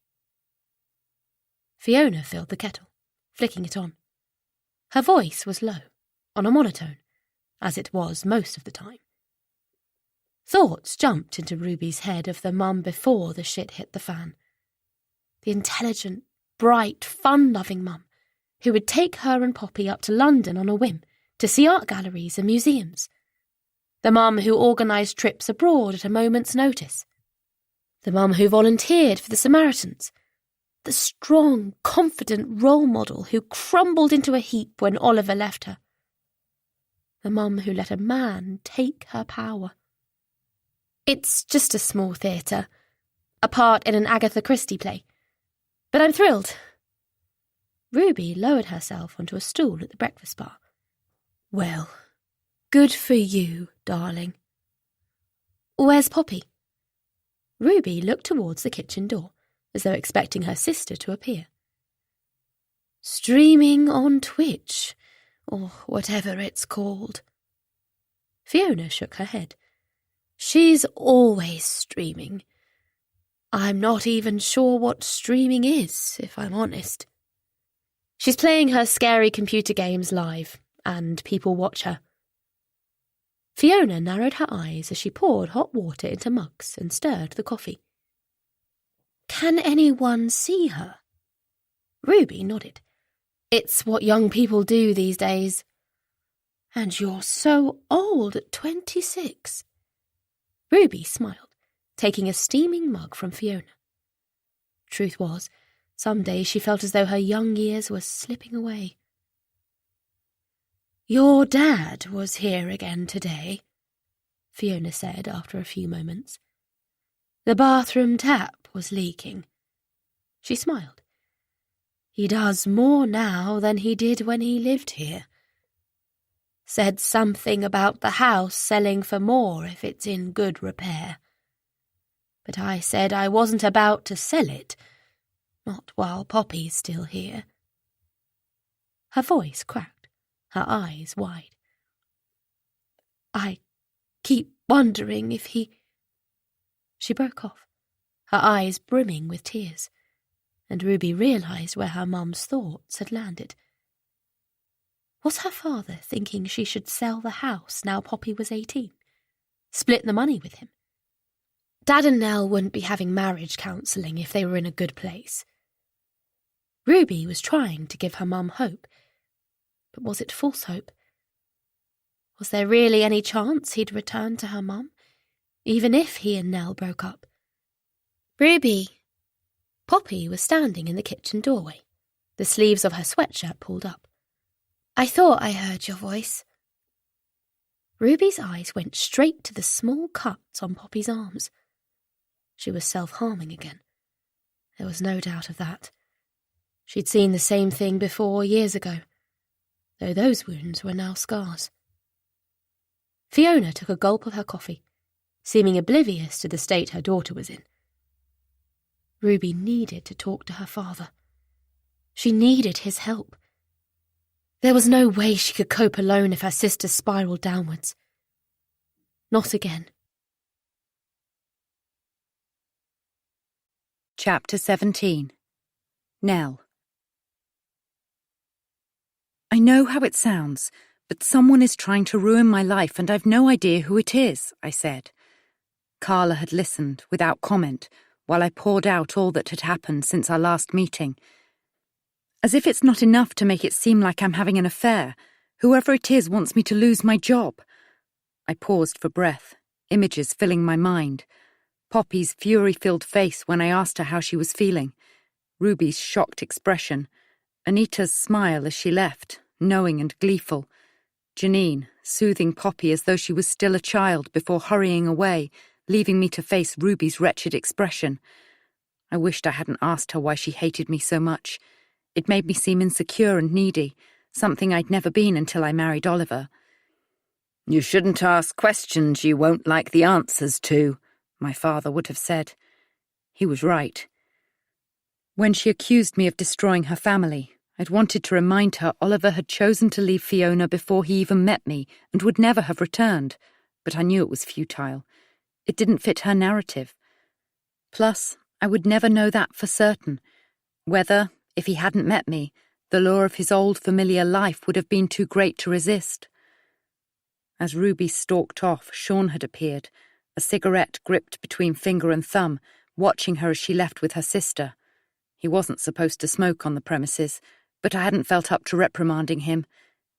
Fiona filled the kettle, flicking it on. Her voice was low, on a monotone, as it was most of the time. Thoughts jumped into Ruby's head of the mum before the shit hit the fan. The intelligent, bright, fun-loving mum who would take her and Poppy up to London on a whim to see art galleries and museums. The mum who organised trips abroad at a moment's notice. The mum who volunteered for the Samaritans. The strong, confident role model who crumbled into a heap when Oliver left her. The mum who let a man take her power. It's just a small theatre, a part in an Agatha Christie play. But I'm thrilled. Ruby lowered herself onto a stool at the breakfast bar. Well, good for you, darling. Where's Poppy? Ruby looked towards the kitchen door, as though expecting her sister to appear. Streaming on Twitch, or whatever it's called. Fiona shook her head. She's always streaming. I'm not even sure what streaming is, if I'm honest. She's playing her scary computer games live, and people watch her. Fiona narrowed her eyes as she poured hot water into mugs and stirred the coffee. Can anyone see her? Ruby nodded. It's what young people do these days. And you're so old at 26. Ruby smiled, taking a steaming mug from Fiona. Truth was, some days she felt as though her young years were slipping away. Your dad was here again today, Fiona said after a few moments. The bathroom tap was leaking. She smiled. He does more now than he did when he lived here. Said something about the house selling for more if it's in good repair. But I said I wasn't about to sell it, not while Poppy's still here. Her voice cracked, her eyes wide. I keep wondering if he... She broke off, her eyes brimming with tears, and Ruby realised where her mum's thoughts had landed. Was her father thinking she should sell the house now Poppy was 18? Split the money with him? Dad and Nell wouldn't be having marriage counselling if they were in a good place. Ruby was trying to give her mum hope. But was it false hope? Was there really any chance he'd return to her mum, even if he and Nell broke up? Ruby! Poppy was standing in the kitchen doorway, the sleeves of her sweatshirt pulled up. I thought I heard your voice. Ruby's eyes went straight to the small cuts on Poppy's arms. She was self-harming again. There was no doubt of that. She'd seen the same thing before years ago, though those wounds were now scars. Fiona took a gulp of her coffee, seeming oblivious to the state her daughter was in. Ruby needed to talk to her father. She needed his help. There was no way she could cope alone if her sister spiralled downwards. Not again. Chapter 17. Nell. I know how it sounds, but someone is trying to ruin my life and I've no idea who it is, I said. Carla had listened, without comment, while I poured out all that had happened since our last meeting. As if it's not enough to make it seem like I'm having an affair, whoever it is wants me to lose my job. I paused for breath, images filling my mind. Poppy's fury-filled face when I asked her how she was feeling, Ruby's shocked expression, Anita's smile as she left, knowing and gleeful, Janine soothing Poppy as though she was still a child before hurrying away, leaving me to face Ruby's wretched expression. I wished I hadn't asked her why she hated me so much. It made me seem insecure and needy, something I'd never been until I married Oliver. You shouldn't ask questions you won't like the answers to, my father would have said. He was right. When she accused me of destroying her family, I'd wanted to remind her Oliver had chosen to leave Fiona before he even met me and would never have returned, but I knew it was futile. It didn't fit her narrative. Plus, I would never know that for certain, whether, if he hadn't met me, the lure of his old familiar life would have been too great to resist. As Ruby stalked off, Sean had appeared, a cigarette gripped between finger and thumb, watching her as she left with her sister. He wasn't supposed to smoke on the premises, but I hadn't felt up to reprimanding him.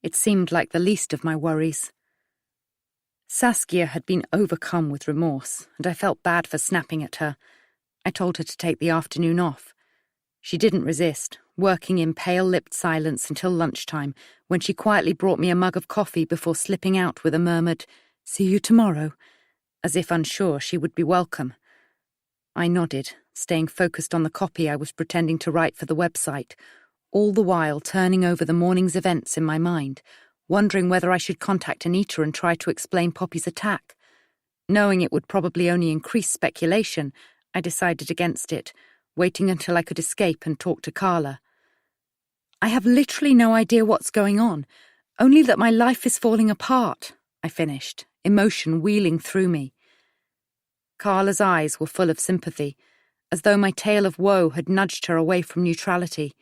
It seemed like the least of my worries. Saskia had been overcome with remorse, and I felt bad for snapping at her. I told her to take the afternoon off. She didn't resist, working in pale-lipped silence until lunchtime, when she quietly brought me a mug of coffee before slipping out with a murmured, "See you tomorrow," as if unsure she would be welcome. I nodded, staying focused on the copy I was pretending to write for the website, all the while turning over the morning's events in my mind, wondering whether I should contact Anita and try to explain Poppy's attack. Knowing it would probably only increase speculation, I decided against it, waiting until I could escape and talk to Carla. "I have literally no idea what's going on, only that my life is falling apart," I finished, emotion wheeling through me. Carla's eyes were full of sympathy, as though my tale of woe had nudged her away from neutrality.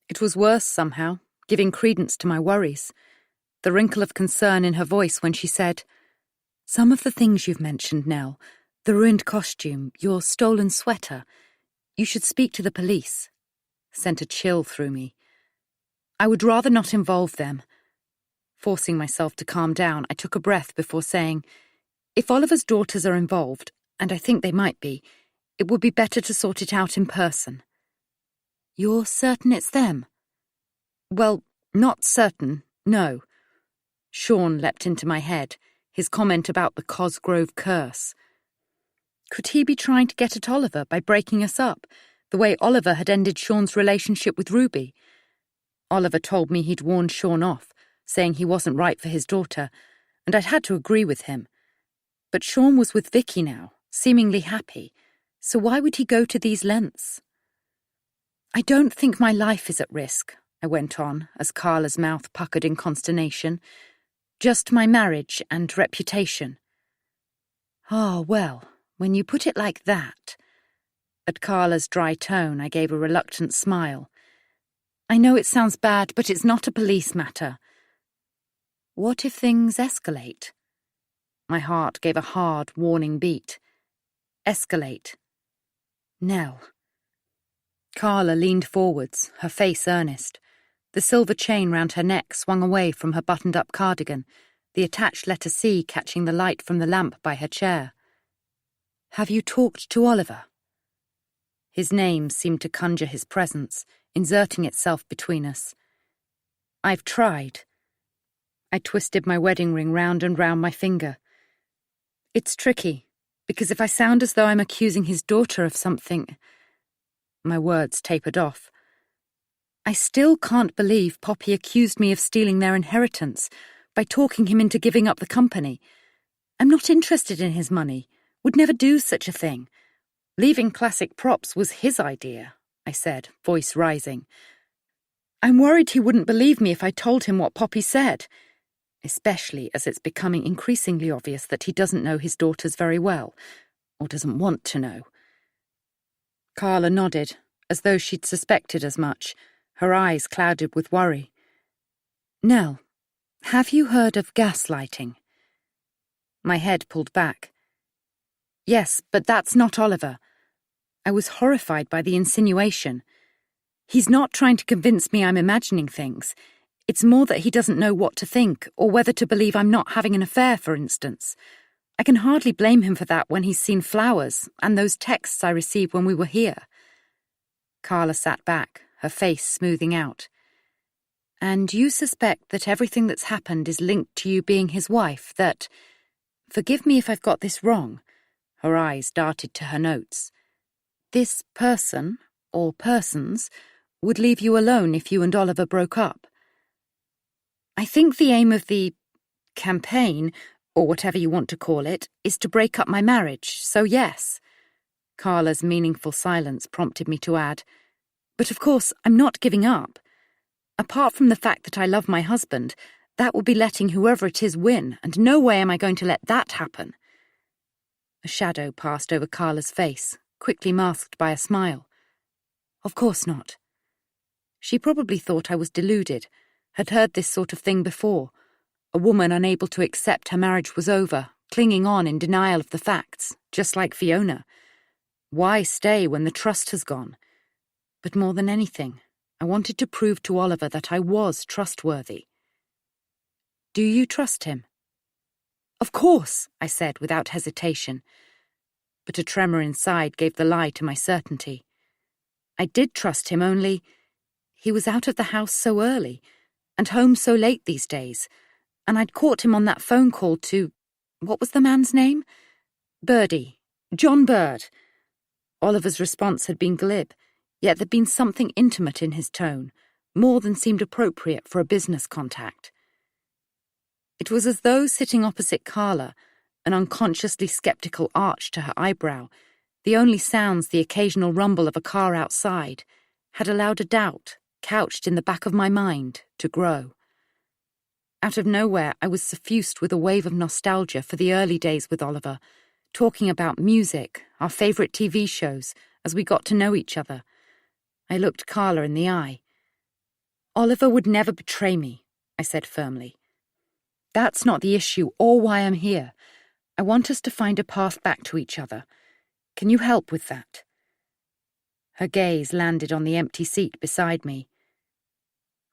It was worse somehow, giving credence to my worries. The wrinkle of concern in her voice when she said, "Some of the things you've mentioned, Nell, the ruined costume, your stolen sweater, you should speak to the police," sent a chill through me. I would rather not involve them. Forcing myself to calm down, I took a breath before saying, "If Oliver's daughters are involved, and I think they might be, it would be better to sort it out in person." "You're certain it's them?" "Well, not certain, no." Sean leapt into my head, his comment about the Cosgrove curse. Could he be trying to get at Oliver by breaking us up, the way Oliver had ended Sean's relationship with Ruby? Oliver told me he'd warned Sean off, saying he wasn't right for his daughter, and I'd had to agree with him. But Sean was with Vicky now, seemingly happy, so why would he go to these lengths? "I don't think my life is at risk," I went on, as Carla's mouth puckered in consternation. "Just my marriage and reputation." "Ah, well, when you put it like that..." At Carla's dry tone, I gave a reluctant smile. "I know it sounds bad, but it's not a police matter." "What if things escalate?" My heart gave a hard, warning beat. "Escalate." "Nell." Carla leaned forwards, her face earnest. The silver chain round her neck swung away from her buttoned-up cardigan, the attached letter C catching the light from the lamp by her chair. "Have you talked to Oliver?" His name seemed to conjure his presence, inserting itself between us. "I've tried." I twisted my wedding ring round and round my finger. "It's tricky, because if I sound as though I'm accusing his daughter of something..." My words tapered off. "I still can't believe Poppy accused me of stealing their inheritance by talking him into giving up the company. I'm not interested in his money, would never do such a thing. Leaving Classic Props was his idea," I said, voice rising. "I'm worried he wouldn't believe me if I told him what Poppy said, especially as it's becoming increasingly obvious that he doesn't know his daughters very well, or doesn't want to know." Carla nodded, as though she'd suspected as much, her eyes clouded with worry. "Nell, have you heard of gaslighting?" My head pulled back. "Yes, but that's not Oliver." I was horrified by the insinuation. "He's not trying to convince me I'm imagining things. It's more that he doesn't know what to think, or whether to believe I'm not having an affair, for instance. I can hardly blame him for that when he's seen flowers and those texts I received when we were here." Carla sat back, her face smoothing out. "And you suspect that everything that's happened is linked to you being his wife, that... Forgive me if I've got this wrong." Her eyes darted to her notes. "This person, or persons, would leave you alone if you and Oliver broke up." "I think the aim of the campaign, or whatever you want to call it, is to break up my marriage, so yes." Carla's meaningful silence prompted me to add, "But of course, I'm not giving up. Apart from the fact that I love my husband, that will be letting whoever it is win, and no way am I going to let that happen." A shadow passed over Carla's face, quickly masked by a smile. "Of course not." She probably thought I was deluded, had heard this sort of thing before, a woman unable to accept her marriage was over, clinging on in denial of the facts, just like Fiona. Why stay when the trust has gone? But more than anything, I wanted to prove to Oliver that I was trustworthy. Do you trust him? Of course, I said without hesitation. But a tremor inside gave the lie to my certainty. I did trust him, only he was out of the house so early and home so late these days, and I'd caught him on that phone call to, what was the man's name? Birdie. John Bird. Oliver's response had been glib, yet there'd been something intimate in his tone, more than seemed appropriate for a business contact. It was as though sitting opposite Carla, an unconsciously sceptical arch to her eyebrow, the only sounds the occasional rumble of a car outside, had allowed a doubt, couched in the back of my mind, to grow. Out of nowhere, I was suffused with a wave of nostalgia for the early days with Oliver, talking about music, our favourite TV shows, as we got to know each other. I looked Carla in the eye. Oliver would never betray me, I said firmly. That's not the issue or why I'm here. I want us to find a path back to each other. Can you help with that? Her gaze landed on the empty seat beside me.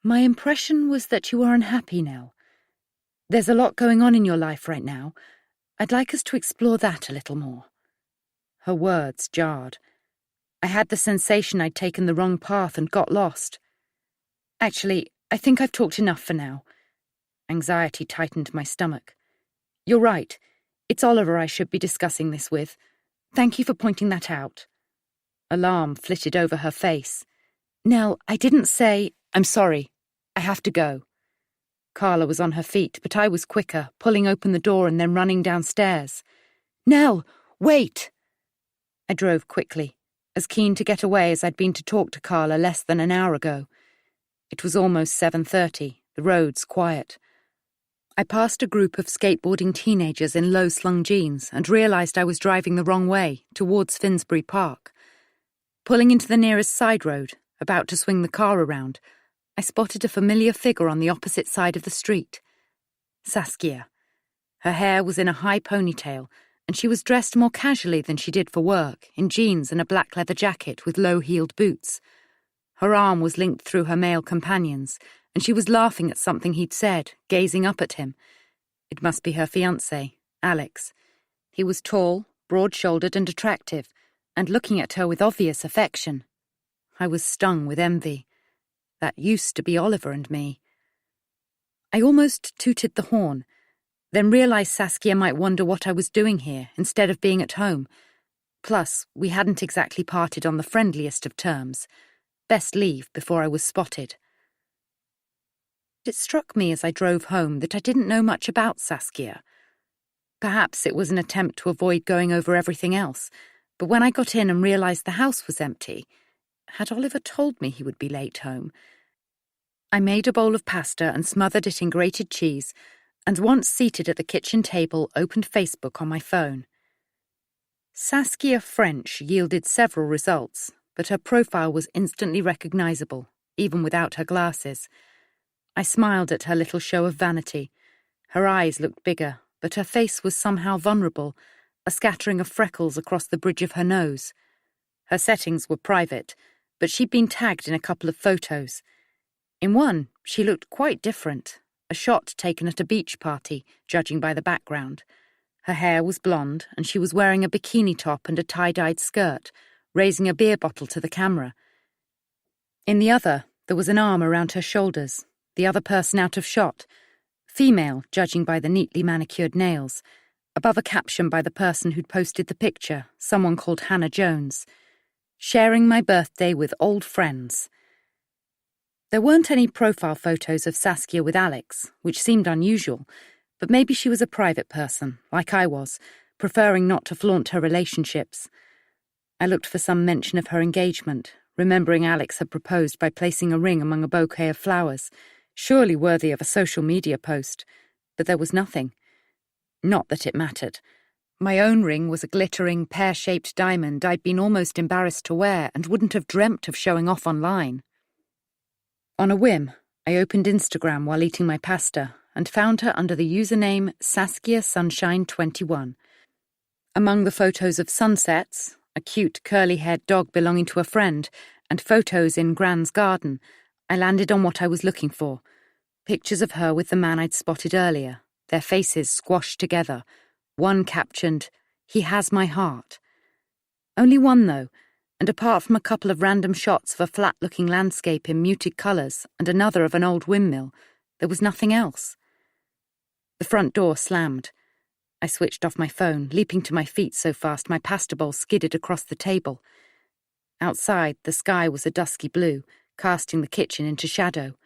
My impression was that you are unhappy, Nell. There's a lot going on in your life right now. I'd like us to explore that a little more. Her words jarred. I had the sensation I'd taken the wrong path and got lost. Actually, I think I've talked enough for now. Anxiety tightened my stomach. You're right. It's Oliver I should be discussing this with. Thank you for pointing that out. Alarm flitted over her face. Nell, I didn't say... I'm sorry. I have to go. Carla was on her feet, but I was quicker, pulling open the door and then running downstairs. Nell, wait! I drove quickly, as keen to get away as I'd been to talk to Carla less than an hour ago. It was almost 7:30, the roads quiet. I passed a group of skateboarding teenagers in low-slung jeans and realised I was driving the wrong way, towards Finsbury Park. Pulling into the nearest side road, about to swing the car around, I spotted a familiar figure on the opposite side of the street. Saskia. Her hair was in a high ponytail, and she was dressed more casually than she did for work, in jeans and a black leather jacket with low-heeled boots. Her arm was linked through her male companion's, and she was laughing at something he'd said, gazing up at him. It must be her fiancé, Alex. He was tall, broad-shouldered and attractive, and looking at her with obvious affection. I was stung with envy. That used to be Oliver and me. I almost tooted the horn, then realised Saskia might wonder what I was doing here instead of being at home. Plus, we hadn't exactly parted on the friendliest of terms. Best leave before I was spotted. It struck me as I drove home that I didn't know much about Saskia. Perhaps it was an attempt to avoid going over everything else, but when I got in and realised the house was empty, had Oliver told me he would be late home? I made a bowl of pasta and smothered it in grated cheese, and once seated at the kitchen table, opened Facebook on my phone. Saskia French yielded several results, but her profile was instantly recognisable, even without her glasses. I smiled at her little show of vanity. Her eyes looked bigger, but her face was somehow vulnerable, a scattering of freckles across the bridge of her nose. Her settings were private, but she'd been tagged in a couple of photos. In one, she looked quite different, a shot taken at a beach party, judging by the background. Her hair was blonde, and she was wearing a bikini top and a tie-dyed skirt, raising a beer bottle to the camera. In the other, there was an arm around her shoulders, the other person out of shot, female, judging by the neatly manicured nails, above a caption by the person who'd posted the picture, someone called Hannah Jones. Sharing my birthday with old friends. There weren't any profile photos of Saskia with Alex, which seemed unusual, but maybe she was a private person, like I was, preferring not to flaunt her relationships. I looked for some mention of her engagement, remembering Alex had proposed by placing a ring among a bouquet of flowers, surely worthy of a social media post, but there was nothing. Not that it mattered. My own ring was a glittering, pear-shaped diamond I'd been almost embarrassed to wear and wouldn't have dreamt of showing off online. On a whim, I opened Instagram while eating my pasta and found her under the username SaskiaSunshine21. Among the photos of sunsets, a cute curly-haired dog belonging to a friend, and photos in Gran's garden, I landed on what I was looking for. Pictures of her with the man I'd spotted earlier, their faces squashed together. One captioned, "He has my heart." Only one, though, and apart from a couple of random shots of a flat-looking landscape in muted colours and another of an old windmill, there was nothing else. The front door slammed. I switched off my phone, leaping to my feet so fast my pasta bowl skidded across the table. Outside, the sky was a dusky blue, casting the kitchen into shadow.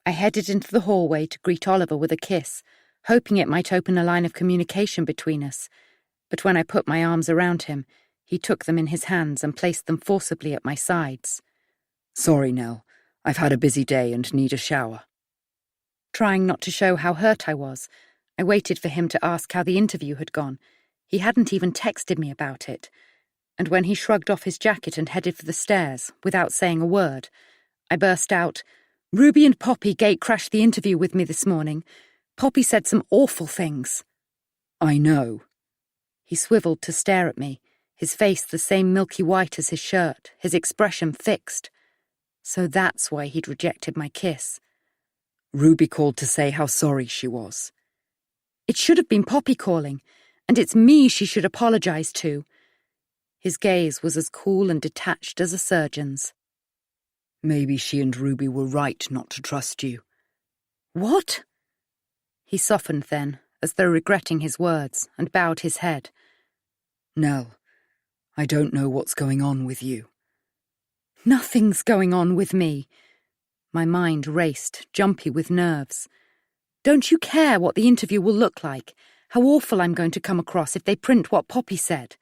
I headed into the hallway to greet Oliver with a kiss, hoping it might open a line of communication between us. But when I put my arms around him, he took them in his hands and placed them forcibly at my sides. "Sorry, Nell. I've had a busy day and need a shower." Trying not to show how hurt I was, I waited for him to ask how the interview had gone. He hadn't even texted me about it. And when he shrugged off his jacket and headed for the stairs, without saying a word, I burst out, "Ruby and Poppy gate-crashed the interview with me this morning. Poppy said some awful things." "I know." He swiveled to stare at me, his face the same milky white as his shirt, his expression fixed. So that's why he'd rejected my kiss. "Ruby called to say how sorry she was." It should have been Poppy calling, and it's me she should apologise to. His gaze was as cool and detached as a surgeon's. "Maybe she and Ruby were right not to trust you." "What?" He softened then, as though regretting his words, and bowed his head. "Nell, I don't know what's going on with you." Nothing's going on with me. My mind raced, jumpy with nerves. Don't you care what the interview will look like? How awful I'm going to come across if they print what Poppy said?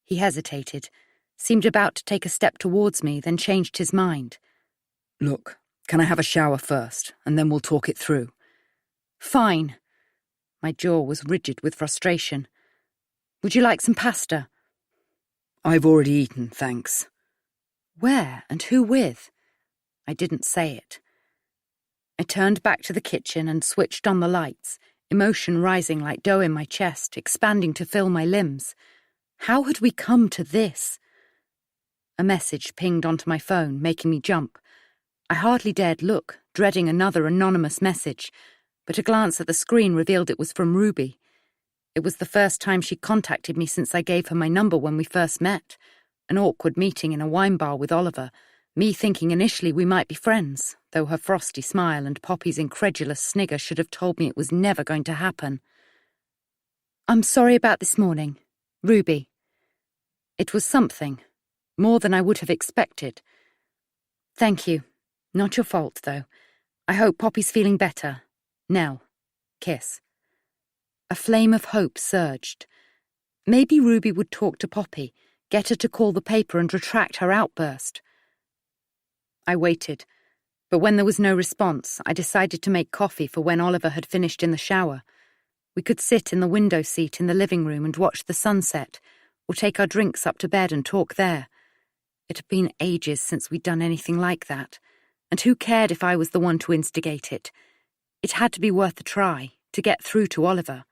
He hesitated, seemed about to take a step towards me, then changed his mind. "Look, can I have a shower first, and then we'll talk it through?" "Fine." My jaw was rigid with frustration. "Would you like some pasta?" "I've already eaten, thanks." Where and who with? I didn't say it. I turned back to the kitchen and switched on the lights, emotion rising like dough in my chest, expanding to fill my limbs. How had we come to this? A message pinged onto my phone, making me jump. I hardly dared look, dreading another anonymous message, but a glance at the screen revealed it was from Ruby. It was the first time she'd contacted me since I gave her my number when we first met. An awkward meeting in a wine bar with Oliver, me thinking initially we might be friends, though her frosty smile and Poppy's incredulous snigger should have told me it was never going to happen. "I'm sorry about this morning. Ruby." It was something, more than I would have expected. "Thank you. Not your fault, though. I hope Poppy's feeling better. Nell." Kiss. A flame of hope surged. Maybe Ruby would talk to Poppy, get her to call the paper and retract her outburst. I waited, but when there was no response, I decided to make coffee for when Oliver had finished in the shower. We could sit in the window seat in the living room and watch the sunset, or take our drinks up to bed and talk there. It had been ages since we'd done anything like that, and who cared if I was the one to instigate it? It had to be worth a try, to get through to Oliver.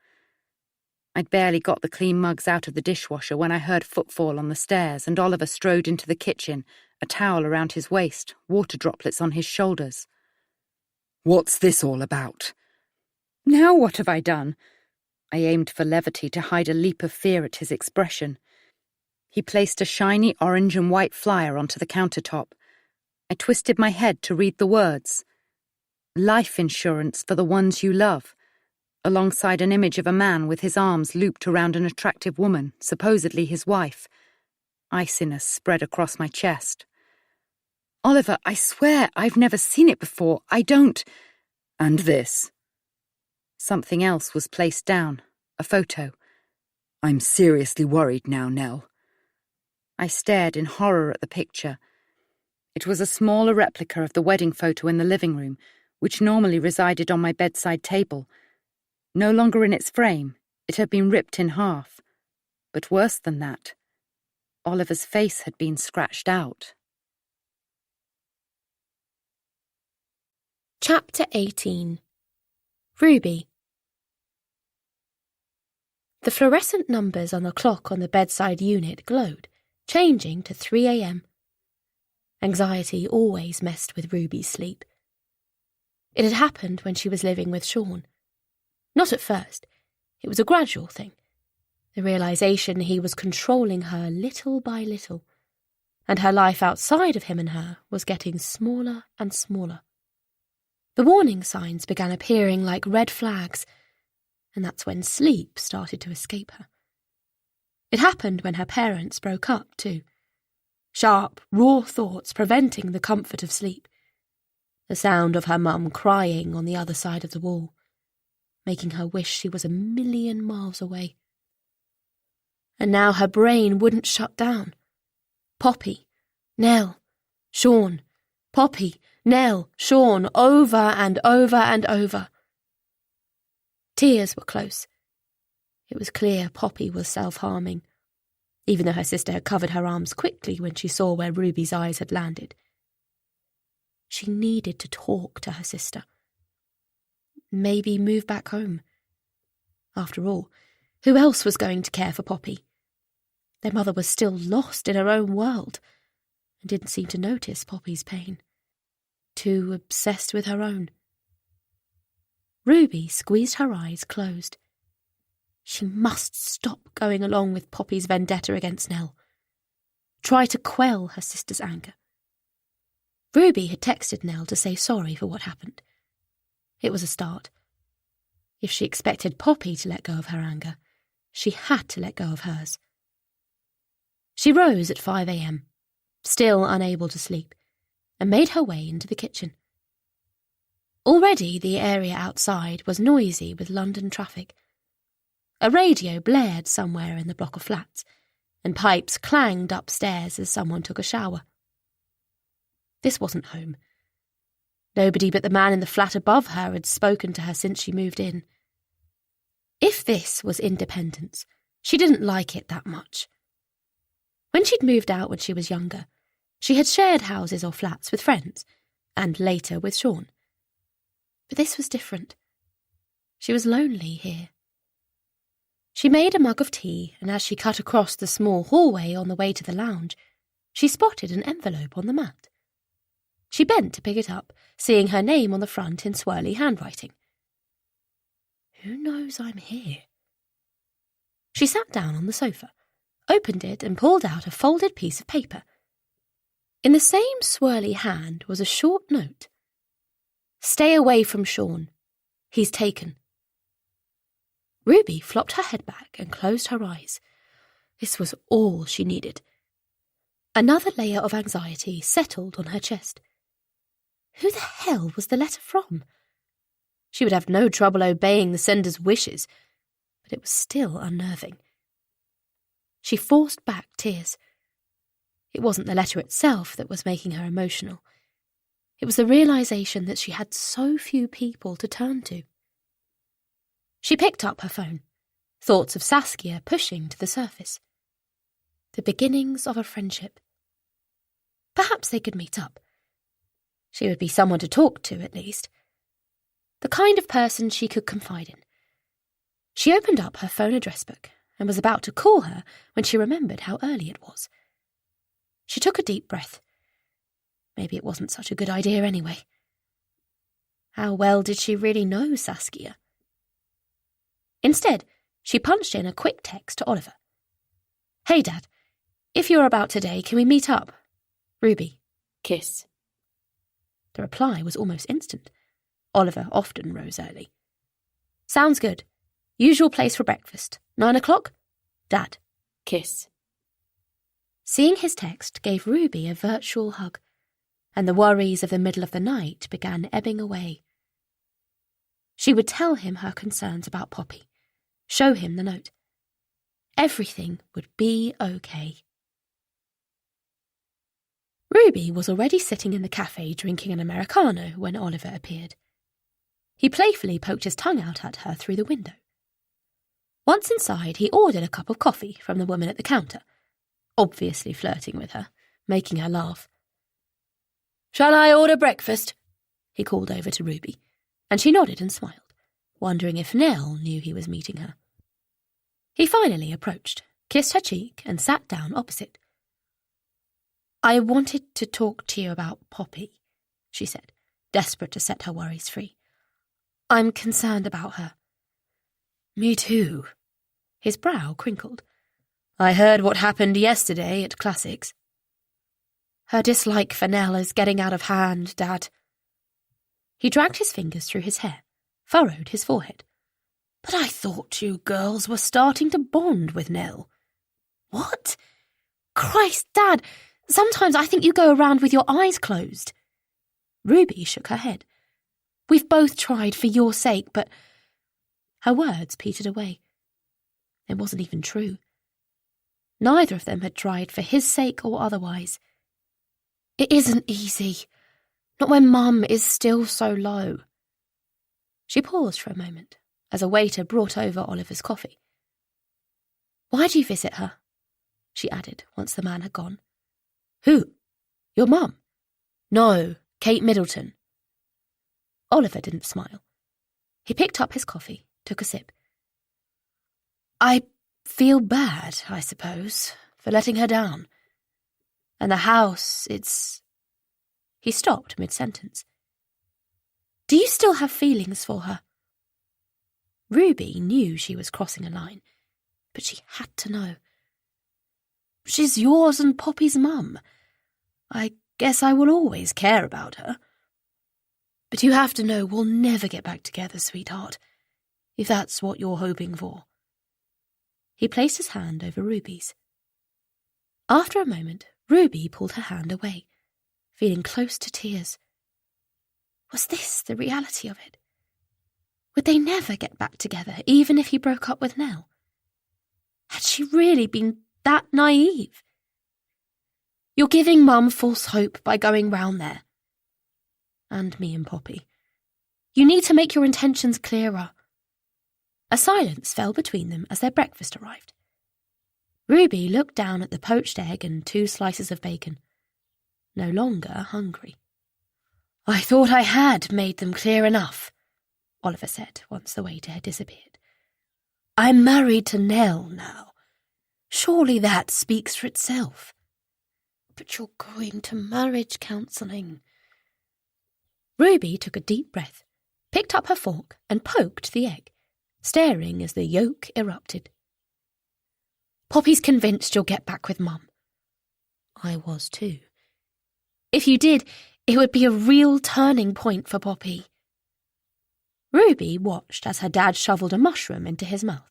I'd barely got the clean mugs out of the dishwasher when I heard footfall on the stairs and Oliver strode into the kitchen, a towel around his waist, water droplets on his shoulders. "What's this all about?" Now what have I done? I aimed for levity to hide a leap of fear at his expression. He placed a shiny orange and white flyer onto the countertop. I twisted my head to read the words. "Life insurance for the ones you love," alongside an image of a man with his arms looped around an attractive woman, supposedly his wife. Iciness spread across my chest. "Oliver, I swear I've never seen it before. I don't—" "And this?" Something else was placed down, a photo. "I'm seriously worried now, Nell." I stared in horror at the picture. It was a smaller replica of the wedding photo in the living room, which normally resided on my bedside table. No longer in its frame, it had been ripped in half. But worse than that, Oliver's face had been scratched out. Chapter 18. Ruby. The fluorescent numbers on the clock on the bedside unit glowed, changing to 3 a.m. Anxiety always messed with Ruby's sleep. It had happened when she was living with Sean. Not at first. It was a gradual thing. The realization he was controlling her little by little, and her life outside of him and her was getting smaller and smaller. The warning signs began appearing like red flags, and that's when sleep started to escape her. It happened when her parents broke up, too. Sharp, raw thoughts preventing the comfort of sleep. The sound of her mum crying on the other side of the wall, making her wish she was 1,000,000 miles away. And now her brain wouldn't shut down. Poppy, Nell, Sean, Poppy, Nell, Sean, over and over and over. Tears were close. It was clear Poppy was self-harming, even though her sister had covered her arms quickly when she saw where Ruby's eyes had landed. She needed to talk to her sister. Maybe move back home. After all, who else was going to care for Poppy? Their mother was still lost in her own world and didn't seem to notice Poppy's pain. Too obsessed with her own. Ruby squeezed her eyes closed. She must stop going along with Poppy's vendetta against Nell. Try to quell her sister's anger. Ruby had texted Nell to say sorry for what happened. It was a start. If she expected Poppy to let go of her anger, she had to let go of hers. She rose at 5 a.m., still unable to sleep, and made her way into the kitchen. Already the area outside was noisy with London traffic. A radio blared somewhere in the block of flats, and pipes clanged upstairs as someone took a shower. This wasn't home. Nobody but the man in the flat above her had spoken to her since she moved in. If this was independence, she didn't like it that much. When she'd moved out when she was younger, she had shared houses or flats with friends, and later with Sean. But this was different. She was lonely here. She made a mug of tea, and as she cut across the small hallway on the way to the lounge, she spotted an envelope on the mat. She bent to pick it up, seeing her name on the front in swirly handwriting. Who knows I'm here? She sat down on the sofa, opened it and pulled out a folded piece of paper. In the same swirly hand was a short note. Stay away from Sean. He's taken. Ruby flopped her head back and closed her eyes. This was all she needed. Another layer of anxiety settled on her chest. Who the hell was the letter from? She would have no trouble obeying the sender's wishes, but it was still unnerving. She forced back tears. It wasn't the letter itself that was making her emotional. It was the realization that she had so few people to turn to. She picked up her phone, thoughts of Saskia pushing to the surface. The beginnings of a friendship. Perhaps they could meet up. She would be someone to talk to, at least. The kind of person she could confide in. She opened up her phone address book and was about to call her when she remembered how early it was. She took a deep breath. Maybe it wasn't such a good idea anyway. How well did she really know Saskia? Instead, she punched in a quick text to Oliver. Hey, Dad. If you're about today, can we meet up? Ruby. Kiss. The reply was almost instant. Oliver often rose early. Sounds good. Usual place for breakfast. 9 o'clock? Dad. Kiss. Seeing his text gave Ruby a virtual hug, and the worries of the middle of the night began ebbing away. She would tell him her concerns about Poppy, show him the note. Everything would be okay. Ruby was already sitting in the cafe drinking an Americano when Oliver appeared. He playfully poked his tongue out at her through the window. Once inside, he ordered a cup of coffee from the woman at the counter, obviously flirting with her, making her laugh. Shall I order breakfast? He called over to Ruby, and she nodded and smiled, wondering if Nell knew he was meeting her. He finally approached, kissed her cheek, and sat down opposite. I wanted to talk to you about Poppy, she said, desperate to set her worries free. I'm concerned about her. Me too. His brow crinkled. I heard what happened yesterday at Classics. Her dislike for Nell is getting out of hand, Dad. He dragged his fingers through his hair, furrowed his forehead. But I thought you girls were starting to bond with Nell. What? Christ, Dad, sometimes I think you go around with your eyes closed. Ruby shook her head. We've both tried for your sake, but... Her words petered away. It wasn't even true. Neither of them had tried for his sake or otherwise. It isn't easy, not when Mum is still so low. She paused for a moment as a waiter brought over Oliver's coffee. Why do you visit her? She added once the man had gone. Who? Your mum? No, Kate Middleton. Oliver didn't smile. He picked up his coffee, took a sip. I feel bad, I suppose, for letting her down. And the house, it's... He stopped mid-sentence. Do you still have feelings for her? Ruby knew she was crossing a line, but she had to know. She's yours and Poppy's mum. I guess I will always care about her. But you have to know we'll never get back together, sweetheart, if that's what you're hoping for. He placed his hand over Ruby's. After a moment, Ruby pulled her hand away, feeling close to tears. Was this the reality of it? Would they never get back together, even if he broke up with Nell? Had she really been that naive? You're giving Mum false hope by going round there. And me and Poppy. You need to make your intentions clearer. A silence fell between them as their breakfast arrived. Ruby looked down at the poached egg and 2 slices of bacon, no longer hungry. I thought I had made them clear enough, Oliver said once the waiter had disappeared. I'm married to Nell now. Surely that speaks for itself. But you're going to marriage counselling. Ruby took a deep breath, picked up her fork and poked the egg, staring as the yolk erupted. Poppy's convinced you'll get back with Mum. I was too. If you did, it would be a real turning point for Poppy. Ruby watched as her dad shovelled a mushroom into his mouth,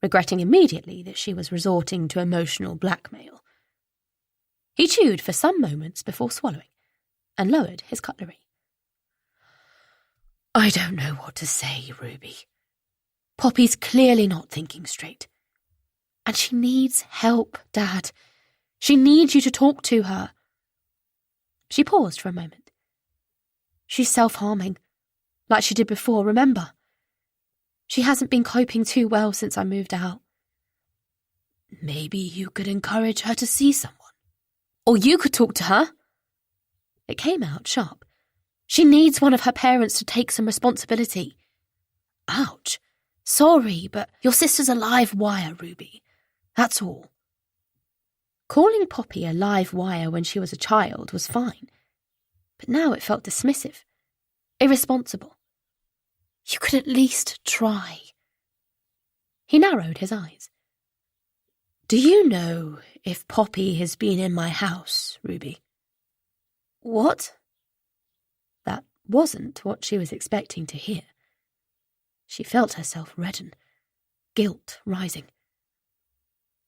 regretting immediately that she was resorting to emotional blackmail. He chewed for some moments before swallowing, and lowered his cutlery. I don't know what to say, Ruby. Poppy's clearly not thinking straight. And she needs help, Dad. She needs you to talk to her. She paused for a moment. She's self-harming, like she did before, remember? She hasn't been coping too well since I moved out. Maybe you could encourage her to see someone. Or you could talk to her. It came out sharp. She needs one of her parents to take some responsibility. Ouch. Sorry, but your sister's a live wire, Ruby. That's all. Calling Poppy a live wire when she was a child was fine, but now it felt dismissive, irresponsible. You could at least try. He narrowed his eyes. Do you know if Poppy has been in my house, Ruby? What? That wasn't what she was expecting to hear. She felt herself redden, guilt rising.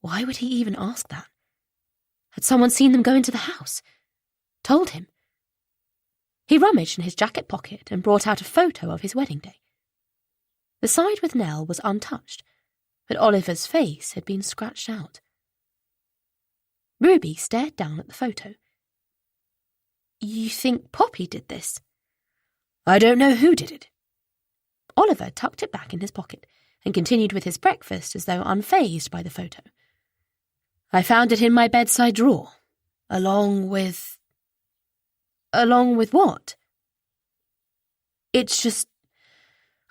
Why would he even ask that? Had someone seen them go into the house? Told him? He rummaged in his jacket pocket and brought out a photo of his wedding day. The side with Nell was untouched, but Oliver's face had been scratched out. Ruby stared down at the photo. You think Poppy did this? I don't know who did it. Oliver tucked it back in his pocket and continued with his breakfast as though unfazed by the photo. I found it in my bedside drawer, along with... Along with what? It's just,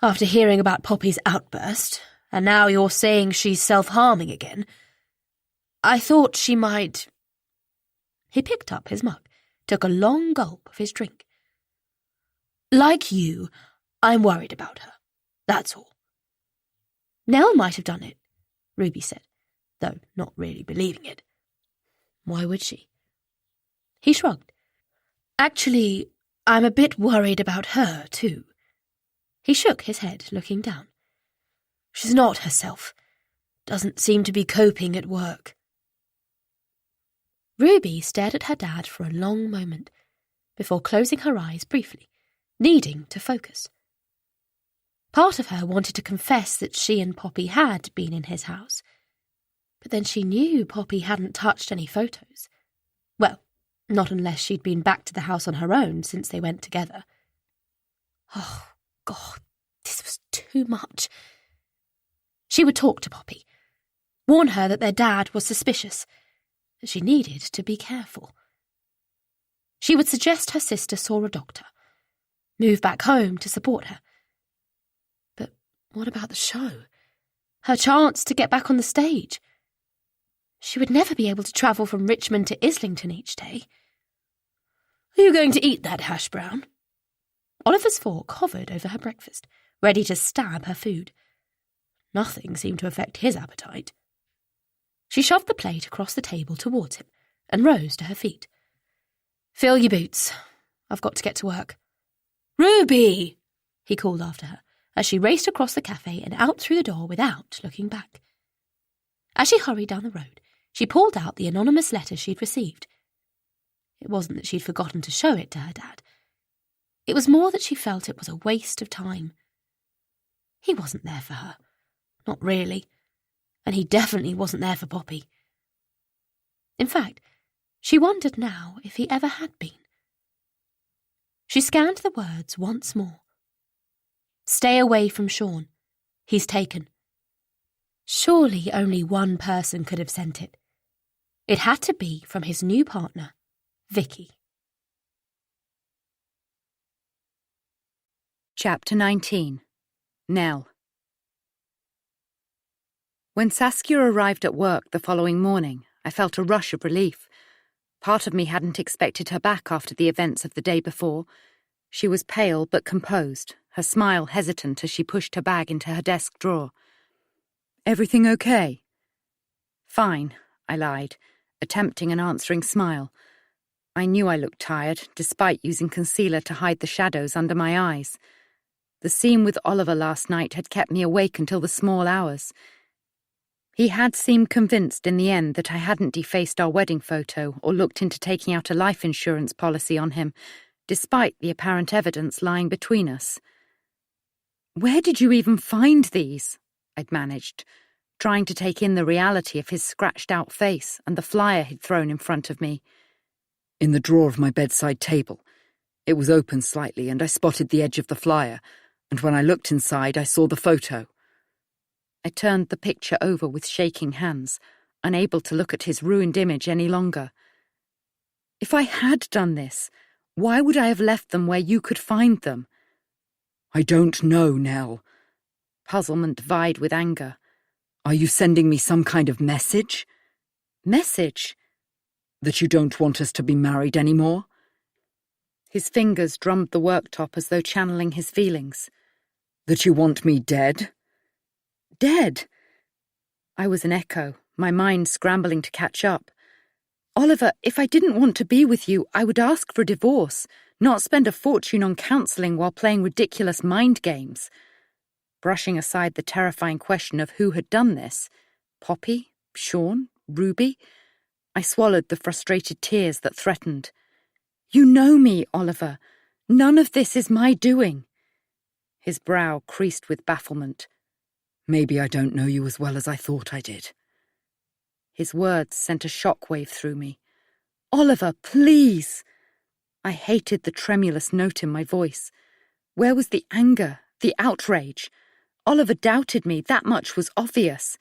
after hearing about Poppy's outburst, and now you're saying she's self-harming again, I thought she might... He picked up his mug, took a long gulp of his drink. Like you, I'm worried about her. That's all. Nell might have done it, Ruby said, though not really believing it. Why would she? He shrugged. Actually, I'm a bit worried about her, too. He shook his head, looking down. She's not herself. Doesn't seem to be coping at work. Ruby stared at her dad for a long moment, before closing her eyes briefly, needing to focus. Part of her wanted to confess that she and Poppy had been in his house, but then she knew Poppy hadn't touched any photos. Well, not unless she'd been back to the house on her own since they went together. Oh, God, this was too much. She would talk to Poppy, warn her that their dad was suspicious, that she needed to be careful. She would suggest her sister saw a doctor, move back home to support her. But what about the show? Her chance to get back on the stage? She would never be able to travel from Richmond to Islington each day. Are you going to eat that hash brown? Oliver's fork hovered over her breakfast, ready to stab her food. Nothing seemed to affect his appetite. She shoved the plate across the table towards him and rose to her feet. Fill your boots. I've got to get to work. Ruby! He called after her as she raced across the cafe and out through the door without looking back. As she hurried down the road, she pulled out the anonymous letter she'd received. It wasn't that she'd forgotten to show it to her dad. It was more that she felt it was a waste of time. He wasn't there for her. Not really. And he definitely wasn't there for Poppy. In fact, she wondered now if he ever had been. She scanned the words once more. Stay away from Sean. He's taken. Surely only one person could have sent it. It had to be from his new partner, Vicky. Chapter 19. Nell. When Saskia arrived at work the following morning, I felt a rush of relief. Part of me hadn't expected her back after the events of the day before. She was pale but composed, her smile hesitant as she pushed her bag into her desk drawer. Everything okay? Fine, I lied, attempting an answering smile. I knew I looked tired, despite using concealer to hide the shadows under my eyes. The scene with Oliver last night had kept me awake until the small hours. He had seemed convinced in the end that I hadn't defaced our wedding photo or looked into taking out a life insurance policy on him, despite the apparent evidence lying between us. "Where did you even find these?" I'd managed, trying to take in the reality of his scratched-out face and the flyer he'd thrown in front of me. "In the drawer of my bedside table. It was open slightly, and I spotted the edge of the flyer, and when I looked inside, I saw the photo." I turned the picture over with shaking hands, unable to look at his ruined image any longer. "If I had done this, why would I have left them where you could find them?" "I don't know, Nell." Puzzlement vied with anger. "Are you sending me some kind of message?" "Message?" "That you don't want us to be married anymore?" His fingers drummed the worktop as though channeling his feelings. "That you want me dead?" "Dead?" I was an echo, my mind scrambling to catch up. "Oliver, if I didn't want to be with you, I would ask for a divorce, not spend a fortune on counselling while playing ridiculous mind games." Brushing aside the terrifying question of who had done this, Poppy, Sean, Ruby, I swallowed the frustrated tears that threatened. "You know me, Oliver. None of this is my doing." His brow creased with bafflement. "Maybe I don't know you as well as I thought I did." His words sent a shockwave through me. "Oliver, please!" I hated the tremulous note in my voice. Where was the anger, the outrage? Oliver doubted me, that much was obvious.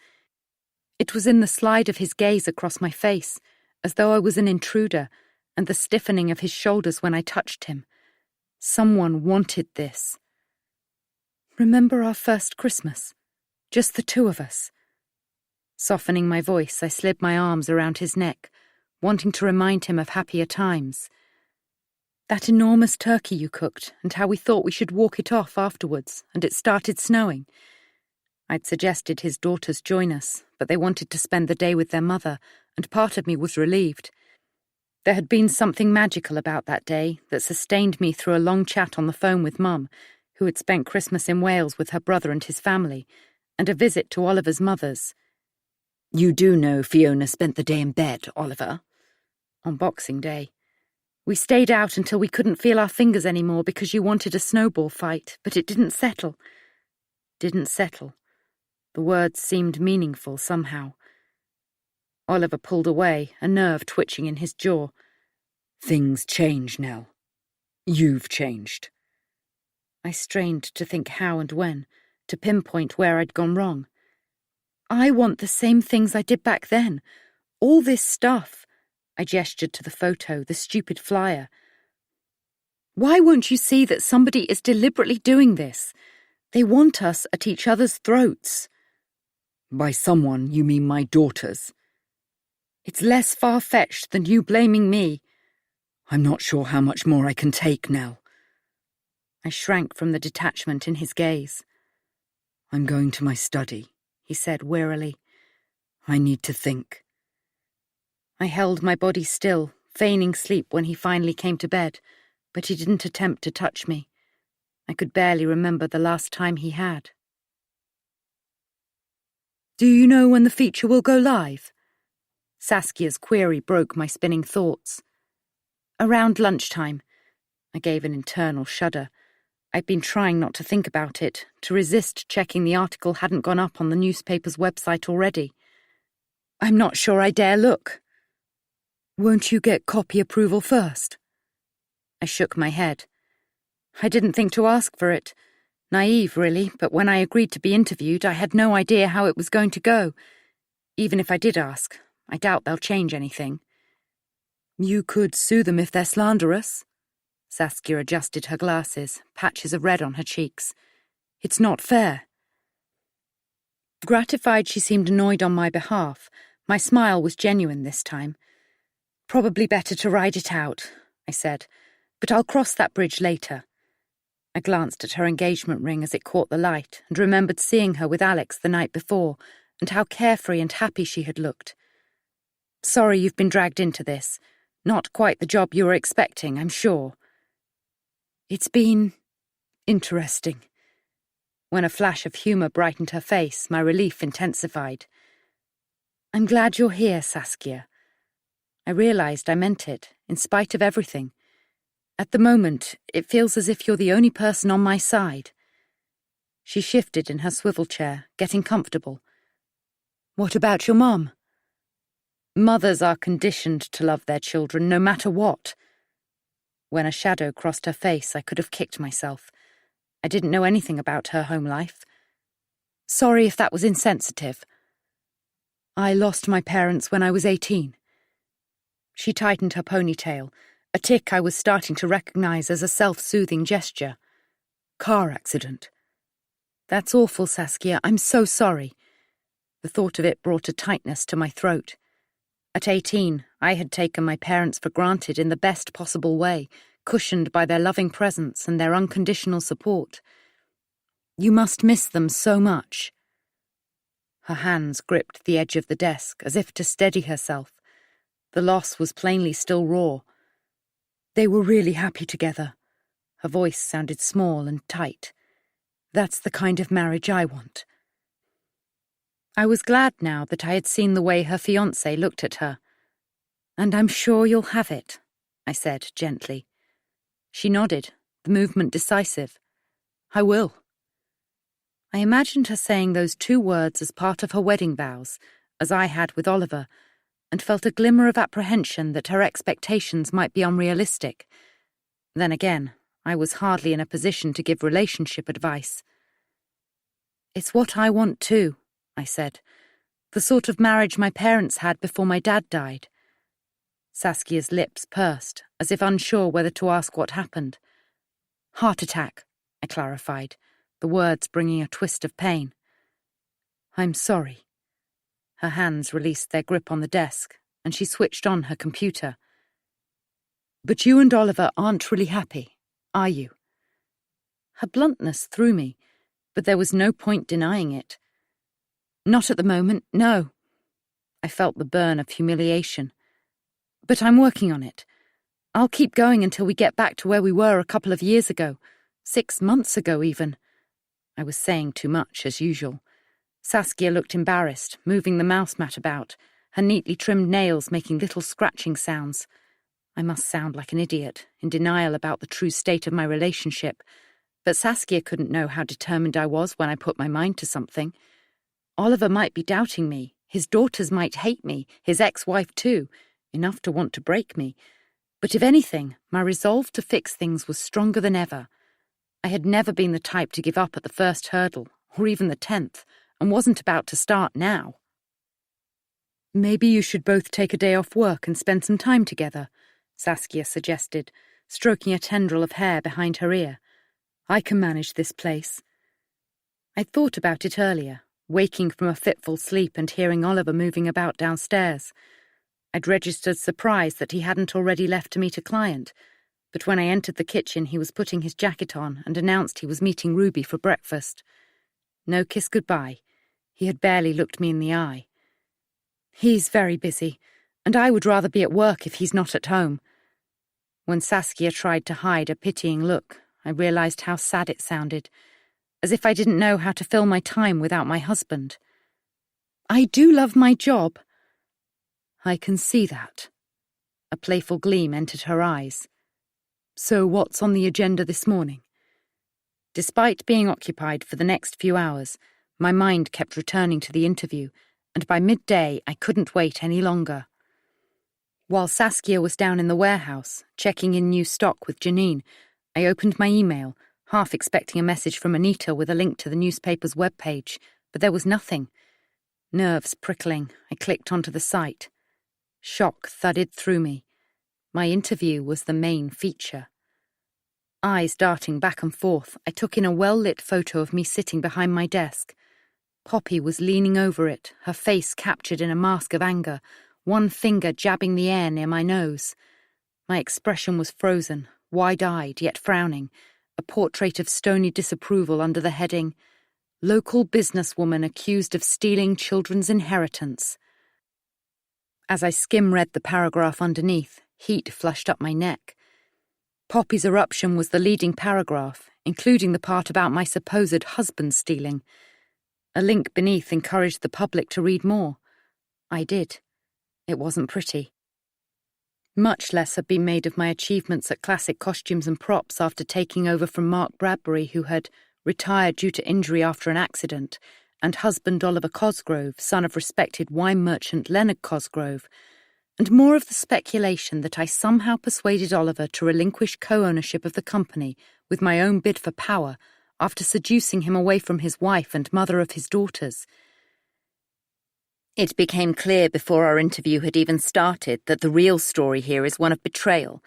It was in the slide of his gaze across my face, as though I was an intruder, and the stiffening of his shoulders when I touched him. Someone wanted this. "Remember our first Christmas? Just the two of us." Softening my voice, I slid my arms around his neck, wanting to remind him of happier times. That enormous turkey you cooked, and how we thought we should walk it off afterwards, and it started snowing. I'd suggested his daughters join us, but they wanted to spend the day with their mother, and part of me was relieved. There had been something magical about that day that sustained me through a long chat on the phone with Mum, who had spent Christmas in Wales with her brother and his family, and a visit to Oliver's mother's. You do know Fiona spent the day in bed, Oliver. On Boxing Day. We stayed out until we couldn't feel our fingers anymore because you wanted a snowball fight, but it didn't settle. Didn't settle. The words seemed meaningful somehow. Oliver pulled away, a nerve twitching in his jaw. Things change, Nell. You've changed. I strained to think how and when, to pinpoint where I'd gone wrong. I want the same things I did back then. All this stuff. I gestured to the photo, the stupid flyer. Why won't you see that somebody is deliberately doing this? They want us at each other's throats. By someone, you mean my daughters. It's less far-fetched than you blaming me. I'm not sure how much more I can take, Nell. I shrank from the detachment in his gaze. I'm going to my study, he said wearily. I need to think. I held my body still, feigning sleep when he finally came to bed, but he didn't attempt to touch me. I could barely remember the last time he had. Do you know when the feature will go live? Saskia's query broke my spinning thoughts. Around lunchtime. I gave an internal shudder. I'd been trying not to think about it, to resist checking the article hadn't gone up on the newspaper's website already. I'm not sure I dare look. Won't you get copy approval first? I shook my head. I didn't think to ask for it. Naive, really, but when I agreed to be interviewed, I had no idea how it was going to go. Even if I did ask, I doubt they'll change anything. You could sue them if they're slanderous. Saskia adjusted her glasses, patches of red on her cheeks. It's not fair. Gratified she seemed annoyed on my behalf, my smile was genuine this time. Probably better to ride it out, I said, but I'll cross that bridge later. I glanced at her engagement ring as it caught the light and remembered seeing her with Alex the night before and how carefree and happy she had looked. Sorry you've been dragged into this. Not quite the job you were expecting, I'm sure. It's been interesting. When a flash of humour brightened her face, my relief intensified. I'm glad you're here, Saskia. I realised I meant it, in spite of everything. At the moment, it feels as if you're the only person on my side. She shifted in her swivel chair, getting comfortable. What about your mum? Mothers are conditioned to love their children, no matter what. When a shadow crossed her face, I could have kicked myself. I didn't know anything about her home life. Sorry if that was insensitive. I lost my parents when I was 18. She tightened her ponytail, a tic I was starting to recognise as a self-soothing gesture. Car accident. That's awful, Saskia. I'm so sorry. The thought of it brought a tightness to my throat. At 18, I had taken my parents for granted in the best possible way, cushioned by their loving presence and their unconditional support. You must miss them so much. Her hands gripped the edge of the desk, as if to steady herself. The loss was plainly still raw. They were really happy together. Her voice sounded small and tight. That's the kind of marriage I want. I was glad now that I had seen the way her fiancé looked at her. And I'm sure you'll have it, I said gently. She nodded, the movement decisive. I will. I imagined her saying those 2 words as part of her wedding vows, as I had with Oliver, and felt a glimmer of apprehension that her expectations might be unrealistic. Then again, I was hardly in a position to give relationship advice. It's what I want too, I said. The sort of marriage my parents had before my dad died. Saskia's lips pursed, as if unsure whether to ask what happened. Heart attack, I clarified, the words bringing a twist of pain. I'm sorry. Her hands released their grip on the desk, and she switched on her computer. "But you and Oliver aren't really happy, are you?" Her bluntness threw me, but there was no point denying it. "Not at the moment, no." I felt the burn of humiliation. "But I'm working on it. I'll keep going until we get back to where we were a couple of years ago, 6 months ago even." I was saying too much, as usual. Saskia looked embarrassed, moving the mouse mat about, her neatly trimmed nails making little scratching sounds. I must sound like an idiot, in denial about the true state of my relationship, but Saskia couldn't know how determined I was when I put my mind to something. Oliver might be doubting me, his daughters might hate me, his ex-wife too, enough to want to break me. But if anything, my resolve to fix things was stronger than ever. I had never been the type to give up at the first hurdle, or even the 10th, and wasn't about to start now. "Maybe you should both take a day off work and spend some time together," Saskia suggested, stroking a tendril of hair behind her ear. "I can manage this place." I'd thought about it earlier, waking from a fitful sleep and hearing Oliver moving about downstairs. I'd registered surprise that he hadn't already left to meet a client, but when I entered the kitchen he was putting his jacket on and announced he was meeting Ruby for breakfast. No kiss goodbye. He had barely looked me in the eye. "He's very busy, and I would rather be at work if he's not at home." When Saskia tried to hide a pitying look, I realised how sad it sounded, as if I didn't know how to fill my time without my husband. "I do love my job." "I can see that." A playful gleam entered her eyes. "So what's on the agenda this morning?" Despite being occupied for the next few hours, my mind kept returning to the interview, and by midday I couldn't wait any longer. While Saskia was down in the warehouse, checking in new stock with Janine, I opened my email, half expecting a message from Anita with a link to the newspaper's webpage, but there was nothing. Nerves prickling, I clicked onto the site. Shock thudded through me. My interview was the main feature. Eyes darting back and forth, I took in a well-lit photo of me sitting behind my desk. Poppy was leaning over it, her face captured in a mask of anger, one finger jabbing the air near my nose. My expression was frozen, wide-eyed yet frowning, a portrait of stony disapproval under the heading, "Local businesswoman accused of stealing children's inheritance." As I skim-read the paragraph underneath, heat flushed up my neck. Poppy's eruption was the leading paragraph, including the part about my supposed husband stealing. A link beneath encouraged the public to read more. I did. It wasn't pretty. Much less had been made of my achievements at classic costumes and props after taking over from Mark Bradbury, who had retired due to injury after an accident, and husband Oliver Cosgrove, son of respected wine merchant Leonard Cosgrove, and more of the speculation that I somehow persuaded Oliver to relinquish co-ownership of the company with my own bid for power after seducing him away from his wife and mother of his daughters. It became clear before our interview had even started that the real story here is one of betrayal.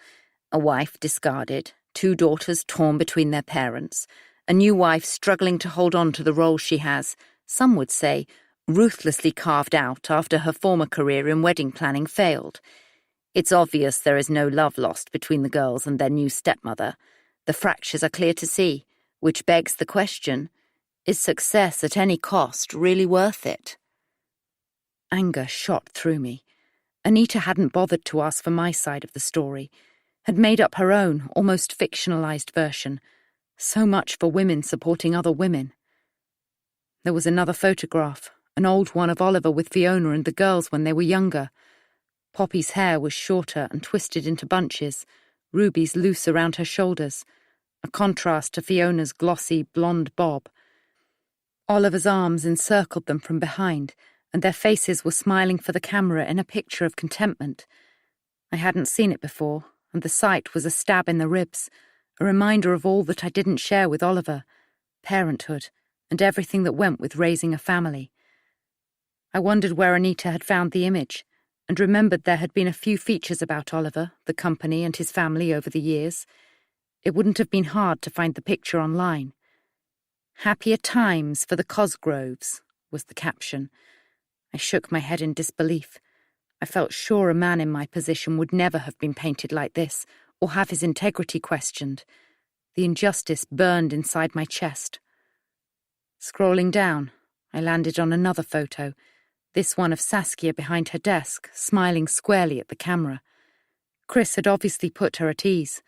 A wife discarded, 2 daughters torn between their parents, a new wife struggling to hold on to the role she has, some would say, ruthlessly carved out after her former career in wedding planning failed. It's obvious there is no love lost between the girls and their new stepmother. The fractures are clear to see, which begs the question, is success at any cost really worth it? Anger shot through me. Anita hadn't bothered to ask for my side of the story, had made up her own, almost fictionalized version. So much for women supporting other women. There was another photograph, an old one of Oliver with Fiona and the girls when they were younger. Poppy's hair was shorter and twisted into bunches, Ruby's loose around her shoulders, a contrast to Fiona's glossy blonde bob. Oliver's arms encircled them from behind, and their faces were smiling for the camera in a picture of contentment. I hadn't seen it before, and the sight was a stab in the ribs, a reminder of all that I didn't share with Oliver, parenthood, and everything that went with raising a family. I wondered where Anita had found the image, and remembered there had been a few features about Oliver, the company, and his family over the years. It wouldn't have been hard to find the picture online. "Happier times for the Cosgroves," was the caption. I shook my head in disbelief. I felt sure a man in my position would never have been painted like this, or have his integrity questioned. The injustice burned inside my chest. Scrolling down, I landed on another photo, this one of Saskia behind her desk, smiling squarely at the camera. Chris had obviously put her at ease.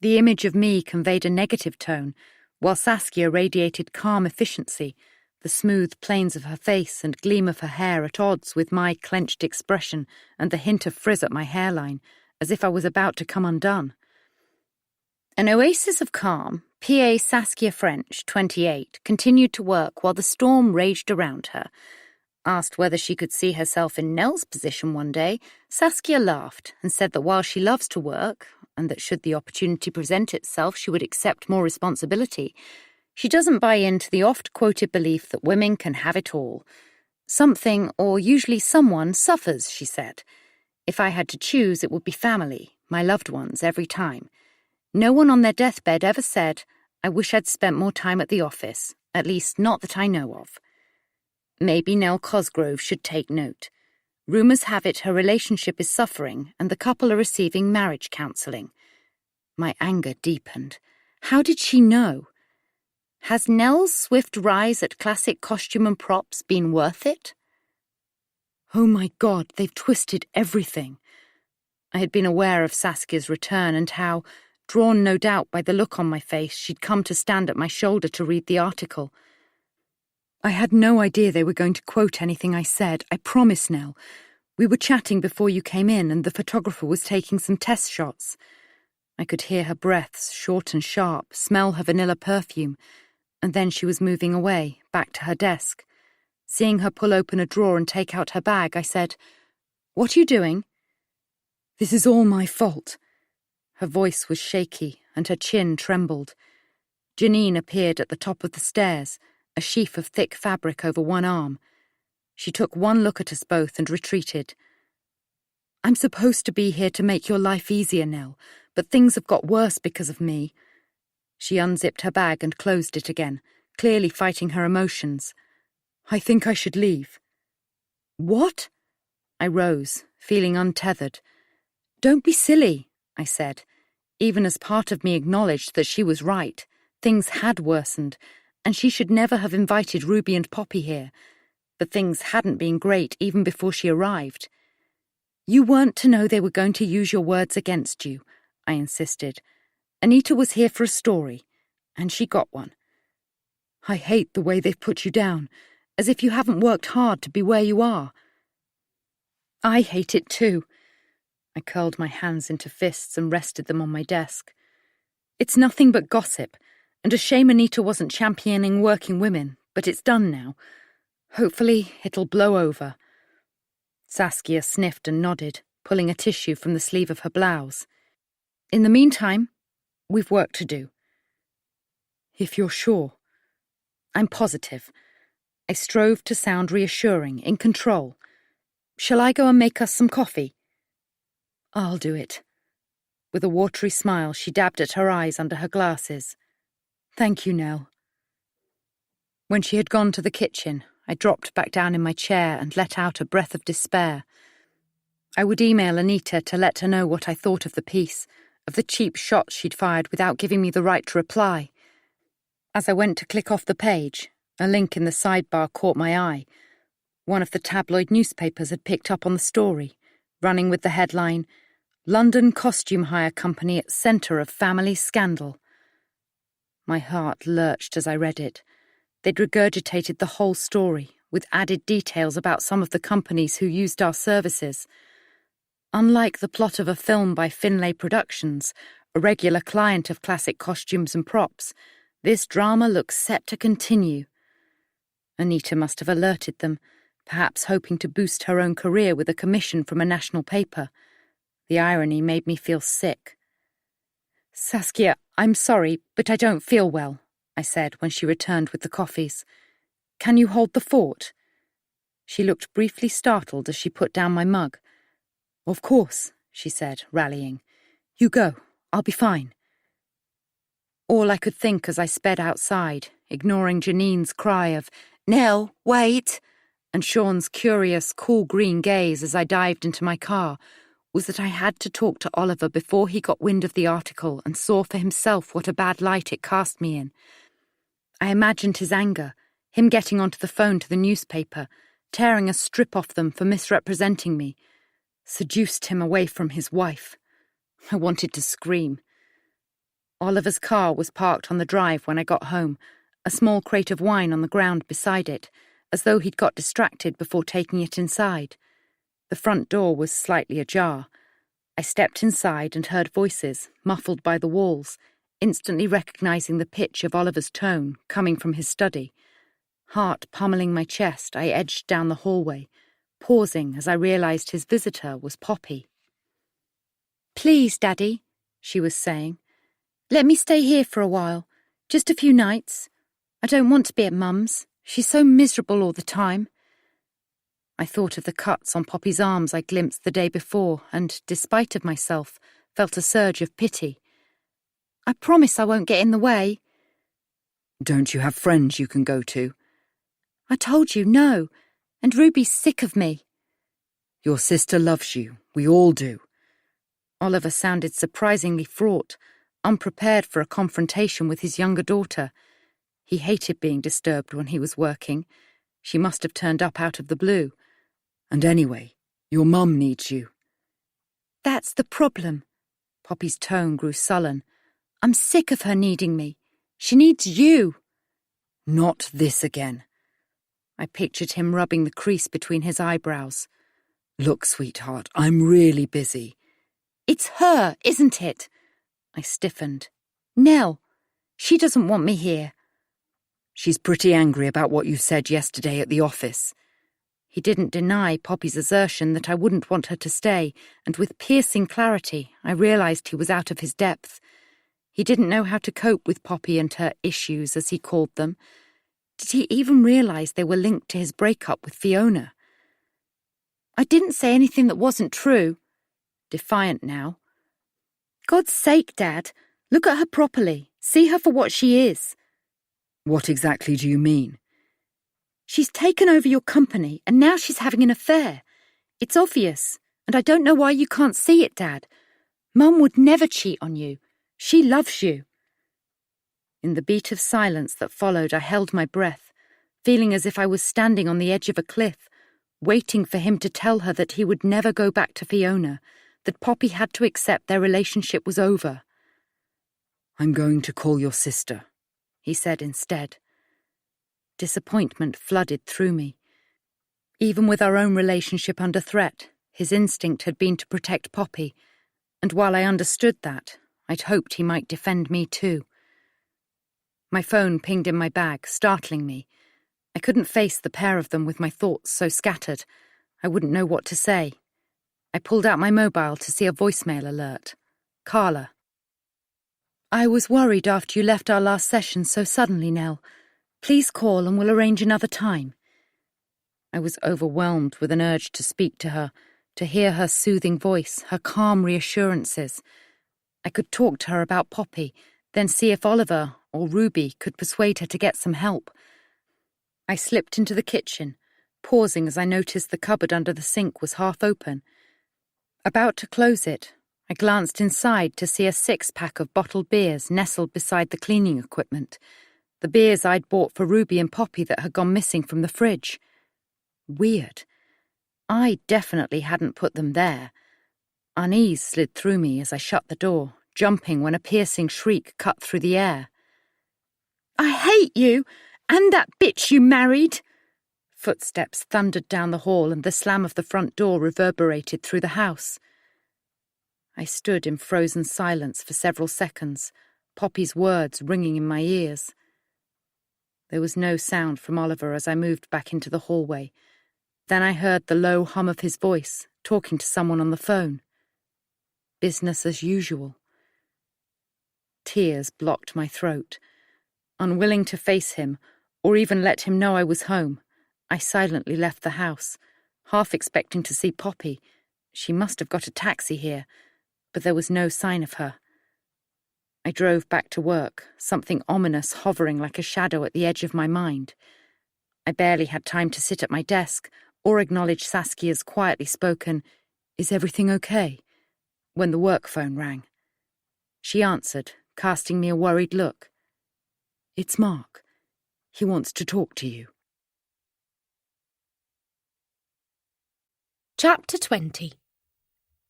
The image of me conveyed a negative tone, while Saskia radiated calm efficiency, the smooth planes of her face and gleam of her hair at odds with my clenched expression and the hint of frizz at my hairline, as if I was about to come undone. An oasis of calm, PA Saskia French, 28, continued to work while the storm raged around her. Asked whether she could see herself in Nell's position one day, Saskia laughed and said that while she loves to work, and that should the opportunity present itself she would accept more responsibility, she doesn't buy into the oft-quoted belief that women can have it all. Something, or usually someone, suffers, she said. If I had to choose, it would be family, my loved ones, every time. No one on their deathbed ever said, "I wish I'd spent more time at the office," at least not that I know of. Maybe Nell Cosgrove should take note. Rumours have it her relationship is suffering and the couple are receiving marriage counselling. My anger deepened. How did she know? Has Nell's swift rise at classic costume and props been worth it? Oh my God, they've twisted everything. I had been aware of Saskia's return and how, drawn no doubt by the look on my face, she'd come to stand at my shoulder to read the article. I had no idea they were going to quote anything I said, I promise, Nell. We were chatting before you came in and the photographer was taking some test shots. I could hear her breaths, short and sharp, smell her vanilla perfume, and then she was moving away, back to her desk. Seeing her pull open a drawer and take out her bag, I said, "What are you doing?" "This is all my fault." Her voice was shaky and her chin trembled. Janine appeared at the top of the stairs, a sheaf of thick fabric over one arm. She took one look at us both and retreated. "I'm supposed to be here to make your life easier, Nell, but things have got worse because of me." She unzipped her bag and closed it again, clearly fighting her emotions. "I think I should leave." "What?" I rose, feeling untethered. "Don't be silly," I said, even as part of me acknowledged that she was right. Things had worsened, and she should never have invited Ruby and Poppy here. But things hadn't been great even before she arrived. "You weren't to know they were going to use your words against you," I insisted. "Anita was here for a story, and she got one. I hate the way they've put you down, as if you haven't worked hard to be where you are." "I hate it too." I curled my hands into fists and rested them on my desk. "It's nothing but gossip, and a shame Anita wasn't championing working women, but it's done now. Hopefully it'll blow over." Saskia sniffed and nodded, pulling a tissue from the sleeve of her blouse. "In the meantime, we've work to do." "If you're sure." "I'm positive." I strove to sound reassuring, in control. "Shall I go and make us some coffee?" "I'll do it." With a watery smile, she dabbed at her eyes under her glasses. "Thank you, Nell." When she had gone to the kitchen, I dropped back down in my chair and let out a breath of despair. I would email Anita to let her know what I thought of the piece, of the cheap shots she'd fired without giving me the right to reply. As I went to click off the page, a link in the sidebar caught my eye. One of the tabloid newspapers had picked up on the story, running with the headline, "London Costume Hire Company at Centre of Family Scandal." My heart lurched as I read it. They'd regurgitated the whole story, with added details about some of the companies who used our services. Unlike the plot of a film by Finlay Productions, a regular client of classic costumes and props, this drama looks set to continue. Anita must have alerted them, perhaps hoping to boost her own career with a commission from a national paper. The irony made me feel sick. "Saskia, I'm sorry, but I don't feel well," I said when she returned with the coffees. "Can you hold the fort?" She looked briefly startled as she put down my mug. "Of course," she said, rallying. "You go. I'll be fine." All I could think as I sped outside, ignoring Janine's cry of, "Nell, wait!" and Sean's curious, cool green gaze as I dived into my car was that I had to talk to Oliver before he got wind of the article and saw for himself what a bad light it cast me in. I imagined his anger, him getting onto the phone to the newspaper, tearing a strip off them for misrepresenting me, seduced him away from his wife. I wanted to scream. Oliver's car was parked on the drive when I got home, a small crate of wine on the ground beside it, as though he'd got distracted before taking it inside. The front door was slightly ajar. I stepped inside and heard voices, muffled by the walls, instantly recognizing the pitch of Oliver's tone coming from his study. Heart pummeling my chest, I edged down the hallway, pausing as I realized his visitor was Poppy. "Please, Daddy," she was saying, "let me stay here for a while, just a few nights. I don't want to be at Mum's. She's so miserable all the time." I thought of the cuts on Poppy's arms I glimpsed the day before and, despite of myself, felt a surge of pity. "I promise I won't get in the way." Don't you have friends you can go to? "I told you, no, and Ruby's sick of me." Your sister loves you. We all do. Oliver sounded surprisingly fraught, unprepared for a confrontation with his younger daughter. He hated being disturbed when he was working. She must have turned up out of the blue. And anyway, your mum needs you. "That's the problem." Poppy's tone grew sullen. "I'm sick of her needing me. She needs you." Not this again. I pictured him rubbing the crease between his eyebrows. Look, sweetheart, I'm really busy. "It's her, isn't it?" I stiffened. "Nell, she doesn't want me here." She's pretty angry about what you said yesterday at the office. He didn't deny Poppy's assertion that I wouldn't want her to stay, and with piercing clarity, I realized he was out of his depth. He didn't know how to cope with Poppy and her issues, as he called them. Did he even realize they were linked to his breakup with Fiona? "I didn't say anything that wasn't true." Defiant now. "God's sake, Dad, look at her properly. See her for what she is." What exactly do you mean? "She's taken over your company, and now she's having an affair. It's obvious, and I don't know why you can't see it, Dad. Mum would never cheat on you. She loves you." In the beat of silence that followed, I held my breath, feeling as if I was standing on the edge of a cliff, waiting for him to tell her that he would never go back to Fiona, that Poppy had to accept their relationship was over. "I'm going to call your sister," he said instead. Disappointment flooded through me. Even with our own relationship under threat, his instinct had been to protect Poppy, and while I understood that, I'd hoped he might defend me too. My phone pinged in my bag, startling me. I couldn't face the pair of them with my thoughts so scattered. I wouldn't know what to say. I pulled out my mobile to see a voicemail alert. Carla. "I was worried after you left our last session so suddenly, Nell. Please call and we'll arrange another time." I was overwhelmed with an urge to speak to her, to hear her soothing voice, her calm reassurances. I could talk to her about Poppy, then see if Oliver or Ruby could persuade her to get some help. I slipped into the kitchen, pausing as I noticed the cupboard under the sink was half open. About to close it, I glanced inside to see a 6-pack of bottled beers nestled beside the cleaning equipment, the beers I'd bought for Ruby and Poppy that had gone missing from the fridge. Weird. I definitely hadn't put them there. Unease slid through me as I shut the door, jumping when a piercing shriek cut through the air. "I hate you, and that bitch you married!" Footsteps thundered down the hall and the slam of the front door reverberated through the house. I stood in frozen silence for several seconds, Poppy's words ringing in my ears. There was no sound from Oliver as I moved back into the hallway. Then I heard the low hum of his voice, talking to someone on the phone. Business as usual. Tears blocked my throat. Unwilling to face him, or even let him know I was home, I silently left the house, half expecting to see Poppy. She must have got a taxi here, but there was no sign of her. I drove back to work, something ominous hovering like a shadow at the edge of my mind. I barely had time to sit at my desk or acknowledge Saskia's quietly spoken, "Is everything okay?" when the work phone rang. She answered, casting me a worried look. "It's Mark. He wants to talk to you." Chapter 20.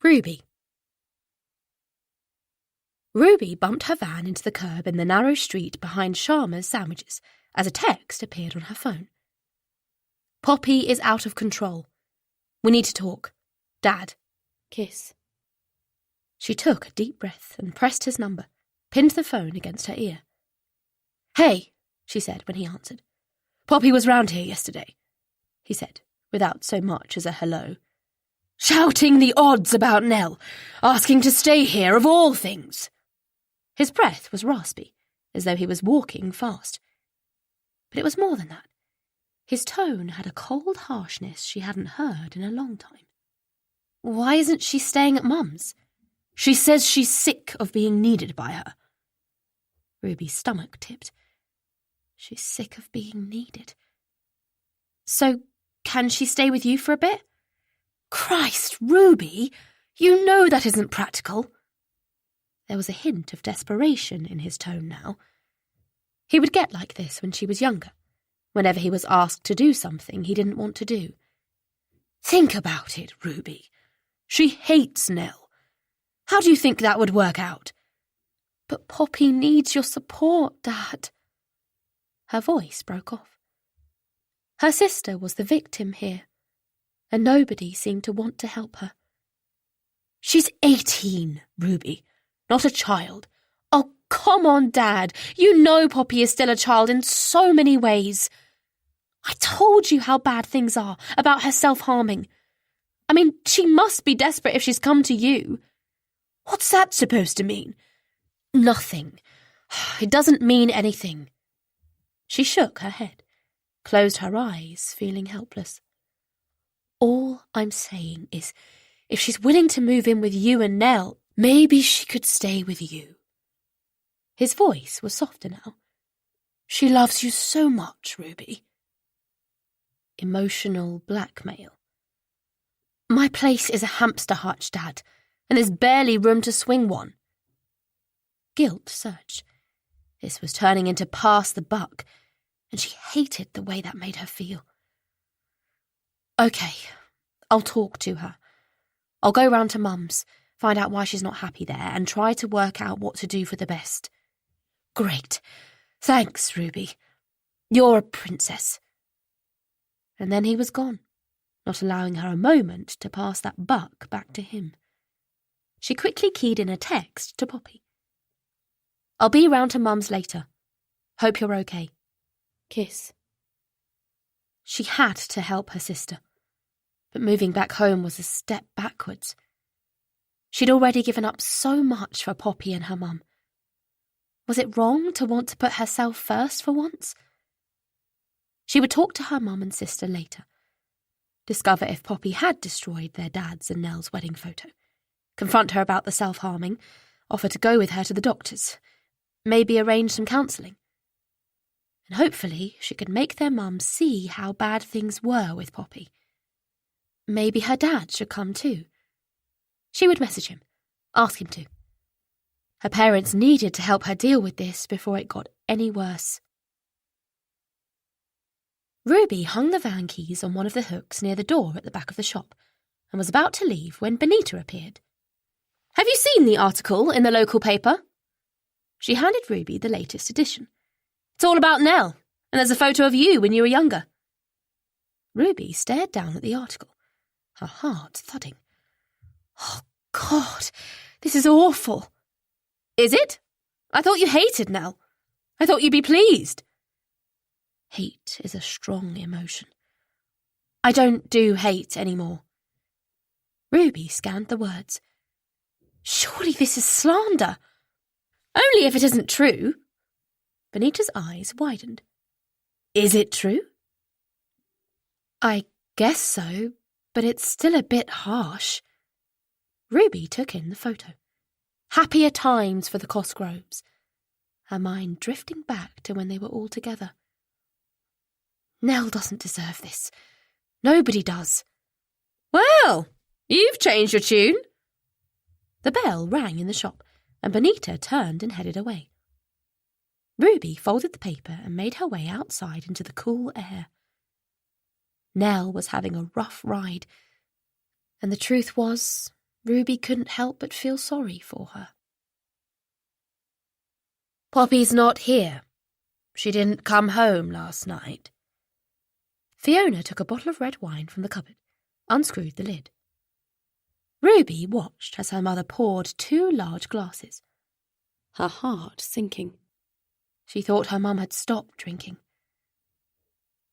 Ruby. Ruby bumped her van into the curb in the narrow street behind Sharma's sandwiches as a text appeared on her phone. "Poppy is out of control. We need to talk. Dad. Kiss." She took a deep breath and pressed his number, pinned the phone against her ear. "Hey," she said when he answered. "Poppy was round here yesterday," he said, without so much as a hello. "Shouting the odds about Nell, asking to stay here of all things." His breath was raspy, as though he was walking fast. But it was more than that. His tone had a cold harshness she hadn't heard in a long time. "Why isn't she staying at Mum's?" "She says she's sick of being needed by her." Ruby's stomach tipped. She's sick of being needed. "So, can she stay with you for a bit?" "Christ, Ruby! You know that isn't practical." There was a hint of desperation in his tone now. He would get like this when she was younger, whenever he was asked to do something he didn't want to do. "Think about it, Ruby. She hates Nell. How do you think that would work out?" "But Poppy needs your support, Dad." Her voice broke off. Her sister was the victim here, and nobody seemed to want to help her. "She's 18, Ruby, not a child." "Oh, come on, Dad. You know Poppy is still a child in so many ways. I told you how bad things are about her self-harming. I mean, she must be desperate if she's come to you." "What's that supposed to mean?" "Nothing. It doesn't mean anything." She shook her head, closed her eyes, feeling helpless. "All I'm saying is, if she's willing to move in with you and Nell, maybe she could stay with you." His voice was softer now. "She loves you so much, Ruby." Emotional blackmail. "My place is a hamster hutch, Dad, and there's barely room to swing one." Guilt surged. This was turning into pass the buck, and she hated the way that made her feel. "Okay, I'll talk to her. I'll go round to Mum's, find out why she's not happy there, and try to work out what to do for the best." "Great. Thanks, Ruby. You're a princess." And then he was gone, not allowing her a moment to pass that buck back to him. She quickly keyed in a text to Poppy. "I'll be round to Mum's later. Hope you're okay. Kiss." She had to help her sister, but moving back home was a step backwards. She'd already given up so much for Poppy and her mum. Was it wrong to want to put herself first for once? She would talk to her mum and sister later, discover if Poppy had destroyed their dad's and Nell's wedding photo, confront her about the self-harming, offer to go with her to the doctors, maybe arrange some counselling. And hopefully she could make their mum see how bad things were with Poppy. Maybe her dad should come too. She would message him, ask him to. Her parents needed to help her deal with this before it got any worse. Ruby hung the van keys on one of the hooks near the door at the back of the shop and was about to leave when Benita appeared. "Have you seen the article in the local paper?" She handed Ruby the latest edition. "It's all about Nell, and there's a photo of you when you were younger." Ruby stared down at the article, her heart thudding. "Oh, God, this is awful." "Is it? I thought you hated Nell. I thought you'd be pleased." Hate is a strong emotion. "I don't do hate anymore." Ruby scanned the words. "Surely this is slander." "Only if it isn't true." Benita's eyes widened. "Is it true?" "I guess so, but it's still a bit harsh." Ruby took in the photo. Happier times for the Cosgroves, her mind drifting back to when they were all together. Nell doesn't deserve this. Nobody does. Well, you've changed your tune. The bell rang in the shop, and Bonita turned and headed away. Ruby folded the paper and made her way outside into the cool air. Nell was having a rough ride, and the truth was, Ruby couldn't help but feel sorry for her. Poppy's not here. She didn't come home last night. Fiona took a bottle of red wine from the cupboard, unscrewed the lid. Ruby watched as her mother poured 2 large glasses, her heart sinking. She thought her mum had stopped drinking.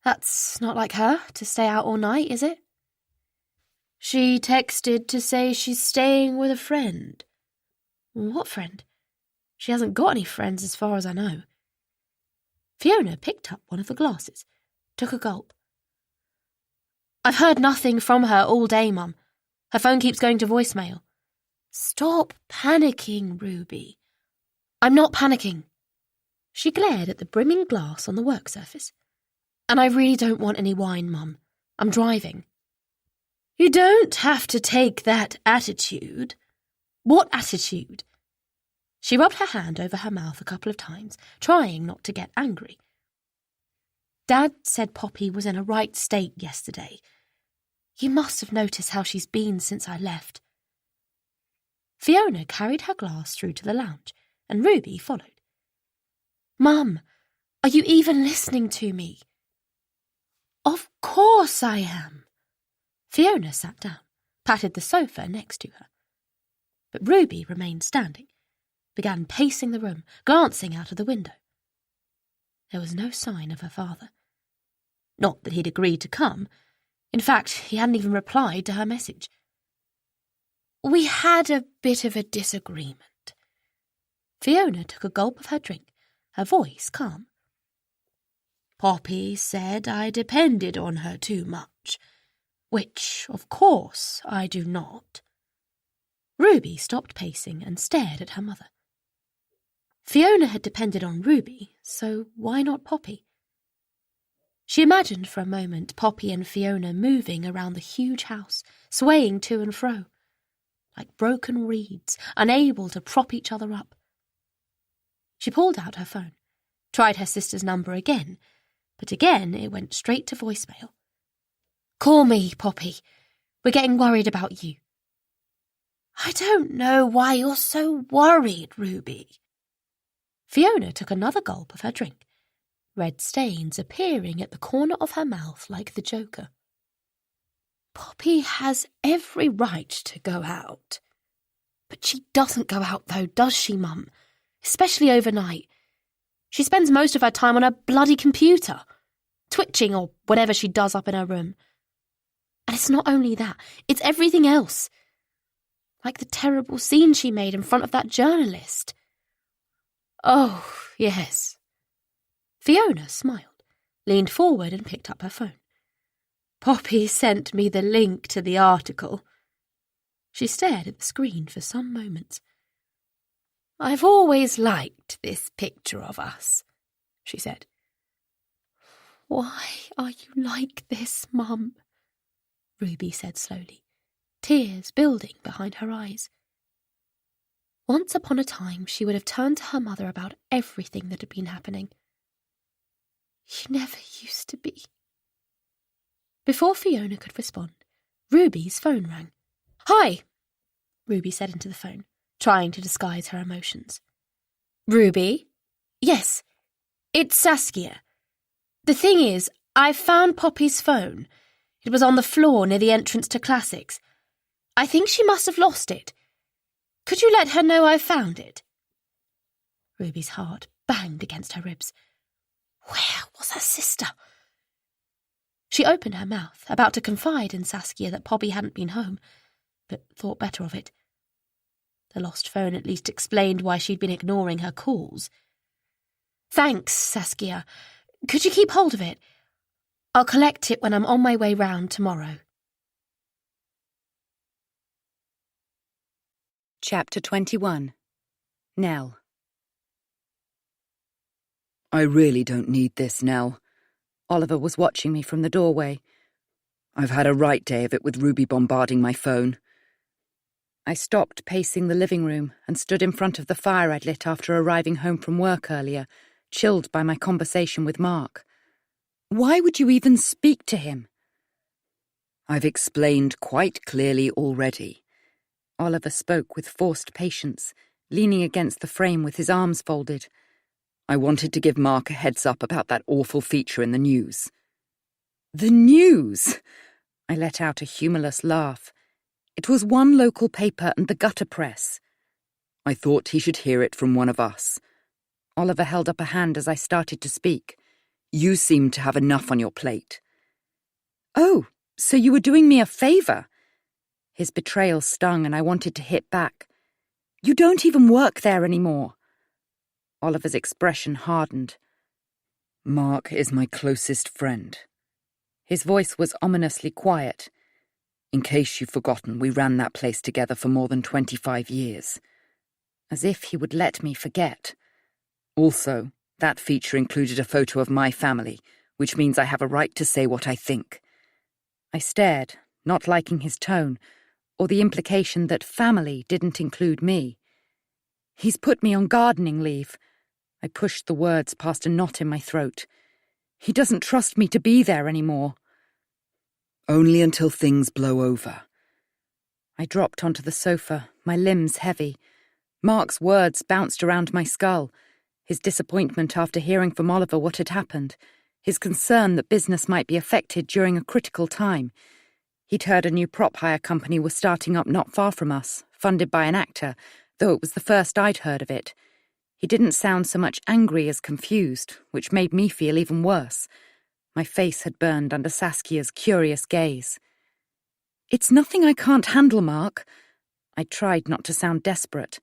That's not like her, to stay out all night, is it? She texted to say she's staying with a friend. What friend? She hasn't got any friends as far as I know. Fiona picked up one of the glasses, took a gulp. I've heard nothing from her all day, Mum. Her phone keeps going to voicemail. Stop panicking, Ruby. I'm not panicking. She glared at the brimming glass on the work surface. And I really don't want any wine, Mum. I'm driving. You don't have to take that attitude. What attitude? She rubbed her hand over her mouth a couple of times, trying not to get angry. Dad said Poppy was in a right state yesterday. You must have noticed how she's been since I left. Fiona carried her glass through to the lounge, and Ruby followed. Mum, are you even listening to me? Of course I am. Fiona sat down, patted the sofa next to her. But Ruby remained standing, began pacing the room, glancing out of the window. There was no sign of her father. Not that he'd agreed to come. In fact, he hadn't even replied to her message. We had a bit of a disagreement. Fiona took a gulp of her drink, her voice calm. Poppy said I depended on her too much, which, of course, I do not. Ruby stopped pacing and stared at her mother. Fiona had depended on Ruby, so why not Poppy? She imagined for a moment Poppy and Fiona moving around the huge house, swaying to and fro, like broken reeds, unable to prop each other up. She pulled out her phone, tried her sister's number again, but again it went straight to voicemail. Call me, Poppy. We're getting worried about you. I don't know why you're so worried, Ruby. Fiona took another gulp of her drink, red stains appearing at the corner of her mouth like the Joker. Poppy has every right to go out. But she doesn't go out, though, does she, Mum? Especially overnight. She spends most of her time on her bloody computer, twitching or whatever she does up in her room. And it's not only that, it's everything else. Like the terrible scene she made in front of that journalist. Oh, yes. Fiona smiled, leaned forward and picked up her phone. Poppy sent me the link to the article. She stared at the screen for some moments. I've always liked this picture of us, she said. Why are you like this, Mum? Ruby said slowly, tears building behind her eyes. Once upon a time she would have turned to her mother about everything that had been happening. You never used to be. Before Fiona could respond, Ruby's phone rang. Hi, Ruby said into the phone, trying to disguise her emotions. Ruby? Yes, it's Saskia. The thing is, I found Poppy's phone. It was on the floor near the entrance to Classics. I think she must have lost it. Could you let her know I found it? Ruby's heart banged against her ribs. Where was her sister? She opened her mouth, about to confide in Saskia that Poppy hadn't been home, but thought better of it. The lost phone at least explained why she'd been ignoring her calls. Thanks, Saskia. Could you keep hold of it? I'll collect it when I'm on my way round tomorrow. Chapter 21. Nell. I really don't need this, Nell. Oliver was watching me from the doorway. I've had a right day of it with Ruby bombarding my phone. I stopped pacing the living room and stood in front of the fire I'd lit after arriving home from work earlier, chilled by my conversation with Mark. Why would you even speak to him? I've explained quite clearly already. Oliver spoke with forced patience, leaning against the frame with his arms folded. I wanted to give Mark a heads up about that awful feature in the news. The news? I let out a humorless laugh. It was one local paper and the gutter press. I thought he should hear it from one of us. Oliver held up a hand as I started to speak. You seem to have enough on your plate. Oh, so you were doing me a favour? His betrayal stung and I wanted to hit back. You don't even work there anymore. Oliver's expression hardened. Mark is my closest friend. His voice was ominously quiet. In case you've forgotten, we ran that place together for more than 25 years. As if he would let me forget. Also, that feature included a photo of my family, which means I have a right to say what I think. I stared, not liking his tone, or the implication that family didn't include me. He's put me on gardening leave. I pushed the words past a knot in my throat. He doesn't trust me to be there anymore. Only until things blow over. I dropped onto the sofa, my limbs heavy. Mark's words bounced around my skull. His disappointment after hearing from Oliver what had happened. His concern that business might be affected during a critical time. He'd heard a new prop hire company was starting up not far from us, funded by an actor, though it was the first I'd heard of it. He didn't sound so much angry as confused, which made me feel even worse. My face had burned under Saskia's curious gaze. It's nothing I can't handle, Mark. I tried not to sound desperate.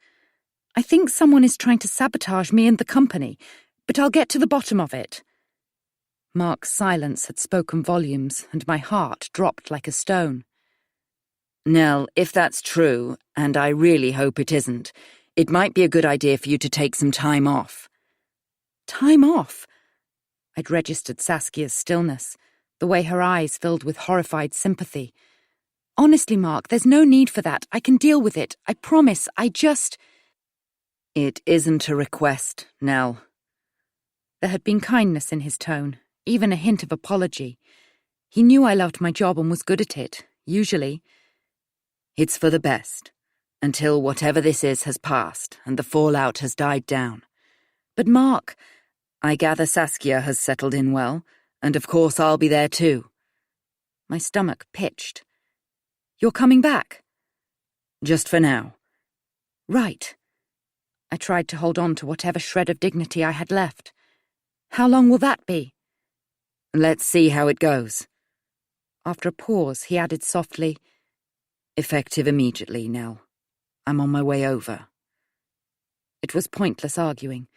I think someone is trying to sabotage me and the company, but I'll get to the bottom of it. Mark's silence had spoken volumes, and my heart dropped like a stone. Nell, if that's true, and I really hope it isn't, it might be a good idea for you to take some time off. Time off? I'd registered Saskia's stillness, the way her eyes filled with horrified sympathy. Honestly, Mark, there's no need for that. I can deal with it. I promise. It isn't a request, Nell. There had been kindness in his tone, even a hint of apology. He knew I loved my job and was good at it, usually. It's for the best, until whatever this is has passed and the fallout has died down. But Mark, I gather Saskia has settled in well, and of course I'll be there too. My stomach pitched. You're coming back? Just for now. Right. I tried to hold on to whatever shred of dignity I had left. How long will that be? Let's see how it goes. After a pause, he added softly, Effective immediately, Nell. I'm on my way over. It was pointless arguing.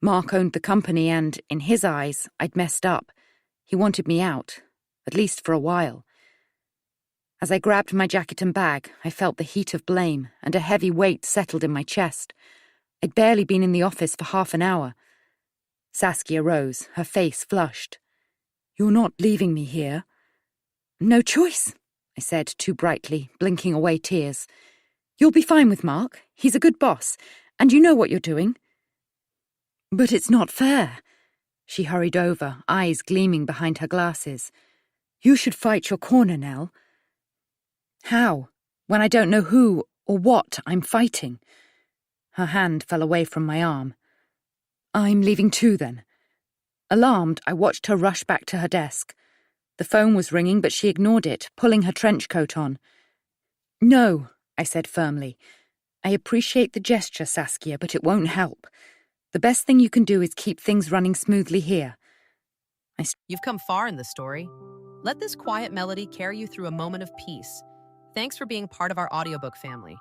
Mark owned the company and, in his eyes, I'd messed up. He wanted me out, at least for a while. As I grabbed my jacket and bag, I felt the heat of blame, and a heavy weight settled in my chest. I'd barely been in the office for half an hour. Saskia rose, her face flushed. You're not leaving me here? No choice, I said too brightly, blinking away tears. You'll be fine with Mark. He's a good boss, and you know what you're doing. But it's not fair. She hurried over, eyes gleaming behind her glasses. You should fight your corner, Nell. How, when I don't know who or what I'm fighting? Her hand fell away from my arm. I'm leaving too, then. Alarmed, I watched her rush back to her desk. The phone was ringing, but she ignored it, pulling her trench coat on. No, I said firmly. I appreciate the gesture, Saskia, but it won't help. The best thing you can do is keep things running smoothly here. You've come far in the story. Let this quiet melody carry you through a moment of peace. Thanks for being part of our audiobook family.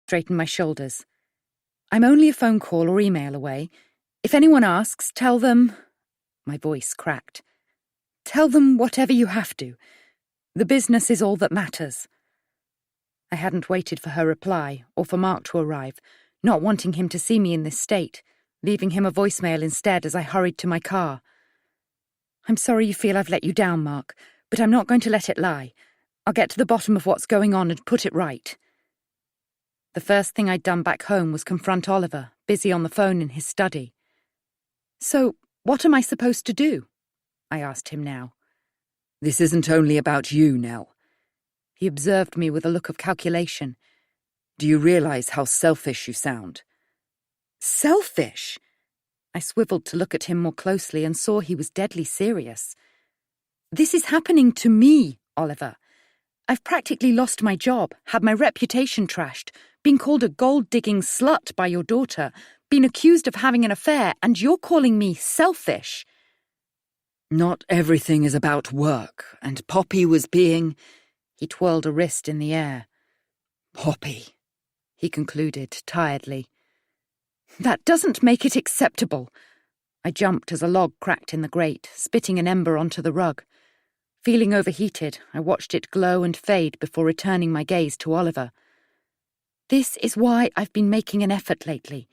Straightened my shoulders. I'm only a phone call or email away. If anyone asks, tell them... My voice cracked. Tell them whatever you have to. The business is all that matters. I hadn't waited for her reply or for Mark to arrive, not wanting him to see me in this state, leaving him a voicemail instead as I hurried to my car. I'm sorry you feel I've let you down, Mark, but I'm not going to let it lie. I'll get to the bottom of what's going on and put it right. The first thing I'd done back home was confront Oliver, busy on the phone in his study. So, what am I supposed to do? I asked him now. This isn't only about you, Nell. He observed me with a look of calculation. Do you realize how selfish you sound? Selfish? I swiveled to look at him more closely and saw he was deadly serious. This is happening to me, Oliver. I've practically lost my job, had my reputation trashed, been called a gold-digging slut by your daughter, been accused of having an affair, and you're calling me selfish. Not everything is about work, and Poppy was being... He twirled a wrist in the air. Poppy, he concluded tiredly. That doesn't make it acceptable. I jumped as a log cracked in the grate, spitting an ember onto the rug. Feeling overheated, I watched it glow and fade before returning my gaze to Oliver. This is why I've been making an effort lately.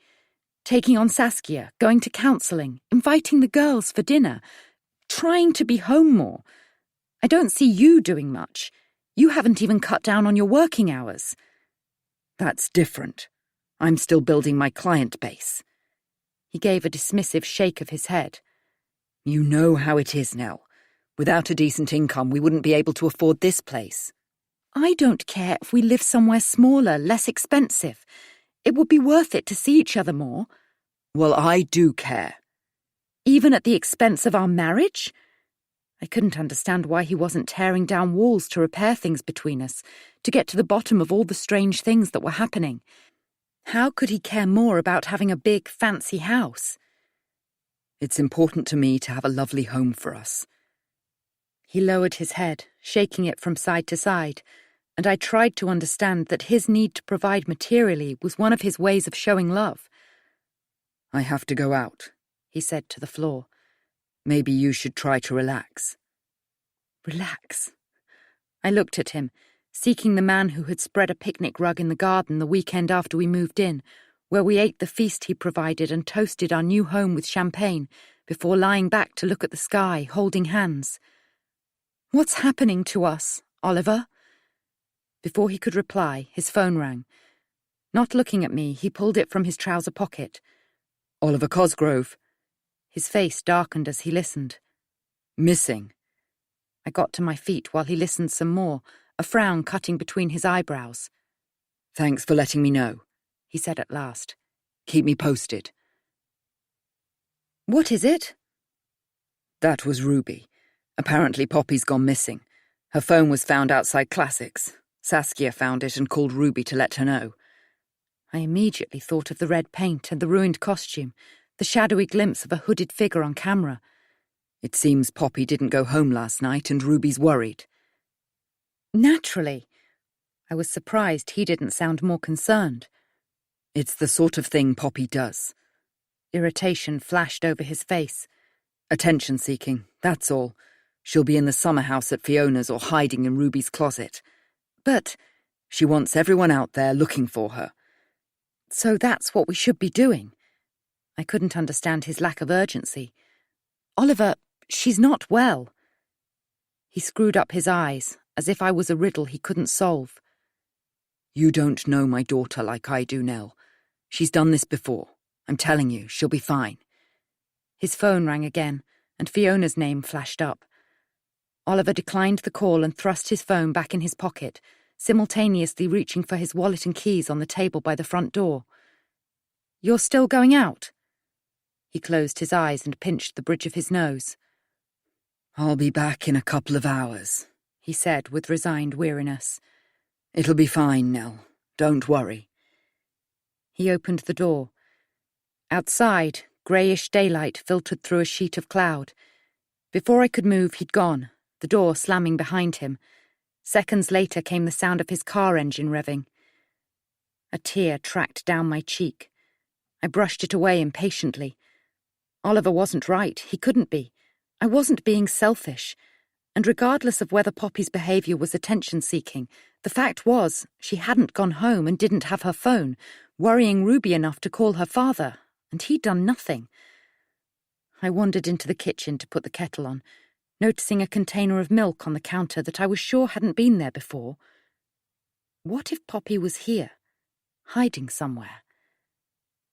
Taking on Saskia, going to counselling, inviting the girls for dinner, trying to be home more. I don't see you doing much. You haven't even cut down on your working hours. That's different. I'm still building my client base. He gave a dismissive shake of his head. You know how it is, Nell. Without a decent income, we wouldn't be able to afford this place. I don't care if we live somewhere smaller, less expensive. It would be worth it to see each other more. Well, I do care. Even at the expense of our marriage? I couldn't understand why he wasn't tearing down walls to repair things between us, to get to the bottom of all the strange things that were happening. How could he care more about having a big, fancy house? It's important to me to have a lovely home for us. He lowered his head, shaking it from side to side, and I tried to understand that his need to provide materially was one of his ways of showing love. I have to go out, he said to the floor. Maybe you should try to relax. Relax? I looked at him, seeking the man who had spread a picnic rug in the garden the weekend after we moved in, where we ate the feast he provided and toasted our new home with champagne before lying back to look at the sky, holding hands. What's happening to us, Oliver? Before he could reply, his phone rang. Not looking at me, he pulled it from his trouser pocket. Oliver Cosgrove. His face darkened as he listened. Missing. I got to my feet while he listened some more, a frown cutting between his eyebrows. Thanks for letting me know, he said at last. Keep me posted. What is it? That was Ruby. Apparently Poppy's gone missing. Her phone was found outside Classics. Saskia found it and called Ruby to let her know. I immediately thought of the red paint and the ruined costume, the shadowy glimpse of a hooded figure on camera. It seems Poppy didn't go home last night and Ruby's worried. Naturally. I was surprised he didn't sound more concerned. It's the sort of thing Poppy does. Irritation flashed over his face. Attention-seeking, that's all. She'll be in the summer house at Fiona's or hiding in Ruby's closet. But she wants everyone out there looking for her. So that's what we should be doing. I couldn't understand his lack of urgency. Oliver, she's not well. He screwed up his eyes, as if I was a riddle he couldn't solve. You don't know my daughter like I do, Nell. She's done this before. I'm telling you, she'll be fine. His phone rang again, and Fiona's name flashed up. Oliver declined the call and thrust his phone back in his pocket, simultaneously reaching for his wallet and keys on the table by the front door. You're still going out? He closed his eyes and pinched the bridge of his nose. I'll be back in a couple of hours, he said with resigned weariness. It'll be fine, Nell. Don't worry. He opened the door. Outside, greyish daylight filtered through a sheet of cloud. Before I could move, he'd gone, the door slamming behind him. Seconds later came the sound of his car engine revving. A tear tracked down my cheek. I brushed it away impatiently. Oliver wasn't right. He couldn't be. I wasn't being selfish. And regardless of whether Poppy's behaviour was attention-seeking, the fact was she hadn't gone home and didn't have her phone, worrying Ruby enough to call her father, and he'd done nothing. I wandered into the kitchen to put the kettle on, noticing a container of milk on the counter that I was sure hadn't been there before. What if Poppy was here, hiding somewhere?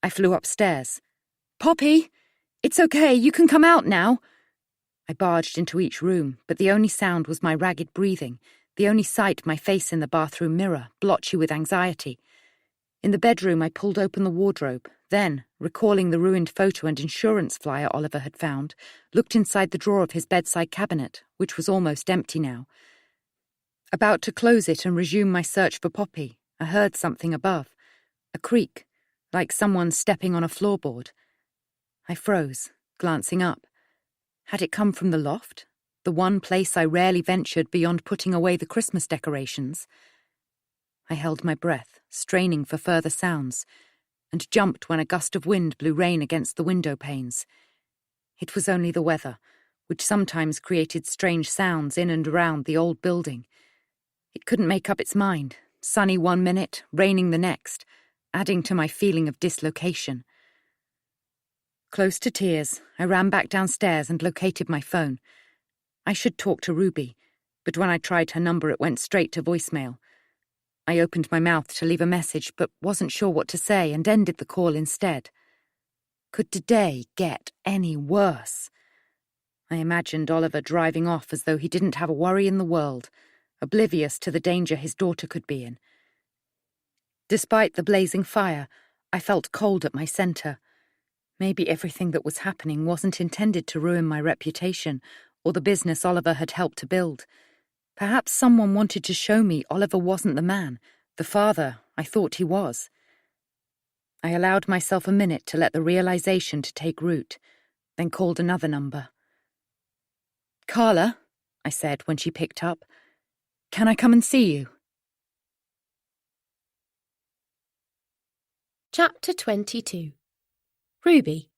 I flew upstairs. "Poppy! It's okay, you can come out now." I barged into each room, but the only sound was my ragged breathing, the only sight my face in the bathroom mirror, blotchy with anxiety. In the bedroom, I pulled open the wardrobe, then, recalling the ruined photo and insurance flyer Oliver had found, looked inside the drawer of his bedside cabinet, which was almost empty now. About to close it and resume my search for Poppy, I heard something above, a creak, like someone stepping on a floorboard. I froze, glancing up. Had it come from the loft, the one place I rarely ventured beyond putting away the Christmas decorations? I held my breath, straining for further sounds, and jumped when a gust of wind blew rain against the window panes. It was only the weather, which sometimes created strange sounds in and around the old building. It couldn't make up its mind, sunny one minute, raining the next, adding to my feeling of dislocation. Close to tears, I ran back downstairs and located my phone. I should talk to Ruby, but when I tried her number it went straight to voicemail. I opened my mouth to leave a message, but wasn't sure what to say and ended the call instead. Could today get any worse? I imagined Oliver driving off as though he didn't have a worry in the world, oblivious to the danger his daughter could be in. Despite the blazing fire, I felt cold at my centre. Maybe everything that was happening wasn't intended to ruin my reputation or the business Oliver had helped to build. Perhaps someone wanted to show me Oliver wasn't the man, the father I thought he was. I allowed myself a minute to let the realization to take root, then called another number. "Carla," I said when she picked up, "can I come and see you?" Chapter 22. Ruby.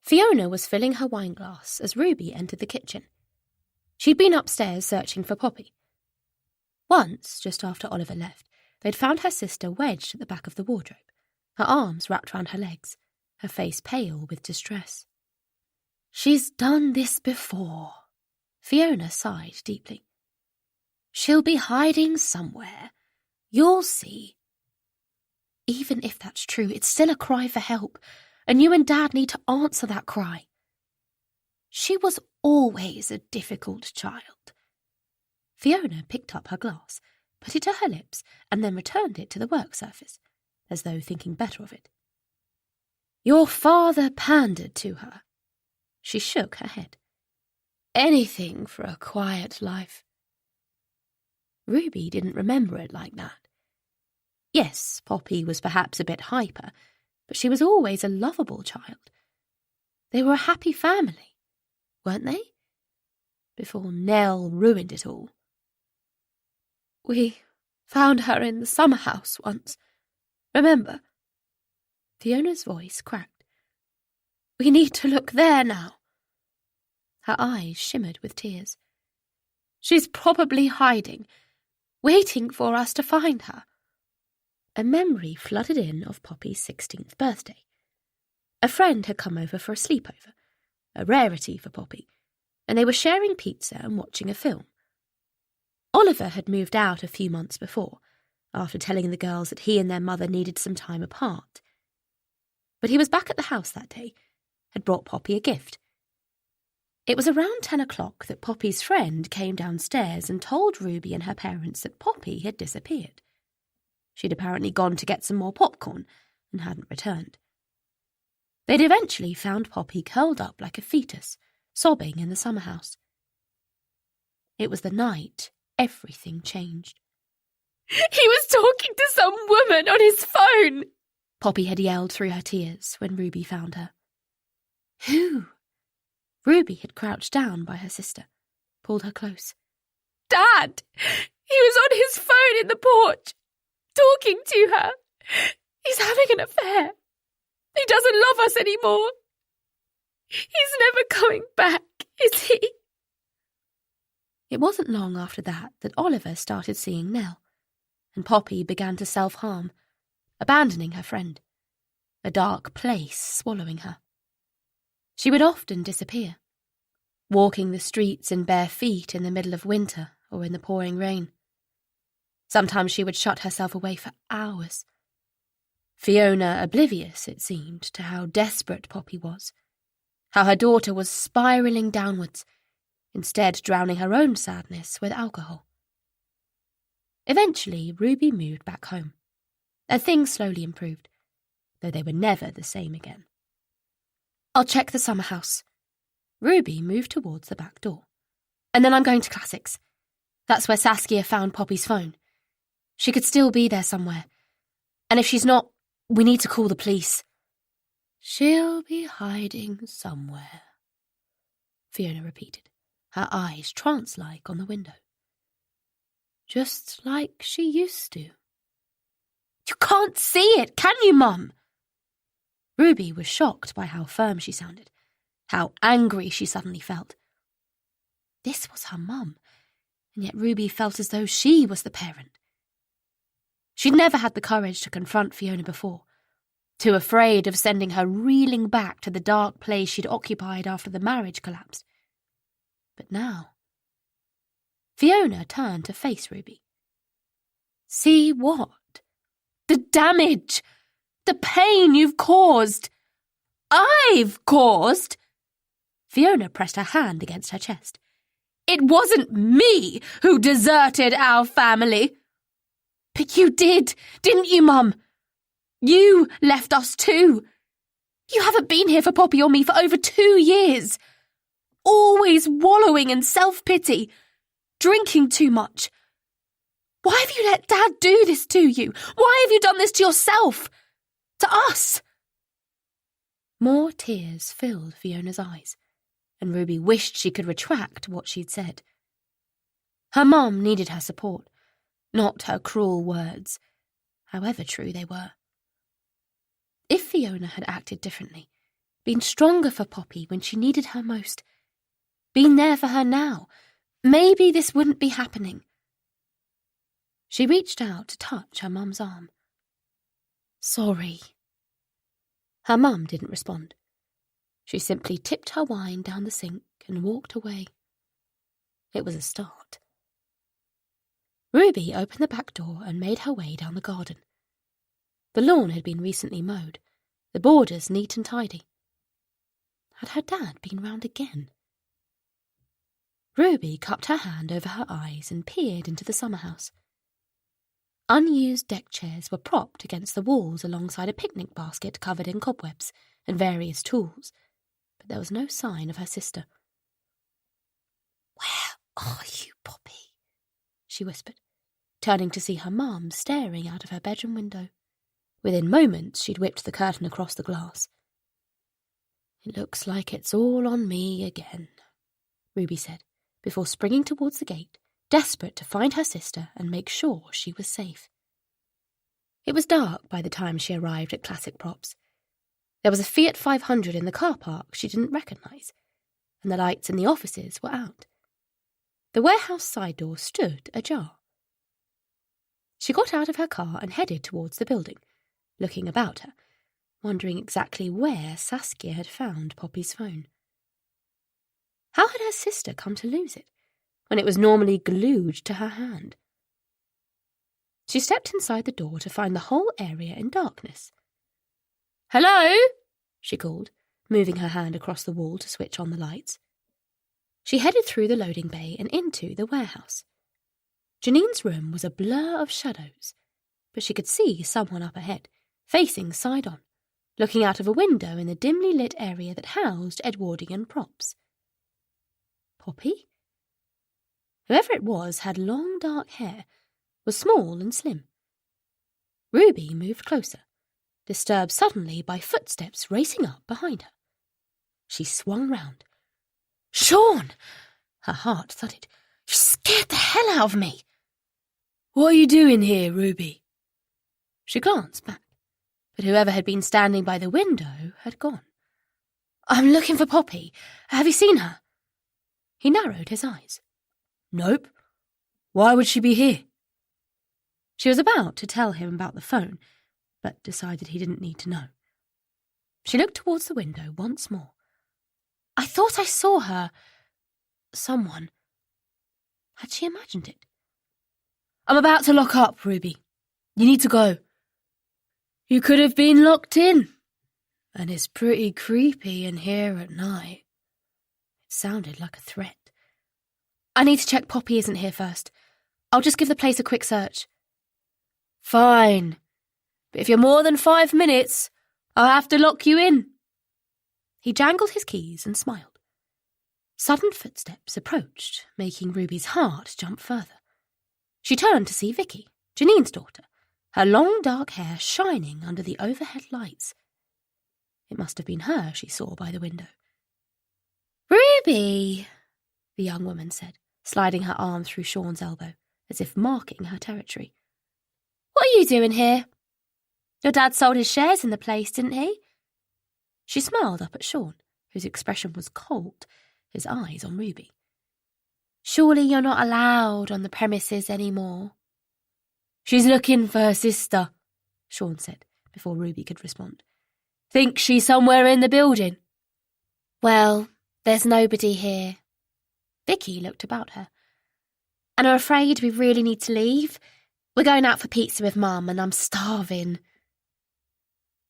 Fiona was filling her wineglass as Ruby entered the kitchen. She'd been upstairs searching for Poppy. Once, just after Oliver left, they'd found her sister wedged at the back of the wardrobe, her arms wrapped round her legs, her face pale with distress. "She's done this before," Fiona sighed deeply. "She'll be hiding somewhere. You'll see." Even if that's true, it's still a cry for help, and you and Dad need to answer that cry. She was always a difficult child. Fiona picked up her glass, put it to her lips, and then returned it to the work surface, as though thinking better of it. "Your father pandered to her." She shook her head. "Anything for a quiet life." Ruby didn't remember it like that. Yes, Poppy was perhaps a bit hyper, but she was always a lovable child. They were a happy family, weren't they? Before Nell ruined it all. "We found her in the summer house once. Remember?" Fiona's voice cracked. "We need to look there now." Her eyes shimmered with tears. "She's probably hiding, waiting for us to find her." A memory flooded in of Poppy's 16th birthday. A friend had come over for a sleepover, a rarity for Poppy, and they were sharing pizza and watching a film. Oliver had moved out a few months before, after telling the girls that he and their mother needed some time apart. But he was back at the house that day, had brought Poppy a gift. It was around 10 o'clock that Poppy's friend came downstairs and told Ruby and her parents that Poppy had disappeared. She'd apparently gone to get some more popcorn and hadn't returned. They'd eventually found Poppy curled up like a fetus, sobbing in the summer house. It was the night everything changed. "He was talking to some woman on his phone," Poppy had yelled through her tears when Ruby found her. "Who?" Ruby had crouched down by her sister, pulled her close. "Dad! He was on his phone in the porch. talking to her. He's having an affair. He doesn't love us anymore. He's never coming back, is he? It wasn't long after that Oliver started seeing Nell, and Poppy began to self-harm, abandoning her friend, a dark place swallowing her. She would often disappear, walking the streets in bare feet in the middle of winter or in the pouring rain. Sometimes she would shut herself away for hours. Fiona oblivious, it seemed, to how desperate Poppy was, how her daughter was spiralling downwards, instead drowning her own sadness with alcohol. Eventually, Ruby moved back home, and things slowly improved, though they were never the same again. "I'll check the summer house." Ruby moved towards the back door. "And then I'm going to Classics. That's where Saskia found Poppy's phone. She could still be there somewhere. And if she's not, we need to call the police." "She'll be hiding somewhere," Fiona repeated, her eyes trance-like on the window. "Just like she used to." "You can't see it, can you, Mum?" Ruby was shocked by how firm she sounded, how angry she suddenly felt. This was her mum, and yet Ruby felt as though she was the parent. She'd never had the courage to confront Fiona before, too afraid of sending her reeling back to the dark place she'd occupied after the marriage collapsed. But now... Fiona turned to face Ruby. "See what? The damage! The pain you've caused! I've caused!" Fiona pressed her hand against her chest. "It wasn't me who deserted our family." "But you did, didn't you, Mum? You left us too. You haven't been here for Poppy or me for over 2 years. Always wallowing in self-pity, drinking too much. Why have you let Dad do this to you? Why have you done this to yourself? To us?" More tears filled Fiona's eyes, and Ruby wished she could retract what she'd said. Her mum needed her support, not her cruel words, however true they were. If Fiona had acted differently, been stronger for Poppy when she needed her most, been there for her now, maybe this wouldn't be happening. She reached out to touch her mum's arm. "Sorry." Her mum didn't respond. She simply tipped her wine down the sink and walked away. It was a start. Ruby opened the back door and made her way down the garden. The lawn had been recently mowed, the borders neat and tidy. Had her dad been round again? Ruby cupped her hand over her eyes and peered into the summer house. Unused deck chairs were propped against the walls alongside a picnic basket covered in cobwebs and various tools, but there was no sign of her sister. "Where are you, Poppy?" she whispered, turning to see her mum staring out of her bedroom window. Within moments, she'd whipped the curtain across the glass. "It looks like it's all on me again," Ruby said, before springing towards the gate, desperate to find her sister and make sure she was safe. It was dark by the time she arrived at Classic Props. There was a Fiat 500 in the car park she didn't recognise, and the lights in the offices were out. The warehouse side door stood ajar. She got out of her car and headed towards the building, looking about her, wondering exactly where Saskia had found Poppy's phone. How had her sister come to lose it, when it was normally glued to her hand? She stepped inside the door to find the whole area in darkness. "Hello?" she called, moving her hand across the wall to switch on the lights. She headed through the loading bay and into the warehouse. Janine's room was a blur of shadows, but she could see someone up ahead, facing side-on, looking out of a window in the dimly lit area that housed Edwardian props. Poppy? Whoever it was had long dark hair, was small and slim. Ruby moved closer, disturbed suddenly by footsteps racing up behind her. She swung round. "Sean!" Her heart thudded. "You scared the hell out of me!" "What are you doing here, Ruby?" She glanced back, but whoever had been standing by the window had gone. "I'm looking for Poppy. Have you seen her?" He narrowed his eyes. "Nope. Why would she be here?" She was about to tell him about the phone, but decided he didn't need to know. She looked towards the window once more. "I thought I saw her. Someone." Had she imagined it? "I'm about to lock up, Ruby. You need to go. You could have been locked in. And it's pretty creepy in here at night." It sounded like a threat. "I need to check Poppy isn't here first. I'll just give the place a quick search." "Fine. But if you're more than 5 minutes, I'll have to lock you in." He jangled his keys and smiled. Sudden footsteps approached, making Ruby's heart jump further. She turned to see Vicky, Janine's daughter, her long dark hair shining under the overhead lights. It must have been her she saw by the window. "Ruby," the young woman said, sliding her arm through Sean's elbow, as if marking her territory. "What are you doing here? Your dad sold his shares in the place, didn't he?" She smiled up at Sean, whose expression was cold, his eyes on Ruby. "Surely you're not allowed on the premises anymore." "She's looking for her sister," Sean said, before Ruby could respond. "Think she's somewhere in the building." "Well, there's nobody here." Vicky looked about her. "And I'm afraid we really need to leave. We're going out for pizza with Mum and I'm starving."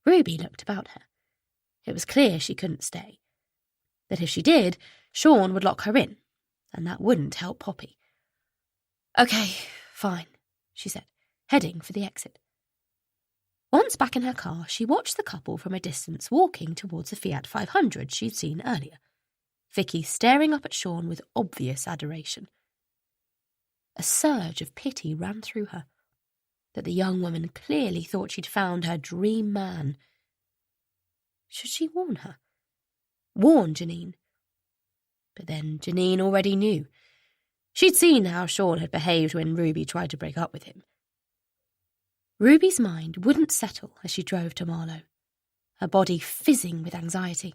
Ruby looked about her. It was clear she couldn't stay. That if she did, Sean would lock her in, and that wouldn't help Poppy. "Okay, fine," she said, heading for the exit. Once back in her car, she watched the couple from a distance walking towards the Fiat 500 she'd seen earlier, Vicky staring up at Sean with obvious adoration. A surge of pity ran through her, that the young woman clearly thought she'd found her dream man. Should she warn her? Warn Janine? But then Janine already knew. She'd seen how Sean had behaved when Ruby tried to break up with him. Ruby's mind wouldn't settle as she drove to Marlow, her body fizzing with anxiety.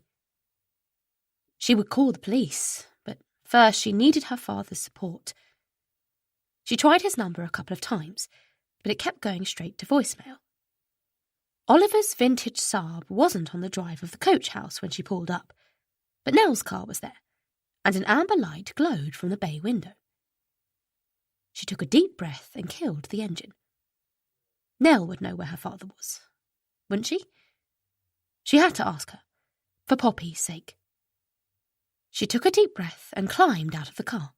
She would call the police, but first she needed her father's support. She tried his number a couple of times, but it kept going straight to voicemail. Oliver's vintage Saab wasn't on the drive of the coach house when she pulled up, but Nell's car was there, and an amber light glowed from the bay window. She took a deep breath and killed the engine. Nell would know where her father was, wouldn't she? She had to ask her, for Poppy's sake. She took a deep breath and climbed out of the car,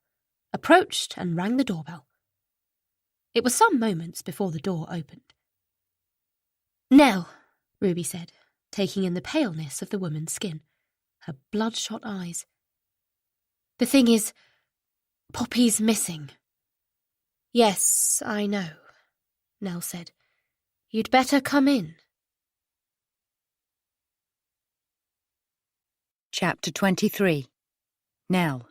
approached and rang the doorbell. It was some moments before the door opened. "Nell," Ruby said, taking in the paleness of the woman's skin, her bloodshot eyes. "The thing is, Poppy's missing." "Yes, I know," Nell said. "You'd better come in." Chapter 23. Nell.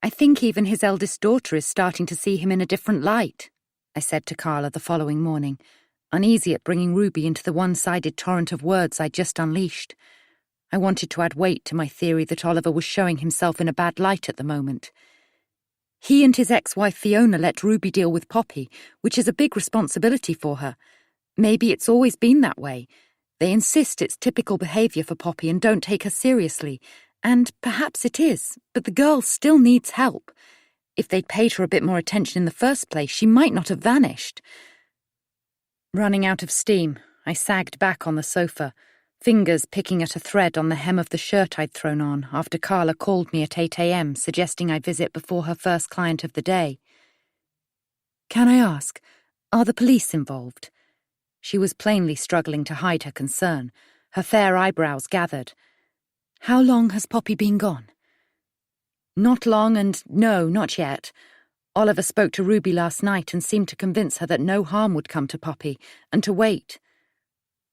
"I think even his eldest daughter is starting to see him in a different light," I said to Carla the following morning, uneasy at bringing Ruby into the one-sided torrent of words I'd just unleashed. I wanted to add weight to my theory that Oliver was showing himself in a bad light at the moment. He and his ex-wife Fiona let Ruby deal with Poppy, which is a big responsibility for her. Maybe it's always been that way. They insist it's typical behaviour for Poppy and don't take her seriously. And perhaps it is, but the girl still needs help. If they'd paid her a bit more attention in the first place, she might not have vanished. Running out of steam, I sagged back on the sofa, fingers picking at a thread on the hem of the shirt I'd thrown on after Carla called me at 8 a.m, suggesting I visit before her first client of the day. "Can I ask, are the police involved?" She was plainly struggling to hide her concern, her fair eyebrows gathered. "How long has Poppy been gone?" "Not long, and no, not yet. Oliver spoke to Ruby last night and seemed to convince her that no harm would come to Poppy, and to wait."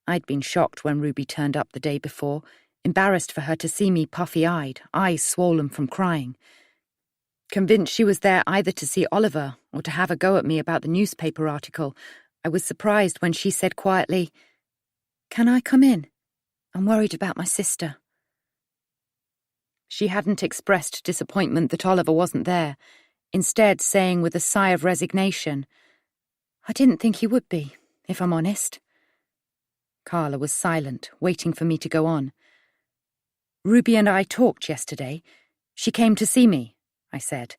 I'd been shocked when Ruby turned up the day before, embarrassed for her to see me puffy-eyed, eyes swollen from crying. Convinced she was there either to see Oliver or to have a go at me about the newspaper article, I was surprised when she said quietly, "Can I come in? I'm worried about my sister." She hadn't expressed disappointment that Oliver wasn't there, instead saying with a sigh of resignation, "I didn't think he would be, if I'm honest." Carla was silent, waiting for me to go on. "Ruby and I talked yesterday. She came to see me," I said.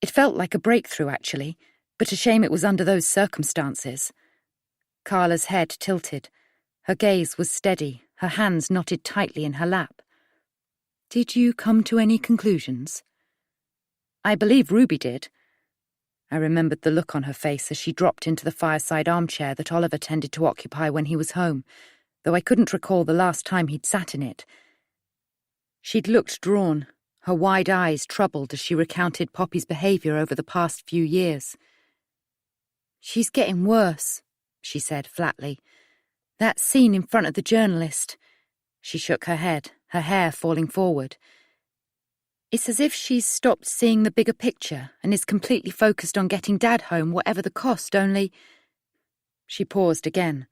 "It felt like a breakthrough, actually, but a shame it was under those circumstances." Carla's head tilted. Her gaze was steady, her hands knotted tightly in her lap. "Did you come to any conclusions?" "I believe Ruby did." I remembered the look on her face as she dropped into the fireside armchair that Oliver tended to occupy when he was home, though I couldn't recall the last time he'd sat in it. She'd looked drawn, her wide eyes troubled as she recounted Poppy's behaviour over the past few years. "She's getting worse," she said flatly. "That scene in front of the journalist." She shook her head, her hair falling forward. "It's as if she's stopped seeing the bigger picture and is completely focused on getting Dad home, whatever the cost, only—" She paused again,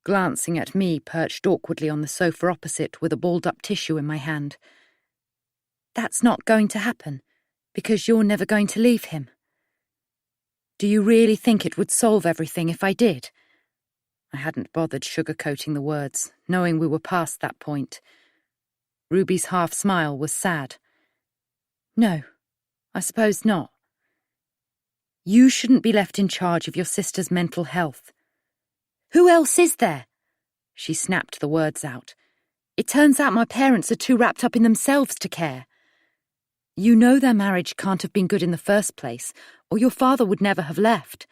glancing at me perched awkwardly on the sofa opposite with a balled-up tissue in my hand. "That's not going to happen, because you're never going to leave him." "Do you really think it would solve everything if I did?" I hadn't bothered sugarcoating the words, knowing we were past that point. Ruby's half-smile was sad. "No, I suppose not. You shouldn't be left in charge of your sister's mental health." "Who else is there?" She snapped the words out. "It turns out my parents are too wrapped up in themselves to care." "You know their marriage can't have been good in the first place, or your father would never have left."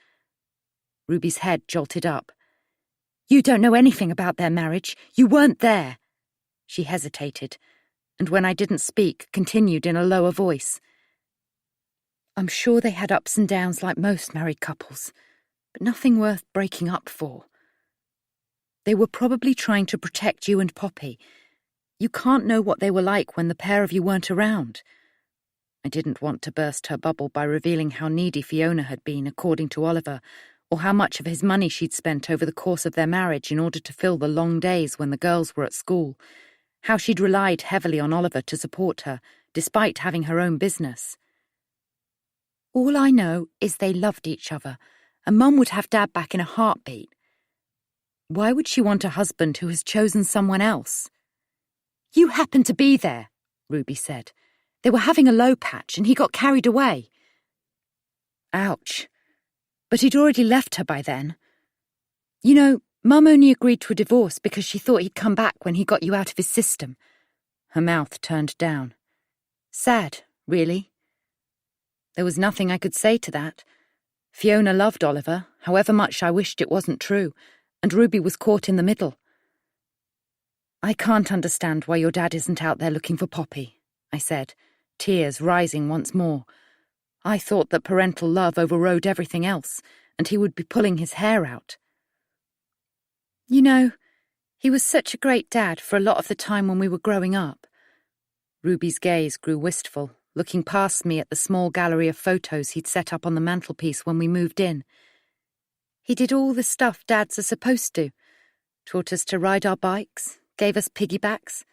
Ruby's head jolted up. "You don't know anything about their marriage. You weren't there." She hesitated, and when I didn't speak, continued in a lower voice. "I'm sure they had ups and downs like most married couples, but nothing worth breaking up for. They were probably trying to protect you and Poppy. You can't know what they were like when the pair of you weren't around." I didn't want to burst her bubble by revealing how needy Fiona had been, according to Oliver, or how much of his money she'd spent over the course of their marriage in order to fill the long days when the girls were at school, how she'd relied heavily on Oliver to support her, despite having her own business. "All I know is they loved each other, and Mum would have Dad back in a heartbeat." "Why would she want a husband who has chosen someone else?" "You happened to be there," Ruby said. "They were having a low patch and he got carried away." Ouch. But he'd already left her by then. "You know, Mum only agreed to a divorce because she thought he'd come back when he got you out of his system." Her mouth turned down. "Sad, really." There was nothing I could say to that. Fiona loved Oliver, however much I wished it wasn't true, and Ruby was caught in the middle. "I can't understand why your dad isn't out there looking for Poppy," I said, tears rising once more. I thought that parental love overrode everything else, and he would be pulling his hair out. "You know, he was such a great dad for a lot of the time when we were growing up." Ruby's gaze grew wistful, looking past me at the small gallery of photos he'd set up on the mantelpiece when we moved in. "He did all the stuff dads are supposed to. Taught us to ride our bikes, gave us piggybacks,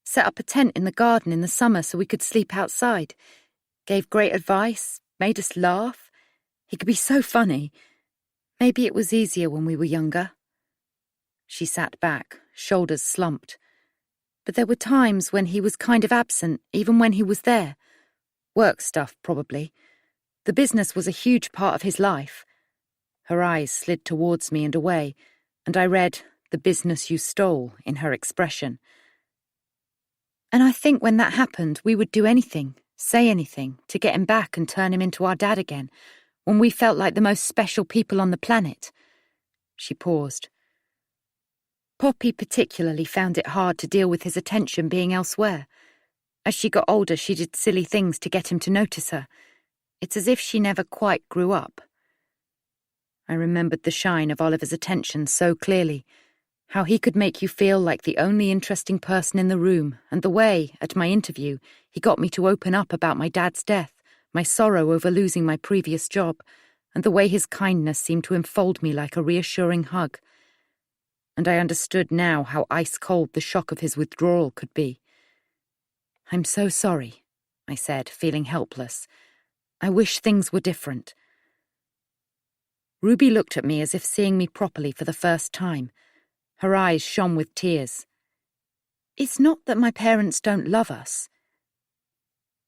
set up a tent in the garden in the summer so we could sleep outside, gave great advice, made us laugh. He could be so funny. Maybe it was easier when we were younger." She sat back, shoulders slumped. "But there were times when he was kind of absent, even when he was there. Work stuff, probably. The business was a huge part of his life." Her eyes slid towards me and away, and I read "the business you stole" in her expression. "And I think when that happened, we would do anything, say anything, to get him back and turn him into our dad again, when we felt like the most special people on the planet." She paused. "Poppy particularly found it hard to deal with his attention being elsewhere. As she got older, she did silly things to get him to notice her. It's as if she never quite grew up." I remembered the shine of Oliver's attention so clearly, how he could make you feel like the only interesting person in the room, and the way, at my interview, he got me to open up about my dad's death, my sorrow over losing my previous job, and the way his kindness seemed to enfold me like a reassuring hug. And I understood now how ice-cold the shock of his withdrawal could be. "I'm so sorry," I said, feeling helpless. "I wish things were different." Ruby looked at me as if seeing me properly for the first time. Her eyes shone with tears. "It's not that my parents don't love us."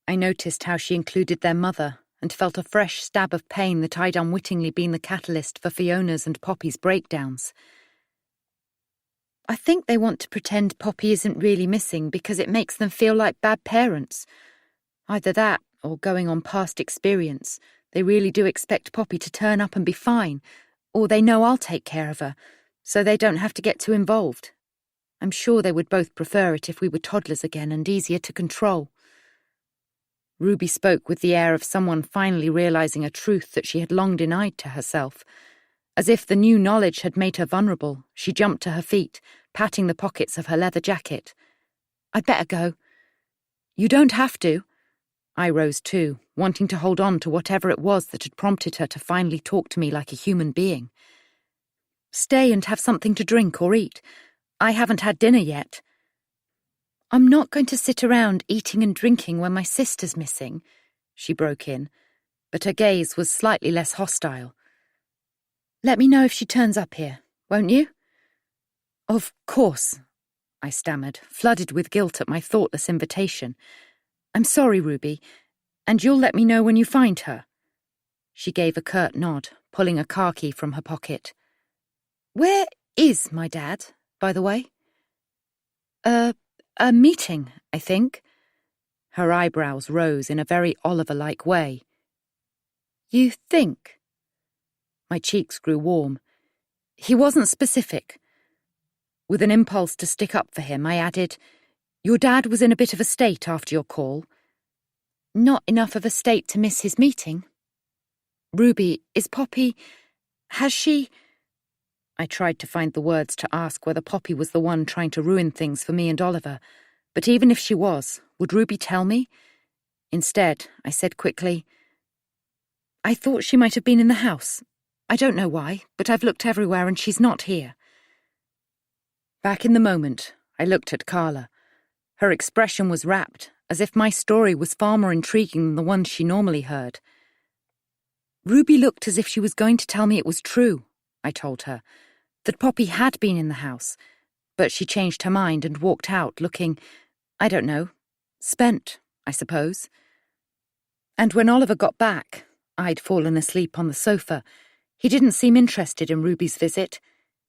I noticed how she included their mother and felt a fresh stab of pain that I'd unwittingly been the catalyst for Fiona's and Poppy's breakdowns. "I think they want to pretend Poppy isn't really missing because it makes them feel like bad parents. Either that, or going on past experience. They really do expect Poppy to turn up and be fine, or they know I'll take care of her, so they don't have to get too involved. I'm sure they would both prefer it if we were toddlers again and easier to control." Ruby spoke with the air of someone finally realizing a truth that she had long denied to herself. As if the new knowledge had made her vulnerable, she jumped to her feet, patting the pockets of her leather jacket. "I'd better go." "You don't have to." I rose too, wanting to hold on to whatever it was that had prompted her to finally talk to me like a human being. "Stay and have something to drink or eat. I haven't had dinner yet." "I'm not going to sit around eating and drinking when my sister's missing," she broke in, but her gaze was slightly less hostile. "Let me know if she turns up here, won't you?" "Of course," I stammered, flooded with guilt at my thoughtless invitation. "I'm sorry, Ruby, and you'll let me know when you find her." She gave a curt nod, pulling a car key from her pocket. "Where is my dad, by the way?" A meeting, I think." Her eyebrows rose in a very Oliver-like way. "You think?" My cheeks grew warm. He wasn't specific. With an impulse to stick up for him, I added, "Your dad was in a bit of a state after your call." "Not enough of a state to miss his meeting." "Ruby, is Poppy... has she..." I tried to find the words to ask whether Poppy was the one trying to ruin things for me and Oliver, but even if she was, would Ruby tell me? Instead, I said quickly, "I thought she might have been in the house. I don't know why, but I've looked everywhere and she's not here." Back in the moment, I looked at Carla. Her expression was rapt, as if my story was far more intriguing than the ones she normally heard. "Ruby looked as if she was going to tell me it was true," I told her, "that Poppy had been in the house, but she changed her mind and walked out looking, I don't know, spent, I suppose." And when Oliver got back, I'd fallen asleep on the sofa. He didn't seem interested in Ruby's visit.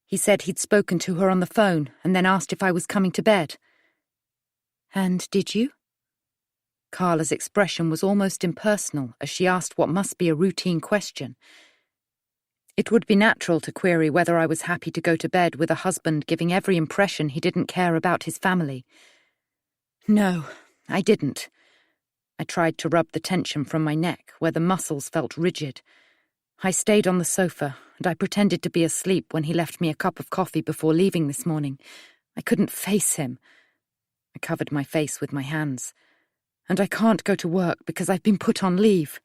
He said he'd spoken to her on the phone and then asked if I was coming to bed. "And did you?" Carla's expression was almost impersonal as she asked what must be a routine question. It would be natural to query whether I was happy to go to bed with a husband giving every impression he didn't care about his family. "No, I didn't." I tried to rub the tension from my neck, where the muscles felt rigid. I stayed on the sofa, and I pretended to be asleep when he left me a cup of coffee before leaving this morning. I couldn't face him. I covered my face with my hands. "And I can't go to work because I've been put on leave."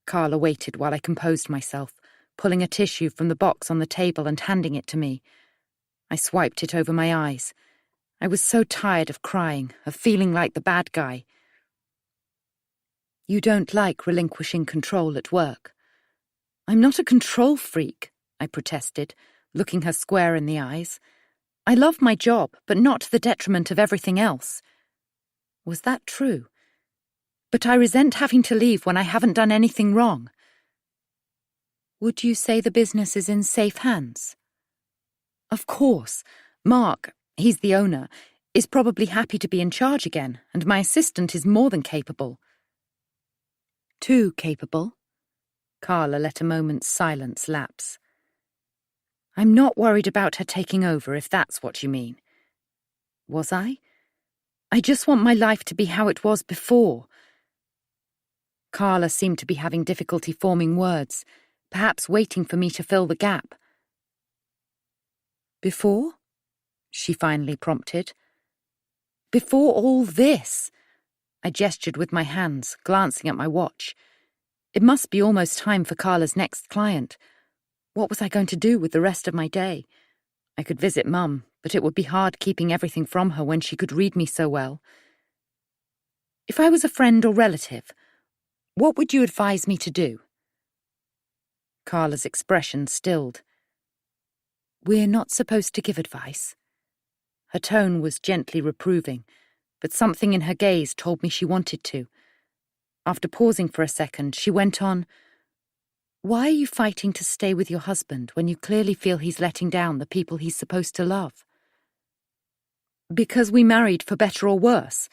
Carla waited while I composed myself, pulling a tissue from the box on the table and handing it to me. I swiped it over my eyes. I was so tired of crying, of feeling like the bad guy. "You don't like relinquishing control at work." "I'm not a control freak," I protested, looking her square in the eyes. "I love my job, but not to the detriment of everything else." Was that true? But I resent having to leave when I haven't done anything wrong. "Would you say the business is in safe hands?" "Of course. Mark, he's the owner, is probably happy to be in charge again, and my assistant is more than capable." "Too capable?" Carla let a moment's silence lapse. "I'm not worried about her taking over, if that's what you mean." Was I? "I just want my life to be how it was before." Carla seemed to be having difficulty forming words, perhaps waiting for me to fill the gap. "Before?" she finally prompted. "Before all this?" I gestured with my hands, glancing at my watch. It must be almost time for Carla's next client. What was I going to do with the rest of my day? I could visit Mum, but it would be hard keeping everything from her when she could read me so well. If I was a friend or relative, what would you advise me to do? Carla's expression stilled. We're not supposed to give advice. Her tone was gently reproving, but something in her gaze told me she wanted to. After pausing for a second, she went on, Why are you fighting to stay with your husband when you clearly feel he's letting down the people he's supposed to love? Because we married for better or worse.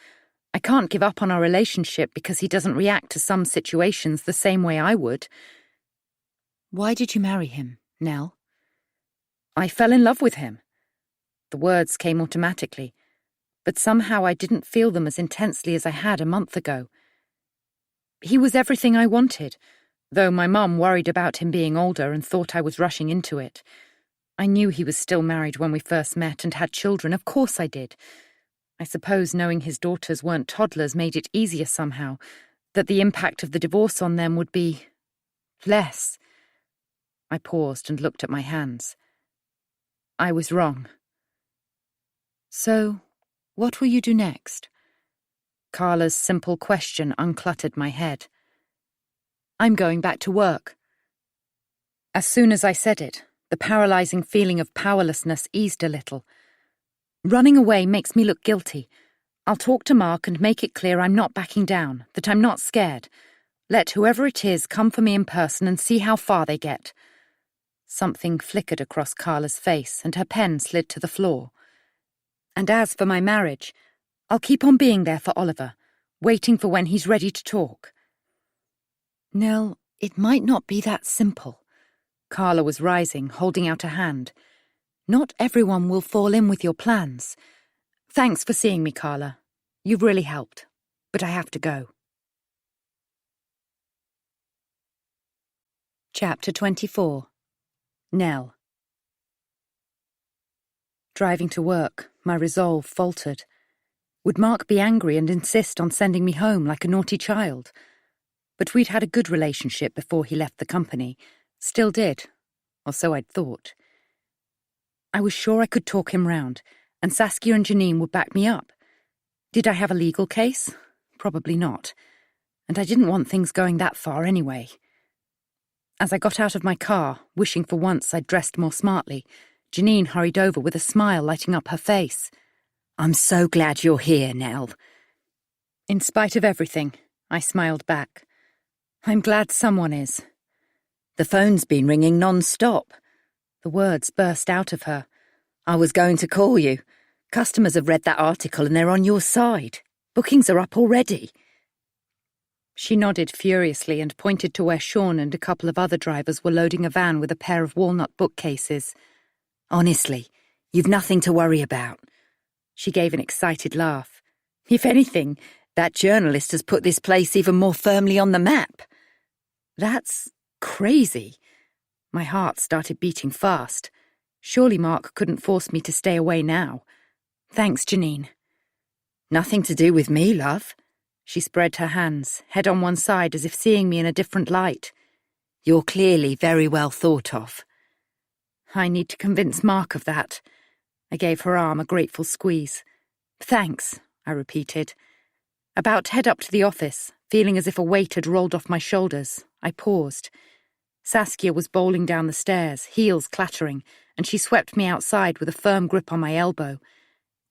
I can't give up on our relationship because he doesn't react to some situations the same way I would. Why did you marry him, Nell? I fell in love with him. The words came automatically, but somehow I didn't feel them as intensely as I had a month ago. He was everything I wanted, though my mum worried about him being older and thought I was rushing into it. I knew he was still married when we first met and had children, of course I did. I suppose knowing his daughters weren't toddlers made it easier somehow, that the impact of the divorce on them would be less. I paused and looked at my hands. I was wrong. So, what will you do next? Carla's simple question uncluttered my head. I'm going back to work. As soon as I said it, the paralyzing feeling of powerlessness eased a little. Running away makes me look guilty. I'll talk to Mark and make it clear I'm not backing down, that I'm not scared. Let whoever it is come for me in person and see how far they get. Something flickered across Carla's face and her pen slid to the floor. And as for my marriage, I'll keep on being there for Oliver, waiting for when he's ready to talk. Nell, it might not be that simple. Carla was rising, holding out a hand. Not everyone will fall in with your plans. Thanks for seeing me, Carla. You've really helped, but I have to go. Chapter 24. Nell. Driving to work, my resolve faltered. Would Mark be angry and insist on sending me home like a naughty child? But we'd had a good relationship before he left the company. Still did, or so I'd thought. I was sure I could talk him round, and Saskia and Janine would back me up. Did I have a legal case? Probably not. And I didn't want things going that far anyway. As I got out of my car, wishing for once I'd dressed more smartly, Janine hurried over with a smile lighting up her face. I'm so glad you're here, Nell. In spite of everything, I smiled back. I'm glad someone is. The phone's been ringing non-stop. The words burst out of her. I was going to call you. Customers have read that article and they're on your side. Bookings are up already. She nodded furiously and pointed to where Sean and a couple of other drivers were loading a van with a pair of walnut bookcases. Honestly, you've nothing to worry about. She gave an excited laugh. If anything, that journalist has put this place even more firmly on the map. That's crazy. My heart started beating fast. Surely Mark couldn't force me to stay away now. Thanks, Janine. Nothing to do with me, love. She spread her hands, head on one side as if seeing me in a different light. You're clearly very well thought of. I need to convince Mark of that. I gave her arm a grateful squeeze. Thanks, I repeated. About to head up to the office, feeling as if a weight had rolled off my shoulders, I paused. Saskia was bowling down the stairs, heels clattering, and she swept me outside with a firm grip on my elbow.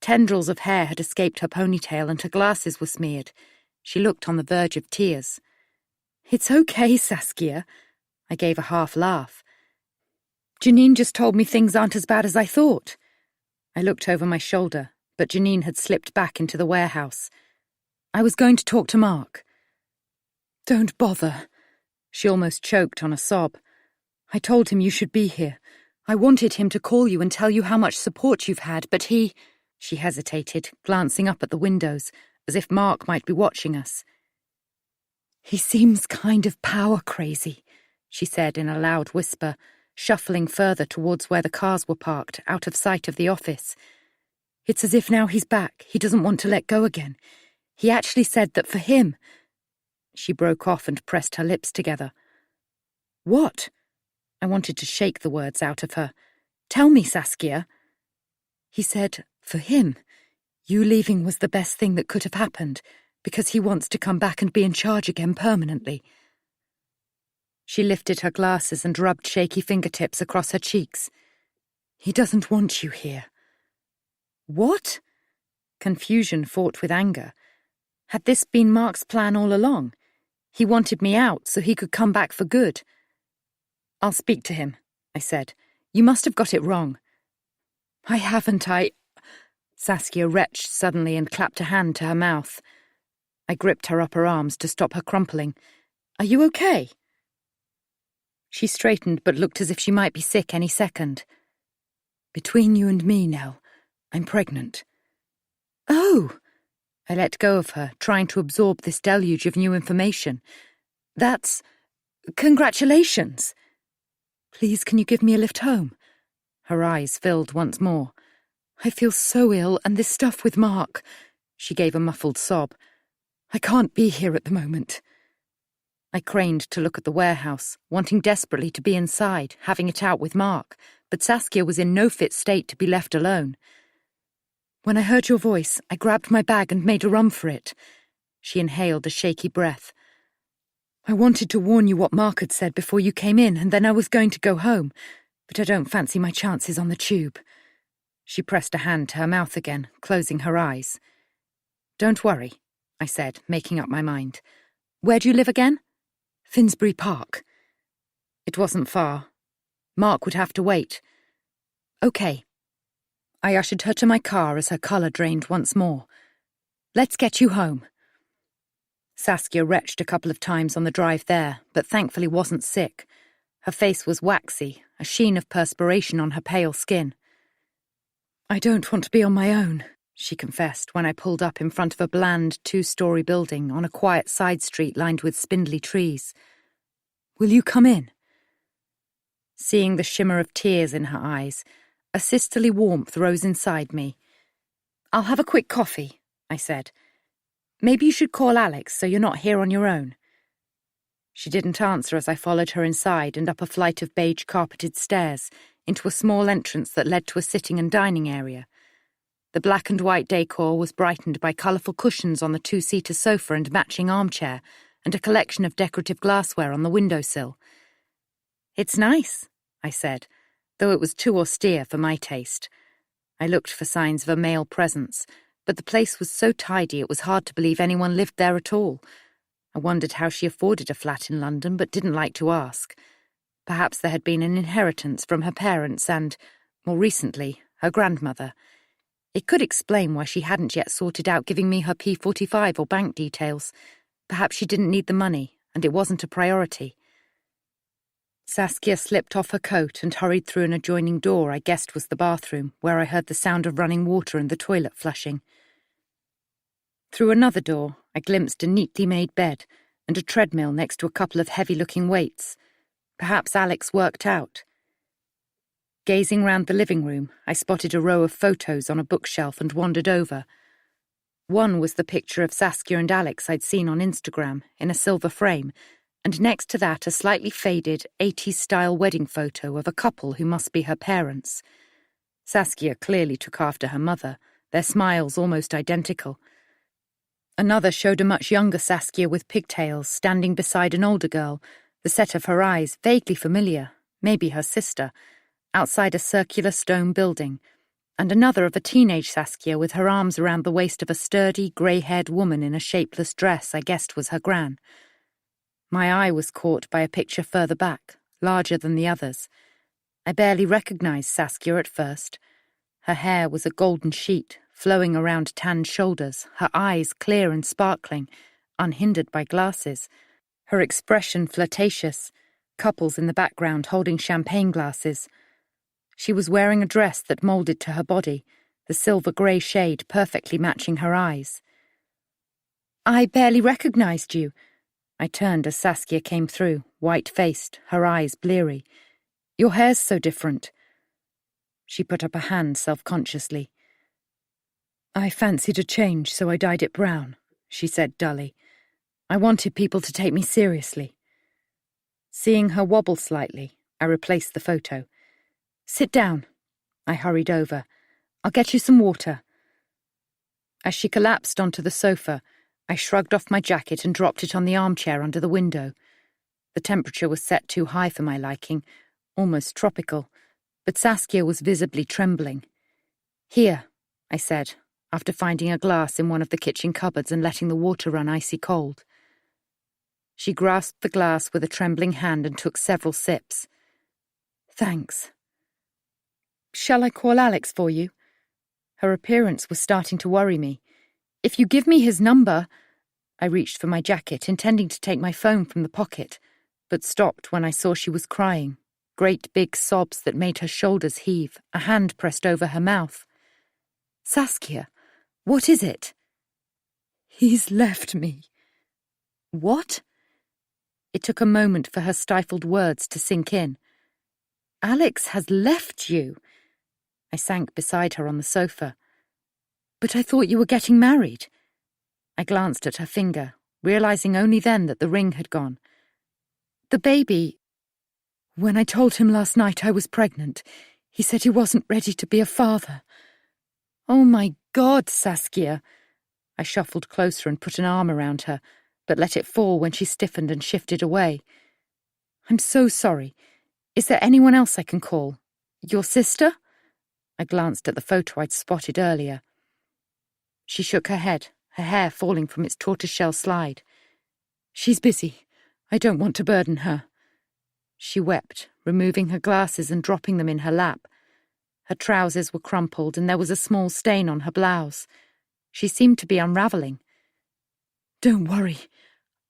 Tendrils of hair had escaped her ponytail and her glasses were smeared. She looked on the verge of tears. It's okay, Saskia. I gave a half laugh. Janine just told me things aren't as bad as I thought. I looked over my shoulder, but Janine had slipped back into the warehouse. I was going to talk to Mark. Don't bother. She almost choked on a sob. I told him you should be here. I wanted him to call you and tell you how much support you've had, but he... She hesitated, glancing up at the windows, as if Mark might be watching us. He seems kind of power crazy, she said in a loud whisper, shuffling further towards where the cars were parked, out of sight of the office. It's as if now he's back, he doesn't want to let go again. He actually said that for him... She broke off and pressed her lips together. What? I wanted to shake the words out of her. Tell me, Saskia. He said, for him, you leaving was the best thing that could have happened, because he wants to come back and be in charge again permanently. She lifted her glasses and rubbed shaky fingertips across her cheeks. He doesn't want you here. What? Confusion fought with anger. Had this been Mark's plan all along? He wanted me out so he could come back for good. I'll speak to him, I said. You must have got it wrong. I haven't, Saskia retched suddenly and clapped a hand to her mouth. I gripped her upper arms to stop her crumpling. Are you okay? She straightened but looked as if she might be sick any second. Between you and me, Nell, I'm pregnant. Oh! I let go of her, trying to absorb this deluge of new information. That's... Congratulations! Please, can you give me a lift home? Her eyes filled once more. I feel so ill, and this stuff with Mark... She gave a muffled sob. I can't be here at the moment. I craned to look at the warehouse, wanting desperately to be inside, having it out with Mark, but Saskia was in no fit state to be left alone. When I heard your voice, I grabbed my bag and made a run for it. She inhaled a shaky breath. I wanted to warn you what Mark had said before you came in, and then I was going to go home, but I don't fancy my chances on the tube. She pressed a hand to her mouth again, closing her eyes. Don't worry, I said, making up my mind. Where do you live again? Finsbury Park. It wasn't far. Mark would have to wait. Okay. I ushered her to my car as her colour drained once more. Let's get you home. Saskia retched a couple of times on the drive there, but thankfully wasn't sick. Her face was waxy, a sheen of perspiration on her pale skin. I don't want to be on my own, she confessed when I pulled up in front of a bland 2-story building on a quiet side street lined with spindly trees. Will you come in? Seeing the shimmer of tears in her eyes, a sisterly warmth rose inside me. I'll have a quick coffee, I said. Maybe you should call Alex so you're not here on your own. She didn't answer as I followed her inside and up a flight of beige-carpeted stairs into a small entrance that led to a sitting and dining area. The black and white decor was brightened by colourful cushions on the 2-seater sofa and matching armchair, and a collection of decorative glassware on the windowsill. It's nice, I said, though it was too austere for my taste. I looked for signs of a male presence, but the place was so tidy it was hard to believe anyone lived there at all. I wondered how she afforded a flat in London, but didn't like to ask. Perhaps there had been an inheritance from her parents and, more recently, her grandmother. It could explain why she hadn't yet sorted out giving me her P45 or bank details. Perhaps she didn't need the money, and it wasn't a priority. Saskia slipped off her coat and hurried through an adjoining door I guessed was the bathroom, where I heard the sound of running water and the toilet flushing. Through another door, I glimpsed a neatly made bed and a treadmill next to a couple of heavy-looking weights. Perhaps Alex worked out. Gazing round the living room, I spotted a row of photos on a bookshelf and wandered over. One was the picture of Saskia and Alex I'd seen on Instagram, in a silver frame, and next to that a slightly faded 80s-style wedding photo of a couple who must be her parents. Saskia clearly took after her mother, their smiles almost identical. Another showed a much younger Saskia with pigtails standing beside an older girl, the set of her eyes vaguely familiar, maybe her sister, outside a circular stone building, and another of a teenage Saskia with her arms around the waist of a sturdy, grey-haired woman in a shapeless dress I guessed was her gran. My eye was caught by a picture further back, larger than the others. I barely recognised Saskia at first. Her hair was a golden sheet, flowing around tanned shoulders, her eyes clear and sparkling, unhindered by glasses, her expression flirtatious, couples in the background holding champagne glasses. She was wearing a dress that moulded to her body, the silver-grey shade perfectly matching her eyes. I barely recognised you. I turned as Saskia came through, white-faced, her eyes bleary. Your hair's so different. She put up a hand self-consciously. I fancied a change, so I dyed it brown, she said dully. I wanted people to take me seriously. Seeing her wobble slightly, I replaced the photo. Sit down. I hurried over. I'll get you some water. As she collapsed onto the sofa, I shrugged off my jacket and dropped it on the armchair under the window. The temperature was set too high for my liking, almost tropical, but Saskia was visibly trembling. Here, I said, after finding a glass in one of the kitchen cupboards and letting the water run icy cold. She grasped the glass with a trembling hand and took several sips. Thanks. Shall I call Alex for you? Her appearance was starting to worry me. If you give me his number... I reached for my jacket, intending to take my phone from the pocket, but stopped when I saw she was crying, great big sobs that made her shoulders heave, a hand pressed over her mouth. Saskia, what is it? He's left me. What? It took a moment for her stifled words to sink in. Alex has left you. I sank beside her on the sofa. But I thought you were getting married. I glanced at her finger, realizing only then that the ring had gone. The baby... When I told him last night I was pregnant, he said he wasn't ready to be a father. Oh my God, Saskia! I shuffled closer and put an arm around her, but let it fall when she stiffened and shifted away. I'm so sorry. Is there anyone else I can call? Your sister? I glanced at the photo I'd spotted earlier. She shook her head, her hair falling from its tortoiseshell slide. She's busy. I don't want to burden her. She wept, removing her glasses and dropping them in her lap. Her trousers were crumpled and there was a small stain on her blouse. She seemed to be unravelling. Don't worry.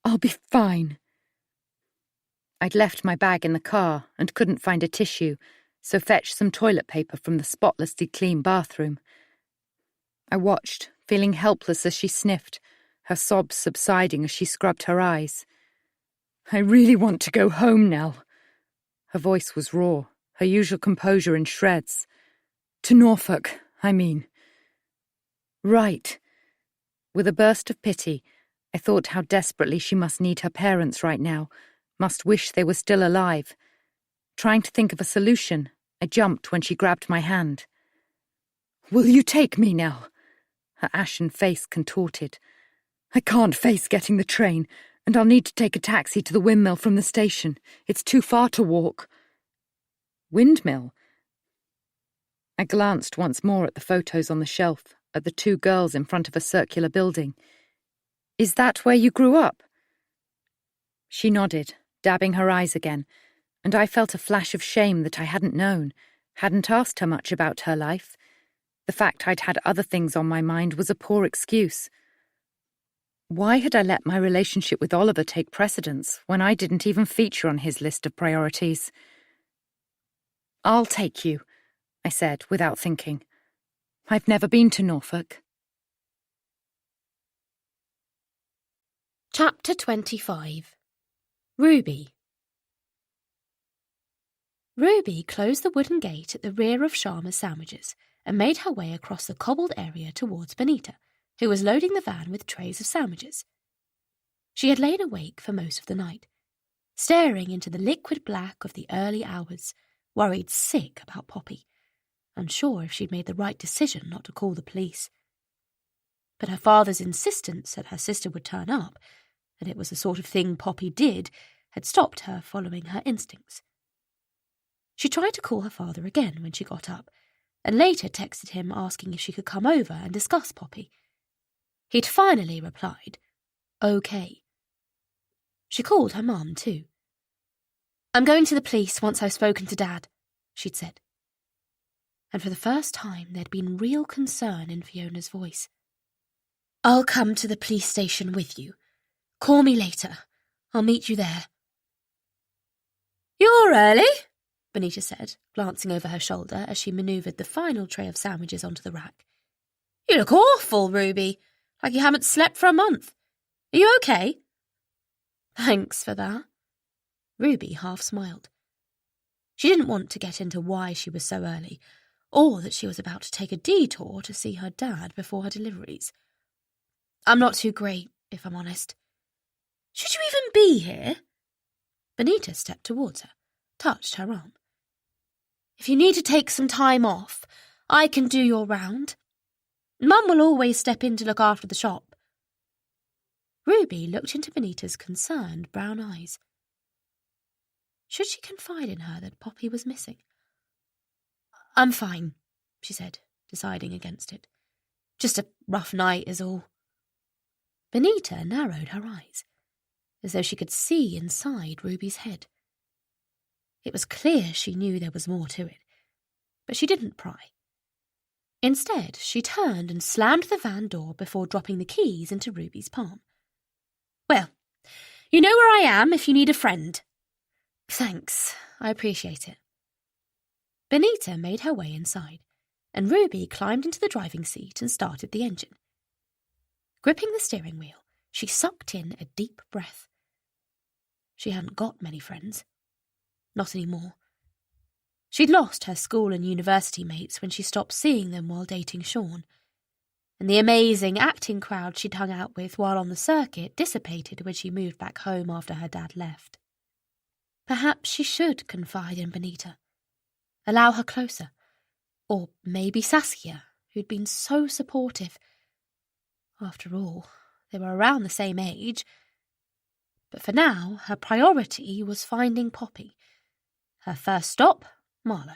I'll be fine. I'd left my bag in the car and couldn't find a tissue, so fetched some toilet paper from the spotlessly clean bathroom. I watched, feeling helpless as she sniffed, her sobs subsiding as she scrubbed her eyes. I really want to go home, Nell. Her voice was raw, her usual composure in shreds. To Norfolk, I mean. Right. With a burst of pity, I thought how desperately she must need her parents right now, must wish they were still alive. Trying to think of a solution, I jumped when she grabbed my hand. Will you take me, Nell? Her ashen face contorted. I can't face getting the train, and I'll need to take a taxi to the windmill from the station. It's too far to walk. Windmill? I glanced once more at the photos on the shelf, at the two girls in front of a circular building. Is that where you grew up? She nodded, dabbing her eyes again, and I felt a flash of shame that I hadn't known, hadn't asked her much about her life. The fact I'd had other things on my mind was a poor excuse. Why had I let my relationship with Oliver take precedence when I didn't even feature on his list of priorities? I'll take you, I said without thinking. I've never been to Norfolk. Chapter 25. Ruby. Ruby closed the wooden gate at the rear of Sharma's Sandwiches and made her way across the cobbled area towards Benita, who was loading the van with trays of sandwiches. She had lain awake for most of the night, staring into the liquid black of the early hours, worried sick about Poppy, unsure if she'd made the right decision not to call the police. But her father's insistence that her sister would turn up, and it was the sort of thing Poppy did, had stopped her following her instincts. She tried to call her father again when she got up, and later texted him asking if she could come over and discuss Poppy. He'd finally replied, OK. She called her mum, too. I'm going to the police once I've spoken to Dad, she'd said. And for the first time there'd been real concern in Fiona's voice. I'll come to the police station with you. Call me later. I'll meet you there. You're early, Benita said, glancing over her shoulder as she manoeuvred the final tray of sandwiches onto the rack. You look awful, Ruby, like you haven't slept for a month. Are you okay? Thanks for that. Ruby half smiled. She didn't want to get into why she was so early, or that she was about to take a detour to see her dad before her deliveries. I'm not too great, if I'm honest. Should you even be here? Benita stepped towards her, touched her arm. If you need to take some time off, I can do your round. Mum will always step in to look after the shop. Ruby looked into Benita's concerned brown eyes. Should she confide in her that Poppy was missing? I'm fine, she said, deciding against it. Just a rough night is all. Benita narrowed her eyes, as though she could see inside Ruby's head. It was clear she knew there was more to it, but she didn't pry. Instead, she turned and slammed the van door before dropping the keys into Ruby's palm. Well, you know where I am if you need a friend. Thanks, I appreciate it. Benita made her way inside, and Ruby climbed into the driving seat and started the engine. Gripping the steering wheel, she sucked in a deep breath. She hadn't got many friends. Not anymore. She'd lost her school and university mates when she stopped seeing them while dating Sean, and the amazing acting crowd she'd hung out with while on the circuit dissipated when she moved back home after her dad left. Perhaps she should confide in Benita. Allow her closer. Or maybe Saskia, who'd been so supportive. After all, they were around the same age. But for now, her priority was finding Poppy. Her first stop, Marlowe.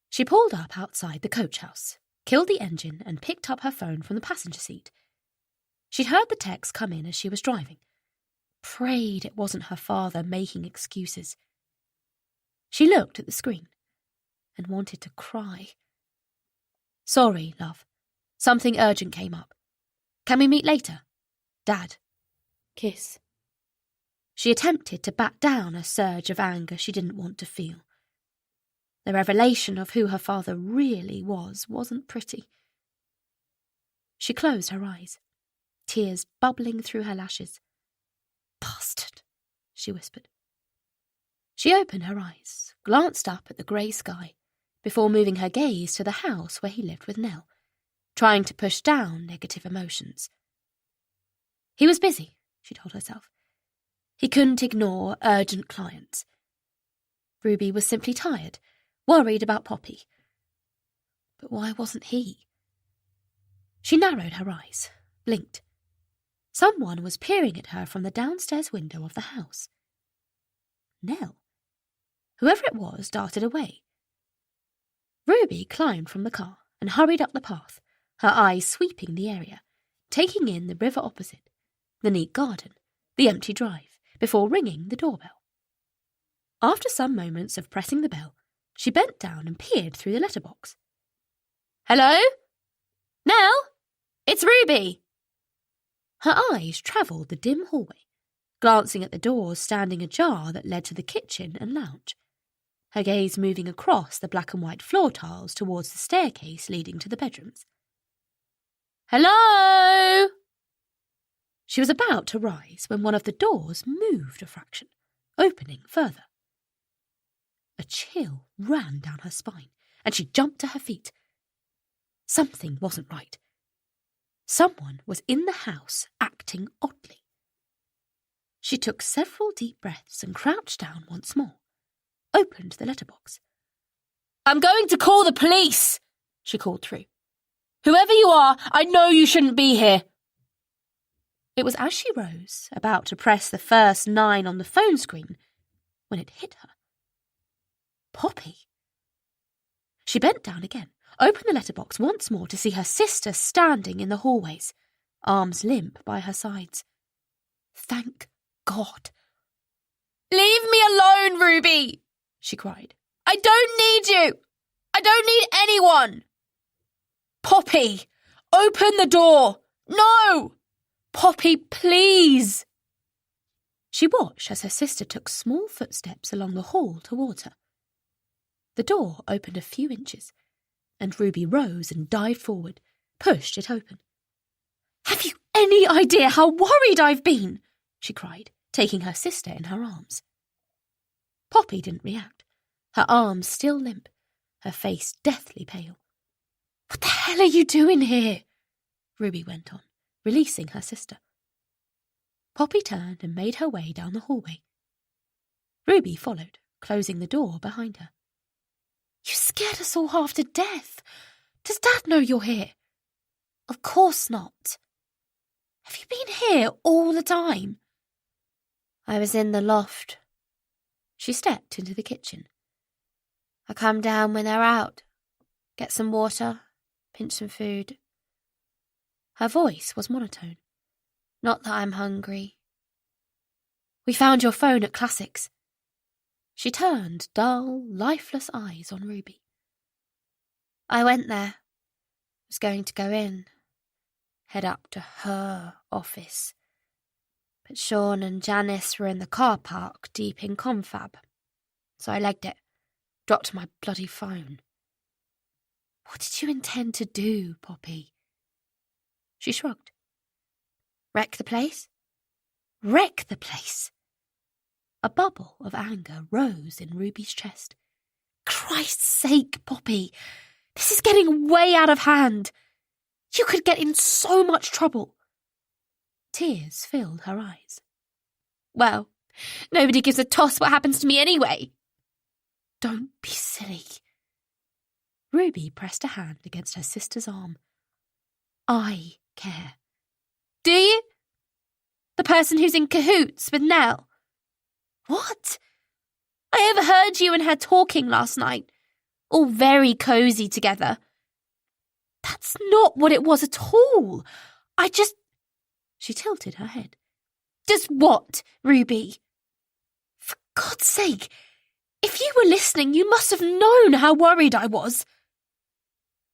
She pulled up outside the coach house, killed the engine and picked up her phone from the passenger seat. She'd heard the text come in as she was driving. Prayed it wasn't her father making excuses. She looked at the screen and wanted to cry. Sorry, love. Something urgent came up. Can we meet later? Dad. Kiss. She attempted to bat down a surge of anger she didn't want to feel. The revelation of who her father really wasn't pretty. She closed her eyes, tears bubbling through her lashes. Bastard, she whispered. She opened her eyes, glanced up at the grey sky, before moving her gaze to the house where he lived with Nell, trying to push down negative emotions. He was busy, she told herself. He couldn't ignore urgent clients. Ruby was simply tired, worried about Poppy. But why wasn't he? She narrowed her eyes, blinked. Someone was peering at her from the downstairs window of the house. Nell. Whoever it was darted away. Ruby climbed from the car and hurried up the path, her eyes sweeping the area, taking in the river opposite, the neat garden, the empty drive, before ringing the doorbell. After some moments of pressing the bell, she bent down and peered through the letterbox. Hello? Nell? It's Ruby! Her eyes travelled the dim hallway, glancing at the doors standing ajar that led to the kitchen and lounge, her gaze moving across the black and white floor tiles towards the staircase leading to the bedrooms. Hello? She was about to rise when one of the doors moved a fraction, opening further. A chill ran down her spine, and she jumped to her feet. Something wasn't right. Someone was in the house acting oddly. She took several deep breaths and crouched down once more, opened the letterbox. I'm going to call the police, she called through. Whoever you are, I know you shouldn't be here. It was as she rose, about to press the first 9 on the phone screen, when it hit her. Poppy. She bent down again, opened the letterbox once more to see her sister standing in the hallways, arms limp by her sides. Thank God. Leave me alone, Ruby, she cried. I don't need you. I don't need anyone. Poppy, open the door. No! Poppy, please. She watched as her sister took small footsteps along the hall towards her. The door opened a few inches, and Ruby rose and dived forward, pushed it open. Have you any idea how worried I've been? She cried, taking her sister in her arms. Poppy didn't react, her arms still limp, her face deathly pale. What the hell are you doing here? Ruby went on, releasing her sister. Poppy turned and made her way down the hallway. Ruby followed, closing the door behind her. You scared us all half to death. Does Dad know you're here? Of course not. Have you been here all the time? I was in the loft. She stepped into the kitchen. I come down when they're out. Get some water, pinch some food. Her voice was monotone. Not that I'm hungry. We found your phone at Classics. She turned dull, lifeless eyes on Ruby. I went there. Was going to go in. Head up to her office. But Sean and Janice were in the car park deep in confab. So I legged it. Dropped my bloody phone. What did you intend to do, Poppy? She shrugged. Wreck the place? Wreck the place? A bubble of anger rose in Ruby's chest. Christ's sake, Poppy! This is getting way out of hand. You could get in so much trouble. Tears filled her eyes. Well, nobody gives a toss what happens to me anyway. Don't be silly. Ruby pressed a hand against her sister's arm. I care. Do you? The person who's in cahoots with Nell? What? I overheard you and her talking last night. All very cosy together. That's not what it was at all. She tilted her head. Just what, Ruby? For God's sake, if you were listening, you must have known how worried I was.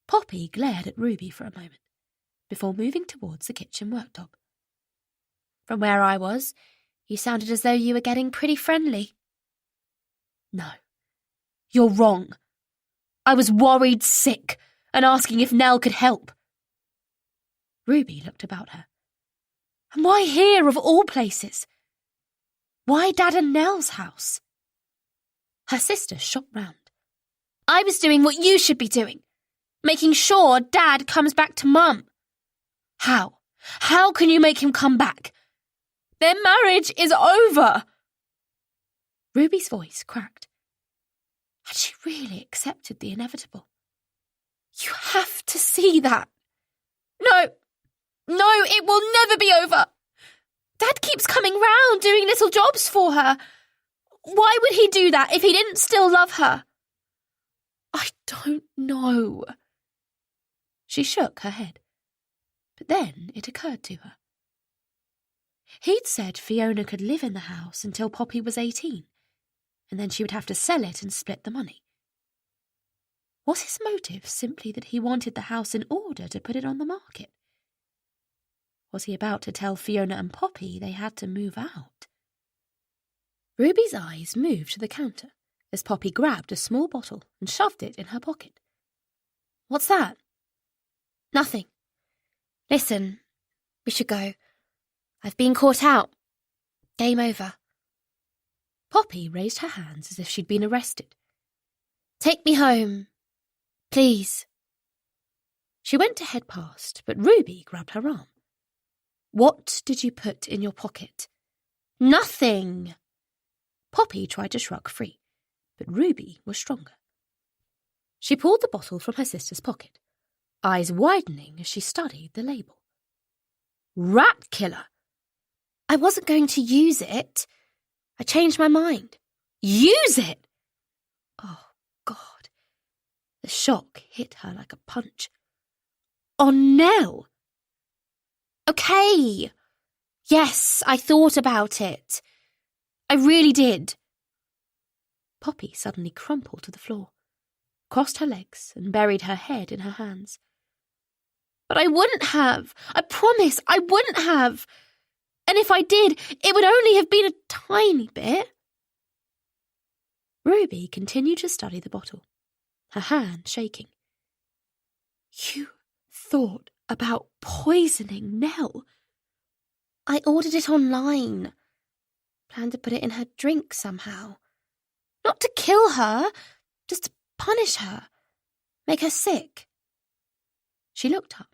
Poppy glared at Ruby for a moment, before moving towards the kitchen worktop. From where I was, you sounded as though you were getting pretty friendly. No, you're wrong. I was worried sick and asking if Nell could help. Ruby looked about her. And why here of all places? Why Dad and Nell's house? Her sister shot round. I was doing what you should be doing, making sure Dad comes back to Mum. How? How can you make him come back? Their marriage is over. Ruby's voice cracked. Had she really accepted the inevitable? You have to see that. No, it will never be over. Dad keeps coming round doing little jobs for her. Why would he do that if he didn't still love her? I don't know. She shook her head. But then it occurred to her. He'd said Fiona could live in the house until Poppy was 18, and then she would have to sell it and split the money. Was his motive simply that he wanted the house in order to put it on the market? Was he about to tell Fiona and Poppy they had to move out? Ruby's eyes moved to the counter as Poppy grabbed a small bottle and shoved it in her pocket. What's that? Nothing. Listen, we should go. I've been caught out. Game over. Poppy raised her hands as if she'd been arrested. Take me home, please. She went to head past, but Ruby grabbed her arm. What did you put in your pocket? Nothing. Poppy tried to shrug free, but Ruby was stronger. She pulled the bottle from her sister's pocket, eyes widening as she studied the label. Rat killer. I wasn't going to use it. I changed my mind. Use it? Oh, God. The shock hit her like a punch. On Nell. Okay. Yes, I thought about it. I really did. Poppy suddenly crumpled to the floor, crossed her legs and buried her head in her hands. But I wouldn't have. I promise I wouldn't have. And if I did, it would only have been a tiny bit. Ruby continued to study the bottle, her hand shaking. You thought about poisoning Nell? I ordered it online. Planned to put it in her drink somehow. Not to kill her, just to punish her. Make her sick. She looked up,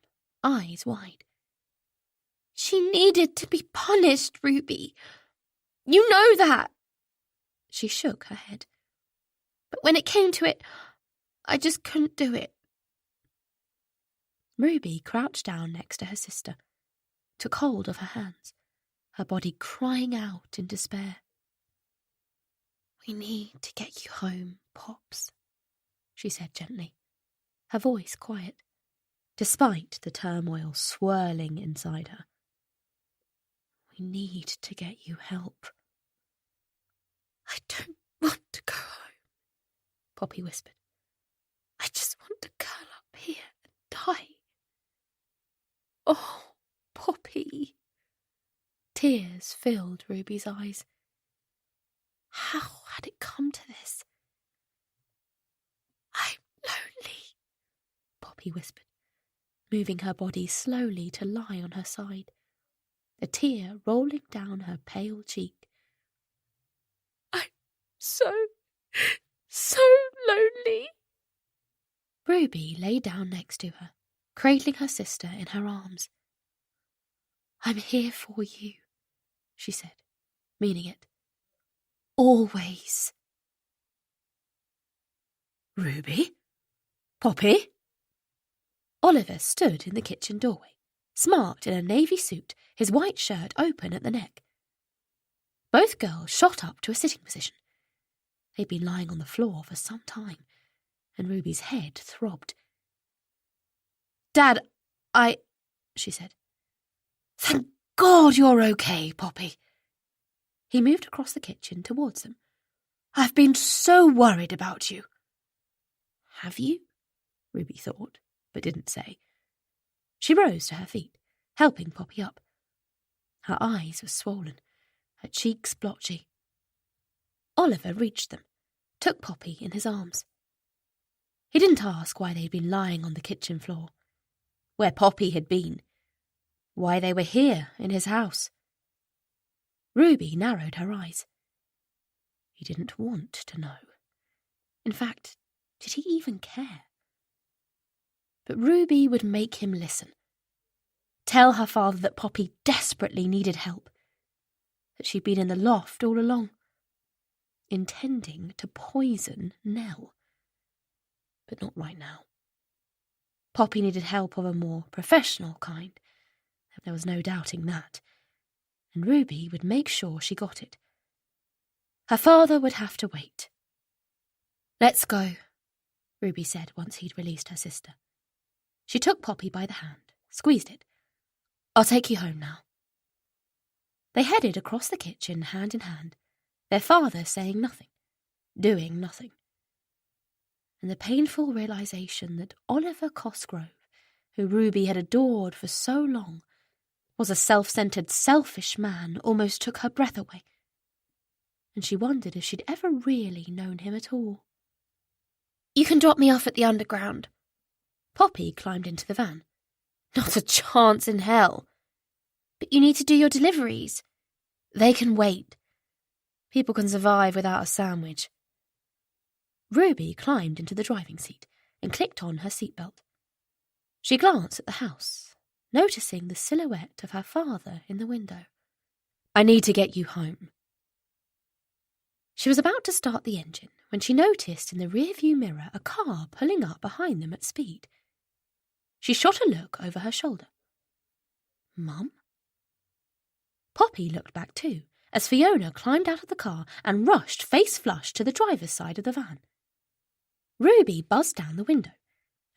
eyes wide. She needed to be punished, Ruby. You know that. She shook her head. But when it came to it, I just couldn't do it. Ruby crouched down next to her sister, took hold of her hands, her body crying out in despair. We need to get you home, Pops, she said gently, her voice quiet, despite the turmoil swirling inside her. We need to get you help. I don't want to go home, Poppy whispered. I just want to curl up here and die. Oh, Poppy. Tears filled Ruby's eyes. How had it come to this? I'm lonely, Poppy whispered, moving her body slowly to lie on her side, a tear rolling down her pale cheek. I'm so lonely. Ruby lay down next to her, cradling her sister in her arms. I'm here for you, she said, meaning it. Always. Ruby? Poppy? Oliver stood in the kitchen doorway, smart in a navy suit, his white shirt open at the neck. Both girls shot up to a sitting position. They'd been lying on the floor for some time, and Ruby's head throbbed. Dad, she said. Thank God you're okay, Poppy. He moved across the kitchen towards them. I've been so worried about you. Have you? Ruby thought, but didn't say. She rose to her feet, helping Poppy up. Her eyes were swollen, her cheeks blotchy. Oliver reached them, took Poppy in his arms. He didn't ask why they'd been lying on the kitchen floor, where Poppy had been, why they were here in his house. Ruby narrowed her eyes. He didn't want to know. In fact, did he even care? But Ruby would make him listen. Tell her father that Poppy desperately needed help, that she'd been in the loft all along, intending to poison Nell. But not right now. Poppy needed help of a more professional kind. There was no doubting that. And Ruby would make sure she got it. Her father would have to wait. Let's go, Ruby said once he'd released her sister. She took Poppy by the hand, squeezed it. I'll take you home now. They headed across the kitchen hand in hand, their father saying nothing, doing nothing. And the painful realization that Oliver Cosgrove, who Ruby had adored for so long, was a self-centered, selfish man, almost took her breath away. And she wondered if she'd ever really known him at all. You can drop me off at the underground. Poppy climbed into the van. Not a chance in hell. But you need to do your deliveries. They can wait. People can survive without a sandwich. Ruby climbed into the driving seat and clicked on her seatbelt. She glanced at the house, noticing the silhouette of her father in the window. I need to get you home. She was about to start the engine when she noticed in the rearview mirror a car pulling up behind them at speed. She shot a look over her shoulder. Mum? Poppy looked back too, as Fiona climbed out of the car and rushed face flush to the driver's side of the van. Ruby buzzed down the window,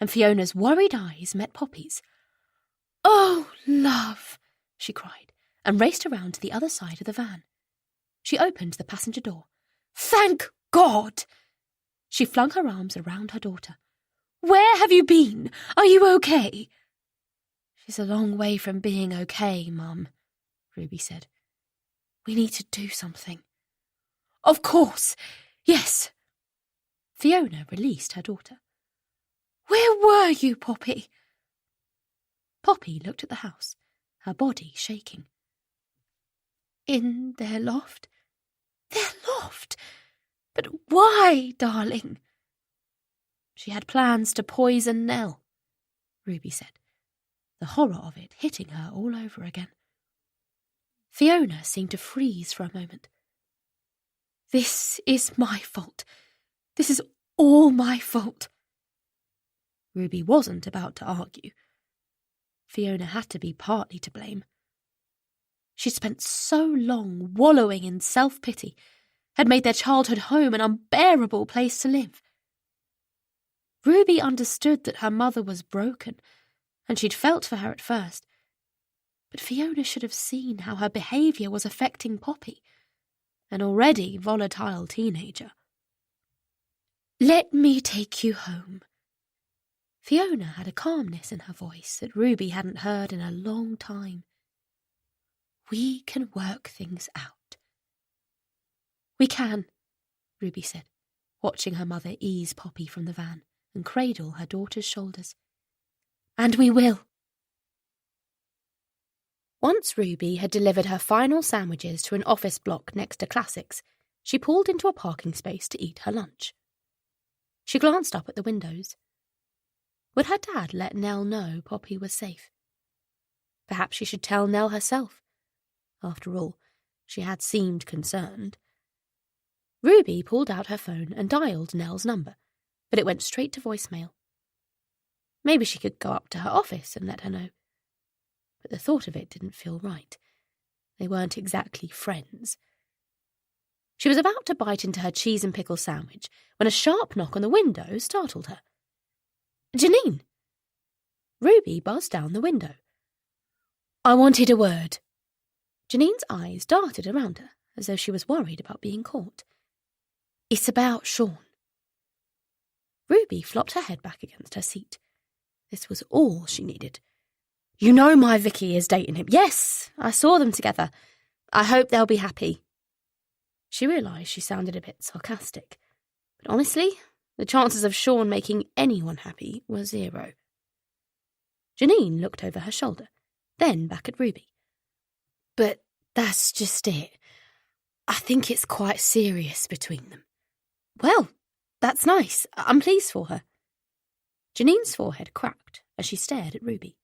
and Fiona's worried eyes met Poppy's. Oh, love, she cried, and raced around to the other side of the van. She opened the passenger door. Thank God! She flung her arms around her daughter. Where have you been? Are you okay? She's a long way from being okay, Mum, Ruby said. We need to do something. Of course, yes. Fiona released her daughter. Where were you, Poppy? Poppy looked at the house, her body shaking. In their loft? Their loft? But why, darling? She had plans to poison Nell, Ruby said, the horror of it hitting her all over again. Fiona seemed to freeze for a moment. "This is my fault. This is all my fault." Ruby wasn't about to argue. Fiona had to be partly to blame. She'd spent so long wallowing in self-pity, had made their childhood home an unbearable place to live. Ruby understood that her mother was broken, and she'd felt for her at first. But Fiona should have seen how her behaviour was affecting Poppy, an already volatile teenager. "Let me take you home." Fiona had a calmness in her voice that Ruby hadn't heard in a long time. "We can work things out." "We can," Ruby said, watching her mother ease Poppy from the van and cradle her daughter's shoulders. "And we will." Once Ruby had delivered her final sandwiches to an office block next to Classics, she pulled into a parking space to eat her lunch. She glanced up at the windows. Would her dad let Nell know Poppy was safe? Perhaps she should tell Nell herself. After all, she had seemed concerned. Ruby pulled out her phone and dialed Nell's number, but it went straight to voicemail. Maybe she could go up to her office and let her know. But the thought of it didn't feel right. They weren't exactly friends. She was about to bite into her cheese and pickle sandwich when a sharp knock on the window startled her. "Janine!" Ruby buzzed down the window. "I wanted a word." Janine's eyes darted around her, as though she was worried about being caught. "It's about Sean." Ruby flopped her head back against her seat. This was all she needed. "You know my Vicky is dating him." "Yes, I saw them together. I hope they'll be happy." She realised she sounded a bit sarcastic, but honestly, the chances of Sean making anyone happy were 0. Janine looked over her shoulder, then back at Ruby. "But that's just it. I think it's quite serious between them." "Well, that's nice. I'm pleased for her." Janine's forehead cracked as she stared at Ruby.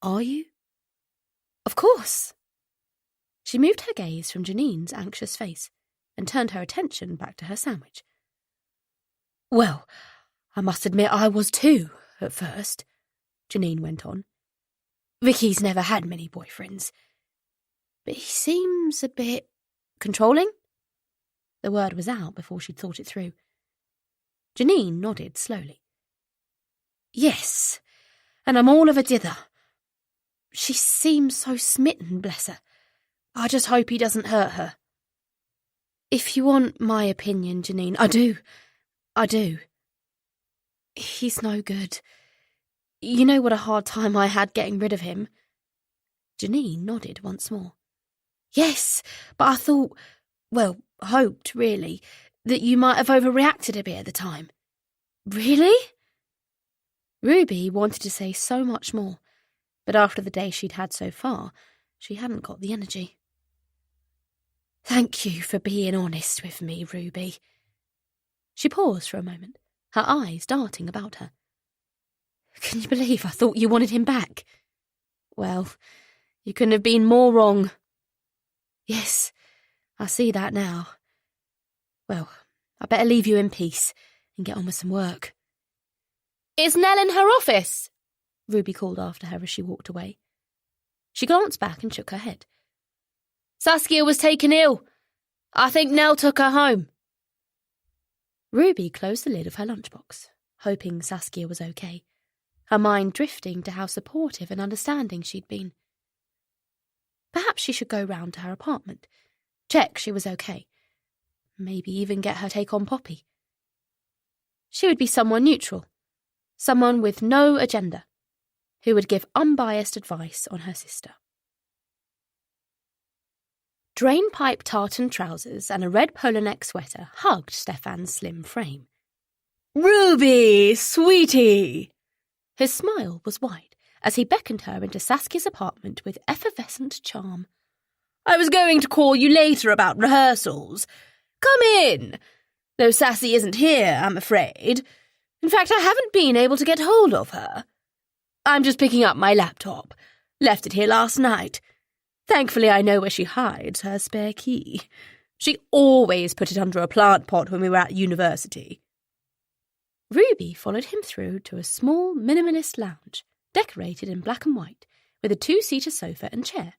"Are you?" "Of course." She moved her gaze from Janine's anxious face and turned her attention back to her sandwich. "Well, I must admit I was too, at first," Janine went on. "Vicky's never had many boyfriends. But he seems a bit controlling." The word was out before she'd thought it through. Janine nodded slowly. "Yes, and I'm all of a dither. She seems so smitten, bless her. I just hope he doesn't hurt her." "If you want my opinion, Janine, I do. He's no good. You know what a hard time I had getting rid of him." Janine nodded once more. "Yes, but I thought, well, hoped, really, that you might have overreacted a bit at the time." "Really?" Ruby wanted to say so much more, but after the day she'd had so far, she hadn't got the energy. "Thank you for being honest with me, Ruby." She paused for a moment, her eyes darting about her. "Can you believe I thought you wanted him back?" "Well, you couldn't have been more wrong." "Yes, I see that now. Well, I better leave you in peace and get on with some work." "Is Nell in her office?" Ruby called after her as she walked away. She glanced back and shook her head. "Saskia was taken ill. I think Nell took her home." Ruby closed the lid of her lunchbox, hoping Saskia was okay, her mind drifting to how supportive and understanding she'd been. Perhaps she should go round to her apartment, check she was okay, maybe even get her take on Poppy. She would be someone neutral, someone with no agenda, who would give unbiased advice on her sister. Drainpipe tartan trousers and a red polo neck sweater hugged Stefan's slim frame. "Ruby, sweetie!" His smile was wide as he beckoned her into Saskia's apartment with effervescent charm. "I was going to call you later about rehearsals. Come in. Though Sassy isn't here, I'm afraid. In fact, I haven't been able to get hold of her. I'm just picking up my laptop. Left it here last night. Thankfully, I know where she hides her spare key. She always put it under a plant pot when we were at university. Ruby followed him through to a small, minimalist lounge, decorated in black and white, with a 2-seater sofa and chair,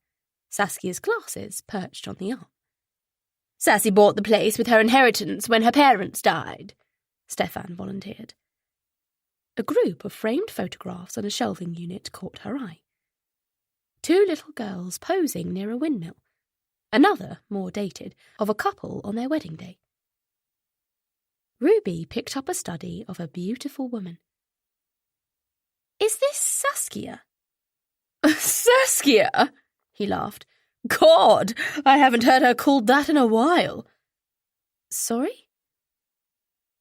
Saskia's glasses perched on the arm. Sassy bought the place with her inheritance when her parents died, Stefan volunteered. A group of framed photographs on a shelving unit caught her eye. 2 little girls posing near a windmill, another, more dated, of a couple on their wedding day. Ruby picked up a study of a beautiful woman. Is this Saskia? Saskia? He laughed. God, I haven't heard her called that in a while. Sorry?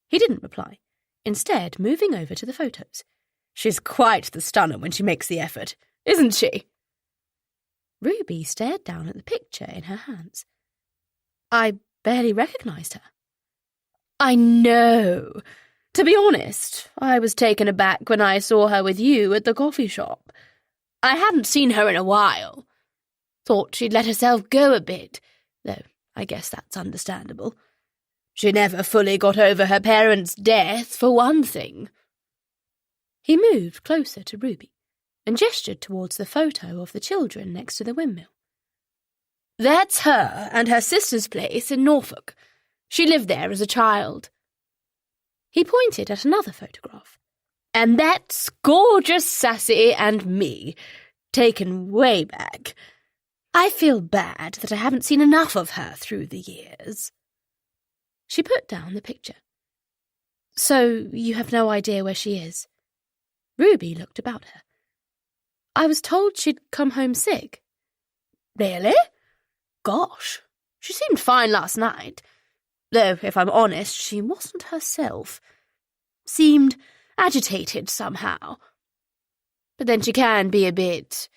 He didn't reply, instead moving over to the photos. She's quite the stunner when she makes the effort, isn't she? Ruby stared down at the picture in her hands. I barely recognised her. I know. To be honest, I was taken aback when I saw her with you at the coffee shop. I hadn't seen her in a while. Thought she'd let herself go a bit, though I guess that's understandable. She never fully got over her parents' death, for one thing. He moved closer to Ruby and gestured towards the photo of the children next to the windmill. That's her and her sister's place in Norfolk. She lived there as a child. He pointed at another photograph. And that's gorgeous Sassy and me, taken way back. I feel bad that I haven't seen enough of her through the years. She put down the picture. So you have no idea where she is? Ruby looked about her. I was told she'd come home sick. Really? Gosh, she seemed fine last night. Though, if I'm honest, she wasn't herself. Seemed agitated somehow. But then she can be a bit...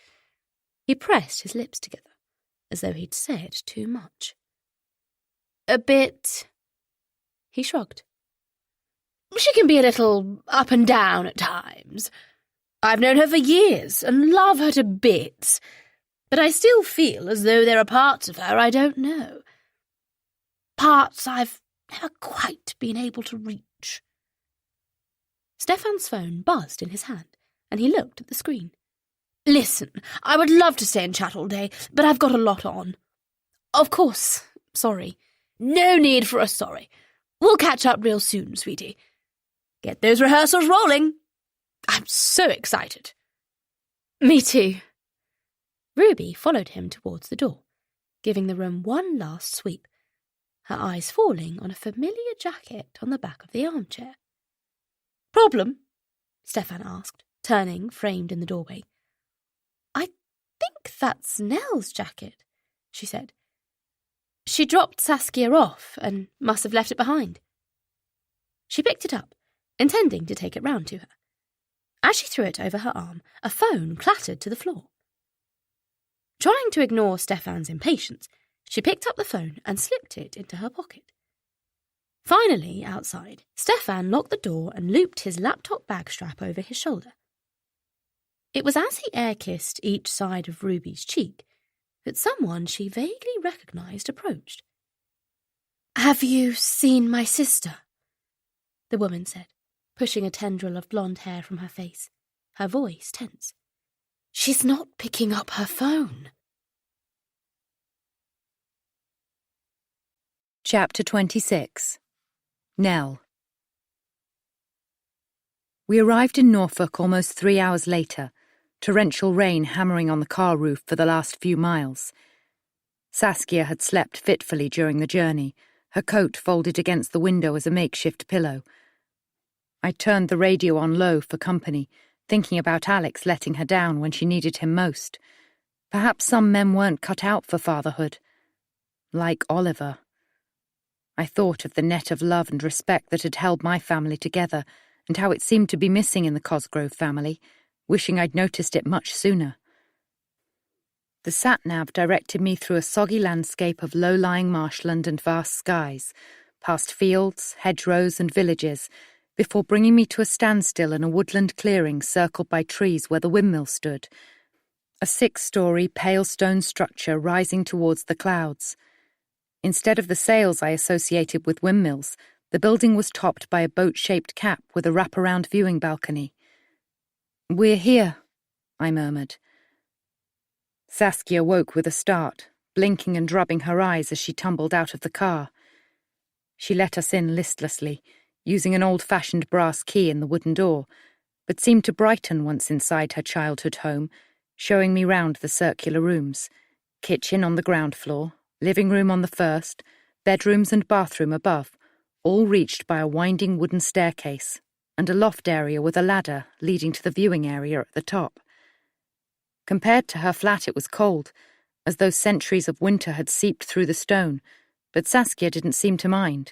He pressed his lips together, as though he'd said too much. A bit... He shrugged. She can be a little up and down at times. I've known her for years and love her to bits, but I still feel as though there are parts of her I don't know. Parts I've never quite been able to reach. Stefan's phone buzzed in his hand, and he looked at the screen. Listen, I would love to stay and chat all day, but I've got a lot on. Of course, sorry. No need for a sorry. We'll catch up real soon, sweetie. Get those rehearsals rolling. I'm so excited. Me too. Ruby followed him towards the door, giving the room one last sweep, her eyes falling on a familiar jacket on the back of the armchair. Problem? Stefan asked, turning, framed in the doorway. I think that's Nell's jacket, she said. She dropped Saskia off and must have left it behind. She picked it up, intending to take it round to her. As she threw it over her arm, a phone clattered to the floor. Trying to ignore Stefan's impatience, she picked up the phone and slipped it into her pocket. Finally, outside, Stefan locked the door and looped his laptop bag strap over his shoulder. It was as he air-kissed each side of Ruby's cheek that someone she vaguely recognised approached. Have you seen my sister? The woman said, pushing a tendril of blonde hair from her face, her voice tense. She's not picking up her phone. Chapter 26. Nell. We arrived in Norfolk almost 3 hours later, torrential rain hammering on the car roof for the last few miles. Saskia had slept fitfully during the journey, her coat folded against the window as a makeshift pillow. I turned the radio on low for company, thinking about Alex letting her down when she needed him most. Perhaps some men weren't cut out for fatherhood. Like Oliver. I thought of the net of love and respect that had held my family together, and how it seemed to be missing in the Cosgrove family, wishing I'd noticed it much sooner. The sat-nav directed me through a soggy landscape of low-lying marshland and vast skies, past fields, hedgerows and villages, before bringing me to a standstill in a woodland clearing circled by trees where the windmill stood. A 6-story pale stone structure rising towards the clouds. Instead of the sails I associated with windmills, the building was topped by a boat-shaped cap with a wraparound viewing balcony. "We're here," I murmured. Saskia woke with a start, blinking and rubbing her eyes as she tumbled out of the car. She let us in listlessly, using an old-fashioned brass key in the wooden door, but seemed to brighten once inside her childhood home, showing me round the circular rooms, kitchen on the ground floor, living room on the first, bedrooms and bathroom above, all reached by a winding wooden staircase, and a loft area with a ladder leading to the viewing area at the top. Compared to her flat, it was cold, as though centuries of winter had seeped through the stone, but Saskia didn't seem to mind.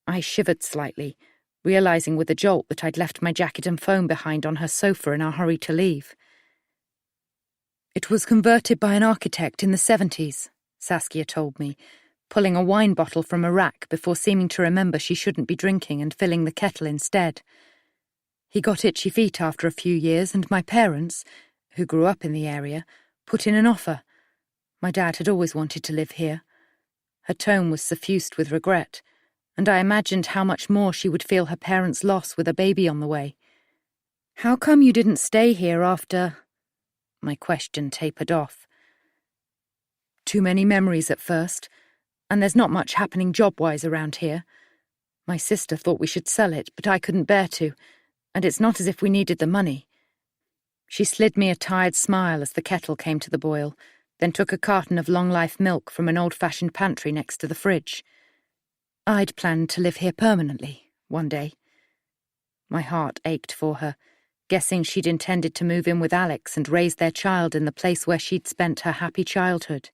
I shivered slightly, realizing with a jolt that I'd left my jacket and phone behind on her sofa in our hurry to leave. "It was converted by an architect in the 70s, Saskia told me, pulling a wine bottle from a rack before seeming to remember she shouldn't be drinking and filling the kettle instead. He got itchy feet after a few years, and my parents, who grew up in the area, put in an offer. My dad had always wanted to live here." Her tone was suffused with regret, and I imagined how much more she would feel her parents' loss with a baby on the way. "How come you didn't stay here after—" My question tapered off. "Too many memories at first, and there's not much happening job-wise around here. My sister thought we should sell it, but I couldn't bear to, and it's not as if we needed the money." She slid me a tired smile as the kettle came to the boil, then took a carton of long-life milk from an old-fashioned pantry next to the fridge. "I'd planned to live here permanently, one day." My heart ached for her, guessing she'd intended to move in with Alex and raise their child in the place where she'd spent her happy childhood.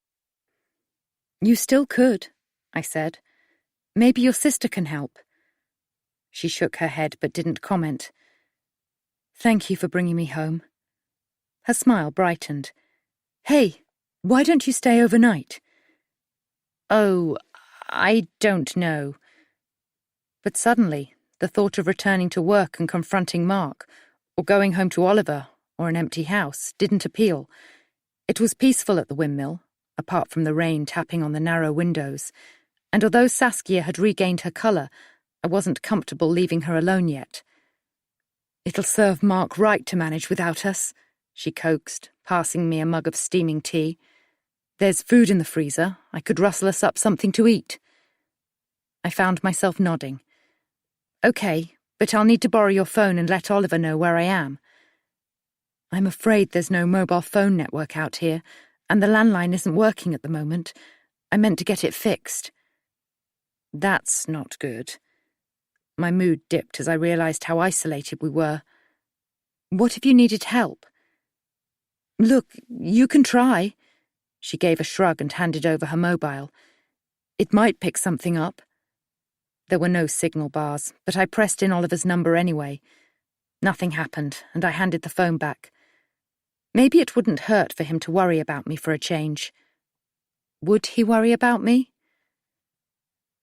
"You still could," I said. "Maybe your sister can help." She shook her head but didn't comment. "Thank you for bringing me home." Her smile brightened. "Hey, why don't you stay overnight?" "Oh, I don't know." But suddenly, the thought of returning to work and confronting Mark, or going home to Oliver, or an empty house, didn't appeal. It was peaceful at the windmill, apart from the rain tapping on the narrow windows, and although Saskia had regained her colour, I wasn't comfortable leaving her alone yet. "It'll serve Mark right to manage without us," she coaxed, passing me a mug of steaming tea. "There's food in the freezer. I could rustle us up something to eat." I found myself nodding. "Okay, but I'll need to borrow your phone and let Oliver know where I am." "I'm afraid there's no mobile phone network out here, and the landline isn't working at the moment. I meant to get it fixed." "That's not good." My mood dipped as I realised how isolated we were. "What if you needed help?" "Look, you can try." She gave a shrug and handed over her mobile. "It might pick something up." There were no signal bars, but I pressed in Oliver's number anyway. Nothing happened, and I handed the phone back. Maybe it wouldn't hurt for him to worry about me for a change. Would he worry about me?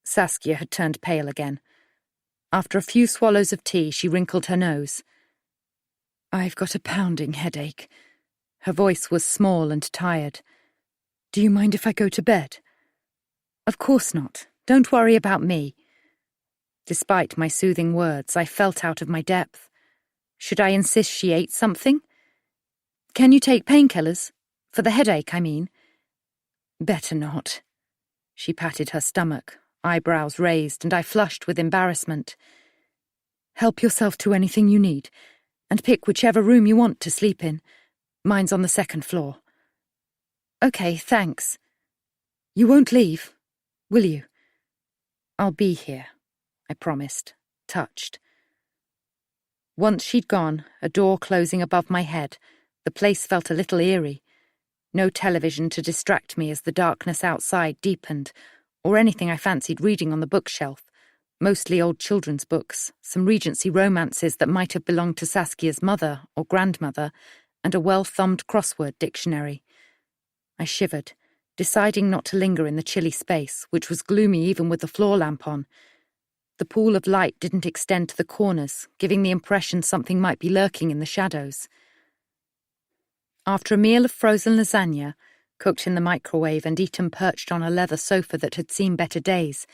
Saskia had turned pale again. After a few swallows of tea, she wrinkled her nose. "I've got a pounding headache." Her voice was small and tired. "Do you mind if I go to bed?" "Of course not. Don't worry about me." Despite my soothing words, I felt out of my depth. Should I insist she ate something? "Can you take painkillers? For the headache, I mean." "Better not." She patted her stomach, eyebrows raised, and I flushed with embarrassment. "Help yourself to anything you need, and pick whichever room you want to sleep in. Mine's on the 2nd floor." "Okay, thanks." "You won't leave, will you?" "I'll be here," I promised, touched. Once she'd gone, a door closing above my head, the place felt a little eerie. No television to distract me as the darkness outside deepened, or anything I fancied reading on the bookshelf, mostly old children's books, some Regency romances that might have belonged to Saskia's mother or grandmother, and a well-thumbed crossword dictionary. I shivered, deciding not to linger in the chilly space, which was gloomy even with the floor lamp on. The pool of light didn't extend to the corners, giving the impression something might be lurking in the shadows. After a meal of frozen lasagna, cooked in the microwave and eaten perched on a leather sofa that had seen better days,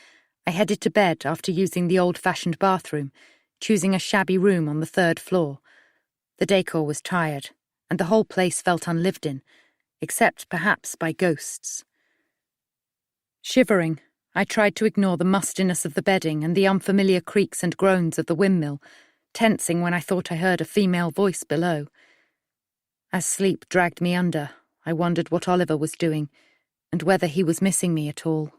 I headed to bed after using the old-fashioned bathroom, choosing a shabby room on the 3rd floor. The decor was tired, and the whole place felt unlived in, except perhaps by ghosts. Shivering, I tried to ignore the mustiness of the bedding and the unfamiliar creaks and groans of the windmill, tensing when I thought I heard a female voice below. As sleep dragged me under, I wondered what Oliver was doing, and whether he was missing me at all.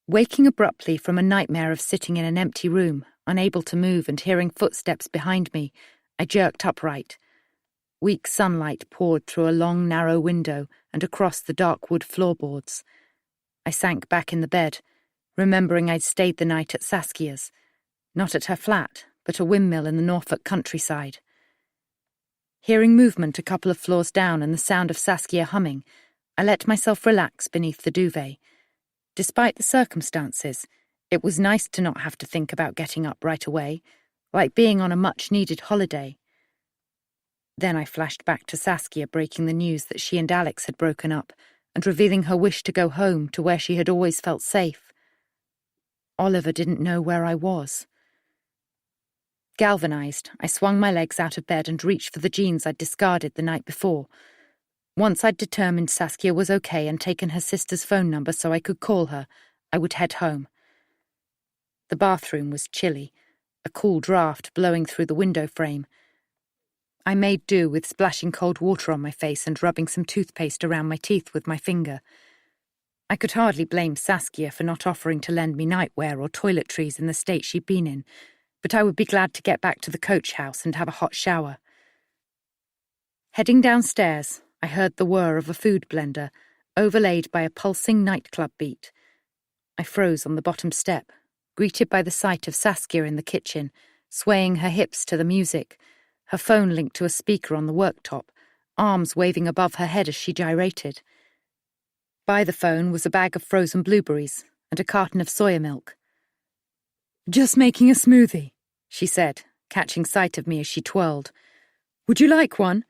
Waking abruptly from a nightmare of sitting in an empty room, unable to move and hearing footsteps behind me, I jerked upright. Weak sunlight poured through a long, narrow window and across the dark wood floorboards. I sank back in the bed, remembering I'd stayed the night at Saskia's, not at her flat, but a windmill in the Norfolk countryside. Hearing movement a couple of floors down and the sound of Saskia humming, I let myself relax beneath the duvet. Despite the circumstances, it was nice to not have to think about getting up right away, like being on a much-needed holiday. Then I flashed back to Saskia breaking the news that she and Alex had broken up and revealing her wish to go home to where she had always felt safe. Oliver didn't know where I was. Galvanized, I swung my legs out of bed and reached for the jeans I'd discarded the night before. Once I'd determined Saskia was okay and taken her sister's phone number so I could call her, I would head home. The bathroom was chilly, a cool draft blowing through the window frame. I made do with splashing cold water on my face and rubbing some toothpaste around my teeth with my finger. I could hardly blame Saskia for not offering to lend me nightwear or toiletries in the state she'd been in, but I would be glad to get back to the coach house and have a hot shower. Heading downstairs, I heard the whir of a food blender, overlaid by a pulsing nightclub beat. I froze on the bottom step, greeted by the sight of Saskia in the kitchen, swaying her hips to the music, her phone linked to a speaker on the worktop, arms waving above her head as she gyrated. By the phone was a bag of frozen blueberries and a carton of soya milk. "Just making a smoothie," she said, catching sight of me as she twirled. "Would you like one?"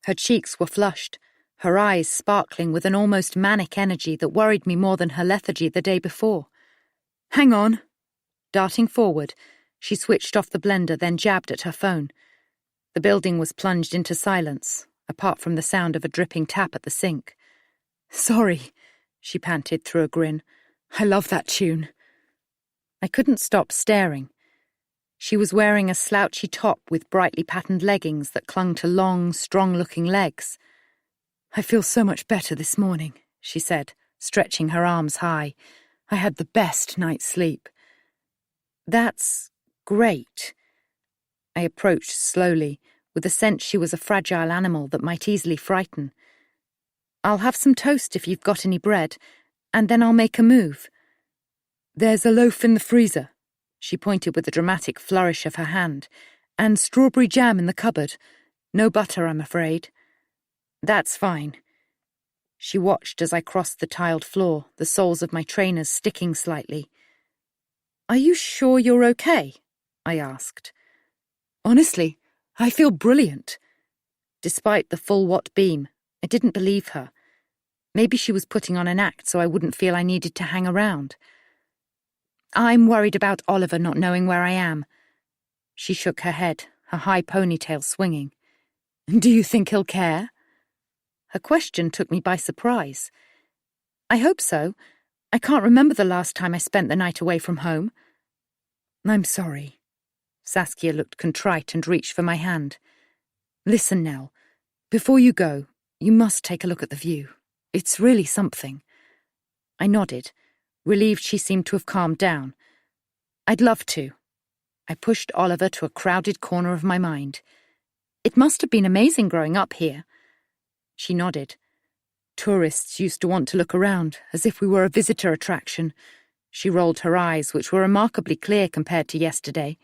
Her cheeks were flushed, her eyes sparkling with an almost manic energy that worried me more than her lethargy the day before. "Hang on." Darting forward, she switched off the blender, then jabbed at her phone. The building was plunged into silence, apart from the sound of a dripping tap at the sink. "Sorry," she panted through a grin. "I love that tune." I couldn't stop staring. She was wearing a slouchy top with brightly patterned leggings that clung to long, strong-looking legs. "I feel so much better this morning," she said, stretching her arms high. "I had the best night's sleep." "That's great." I approached slowly, with a sense she was a fragile animal that might easily frighten. "I'll have some toast if you've got any bread, and then I'll make a move." "There's a loaf in the freezer," she pointed with a dramatic flourish of her hand, "and strawberry jam in the cupboard. No butter, I'm afraid." "That's fine." She watched as I crossed the tiled floor, the soles of my trainers sticking slightly. "Are you sure you're okay?" I asked. "Honestly, I feel brilliant." Despite the full watt beam, I didn't believe her. Maybe she was putting on an act so I wouldn't feel I needed to hang around. "I'm worried about Oliver not knowing where I am." She shook her head, her high ponytail swinging. "Do you think he'll care?" Her question took me by surprise. "I hope so. I can't remember the last time I spent the night away from home." "I'm sorry." Saskia looked contrite and reached for my hand. "Listen, Nell. Before you go, you must take a look at the view. It's really something." I nodded, relieved she seemed to have calmed down. "I'd love to." I pushed Oliver to a crowded corner of my mind. "It must have been amazing growing up here." She nodded. "Tourists used to want to look around, as if we were a visitor attraction." She rolled her eyes, which were remarkably clear compared to yesterday.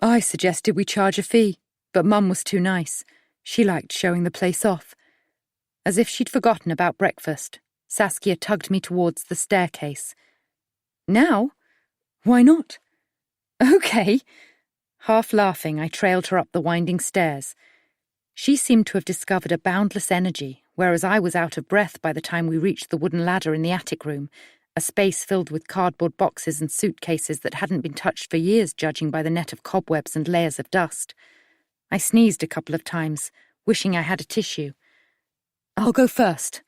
"I suggested we charge a fee, but Mum was too nice. She liked showing the place off." As if she'd forgotten about breakfast, Saskia tugged me towards the staircase. "Now? Why not?" "Okay." Half laughing, I trailed her up the winding stairs. She seemed to have discovered a boundless energy, whereas I was out of breath by the time we reached the wooden ladder in the attic room, a space filled with cardboard boxes and suitcases that hadn't been touched for years, judging by the net of cobwebs and layers of dust. I sneezed a couple of times, wishing I had a tissue. "I'll go first."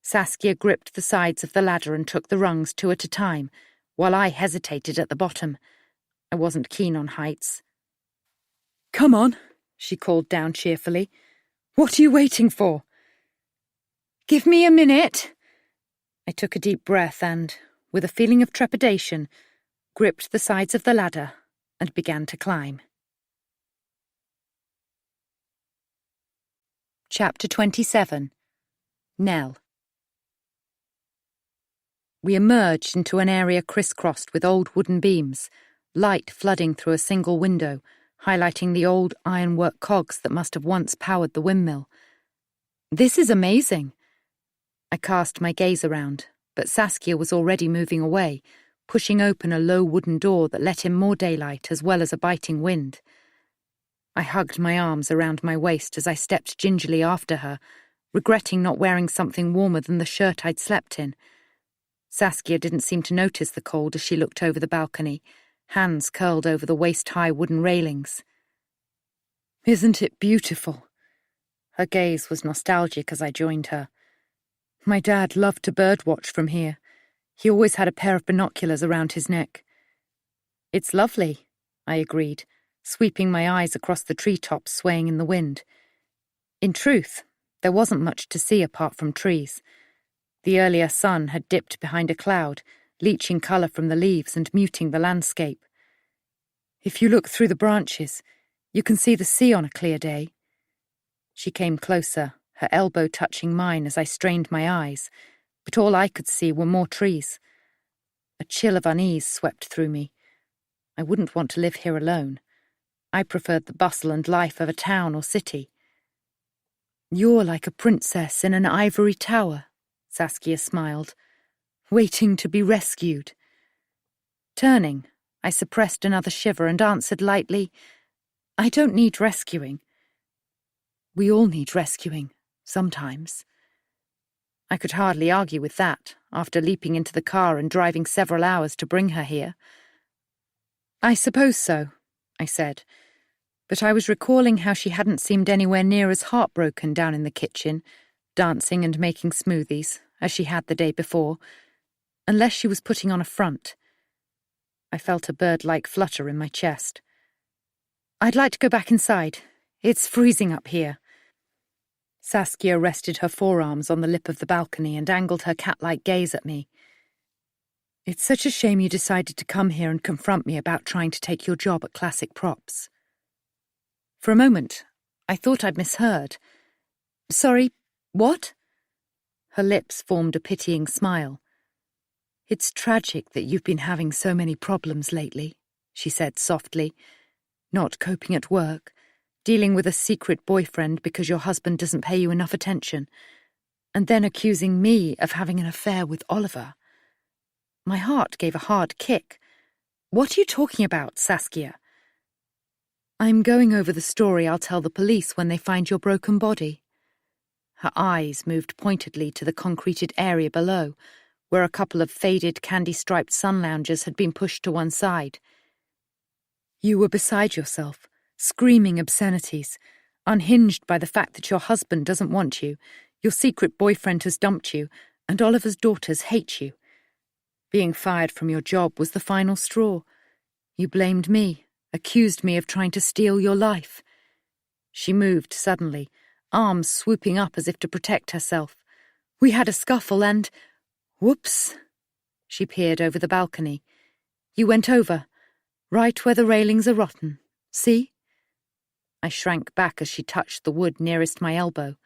Saskia gripped the sides of the ladder and took the rungs 2 at a time, while I hesitated at the bottom. I wasn't keen on heights. "Come on," she called down cheerfully. "What are you waiting for?" "Give me a minute." I took a deep breath and, with a feeling of trepidation, gripped the sides of the ladder and began to climb. Chapter 27. Nell. We emerged into an area crisscrossed with old wooden beams, light flooding through a single window, highlighting the old ironwork cogs that must have once powered the windmill. "This is amazing." I cast my gaze around, but Saskia was already moving away, pushing open a low wooden door that let in more daylight as well as a biting wind. I hugged my arms around my waist as I stepped gingerly after her, regretting not wearing something warmer than the shirt I'd slept in. Saskia didn't seem to notice the cold as she looked over the balcony, hands curled over the waist-high wooden railings. "Isn't it beautiful?" Her gaze was nostalgic as I joined her. "My dad loved to birdwatch from here. He always had a pair of binoculars around his neck." "It's lovely," I agreed, sweeping my eyes across the treetops swaying in the wind. In truth, there wasn't much to see apart from trees. The earlier sun had dipped behind a cloud, leaching colour from the leaves and muting the landscape. "If you look through the branches, you can see the sea on a clear day." She came closer, her elbow touching mine as I strained my eyes, but all I could see were more trees. A chill of unease swept through me. I wouldn't want to live here alone. I preferred the bustle and life of a town or city. "You're like a princess in an ivory tower," Saskia smiled, "waiting to be rescued." Turning, I suppressed another shiver and answered lightly, "I don't need rescuing." "We all need rescuing, sometimes." I could hardly argue with that, after leaping into the car and driving several hours to bring her here. "I suppose so," I said, but I was recalling how she hadn't seemed anywhere near as heartbroken down in the kitchen, dancing and making smoothies, as she had the day before, unless she was putting on a front. I felt a bird-like flutter in my chest. "I'd like to go back inside. It's freezing up here." Saskia rested her forearms on the lip of the balcony and angled her cat-like gaze at me. "It's such a shame you decided to come here and confront me about trying to take your job at Classic Props." For a moment, I thought I'd misheard. "Sorry, what?" Her lips formed a pitying smile. "It's tragic that you've been having so many problems lately," she said softly. "Not coping at work, dealing with a secret boyfriend because your husband doesn't pay you enough attention, and then accusing me of having an affair with Oliver." My heart gave a hard kick. "What are you talking about, Saskia?" "I'm going over the story I'll tell the police when they find your broken body." Her eyes moved pointedly to the concreted area below, where a couple of faded candy-striped sun loungers had been pushed to one side. "You were beside yourself, screaming obscenities, unhinged by the fact that your husband doesn't want you, your secret boyfriend has dumped you, and Oliver's daughters hate you. Being fired from your job was the final straw. You blamed me, accused me of trying to steal your life." She moved suddenly, arms swooping up as if to protect herself. "We had a scuffle and... Whoops." She peered over the balcony. "You went over, right where the railings are rotten. See?" I shrank back as she touched the wood nearest my elbow.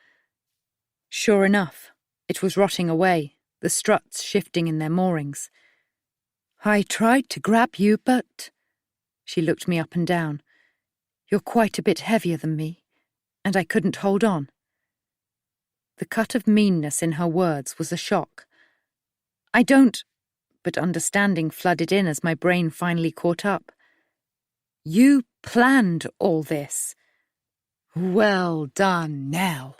Sure enough, it was rotting away, the struts shifting in their moorings. "I tried to grab you, but..." She looked me up and down. "You're quite a bit heavier than me, and I couldn't hold on." The cut of meanness in her words was a shock. "I don't..." But understanding flooded in as my brain finally caught up. "You planned all this. Well done, Nell.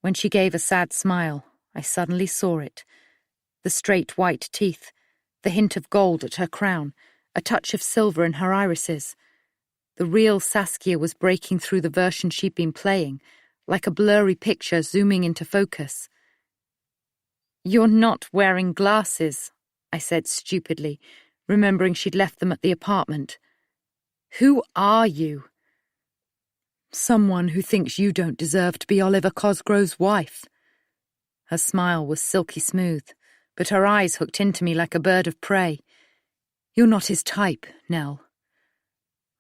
When she gave a sad smile, I suddenly saw it. The straight white teeth, the hint of gold at her crown, a touch of silver in her irises. The real Saskia was breaking through the version she'd been playing, like a blurry picture zooming into focus. "You're not wearing glasses," I said stupidly, remembering she'd left them at the apartment. "Who are you?" "Someone who thinks you don't deserve to be Oliver Cosgrove's wife." Her smile was silky smooth, but her eyes hooked into me like a bird of prey. "You're not his type, Nell."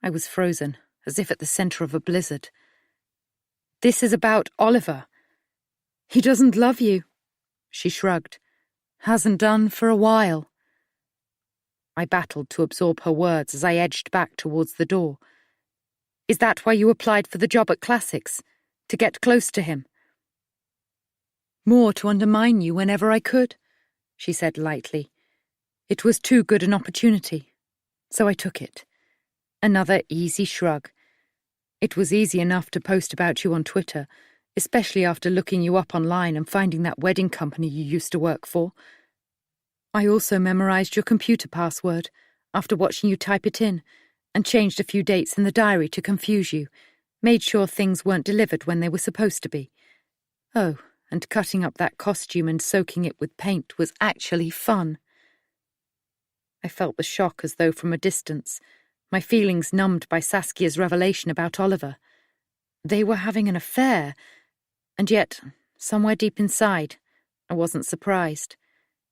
I was frozen, as if at the centre of a blizzard. "This is about Oliver. He doesn't love you." She shrugged. "Hasn't done for a while." I battled to absorb her words as I edged back towards the door. "Is that why you applied for the job at Classics? To get close to him?" "More to undermine you whenever I could," she said lightly. "It was too good an opportunity, so I took it." Another easy shrug. "It was easy enough to post about you on Twitter, especially after looking you up online and finding that wedding company you used to work for. I also memorized your computer password after watching you type it in, and changed a few dates in the diary to confuse you, made sure things weren't delivered when they were supposed to be. Oh, and cutting up that costume and soaking it with paint was actually fun." I felt the shock as though from a distance, my feelings numbed by Saskia's revelation about Oliver. They were having an affair, and yet, somewhere deep inside, I wasn't surprised.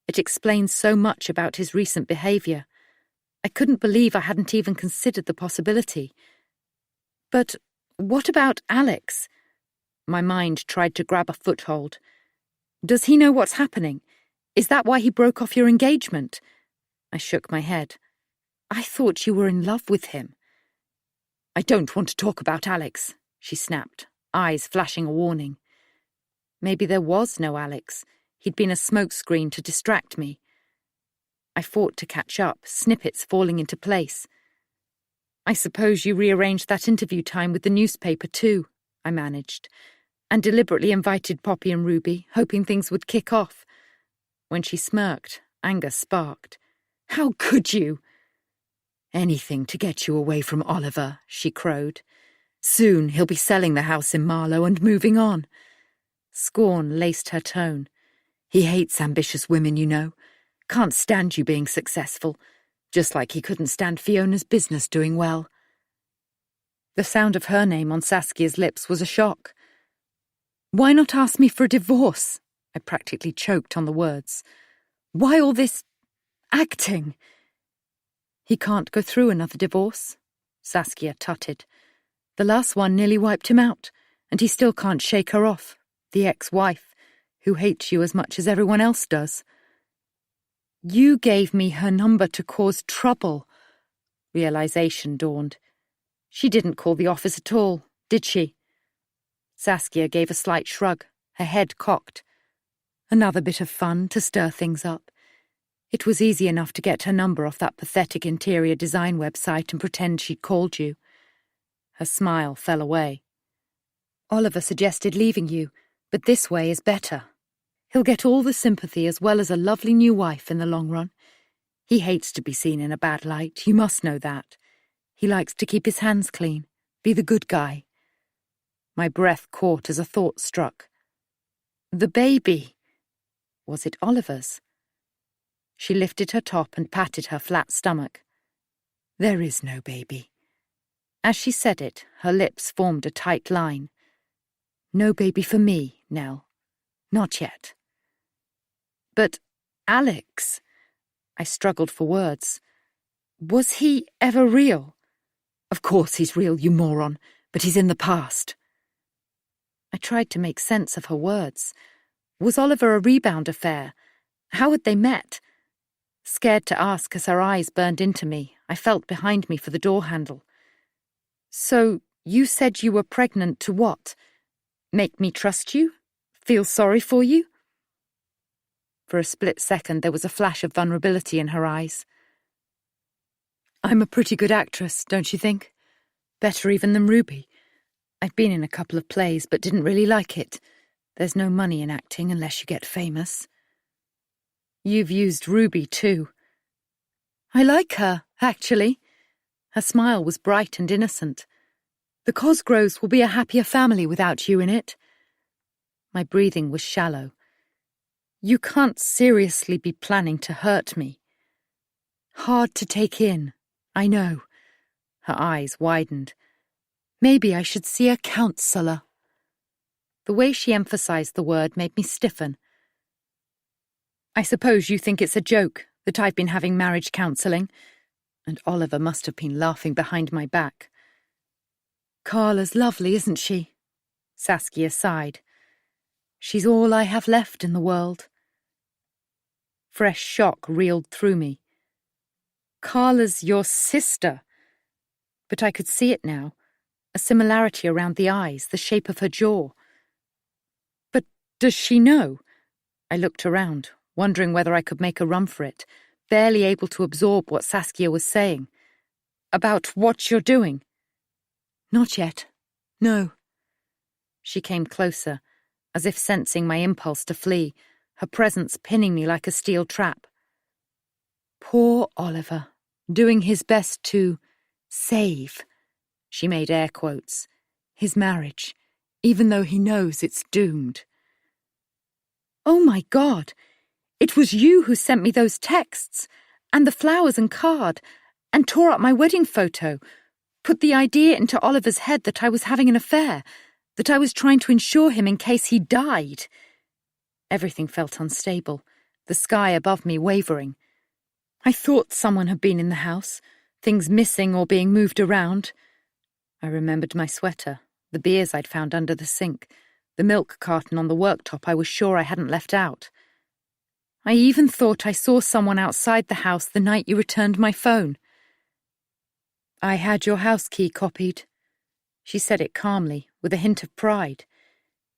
It explained so much about his recent behaviour. I couldn't believe I hadn't even considered the possibility. But what about Alex? My mind tried to grab a foothold. "Does he know what's happening? Is that why he broke off your engagement?" I shook my head. "I thought you were in love with him." "I don't want to talk about Alex," she snapped, eyes flashing a warning. Maybe there was no Alex. He'd been a smokescreen to distract me. I fought to catch up, snippets falling into place. "I suppose you rearranged that interview time with the newspaper too," I managed, "and deliberately invited Poppy and Ruby, hoping things would kick off." When she smirked, anger sparked. "How could you?" "Anything to get you away from Oliver," she crowed. "Soon he'll be selling the house in Marlow and moving on." Scorn laced her tone. "He hates ambitious women, you know. Can't stand you being successful, just like he couldn't stand Fiona's business doing well." The sound of her name on Saskia's lips was a shock. "Why not ask me for a divorce?" I practically choked on the words. "Why all this acting?" "He can't go through another divorce," Saskia tutted. "The last one nearly wiped him out, and he still can't shake her off, the ex-wife, who hates you as much as everyone else does." "You gave me her number to cause trouble." Realization dawned. "She didn't call the office at all, did she?" Saskia gave a slight shrug, her head cocked. "Another bit of fun to stir things up. It was easy enough to get her number off that pathetic interior design website and pretend she'd called you." Her smile fell away. "Oliver suggested leaving you, but this way is better. He'll get all the sympathy as well as a lovely new wife in the long run. He hates to be seen in a bad light, you must know that. He likes to keep his hands clean, be the good guy." My breath caught as a thought struck. "The baby. Was it Oliver's?" She lifted her top and patted her flat stomach. "There is no baby." As she said it, her lips formed a tight line. "No baby for me, Nell. Not yet." "But Alex," I struggled for words. "Was he ever real?" "Of course he's real, you moron, but he's in the past." I tried to make sense of her words. Was Oliver a rebound affair? How had they met? Scared to ask as her eyes burned into me, I felt behind me for the door handle. "So, you said you were pregnant to what? Make me trust you? Feel sorry for you?" For a split second there was a flash of vulnerability in her eyes. "I'm a pretty good actress, don't you think?" Better even than Ruby. I've been in a couple of plays, but didn't really like it. There's no money in acting unless you get famous. You've used Ruby, too. I like her, actually. Her smile was bright and innocent. The Cosgroves will be a happier family without you in it. My breathing was shallow. You can't seriously be planning to hurt me. Hard to take in, I know. Her eyes widened. Maybe I should see a counsellor. The way she emphasized the word made me stiffen. I suppose you think it's a joke that I've been having marriage counselling, and Oliver must have been laughing behind my back. Carla's lovely, isn't she? Saskia sighed. She's all I have left in the world. Fresh shock reeled through me. Carla's your sister. But I could see it now, a similarity around the eyes, the shape of her jaw. But does she know? I looked around, wondering whether I could make a run for it, barely able to absorb what Saskia was saying. About what you're doing. Not yet. No. She came closer, as if sensing my impulse to flee, her presence pinning me like a steel trap. Poor Oliver, doing his best to save, she made air quotes, his marriage, even though he knows it's doomed. Oh my God, it was you who sent me those texts, and the flowers and card, and tore up my wedding photo, put the idea into Oliver's head that I was having an affair, that I was trying to insure him in case he died. Everything felt unstable, the sky above me wavering. I thought someone had been in the house, things missing or being moved around. I remembered my sweater, the beers I'd found under the sink, the milk carton on the worktop I was sure I hadn't left out. I even thought I saw someone outside the house the night you returned my phone. I had your house key copied. She said it calmly, with a hint of pride.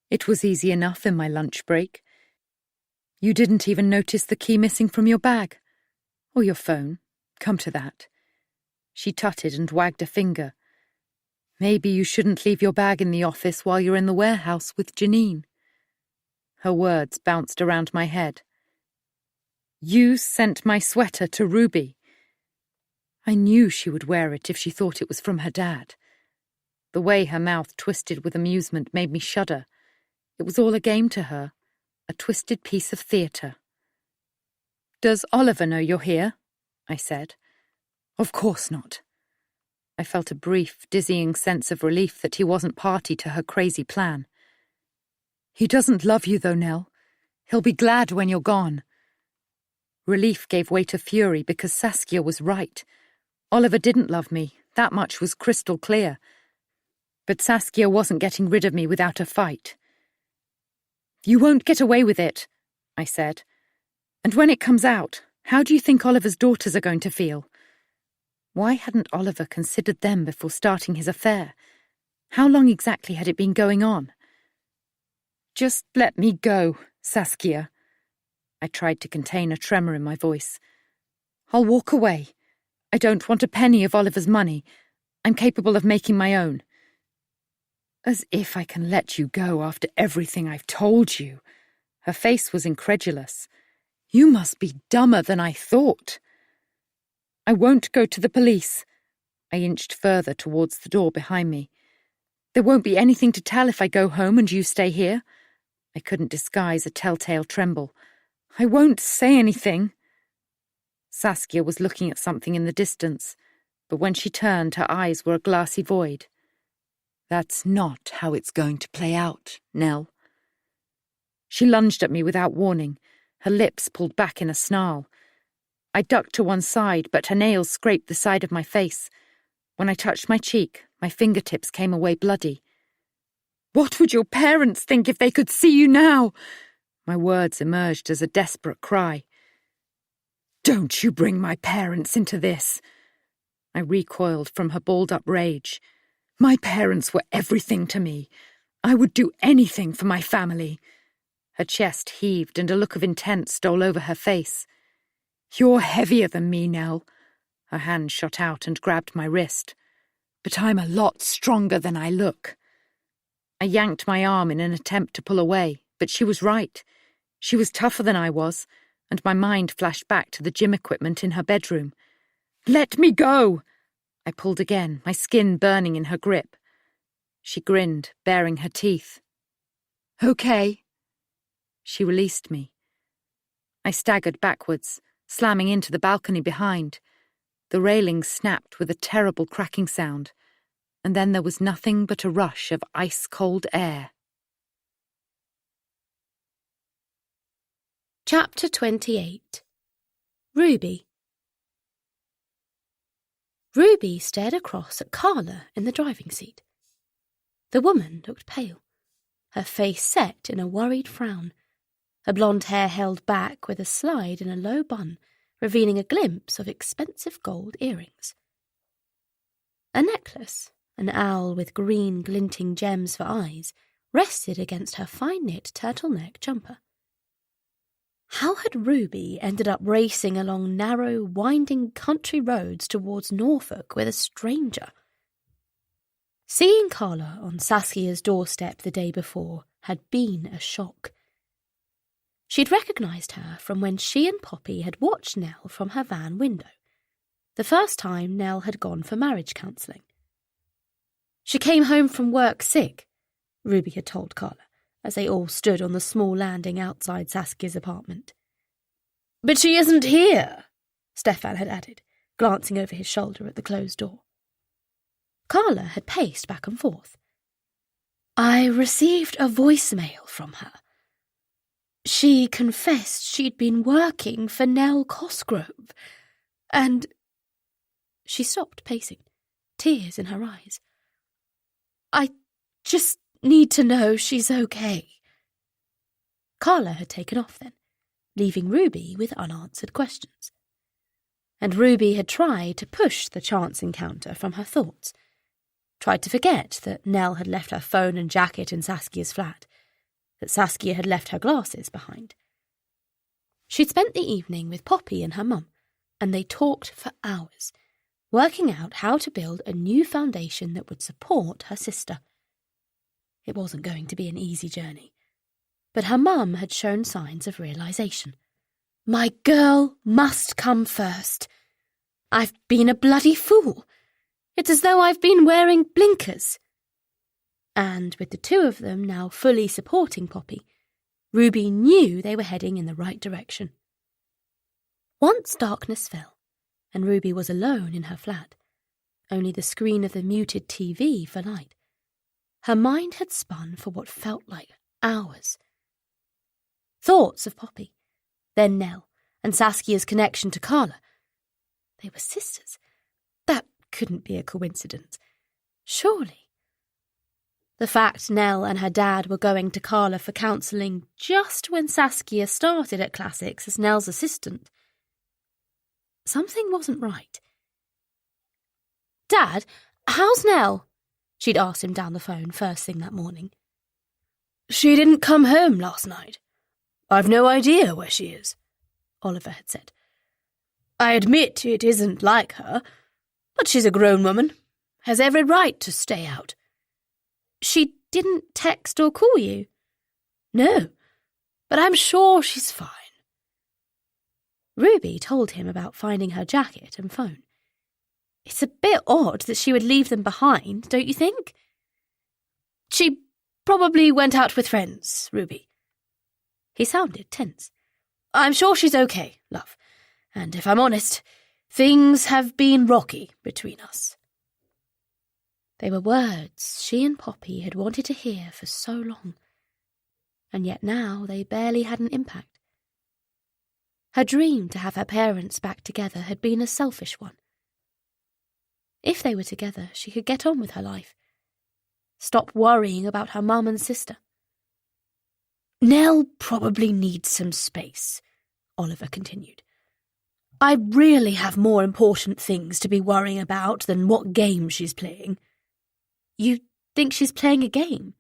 It was easy enough in my lunch break. You didn't even notice the key missing from your bag. Or your phone. Come to that. She tutted and wagged a finger. Maybe you shouldn't leave your bag in the office while you're in the warehouse with Janine. Her words bounced around my head. You sent my sweater to Ruby. I knew she would wear it if she thought it was from her dad. The way her mouth twisted with amusement made me shudder. It was all a game to her, a twisted piece of theatre. Does Oliver know you're here? I said. Of course not. I felt a brief, dizzying sense of relief that he wasn't party to her crazy plan. He doesn't love you, though, Nell. He'll be glad when you're gone. Relief gave way to fury because Saskia was right. Oliver didn't love me, that much was crystal clear. But Saskia wasn't getting rid of me without a fight. You won't get away with it, I said. And when it comes out, how do you think Oliver's daughters are going to feel? Why hadn't Oliver considered them before starting his affair? How long exactly had it been going on? Just let me go, Saskia. I tried to contain a tremor in my voice. I'll walk away. I don't want a penny of Oliver's money. I'm capable of making my own. As if I can let you go after everything I've told you. Her face was incredulous. You must be dumber than I thought. I won't go to the police. I inched further towards the door behind me. There won't be anything to tell if I go home and you stay here. I couldn't disguise a telltale tremble. I won't say anything. Saskia was looking at something in the distance, but when she turned, her eyes were a glassy void. That's not how it's going to play out, Nell. She lunged at me without warning, her lips pulled back in a snarl. I ducked to one side, but her nails scraped the side of my face. When I touched my cheek, my fingertips came away bloody. What would your parents think if they could see you now? My words emerged as a desperate cry. Don't you bring my parents into this. I recoiled from her balled-up rage. My parents were everything to me. I would do anything for my family. Her chest heaved and a look of intent stole over her face. You're heavier than me, Nell. Her hand shot out and grabbed my wrist. But I'm a lot stronger than I look. I yanked my arm in an attempt to pull away, but she was right. She was tougher than I was, and my mind flashed back to the gym equipment in her bedroom. Let me go! I pulled again, my skin burning in her grip. She grinned, baring her teeth. Okay. She released me. I staggered backwards, slamming into the balcony behind. The railing snapped with a terrible cracking sound, and then there was nothing but a rush of ice-cold air. Chapter 28. Ruby. Ruby stared across at Carla in the driving seat. The woman looked pale, her face set in a worried frown, her blonde hair held back with a slide in a low bun, revealing a glimpse of expensive gold earrings. A necklace, an owl with green glinting gems for eyes, rested against her fine-knit turtleneck jumper. How had Ruby ended up racing along narrow, winding country roads towards Norfolk with a stranger? Seeing Carla on Saskia's doorstep the day before had been a shock. She'd recognised her from when she and Poppy had watched Nell from her van window, the first time Nell had gone for marriage counselling. She came home from work sick, Ruby had told Carla, as they all stood on the small landing outside Saskia's apartment. But she isn't here, Stefan had added, glancing over his shoulder at the closed door. Carla had paced back and forth. I received a voicemail from her. She confessed she'd been working for Nell Cosgrove, and... She stopped pacing, tears in her eyes. I just need to know she's okay. Carla had taken off then, leaving Ruby with unanswered questions. And Ruby had tried to push the chance encounter from her thoughts, tried to forget that Nell had left her phone and jacket in Saskia's flat, that Saskia had left her glasses behind. She'd spent the evening with Poppy and her mum, and they talked for hours, working out how to build a new foundation that would support her sister. It wasn't going to be an easy journey, but her mum had shown signs of realisation. My girl must come first. I've been a bloody fool. It's as though I've been wearing blinkers. And with the two of them now fully supporting Poppy, Ruby knew they were heading in the right direction. Once darkness fell, and Ruby was alone in her flat, only the screen of the muted TV for light, her mind had spun for what felt like hours. Thoughts of Poppy, then Nell, and Saskia's connection to Carla. They were sisters. That couldn't be a coincidence. Surely. The fact Nell and her dad were going to Carla for counselling just when Saskia started at Classics as Nell's assistant. Something wasn't right. Dad, how's Nell? She'd asked him down the phone first thing that morning. She didn't come home last night. I've no idea where she is, Oliver had said. I admit it isn't like her, but she's a grown woman, has every right to stay out. She didn't text or call you? No, but I'm sure she's fine. Ruby told him about finding her jacket and phone. It's a bit odd that she would leave them behind, don't you think? She probably went out with friends, Ruby. He sounded tense. I'm sure she's okay, love. And if I'm honest, things have been rocky between us. They were words she and Poppy had wanted to hear for so long, and yet now they barely had an impact. Her dream to have her parents back together had been a selfish one. If they were together, she could get on with her life. Stop worrying about her mum and sister. Nell probably needs some space, Oliver continued. I really have more important things to be worrying about than what game she's playing. You think she's playing a game?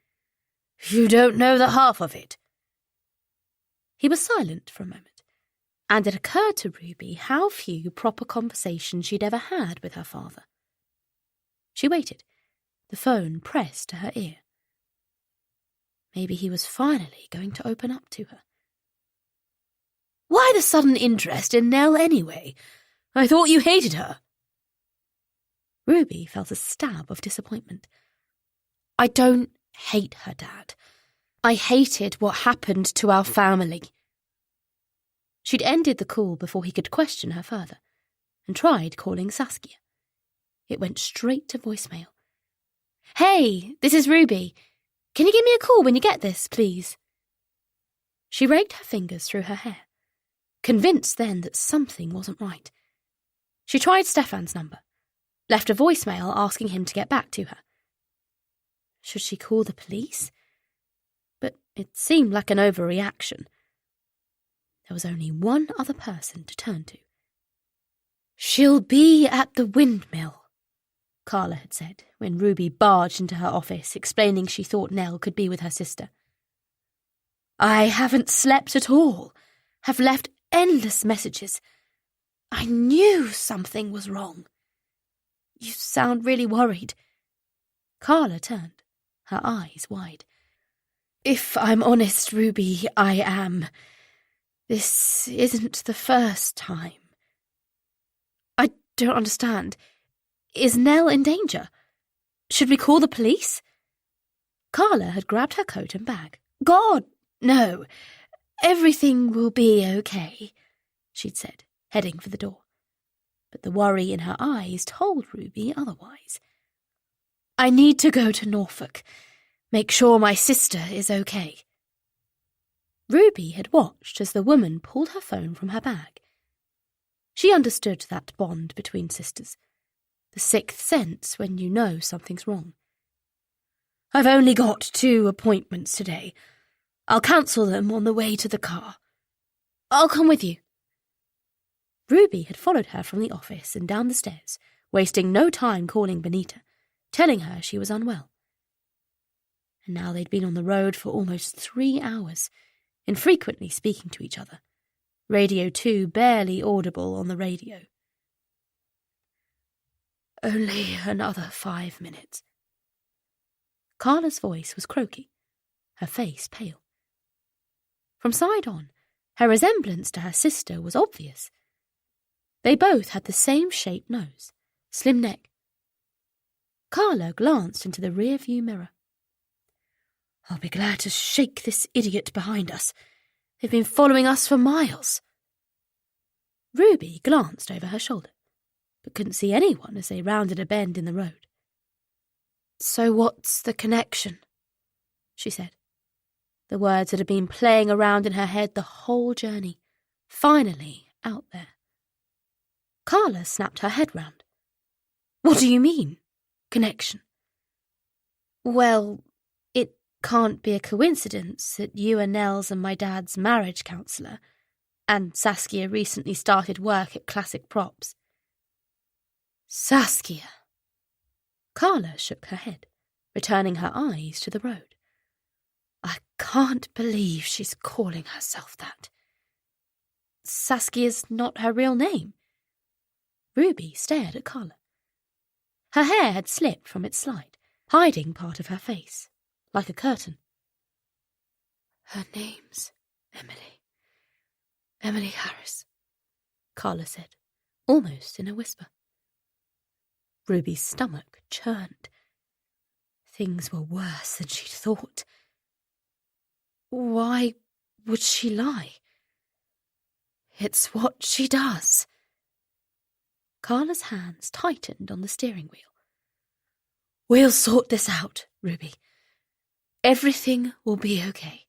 You don't know the half of it. He was silent for a moment, and it occurred to Ruby how few proper conversations she'd ever had with her father. She waited, the phone pressed to her ear. Maybe he was finally going to open up to her. Why the sudden interest in Nell anyway? I thought you hated her. Ruby felt a stab of disappointment. I don't hate her, Dad. I hated what happened to our family. She'd ended the call before he could question her further, and tried calling Saskia. It went straight to voicemail. Hey, this is Ruby. Can you give me a call when you get this, please? She raked her fingers through her hair, convinced then that something wasn't right. She tried Stefan's number, left a voicemail asking him to get back to her. Should she call the police? But it seemed like an overreaction. There was only one other person to turn to. She'll be at the windmill, Carla had said when Ruby barged into her office explaining she thought Nell could be with her sister. I haven't slept at all. Have left endless messages. I knew something was wrong. You sound really worried. Carla turned, her eyes wide. If I'm honest, Ruby, I am. This isn't the first time. I don't understand. Is Nell in danger? Should we call the police? Carla had grabbed her coat and bag. God, no. Everything will be okay, she'd said, heading for the door. But the worry in her eyes told Ruby otherwise. I need to go to Norfolk. Make sure my sister is okay. Ruby had watched as the woman pulled her phone from her bag. She understood that bond between sisters, the sixth sense when you know something's wrong. I've only got 2 appointments today. I'll cancel them on the way to the car. I'll come with you. Ruby had followed her from the office and down the stairs, wasting no time calling Benita, telling her she was unwell. And now they'd been on the road for almost 3 hours, infrequently speaking to each other, Radio 2 barely audible on the radio. Only another 5 minutes. Carla's voice was croaky, her face pale. From side on, her resemblance to her sister was obvious. They both had the same shaped nose, slim neck. Carla glanced into the rear-view mirror. I'll be glad to shake this idiot behind us. They've been following us for miles. Ruby glanced over her shoulder, but couldn't see anyone as they rounded a bend in the road. So what's the connection? She said. The words that had been playing around in her head the whole journey, finally out there. Carla snapped her head round. What do you mean, connection? Well, it can't be a coincidence that you are Nell's and my dad's marriage counsellor, and Saskia recently started work at Classic Props. Saskia. Carla shook her head, returning her eyes to the road. I can't believe she's calling herself that. Saskia's not her real name. Ruby stared at Carla. Her hair had slipped from its slide, hiding part of her face, like a curtain. Her name's Emily. Emily Harris, Carla said, almost in a whisper. Ruby's stomach churned. Things were worse than she'd thought. Why would she lie? It's what she does. Carla's hands tightened on the steering wheel. We'll sort this out, Ruby. Everything will be okay.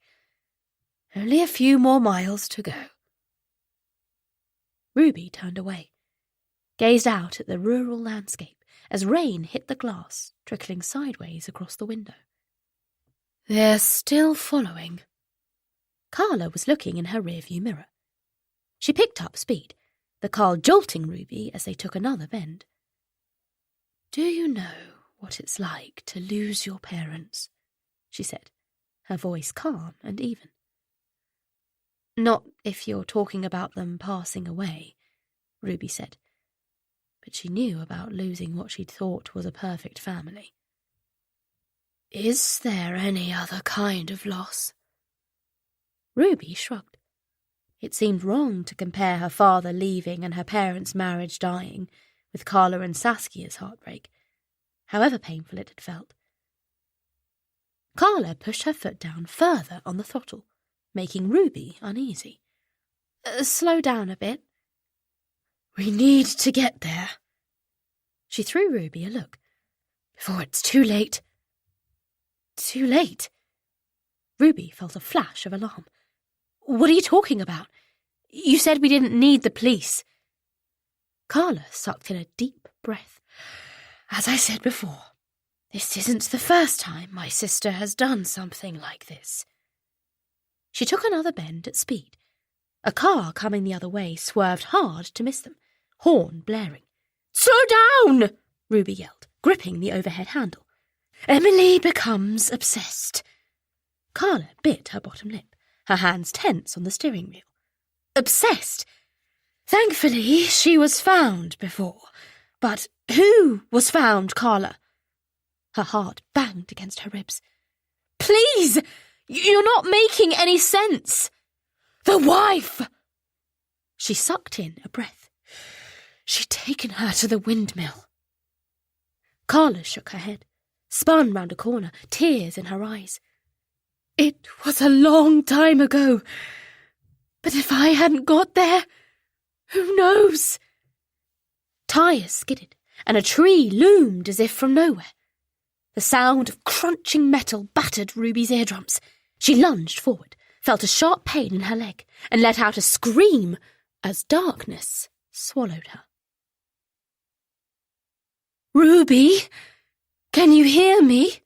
Only a few more miles to go. Ruby turned away, gazed out at the rural landscape as rain hit the glass, trickling sideways across the window. They're still following. Carla was looking in her rearview mirror. She picked up speed, the car jolting Ruby as they took another bend. Do you know what it's like to lose your parents? She said, her voice calm and even. Not if you're talking about them passing away, Ruby said. but she knew about losing what she'd thought was a perfect family. Is there any other kind of loss? Ruby shrugged. It seemed wrong to compare her father leaving and her parents' marriage dying with Carla and Saskia's heartbreak, however painful it had felt. Carla pushed her foot down further on the throttle, making Ruby uneasy. Slow down a bit. We need to get there. She threw Ruby a look. Before it's too late. Too late? Ruby felt a flash of alarm. What are you talking about? You said we didn't need the police. Carla sucked in a deep breath. As I said before, this isn't the first time my sister has done something like this. She took another bend at speed. A car coming the other way swerved hard to miss them, horn blaring. Slow down! Ruby yelled, gripping the overhead handle. Emily becomes obsessed. Carla bit her bottom lip, her hands tense on the steering wheel. Obsessed? Thankfully, she was found before. But who was found, Carla? Her heart banged against her ribs. Please! You're not making any sense! The wife! She sucked in a breath. She'd taken her to the windmill. Carla shook her head, spun round a corner, tears in her eyes. It was a long time ago. But if I hadn't got there, who knows? Tyres skidded, and a tree loomed as if from nowhere. The sound of crunching metal battered Ruby's eardrums. She lunged forward, felt a sharp pain in her leg, and let out a scream as darkness swallowed her. Ruby, can you hear me?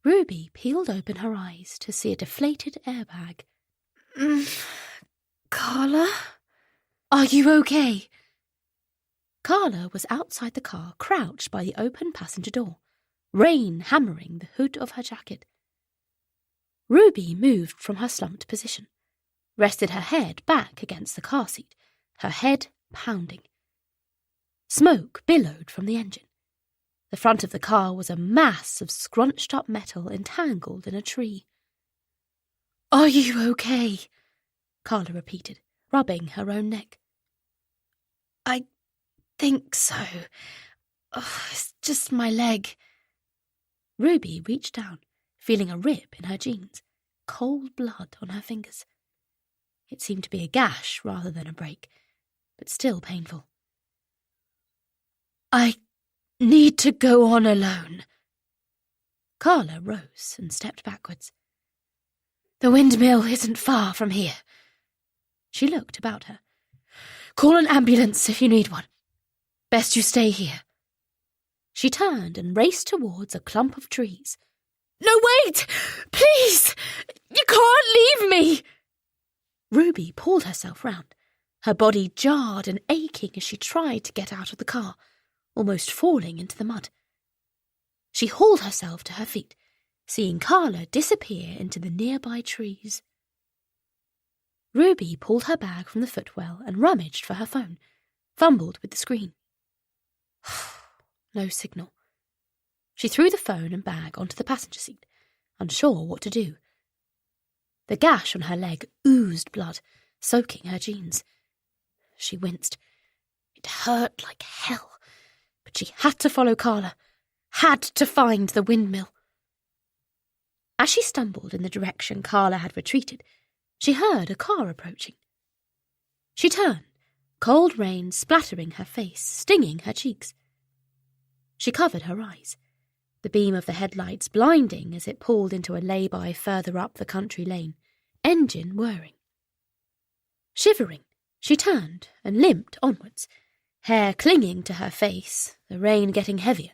Ruby peeled open her eyes to see a deflated airbag. Carla? Are you okay? Carla was outside the car, crouched by the open passenger door, rain hammering the hood of her jacket. Ruby moved from her slumped position, rested her head back against the car seat, her head pounding. Smoke billowed from the engine. The front of the car was a mass of scrunched-up metal entangled in a tree. Are you okay? Carla repeated, rubbing her own neck. I think so. Oh, it's just my leg. Ruby reached down, feeling a rip in her jeans, cold blood on her fingers. It seemed to be a gash rather than a break, but still painful. I need to go on alone. Carla rose and stepped backwards. The windmill isn't far from here. She looked about her. Call an ambulance if you need one. Best you stay here. She turned and raced towards a clump of trees. No, wait! Please! You can't leave me! Ruby pulled herself round, her body jarred and aching as she tried to get out of the car, almost falling into the mud. She hauled herself to her feet, seeing Carla disappear into the nearby trees. Ruby pulled her bag from the footwell and rummaged for her phone, fumbled with the screen. No signal. She threw the phone and bag onto the passenger seat, unsure what to do. The gash on her leg oozed blood, soaking her jeans. She winced. It hurt like hell, but she had to follow Carla, had to find the windmill. As she stumbled in the direction Carla had retreated, she heard a car approaching. She turned, cold rain splattering her face, stinging her cheeks. She covered her eyes, the beam of the headlights blinding as it pulled into a lay-by further up the country lane, engine whirring. Shivering, she turned and limped onwards, hair clinging to her face, the rain getting heavier.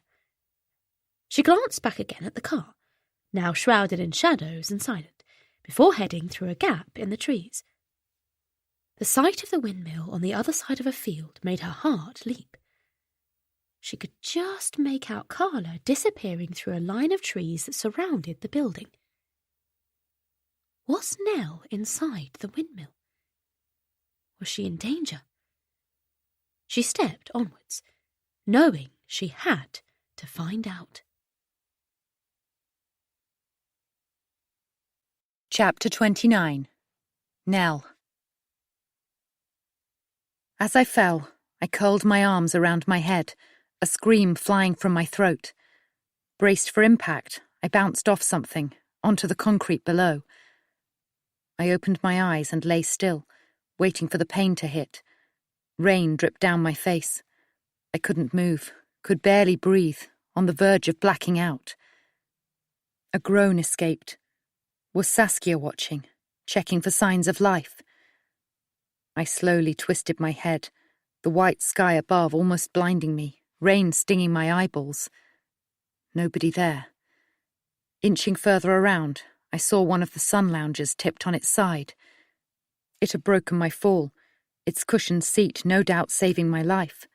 She glanced back again at the car, now shrouded in shadows and silent, before heading through a gap in the trees. The sight of the windmill on the other side of a field made her heart leap. She could just make out Carla disappearing through a line of trees that surrounded the building. Was Nell inside the windmill? Was she in danger? She stepped onwards, knowing she had to find out. Chapter 29. Nell. As I fell, I curled my arms around my head, a scream flying from my throat. Braced for impact, I bounced off something, onto the concrete below. I opened my eyes and lay still, waiting for the pain to hit. Rain dripped down my face. I couldn't move, could barely breathe, on the verge of blacking out. A groan escaped. Was Saskia watching, checking for signs of life? I slowly twisted my head, the white sky above almost blinding me, rain stinging my eyeballs. Nobody there. Inching further around, I saw one of the sun loungers tipped on its side. It had broken my fall, its cushioned seat no doubt saving my life.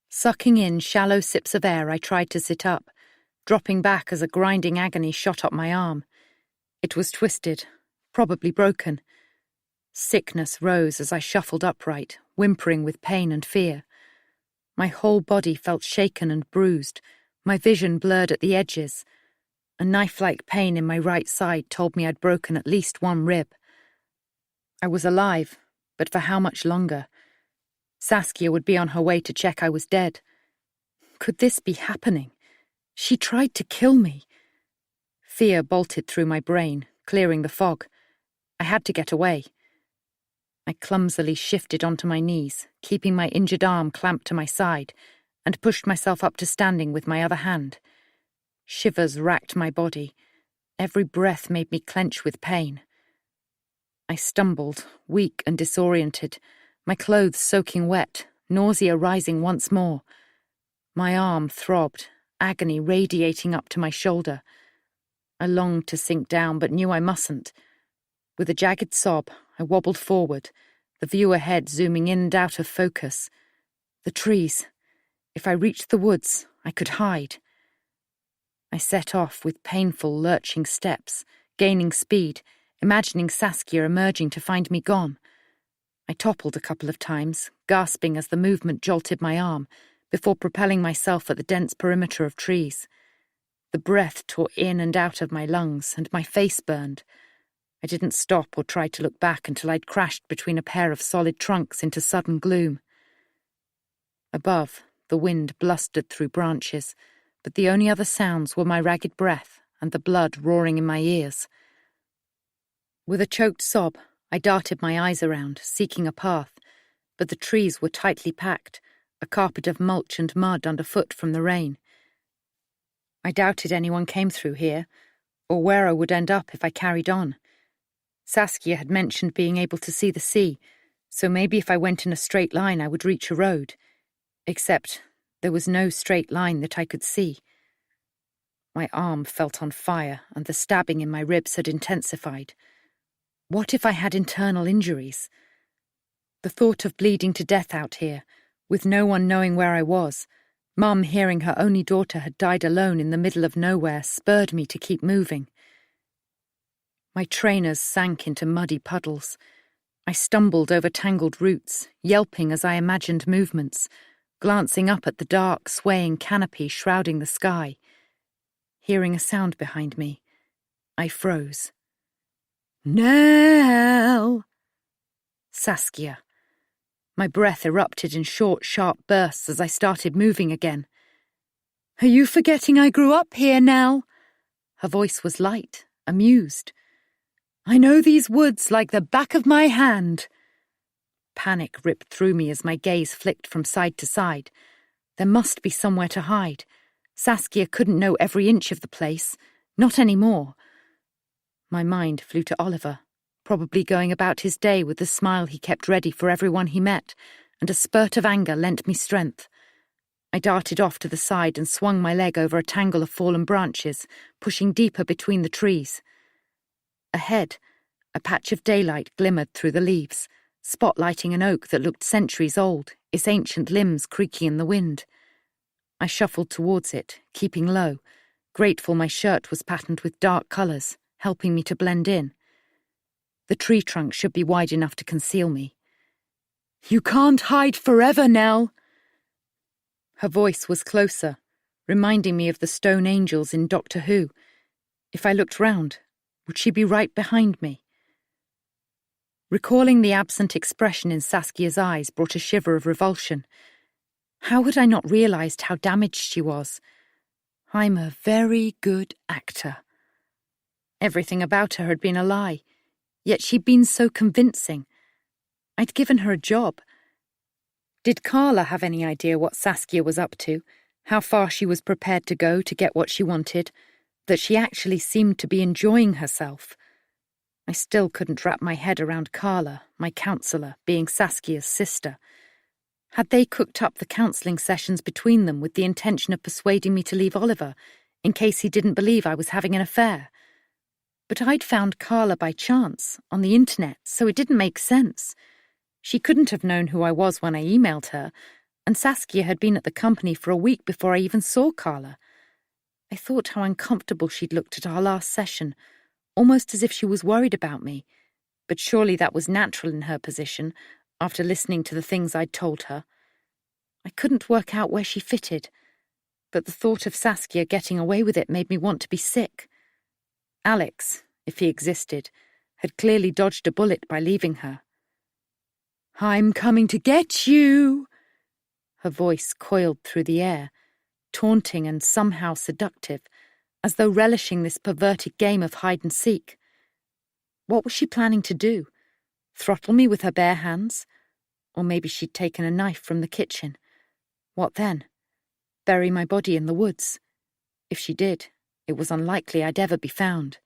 Sucking in shallow sips of air, I tried to sit up, dropping back as a grinding agony shot up my arm. It was twisted, probably broken. Sickness rose as I shuffled upright, whimpering with pain and fear. My whole body felt shaken and bruised, my vision blurred at the edges. A knife-like pain in my right side told me I'd broken at least one rib. I was alive, but for how much longer? Saskia would be on her way to check I was dead. Could this be happening? She tried to kill me. Fear bolted through my brain, clearing the fog. I had to get away. I clumsily shifted onto my knees, keeping my injured arm clamped to my side, and pushed myself up to standing with my other hand. Shivers racked my body. Every breath made me clench with pain. I stumbled, weak and disoriented, my clothes soaking wet, nausea rising once more. My arm throbbed, agony radiating up to my shoulder. I longed to sink down, but knew I mustn't. With a jagged sob, I wobbled forward, the view ahead zooming in and out of focus. The trees. If I reached the woods, I could hide. I set off with painful, lurching steps, gaining speed, imagining Saskia emerging to find me gone. I toppled a couple of times, gasping as the movement jolted my arm, before propelling myself at the dense perimeter of trees. The breath tore in and out of my lungs, and my face burned. I didn't stop or try to look back until I'd crashed between a pair of solid trunks into sudden gloom. Above, the wind blustered through branches, but the only other sounds were my ragged breath and the blood roaring in my ears. With a choked sob, I darted my eyes around, seeking a path, but the trees were tightly packed, a carpet of mulch and mud underfoot from the rain. I doubted anyone came through here, or where I would end up if I carried on. Saskia had mentioned being able to see the sea, so maybe if I went in a straight line I would reach a road. Except there was no straight line that I could see. My arm felt on fire, and the stabbing in my ribs had intensified. What if I had internal injuries? The thought of bleeding to death out here, with no one knowing where I was, Mum hearing her only daughter had died alone in the middle of nowhere, spurred me to keep moving. My trainers sank into muddy puddles. I stumbled over tangled roots, yelping as I imagined movements, glancing up at the dark, swaying canopy shrouding the sky. Hearing a sound behind me, I froze. Nell! Saskia. My breath erupted in short, sharp bursts as I started moving again. Are you forgetting I grew up here, Nell? Her voice was light, amused. I know these woods like the back of my hand. Panic ripped through me as my gaze flicked from side to side. There must be somewhere to hide. Saskia couldn't know every inch of the place. Not anymore. My mind flew to Oliver, probably going about his day with the smile he kept ready for everyone he met, and a spurt of anger lent me strength. I darted off to the side and swung my leg over a tangle of fallen branches, pushing deeper between the trees. Ahead, a patch of daylight glimmered through the leaves, spotlighting an oak that looked centuries old, its ancient limbs creaking in the wind. I shuffled towards it, keeping low, grateful my shirt was patterned with dark colours, helping me to blend in. The tree trunk should be wide enough to conceal me. You can't hide forever, Nell. Her voice was closer, reminding me of the stone angels in Doctor Who. If I looked round, would she be right behind me? Recalling the absent expression in Saskia's eyes brought a shiver of revulsion. How had I not realised how damaged she was? I'm a very good actor. Everything about her had been a lie, yet she'd been so convincing. I'd given her a job. Did Carla have any idea what Saskia was up to, how far she was prepared to go to get what she wanted, that she actually seemed to be enjoying herself? I still couldn't wrap my head around Carla, my counsellor, being Saskia's sister. Had they cooked up the counselling sessions between them with the intention of persuading me to leave Oliver, in case he didn't believe I was having an affair? But I'd found Carla by chance, on the internet, so it didn't make sense. She couldn't have known who I was when I emailed her, and Saskia had been at the company for a week before I even saw Carla. I thought how uncomfortable she'd looked at our last session, almost as if she was worried about me, but surely that was natural in her position, after listening to the things I'd told her. I couldn't work out where she fitted, but the thought of Saskia getting away with it made me want to be sick. Alex, if he existed, had clearly dodged a bullet by leaving her. I'm coming to get you! Her voice coiled through the air, taunting and somehow seductive, as though relishing this perverted game of hide-and-seek. What was she planning to do? Throttle me with her bare hands? Or maybe she'd taken a knife from the kitchen. What then? Bury my body in the woods? If she did, it was unlikely I'd ever be found.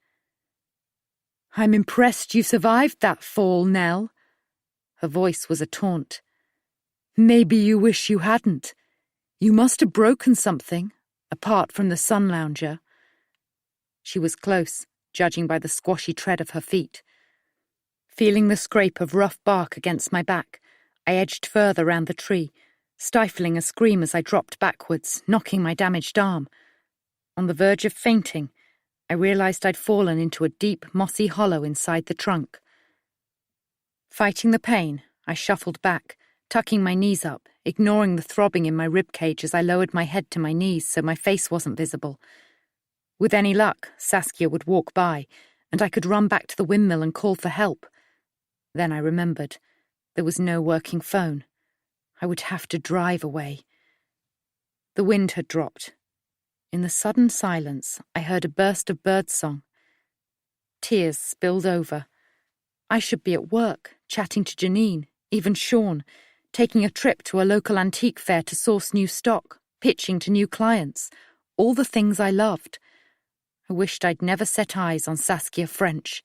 I'm impressed you survived that fall, Nell. Her voice was a taunt. Maybe you wish you hadn't. You must have broken something, apart from the sun lounger. She was close, judging by the squashy tread of her feet. Feeling the scrape of rough bark against my back, I edged further round the tree, stifling a scream as I dropped backwards, knocking my damaged arm. On the verge of fainting, I realised I'd fallen into a deep, mossy hollow inside the trunk. Fighting the pain, I shuffled back, tucking my knees up, ignoring the throbbing in my ribcage as I lowered my head to my knees so my face wasn't visible. With any luck, Saskia would walk by, and I could run back to the windmill and call for help. Then I remembered. There was no working phone. I would have to drive away. The wind had dropped. In the sudden silence, I heard a burst of birdsong. Tears spilled over. I should be at work, chatting to Janine, even Sean, taking a trip to a local antique fair to source new stock, pitching to new clients, all the things I loved. I wished I'd never set eyes on Saskia French.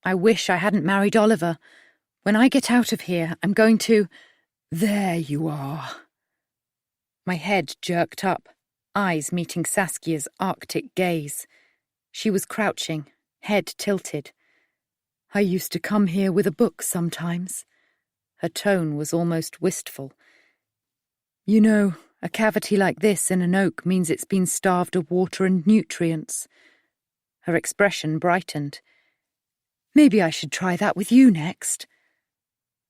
I wish I hadn't married Oliver. When I get out of here, I'm going to... There you are. My head jerked up, eyes meeting Saskia's arctic gaze. She was crouching, head tilted. I used to come here with a book sometimes. Her tone was almost wistful. You know, a cavity like this in an oak means it's been starved of water and nutrients. Her expression brightened. Maybe I should try that with you next.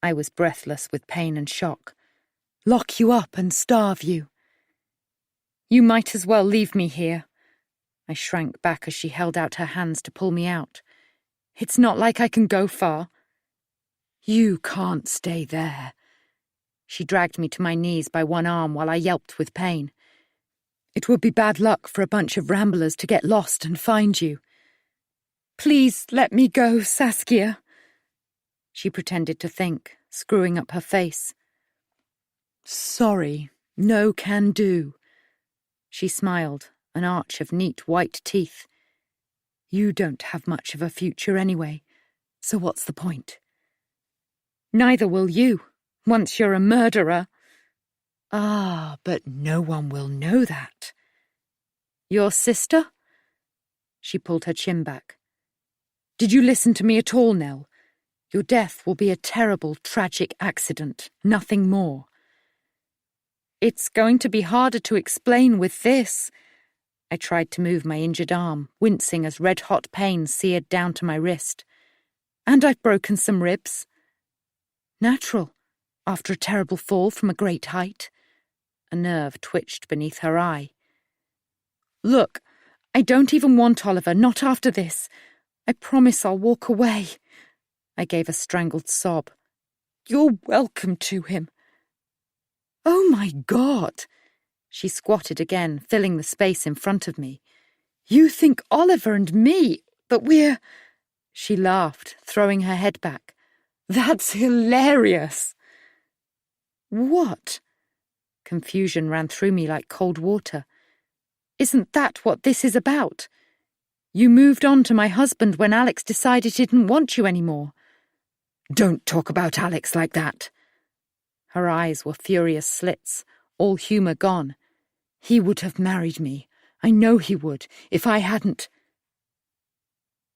I was breathless with pain and shock. Lock you up and starve you. You might as well leave me here. I shrank back as she held out her hands to pull me out. It's not like I can go far. You can't stay there. She dragged me to my knees by one arm while I yelped with pain. It would be bad luck for a bunch of ramblers to get lost and find you. Please let me go, Saskia. She pretended to think, screwing up her face. Sorry, no can do. She smiled, an arch of neat white teeth. You don't have much of a future anyway, so what's the point? Neither will you, once you're a murderer. Ah, but no one will know that. Your sister? She pulled her chin back. Did you listen to me at all, Nell? Your death will be a terrible, tragic accident, nothing more. It's going to be harder to explain with this. I tried to move my injured arm, wincing as red-hot pain seared down to my wrist. And I've broken some ribs. Natural. After a terrible fall from a great height. A nerve twitched beneath her eye. Look, I don't even want Oliver, not after this. I promise I'll walk away. I gave a strangled sob. You're welcome to him. Oh my God! She squatted again, filling the space in front of me. You think Oliver and me, that we're... She laughed, throwing her head back. That's hilarious. What? Confusion ran through me like cold water. Isn't that what this is about? You moved on to my husband when Alex decided he didn't want you anymore. Don't talk about Alex like that. Her eyes were furious slits, all humour gone. He would have married me. I know he would, if I hadn't...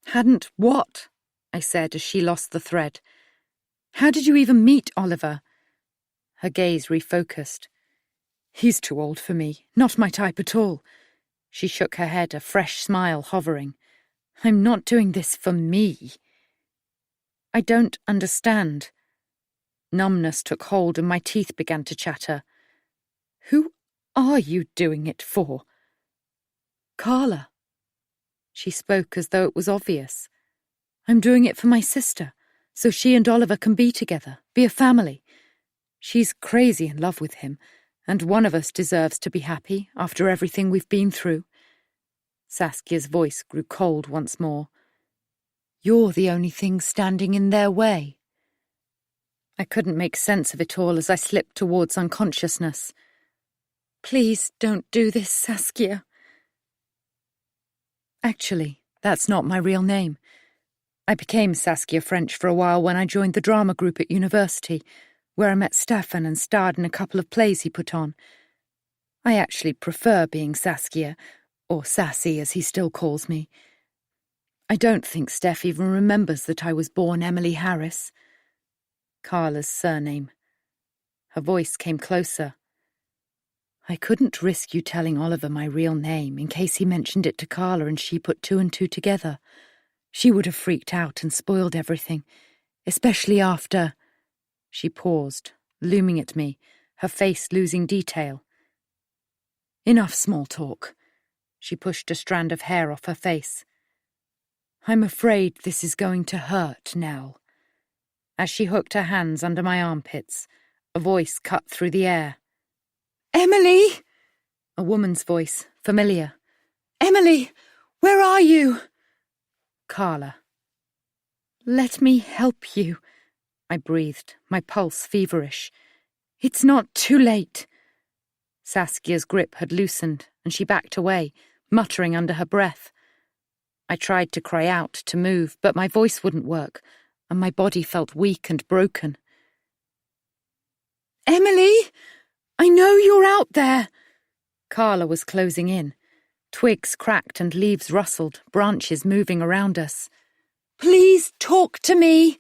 Hadn't what? I said as she lost the thread. How did you even meet Oliver? Her gaze refocused. He's too old for me, not my type at all. She shook her head, a fresh smile hovering. I'm not doing this for me. I don't understand. Numbness took hold and my teeth began to chatter. Who are you doing it for? Carla. She spoke as though it was obvious. I'm doing it for my sister, so she and Oliver can be together, be a family. She's crazy in love with him, and one of us deserves to be happy after everything we've been through. Saskia's voice grew cold once more. You're the only thing standing in their way. I couldn't make sense of it all as I slipped towards unconsciousness. Please don't do this, Saskia. Actually, that's not my real name. I became Saskia French for a while when I joined the drama group at university, where I met Stefan and starred in a couple of plays he put on. I actually prefer being Saskia, or Sassy as he still calls me. I don't think Steph even remembers that I was born Emily Harris. Carla's surname. Her voice came closer. I couldn't risk you telling Oliver my real name in case he mentioned it to Carla and she put two and two together. She would have freaked out and spoiled everything, especially after... She paused, looming at me, her face losing detail. Enough small talk. She pushed a strand of hair off her face. I'm afraid this is going to hurt, Nell. As she hooked her hands under my armpits, a voice cut through the air. Emily! A woman's voice, familiar. Emily, where are you? Carla. Let me help you, I breathed, my pulse feverish. It's not too late. Saskia's grip had loosened, and she backed away, muttering under her breath. I tried to cry out, to move, but my voice wouldn't work, and my body felt weak and broken. Emily! I know you're out there! Carla was closing in. Twigs cracked and leaves rustled, branches moving around us. Please talk to me!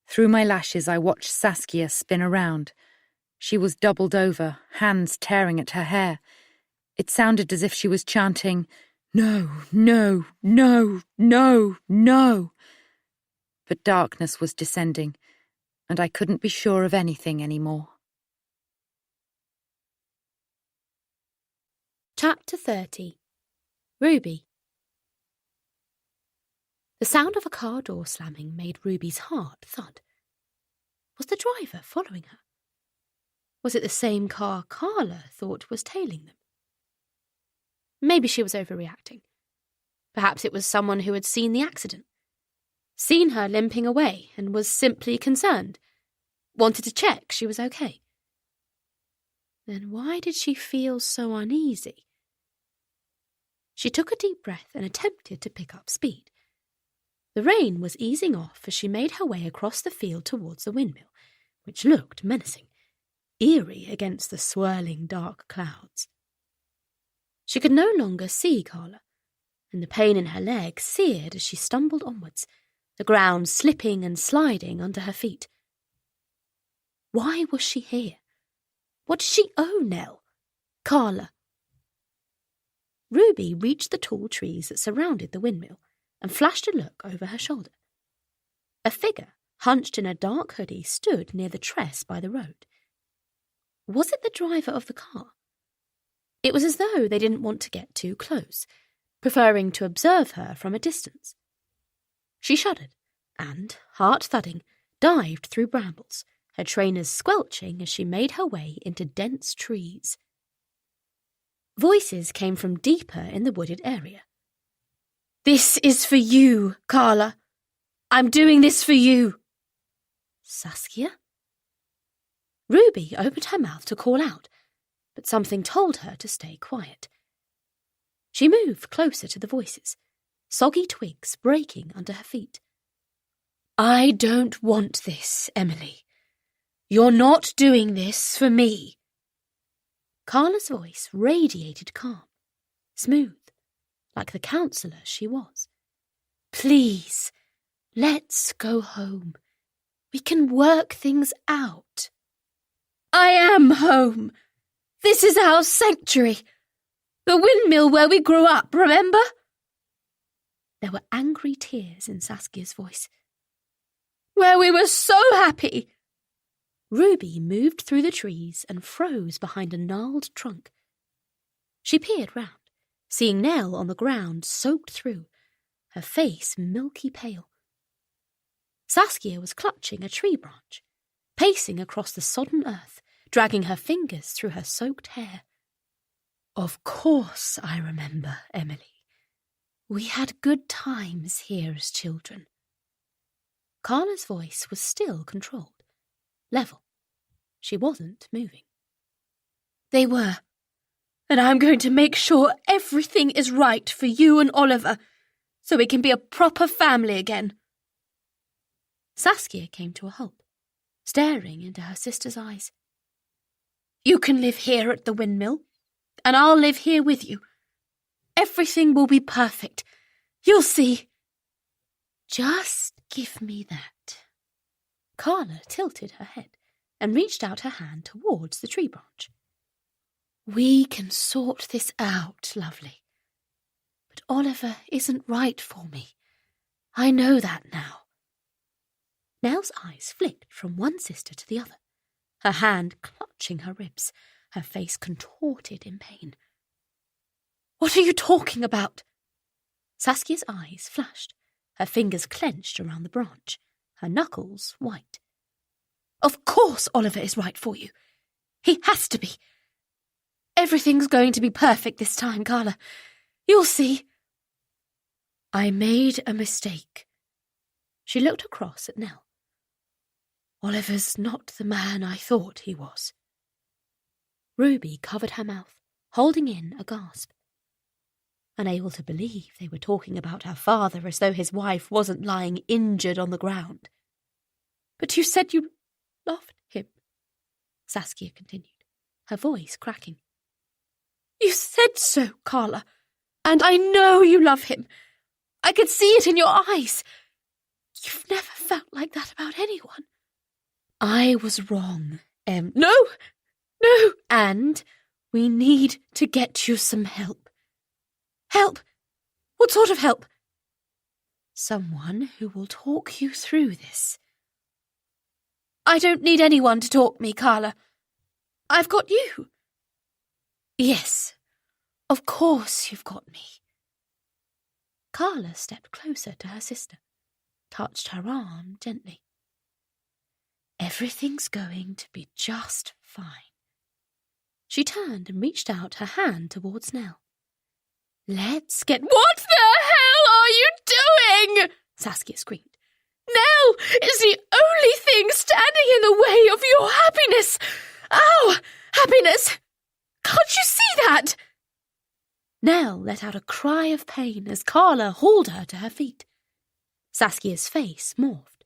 Through my lashes I watched Saskia spin around. She was doubled over, hands tearing at her hair. It sounded as if she was chanting, No, no, no, no, no. But darkness was descending, and I couldn't be sure of anything anymore. Chapter 30. Ruby. The sound of a car door slamming made Ruby's heart thud. Was the driver following her? Was it the same car Carla thought was tailing them? Maybe she was overreacting. Perhaps it was someone who had seen the accident, seen her limping away and was simply concerned, wanted to check she was okay. Then why did she feel so uneasy? She took a deep breath and attempted to pick up speed. The rain was easing off as she made her way across the field towards the windmill, which looked menacing, eerie against the swirling dark clouds. She could no longer see Carla, and the pain in her leg seared as she stumbled onwards, the ground slipping and sliding under her feet. Why was she here? What did she owe Nell? Carla? Ruby reached the tall trees that surrounded the windmill and flashed a look over her shoulder. A figure hunched in a dark hoodie, stood near the tress by the road. Was it the driver of the car? It was as though they didn't want to get too close, preferring to observe her from a distance. She shuddered and, heart thudding, dived through brambles, her trainers squelching as she made her way into dense trees. Voices came from deeper in the wooded area. "This is for you, Carla. I'm doing this for you." Saskia? Ruby opened her mouth to call out, but something told her to stay quiet. She moved closer to the voices, soggy twigs breaking under her feet. "I don't want this, Emily. You're not doing this for me." Carla's voice radiated calm, smooth, like the counsellor she was. "Please, let's go home. We can work things out." "I am home. This is our sanctuary. The windmill where we grew up, remember?" There were angry tears in Saskia's voice. "Where we were so happy." Ruby moved through the trees and froze behind a gnarled trunk. She peered round, seeing Nell on the ground soaked through, her face milky pale. Saskia was clutching a tree branch, pacing across the sodden earth, dragging her fingers through her soaked hair. "Of course I remember, Emily. We had good times here as children." Carla's voice was still controlled, level. She wasn't moving. "They were, and I'm going to make sure everything is right for you and Oliver, so we can be a proper family again." Saskia came to a halt, staring into her sister's eyes. "You can live here at the windmill, and I'll live here with you. Everything will be perfect. You'll see." "Just give me that." Carla tilted her head and reached out her hand towards the tree branch. "We can sort this out, lovely. But Oliver isn't right for me. I know that now." Nell's eyes flicked from one sister to the other, her hand clutching her ribs, her face contorted in pain. "What are you talking about?" Saskia's eyes flashed, her fingers clenched around the branch, her knuckles white. "Of course Oliver is right for you. He has to be. Everything's going to be perfect this time, Carla. You'll see." "I made a mistake." She looked across at Nell. "Oliver's not the man I thought he was." Ruby covered her mouth, holding in a gasp. Unable to believe they were talking about her father as though his wife wasn't lying injured on the ground. "But you said you loved him," Saskia continued, her voice cracking. "You said so, Carla, and I know you love him. I could see it in your eyes. You've never felt like that about anyone." "I was wrong, No! And we need to get you some help." "Help? What sort of help?" "Someone who will talk you through this." "I don't need anyone to talk me, Carla. I've got you." "Yes, of course you've got me." Carla stepped closer to her sister, touched her arm gently. "Everything's going to be just fine." She turned and reached out her hand towards Nell. "Let's get—" "What the hell are you doing?" Saskia screamed. "Nell is the only thing standing in the way of your happiness. Our happiness. Can't you see that?" Nell let out a cry of pain as Carla hauled her to her feet. Saskia's face morphed,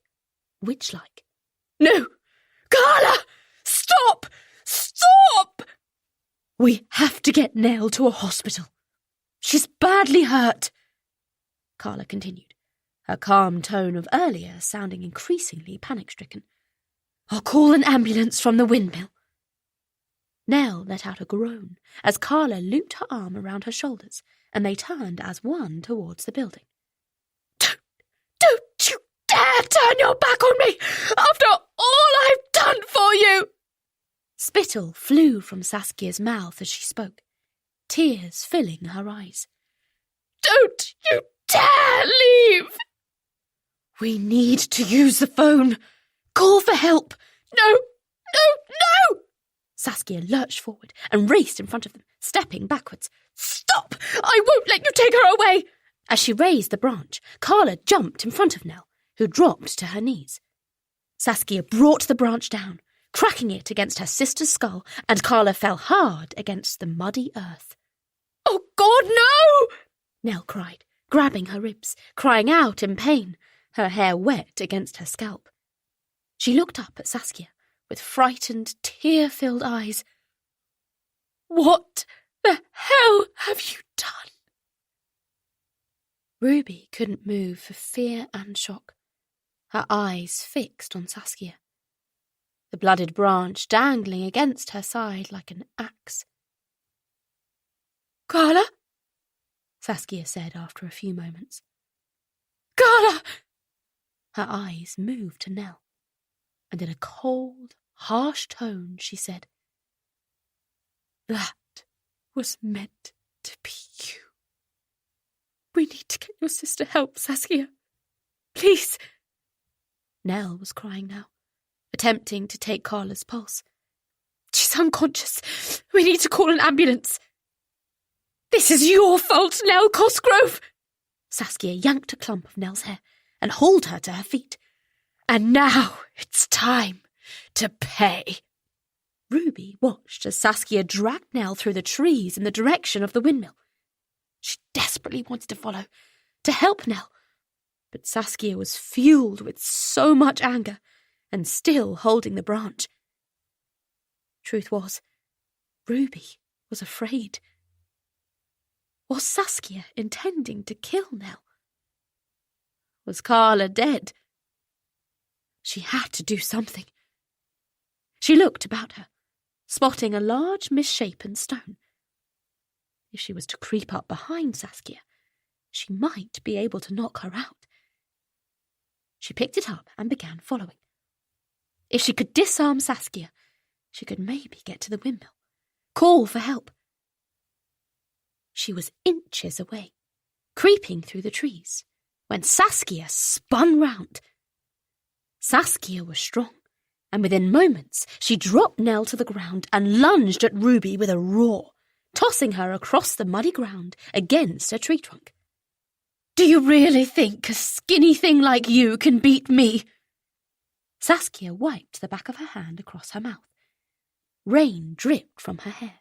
witch-like. "No! Carla! Stop! Stop! We have to get Nell to a hospital. She's badly hurt," Carla continued, her calm tone of earlier sounding increasingly panic-stricken. "I'll call an ambulance from the windmill." Nell let out a groan as Carla looped her arm around her shoulders, and they turned as one towards the building. Don't you dare turn your back on me after all I've done for you? Spittle flew from Saskia's mouth as she spoke, tears filling her eyes. Don't you dare leave! We need to use the phone. Call for help. No! Saskia lurched forward and raced in front of them, stepping backwards. Stop! I won't let you take her away! As she raised the branch, Carla jumped in front of Nell, who dropped to her knees. Saskia brought the branch down, cracking it against her sister's skull, and Carla fell hard against the muddy earth. Oh, God, no! Nell cried, grabbing her ribs, crying out in pain, her hair wet against her scalp. She looked up at Saskia with frightened, tear-filled eyes. What the hell have you done? Ruby couldn't move for fear and shock, her eyes fixed on Saskia, the blooded branch dangling against her side like an axe. Carla? Saskia said after a few moments. Carla! Her eyes moved to Nell, and in a cold, harsh tone she said, That was meant to be you. We need to get your sister help, Saskia. Please. Nell was crying now, attempting to take Carla's pulse. She's unconscious. We need to call an ambulance. This is your fault, Nell Cosgrove. Saskia yanked a clump of Nell's hair and hauled her to her feet. And now it's time to pay. Ruby watched as Saskia dragged Nell through the trees in the direction of the windmill. She desperately wanted to follow, to help Nell, but Saskia was fueled with so much anger and still holding the branch. Truth was, Ruby was afraid. Was Saskia intending to kill Nell? Was Carla dead? She had to do something. She looked about her, spotting a large misshapen stone. If she was to creep up behind Saskia, she might be able to knock her out. She picked it up and began following. If she could disarm Saskia, she could maybe get to the windmill, call for help. She was inches away, creeping through the trees, when Saskia spun round. Saskia was strong, and within moments she dropped Nell to the ground and lunged at Ruby with a roar, tossing her across the muddy ground against a tree trunk. Do you really think a skinny thing like you can beat me? Saskia wiped the back of her hand across her mouth. Rain dripped from her hair.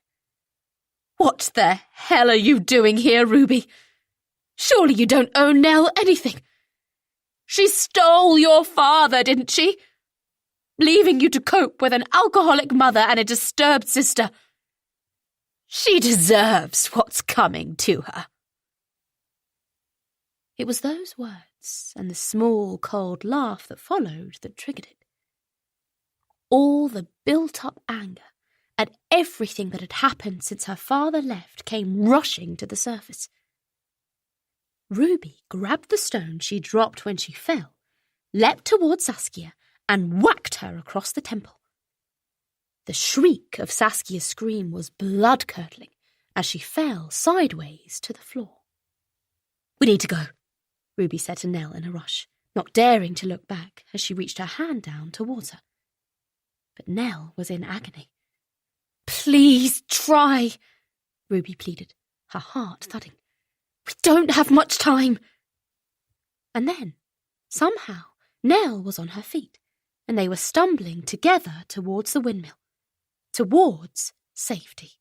What the hell are you doing here, Ruby? Surely you don't owe Nell anything. She stole your father, didn't she? Leaving you to cope with an alcoholic mother and a disturbed sister. She deserves what's coming to her. It was those words and the small, cold laugh that followed that triggered it. All the built-up anger and everything that had happened since her father left came rushing to the surface. Ruby grabbed the stone she dropped when she fell, leapt towards Saskia, and whacked her across the temple. The shriek of Saskia's scream was blood-curdling as she fell sideways to the floor. We need to go, Ruby said to Nell in a rush, not daring to look back as she reached her hand down towards her. But Nell was in agony. Please try, Ruby pleaded, her heart thudding. We don't have much time. And then, somehow, Nell was on her feet, and they were stumbling together towards the windmill, towards safety.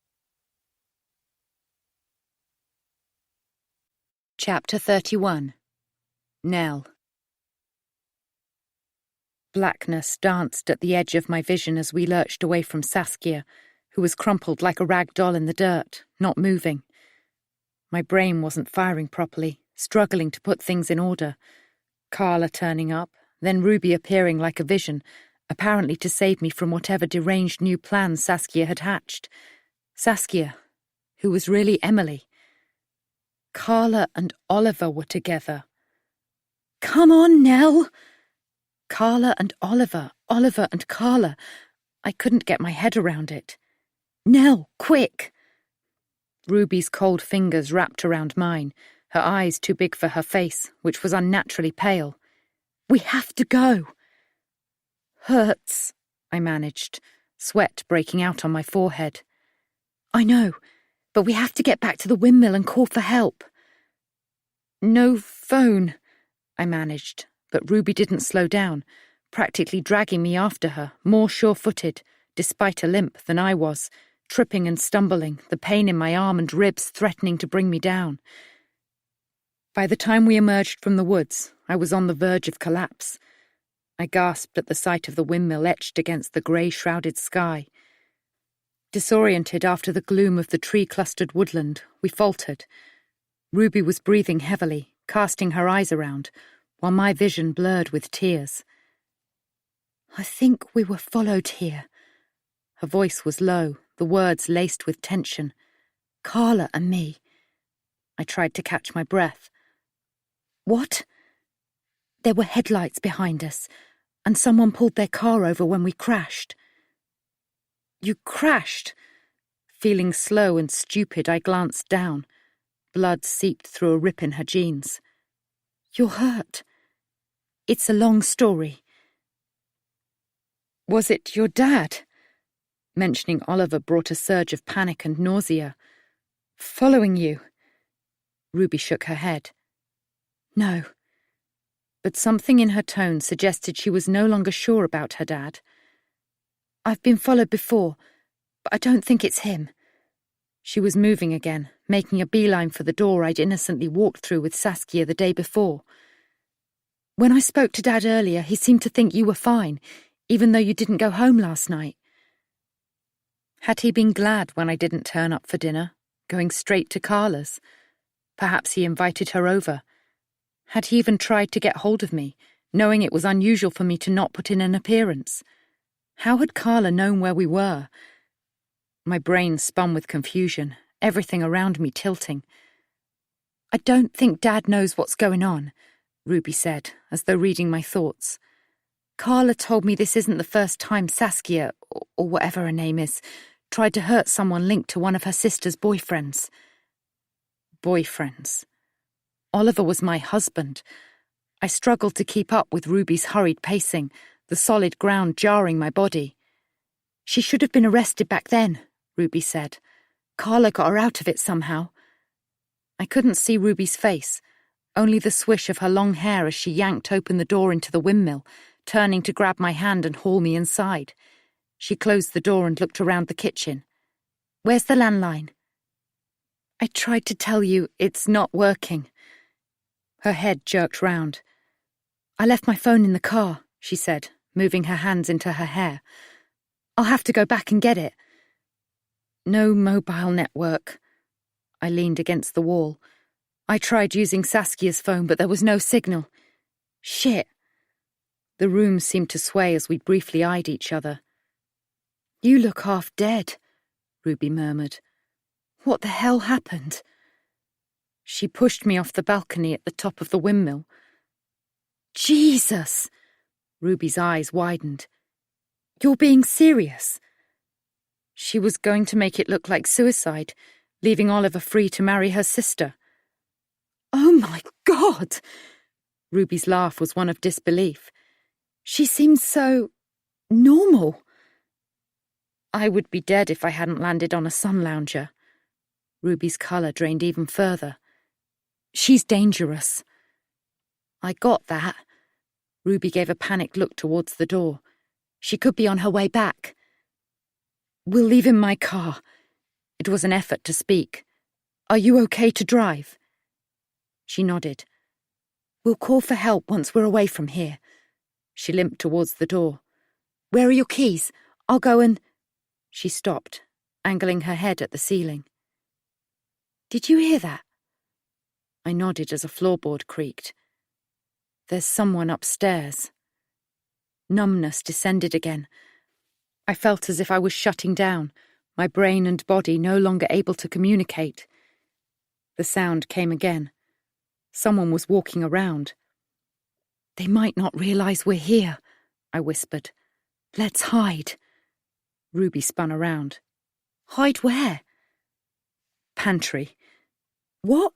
Chapter 31. Nell. Blackness danced at the edge of my vision as we lurched away from Saskia, who was crumpled like a rag doll in the dirt, not moving. My brain wasn't firing properly, struggling to put things in order. Carla turning up, then Ruby appearing like a vision, apparently to save me from whatever deranged new plans Saskia had hatched. Saskia, who was really Emily. Carla and Oliver were together. Come on, Nell! Carla and Oliver, Oliver and Carla. I couldn't get my head around it. Nell, quick! Ruby's cold fingers wrapped around mine, her eyes too big for her face, which was unnaturally pale. We have to go. Hurts, I managed, sweat breaking out on my forehead. I know, but we have to get back to the windmill and call for help. No phone, I managed, but Ruby didn't slow down, practically dragging me after her, more sure-footed, despite a limp, than I was, tripping and stumbling, the pain in my arm and ribs threatening to bring me down. By the time we emerged from the woods, I was on the verge of collapse. I gasped at the sight of the windmill etched against the grey-shrouded sky. Disoriented after the gloom of the tree-clustered woodland, we faltered. Ruby was breathing heavily, casting her eyes around, while my vision blurred with tears. I think we were followed here. Her voice was low, the words laced with tension. Carla and me. I tried to catch my breath. What? There were headlights behind us, and someone pulled their car over when we crashed. You crashed? Feeling slow and stupid, I glanced down. Blood seeped through a rip in her jeans. You're hurt. It's a long story. Was it your dad? Mentioning Oliver brought a surge of panic and nausea. Following you? Ruby shook her head. No. But something in her tone suggested she was no longer sure about her dad. I've been followed before, but I don't think it's him. She was moving again, making a beeline for the door I'd innocently walked through with Saskia the day before. When I spoke to Dad earlier, he seemed to think you were fine, even though you didn't go home last night. Had he been glad when I didn't turn up for dinner, going straight to Carla's? Perhaps he invited her over. Had he even tried to get hold of me, knowing it was unusual for me to not put in an appearance? How had Carla known where we were? My brain spun with confusion, everything around me tilting. I don't think Dad knows what's going on, Ruby said, as though reading my thoughts. Carla told me this isn't the first time Saskia, or whatever her name is, tried to hurt someone linked to one of her sister's boyfriends. Boyfriends. Oliver was my husband. I struggled to keep up with Ruby's hurried pacing, the solid ground jarring my body. She should have been arrested back then, Ruby said. Carla got her out of it somehow. I couldn't see Ruby's face, only the swish of her long hair as she yanked open the door into the windmill, turning to grab my hand and haul me inside. She closed the door and looked around the kitchen. Where's the landline? I tried to tell you, it's not working. Her head jerked round. I left my phone in the car, she said, moving her hands into her hair. I'll have to go back and get it. No mobile network. I leaned against the wall. I tried using Saskia's phone, but there was no signal. Shit. The room seemed to sway as we briefly eyed each other. You look half dead, Ruby murmured. What the hell happened? She pushed me off the balcony at the top of the windmill. Jesus! Ruby's eyes widened. You're being serious? She was going to make it look like suicide, leaving Oliver free to marry her sister. Oh my God! Ruby's laugh was one of disbelief. She seemed so normal. I would be dead if I hadn't landed on a sun lounger. Ruby's colour drained even further. She's dangerous. I got that. Ruby gave a panicked look towards the door. She could be on her way back. We'll leave in my car. It was an effort to speak. Are you okay to drive? She nodded. We'll call for help once we're away from here. She limped towards the door. Where are your keys? I'll go and... She stopped, angling her head at the ceiling. Did you hear that? I nodded as a floorboard creaked. There's someone upstairs. Numbness descended again. I felt as if I was shutting down, my brain and body no longer able to communicate. The sound came again. Someone was walking around. They might not realise we're here, I whispered. Let's hide. Ruby spun around. Hide where? Pantry. What?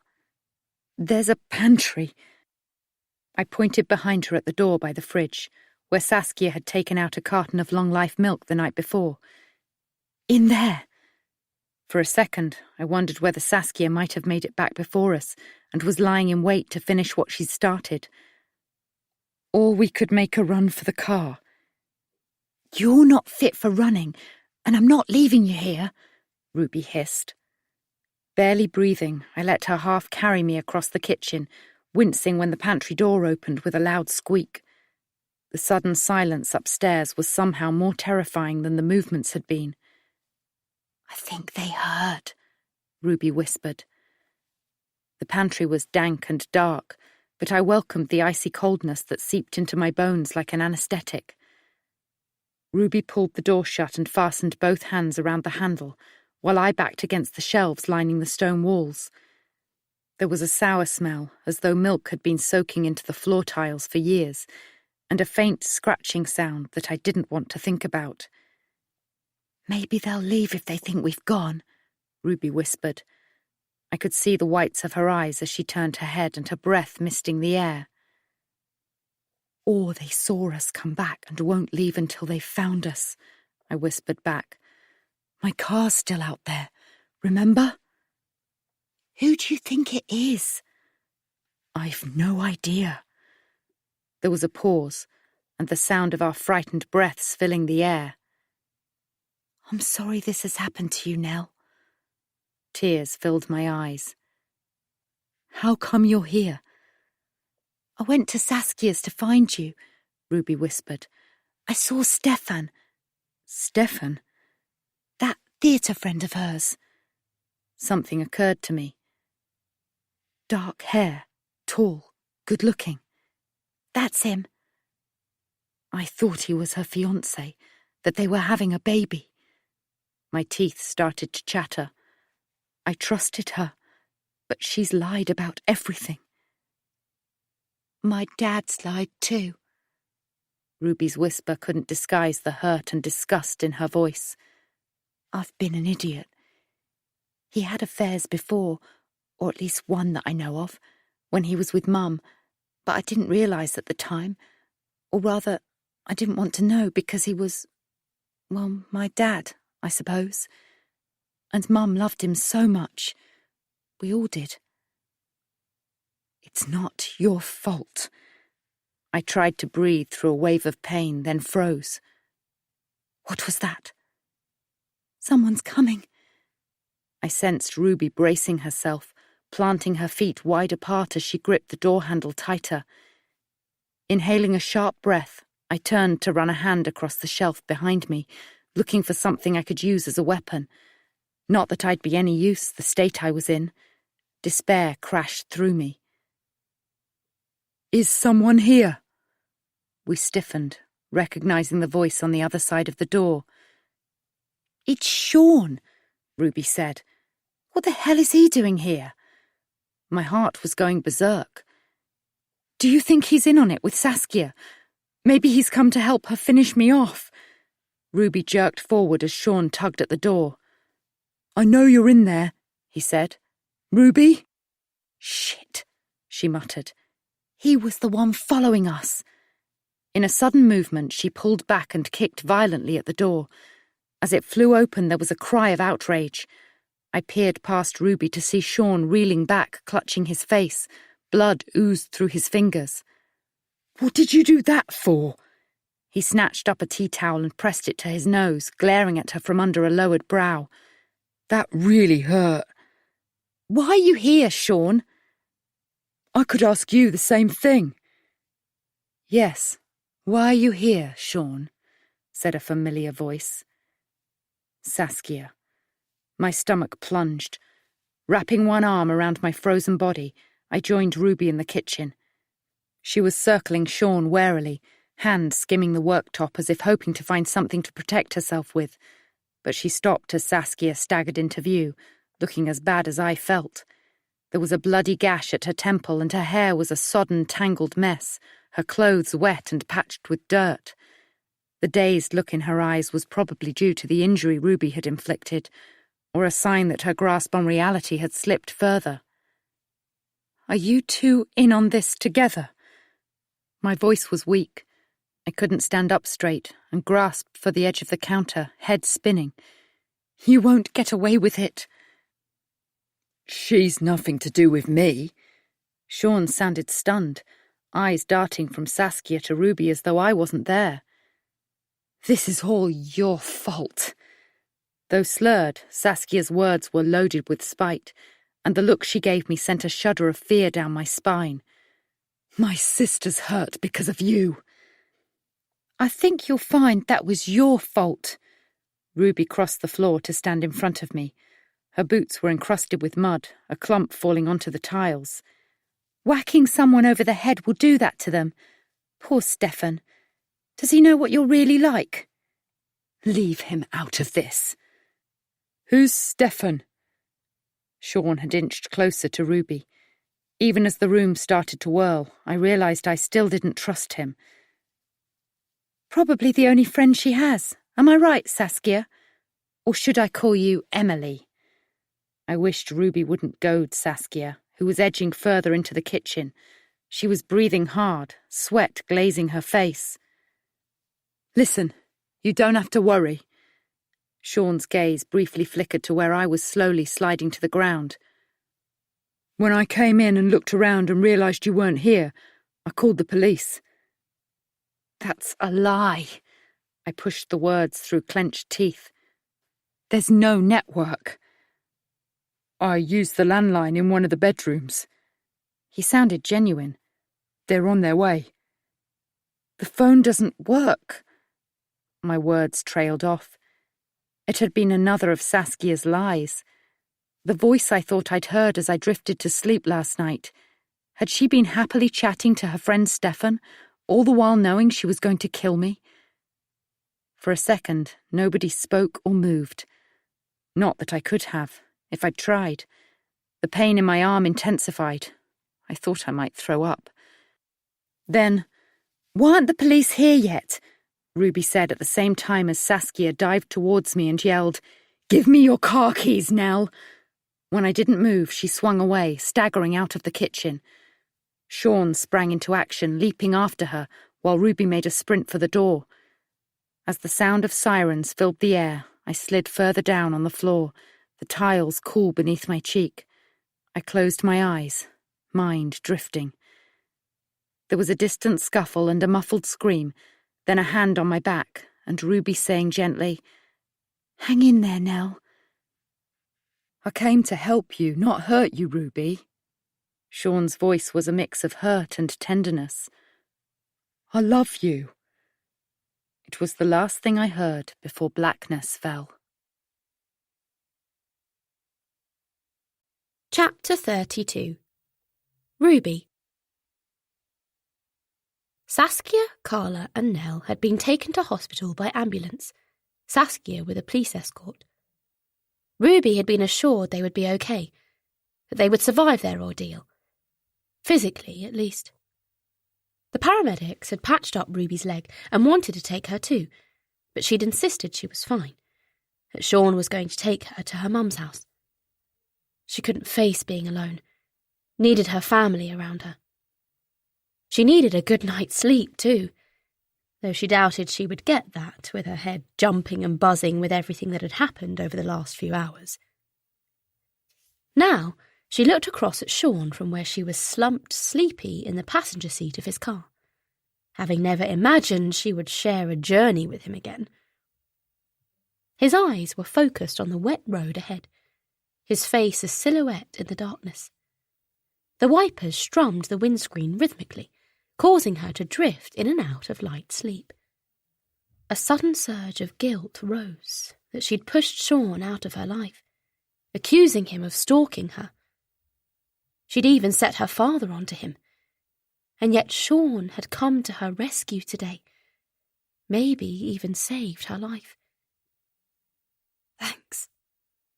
There's a pantry. I pointed behind her at the door by the fridge, where Saskia had taken out a carton of long-life milk the night before. In there. For a second, I wondered whether Saskia might have made it back before us and was lying in wait to finish what she'd started. Or we could make a run for the car. You're not fit for running, and I'm not leaving you here, Ruby hissed. Barely breathing, I let her half carry me across the kitchen, wincing when the pantry door opened with a loud squeak. The sudden silence upstairs was somehow more terrifying than the movements had been. I think they heard, Ruby whispered. The pantry was dank and dark, but I welcomed the icy coldness that seeped into my bones like an anaesthetic. Ruby pulled the door shut and fastened both hands around the handle, while I backed against the shelves lining the stone walls. There was a sour smell, as though milk had been soaking into the floor tiles for years, and a faint scratching sound that I didn't want to think about. Maybe they'll leave if they think we've gone, Ruby whispered. I could see the whites of her eyes as she turned her head and her breath misting the air. Or they saw us come back and won't leave until they've found us, I whispered back. My car's still out there, remember? Who do you think it is? I've no idea. There was a pause, and the sound of our frightened breaths filling the air. I'm sorry this has happened to you, Nell. Tears filled my eyes. How come you're here? I went to Saskia's to find you, Ruby whispered. I saw Stefan. Stefan? That theatre friend of hers. Something occurred to me. Dark hair, tall, good-looking. That's him. I thought he was her fiancé, that they were having a baby. My teeth started to chatter. I trusted her, but she's lied about everything. My dad's lied too. Ruby's whisper couldn't disguise the hurt and disgust in her voice. I've been an idiot. He had affairs before, or at least one that I know of, when he was with Mum, but I didn't realise at the time, or rather, I didn't want to know because he was, well, my dad, I suppose. And Mum loved him so much. We all did. It's not your fault. I tried to breathe through a wave of pain, then froze. What was that? Someone's coming. I sensed Ruby bracing herself, planting her feet wide apart as she gripped the door handle tighter. Inhaling a sharp breath, I turned to run a hand across the shelf behind me, looking for something I could use as a weapon. Not that I'd be any use, the state I was in. Despair crashed through me. Is someone here? We stiffened, recognizing the voice on the other side of the door. It's Sean, Ruby said. What the hell is he doing here? My heart was going berserk. Do you think he's in on it with Saskia? Maybe he's come to help her finish me off. Ruby jerked forward as Sean tugged at the door. I know you're in there, he said. Ruby? Shit, she muttered. He was the one following us. In a sudden movement, she pulled back and kicked violently at the door. As it flew open, there was a cry of outrage. I peered past Ruby to see Sean reeling back, clutching his face. Blood oozed through his fingers. What did you do that for? He snatched up a tea towel and pressed it to his nose, glaring at her from under a lowered brow. That really hurt. Why are you here, Sean? I could ask you the same thing. Yes, why are you here, Sean? Said a familiar voice. Saskia. My stomach plunged. Wrapping one arm around my frozen body, I joined Ruby in the kitchen. She was circling Sean warily, hand skimming the worktop as if hoping to find something to protect herself with. But she stopped as Saskia staggered into view, looking as bad as I felt. There was a bloody gash at her temple and her hair was a sodden, tangled mess, her clothes wet and patched with dirt. The dazed look in her eyes was probably due to the injury Ruby had inflicted, or a sign that her grasp on reality had slipped further. "Are you two in on this together?" My voice was weak. I couldn't stand up straight and grasped for the edge of the counter, head spinning. "You won't get away with it." "She's nothing to do with me." Sean sounded stunned, eyes darting from Saskia to Ruby as though I wasn't there. "This is all your fault." Though slurred, Saskia's words were loaded with spite, and the look she gave me sent a shudder of fear down my spine. "My sister's hurt because of you." "I think you'll find that was your fault." Ruby crossed the floor to stand in front of me. Her boots were encrusted with mud, a clump falling onto the tiles. "Whacking someone over the head will do that to them. Poor Stefan. Does he know what you're really like?" "Leave him out of this." "Who's Stefan?" Sean had inched closer to Ruby. Even as the room started to whirl, I realised I still didn't trust him. "Probably the only friend she has. Am I right, Saskia? Or should I call you Emily?" I wished Ruby wouldn't goad Saskia, who was edging further into the kitchen. She was breathing hard, sweat glazing her face. "Listen, you don't have to worry." Sean's gaze briefly flickered to where I was slowly sliding to the ground. "When I came in and looked around and realised you weren't here, I called the police." "That's a lie." I pushed the words through clenched teeth. "There's no network." "I used the landline in one of the bedrooms." He sounded genuine. "They're on their way." "The phone doesn't work." My words trailed off. It had been another of Saskia's lies. The voice I thought I'd heard as I drifted to sleep last night. Had she been happily chatting to her friend Stefan, all the while knowing she was going to kill me? For a second, nobody spoke or moved. Not that I could have, if I'd tried. The pain in my arm intensified. I thought I might throw up. Then, "Why aren't the police here yet?" Ruby said at the same time as Saskia dived towards me and yelled, "Give me your car keys, Nell!" When I didn't move, she swung away, staggering out of the kitchen. Sean sprang into action, leaping after her, while Ruby made a sprint for the door. As the sound of sirens filled the air, I slid further down on the floor, the tiles cool beneath my cheek. I closed my eyes, mind drifting. There was a distant scuffle and a muffled scream, then a hand on my back, and Ruby saying gently, "Hang in there, Nell." "I came to help you, not hurt you, Ruby." Sean's voice was a mix of hurt and tenderness. "I love you." It was the last thing I heard before blackness fell. Chapter 32. Ruby. Saskia, Carla and Nell had been taken to hospital by ambulance, Saskia with a police escort. Ruby had been assured they would be okay, that they would survive their ordeal. Physically, at least. The paramedics had patched up Ruby's leg and wanted to take her too, but she'd insisted she was fine, that Sean was going to take her to her mum's house. She couldn't face being alone, needed her family around her. She needed a good night's sleep too, though she doubted she would get that with her head jumping and buzzing with everything that had happened over the last few hours. Now she looked across at Sean from where she was slumped sleepy in the passenger seat of his car, having never imagined she would share a journey with him again. His eyes were focused on the wet road ahead, his face a silhouette in the darkness. The wipers strummed the windscreen rhythmically, causing her to drift in and out of light sleep. A sudden surge of guilt rose that she'd pushed Sean out of her life, accusing him of stalking her. She'd even set her father onto him, and yet Sean had come to her rescue today, maybe even saved her life. "Thanks,"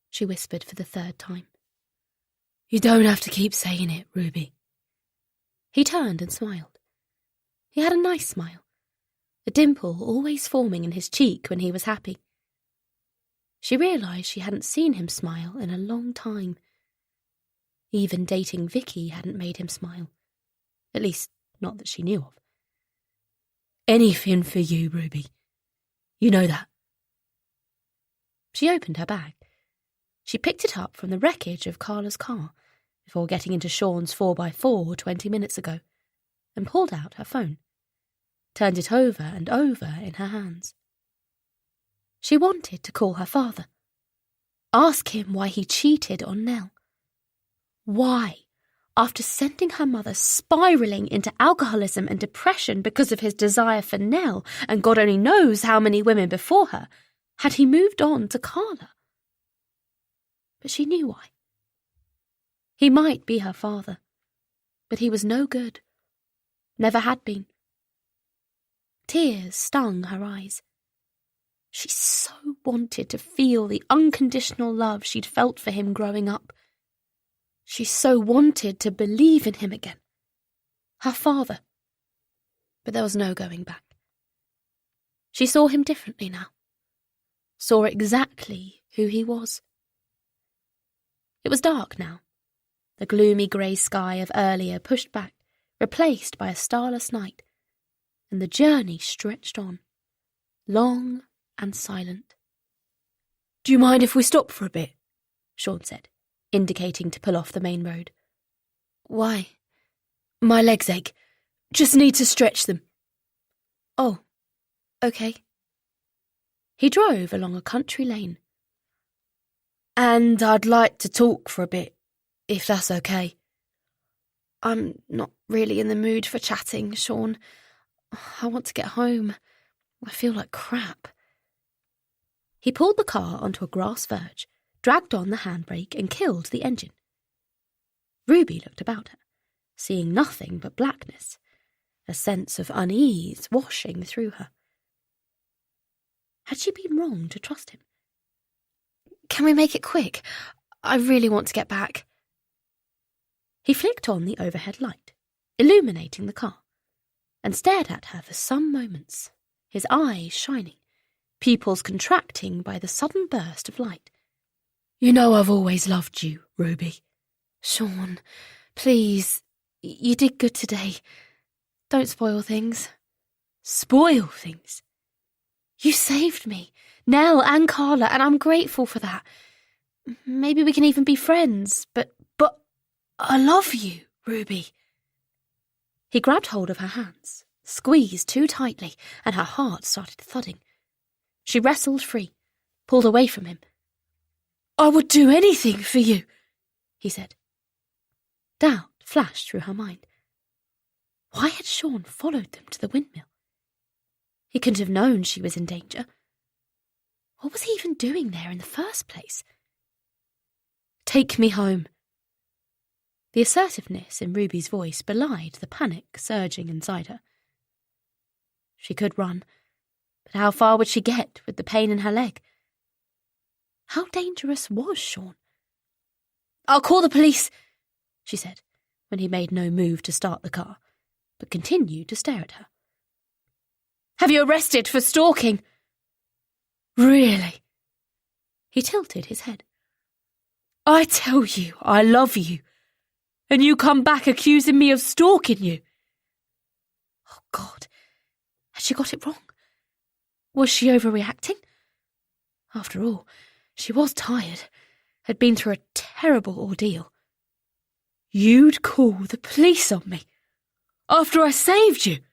she whispered for the third time. "You don't have to keep saying it, Ruby." He turned and smiled. He had a nice smile, a dimple always forming in his cheek when he was happy. She realised she hadn't seen him smile in a long time. Even dating Vicky hadn't made him smile. At least, not that she knew of. Anything for you, Ruby. You know that. She opened her bag. She picked it up from the wreckage of Carla's car before getting into Sean's 4x4 20 minutes ago and pulled out her phone, turned it over and over in her hands. She wanted to call her father, ask him why he cheated on Nell. Why, after sending her mother spiralling into alcoholism and depression because of his desire for Nell and God only knows how many women before her, had he moved on to Carla? But she knew why. He might be her father, but he was no good. Never had been. Tears stung her eyes. She so wanted to feel the unconditional love she'd felt for him growing up. She so wanted to believe in him again. Her father. But there was no going back. She saw him differently now. Saw exactly who he was. It was dark now. The gloomy grey sky of earlier pushed back, replaced by a starless night, and the journey stretched on, long and silent. "Do you mind if we stop for a bit?" Sean said, indicating to pull off the main road. "Why?" "My legs ache. Just need to stretch them." "Oh, okay." He drove along a country lane. "And I'd like to talk for a bit, if that's okay." "I'm not really in the mood for chatting, Sean. I want to get home. I feel like crap." He pulled the car onto a grass verge, dragged on the handbrake and killed the engine. Ruby looked about her, seeing nothing but blackness, a sense of unease washing through her. Had she been wrong to trust him? "Can we make it quick? I really want to get back." He flicked on the overhead light, illuminating the car, and stared at her for some moments, his eyes shining, pupils contracting by the sudden burst of light. "You know I've always loved you, Ruby." "Sean, please, you did good today. Don't spoil things." "Spoil things?" "You saved me, Nell and Carla, and I'm grateful for that. Maybe we can even be friends, but I love you, Ruby." He grabbed hold of her hands, squeezed too tightly, and her heart started thudding. She wrestled free, pulled away from him. "I would do anything for you," he said. Doubt flashed through her mind. Why had Sean followed them to the windmill? He couldn't have known she was in danger. What was he even doing there in the first place? "Take me home." The assertiveness in Ruby's voice belied the panic surging inside her. She could run, but how far would she get with the pain in her leg? How dangerous was Sean? "I'll call the police," she said, when he made no move to start the car, but continued to stare at her. "Have you arrested for stalking?" "Really?" He tilted his head. "I tell you I love you, and you come back accusing me of stalking you." Oh, God. Had she got it wrong? Was she overreacting? After all, she was tired, had been through a terrible ordeal. "You'd call the police on me after I saved you?"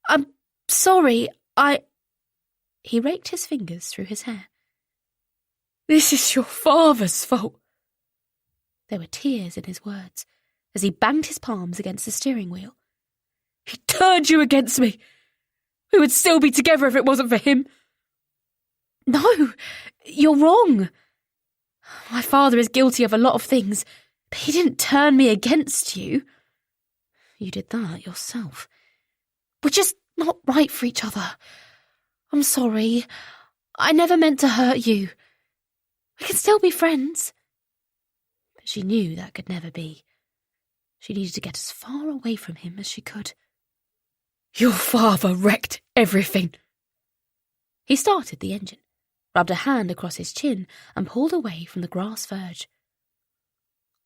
"I'm sorry, He raked his fingers through his hair. "This is your father's fault." There were tears in his words as he banged his palms against the steering wheel. "He turned you against me. We would still be together if it wasn't for him." "No, you're wrong. My father is guilty of a lot of things, but he didn't turn me against you. You did that yourself. We're just not right for each other. I'm sorry. I never meant to hurt you. We can still be friends." But she knew that could never be. She needed to get as far away from him as she could. Your father wrecked everything. He started the engine, rubbed a hand across his chin, and pulled away from the grass verge.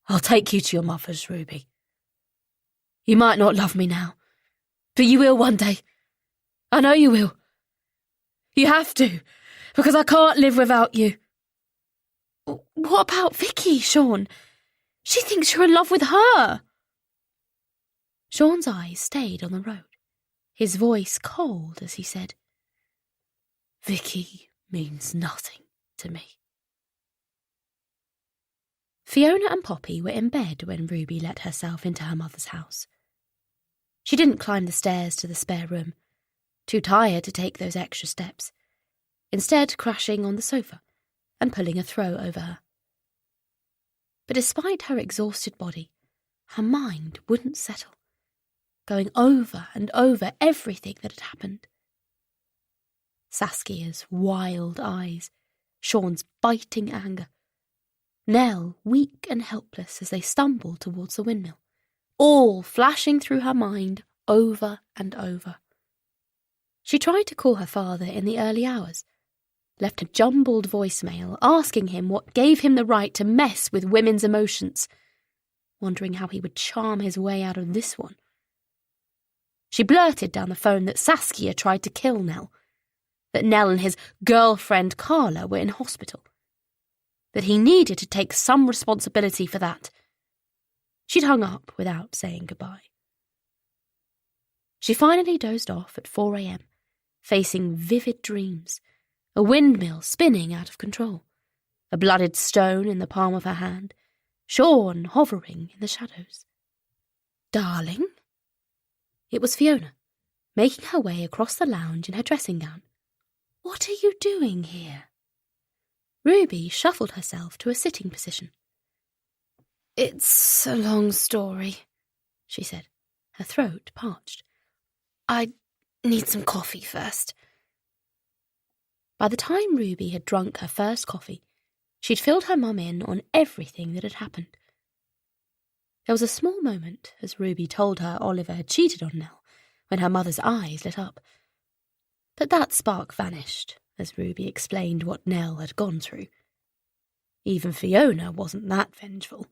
I'll take you to your mother's, Ruby. You might not love me now, but you will one day. I know you will. You have to, because I can't live without you. What about Vicky, Sean? She thinks you're in love with her. Sean's eyes stayed on the road, his voice cold as he said, Vicky means nothing to me. Fiona and Poppy were in bed when Ruby let herself into her mother's house. She didn't climb the stairs to the spare room, too tired to take those extra steps, instead crashing on the sofa and pulling a throw over her. But despite her exhausted body, her mind wouldn't settle, going over and over everything that had happened. Saskia's wild eyes, Sean's biting anger, Nell weak and helpless as they stumbled towards the windmill, all flashing through her mind over and over. She tried to call her father in the early hours, left a jumbled voicemail asking him what gave him the right to mess with women's emotions, wondering how he would charm his way out of this one. She blurted down the phone that Saskia tried to kill Nell, that Nell and his girlfriend Carla were in hospital, that he needed to take some responsibility for that. She'd hung up without saying goodbye. She finally dozed off at 4 a.m, facing vivid dreams, a windmill spinning out of control, a blooded stone in the palm of her hand, Sean hovering in the shadows. Darling? It was Fiona, making her way across the lounge in her dressing gown. What are you doing here? Ruby shuffled herself to a sitting position. It's a long story, she said, her throat parched. I need some coffee first. By the time Ruby had drunk her first coffee, she'd filled her mum in on everything that had happened. There was a small moment as Ruby told her Oliver had cheated on Nell, when her mother's eyes lit up. But that spark vanished as Ruby explained what Nell had gone through. Even Fiona wasn't that vengeful.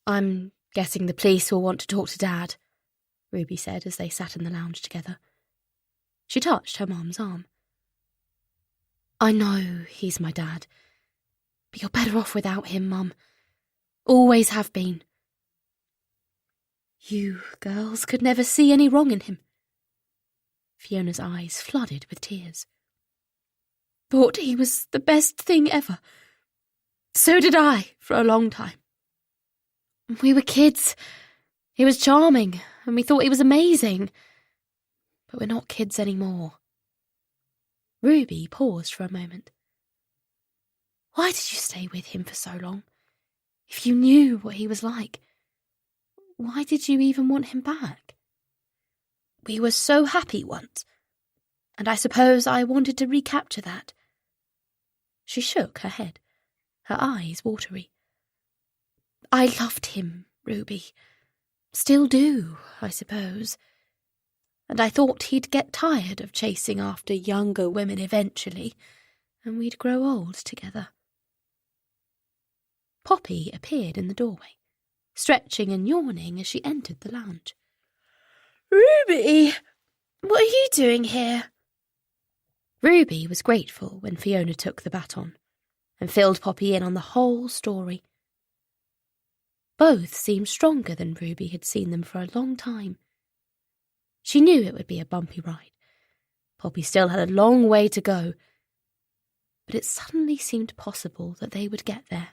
I'm guessing the police will want to talk to Dad, Ruby said as they sat in the lounge together. She touched her mum's arm. I know he's my dad, but you're better off without him, Mum. Always have been. You girls could never see any wrong in him. Fiona's eyes flooded with tears. Thought he was the best thing ever. So did I, for a long time. We were kids. He was charming, and we thought he was amazing. But we're not kids anymore. Ruby paused for a moment. Why did you stay with him for so long? If you knew what he was like, why did you even want him back? We were so happy once, and I suppose I wanted to recapture that. She shook her head, her eyes watery. I loved him, Ruby. Still do, I suppose. And I thought he'd get tired of chasing after younger women eventually, and we'd grow old together. Poppy appeared in the doorway, stretching and yawning as she entered the lounge. Ruby, what are you doing here? Ruby was grateful when Fiona took the baton and filled Poppy in on the whole story. Both seemed stronger than Ruby had seen them for a long time. She knew it would be a bumpy ride. Poppy still had a long way to go, but it suddenly seemed possible that they would get there.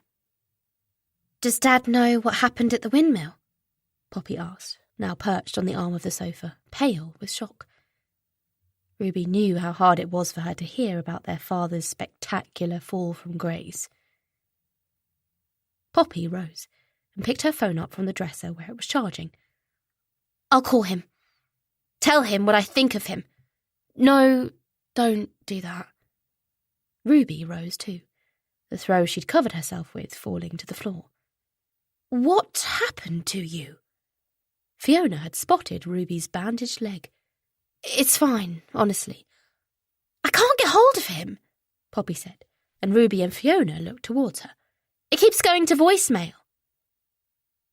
Does Dad know what happened at the windmill? Poppy asked, now perched on the arm of the sofa, pale with shock. Ruby knew how hard it was for her to hear about their father's spectacular fall from grace. Poppy rose and picked her phone up from the dresser where it was charging. I'll call him. Tell him what I think of him. No, don't do that. Ruby rose too, the throw she'd covered herself with falling to the floor. What happened to you? Fiona had spotted Ruby's bandaged leg, It's fine, honestly. I can't get hold of him, Poppy said, and Ruby and Fiona looked towards her. It keeps going to voicemail.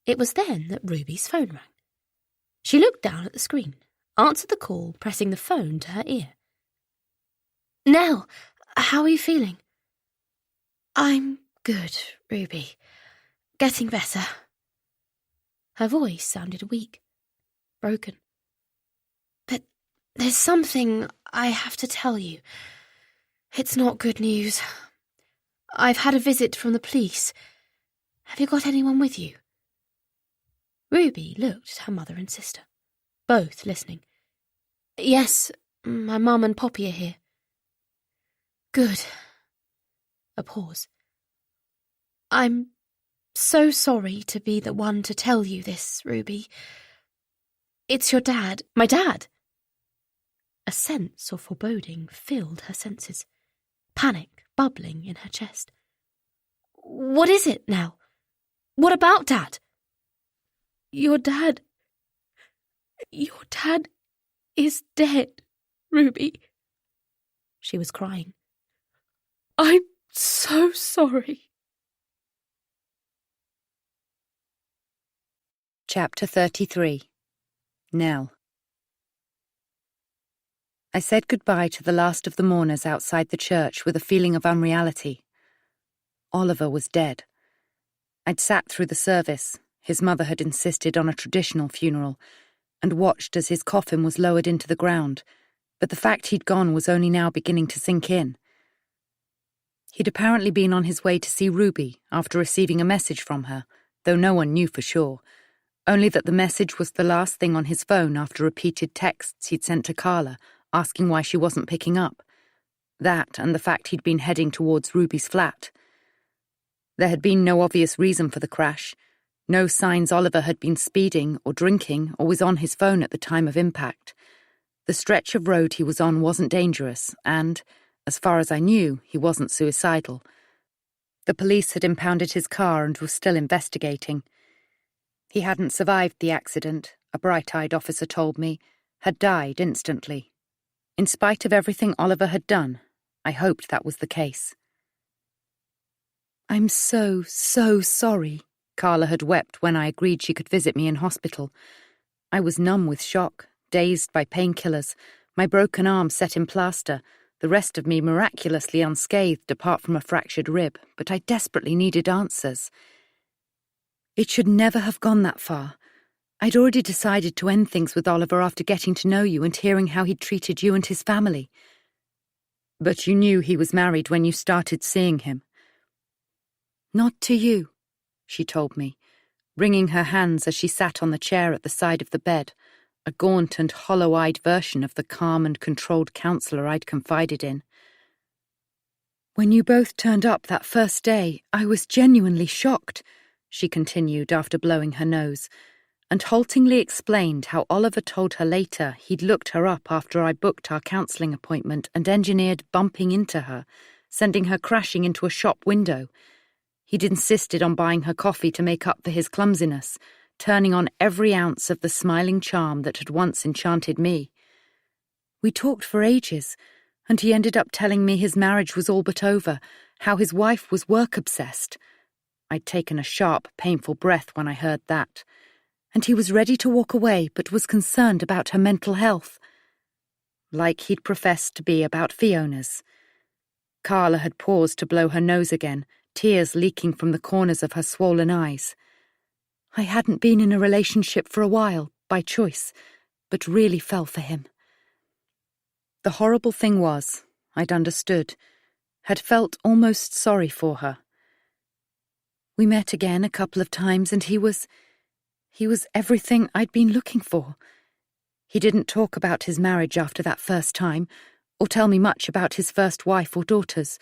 It was then that Ruby's phone rang. She looked down at the screen, answered the call, pressing the phone to her ear. Nell, how are you feeling? I'm good, Ruby. Getting better. Her voice sounded weak, broken. But there's something I have to tell you. It's not good news. I've had a visit from the police. Have you got anyone with you? Ruby looked at her mother and sister, both listening. Yes, my mum and Poppy are here. Good. A pause. I'm so sorry to be the one to tell you this, Ruby. It's your dad. My dad. A sense of foreboding filled her senses, panic bubbling in her chest. What is it now? What about Dad? Your dad is dead, Ruby. She was crying. I'm so sorry. Chapter 33. Nell. I said goodbye to the last of the mourners outside the church with a feeling of unreality. Oliver was dead. I'd sat through the service. His mother had insisted on a traditional funeral, and watched as his coffin was lowered into the ground, but the fact he'd gone was only now beginning to sink in. He'd apparently been on his way to see Ruby after receiving a message from her, though no one knew for sure, only that the message was the last thing on his phone after repeated texts he'd sent to Carla, asking why she wasn't picking up. That and the fact he'd been heading towards Ruby's flat. There had been no obvious reason for the crash, no signs Oliver had been speeding or drinking or was on his phone at the time of impact. The stretch of road he was on wasn't dangerous and, as far as I knew, he wasn't suicidal. The police had impounded his car and were still investigating. He hadn't survived the accident, a bright-eyed officer told me, had died instantly. In spite of everything Oliver had done, I hoped that was the case. I'm so sorry, Carla had wept when I agreed she could visit me in hospital. I was numb with shock, dazed by painkillers, my broken arm set in plaster, the rest of me miraculously unscathed apart from a fractured rib, but I desperately needed answers. It should never have gone that far. I'd already decided to end things with Oliver after getting to know you and hearing how he'd treated you and his family. But you knew he was married when you started seeing him. Not to you, she told me, wringing her hands as she sat on the chair at the side of the bed, a gaunt and hollow-eyed version of the calm and controlled counsellor I'd confided in. When you both turned up that first day, I was genuinely shocked, she continued after blowing her nose, and haltingly explained how Oliver told her later he'd looked her up after I booked our counselling appointment and engineered bumping into her, sending her crashing into a shop window. He'd insisted on buying her coffee to make up for his clumsiness, turning on every ounce of the smiling charm that had once enchanted me. We talked for ages, and he ended up telling me his marriage was all but over, how his wife was work-obsessed. I'd taken a sharp, painful breath when I heard that, and he was ready to walk away but was concerned about her mental health. Like he'd professed to be about Fiona's. Carla had paused to blow her nose again, tears leaking from the corners of her swollen eyes. I hadn't been in a relationship for a while, by choice, but really fell for him. The horrible thing was, I'd understood, had felt almost sorry for her. We met again a couple of times and he was everything I'd been looking for. He didn't talk about his marriage after that first time, or tell me much about his first wife or daughters,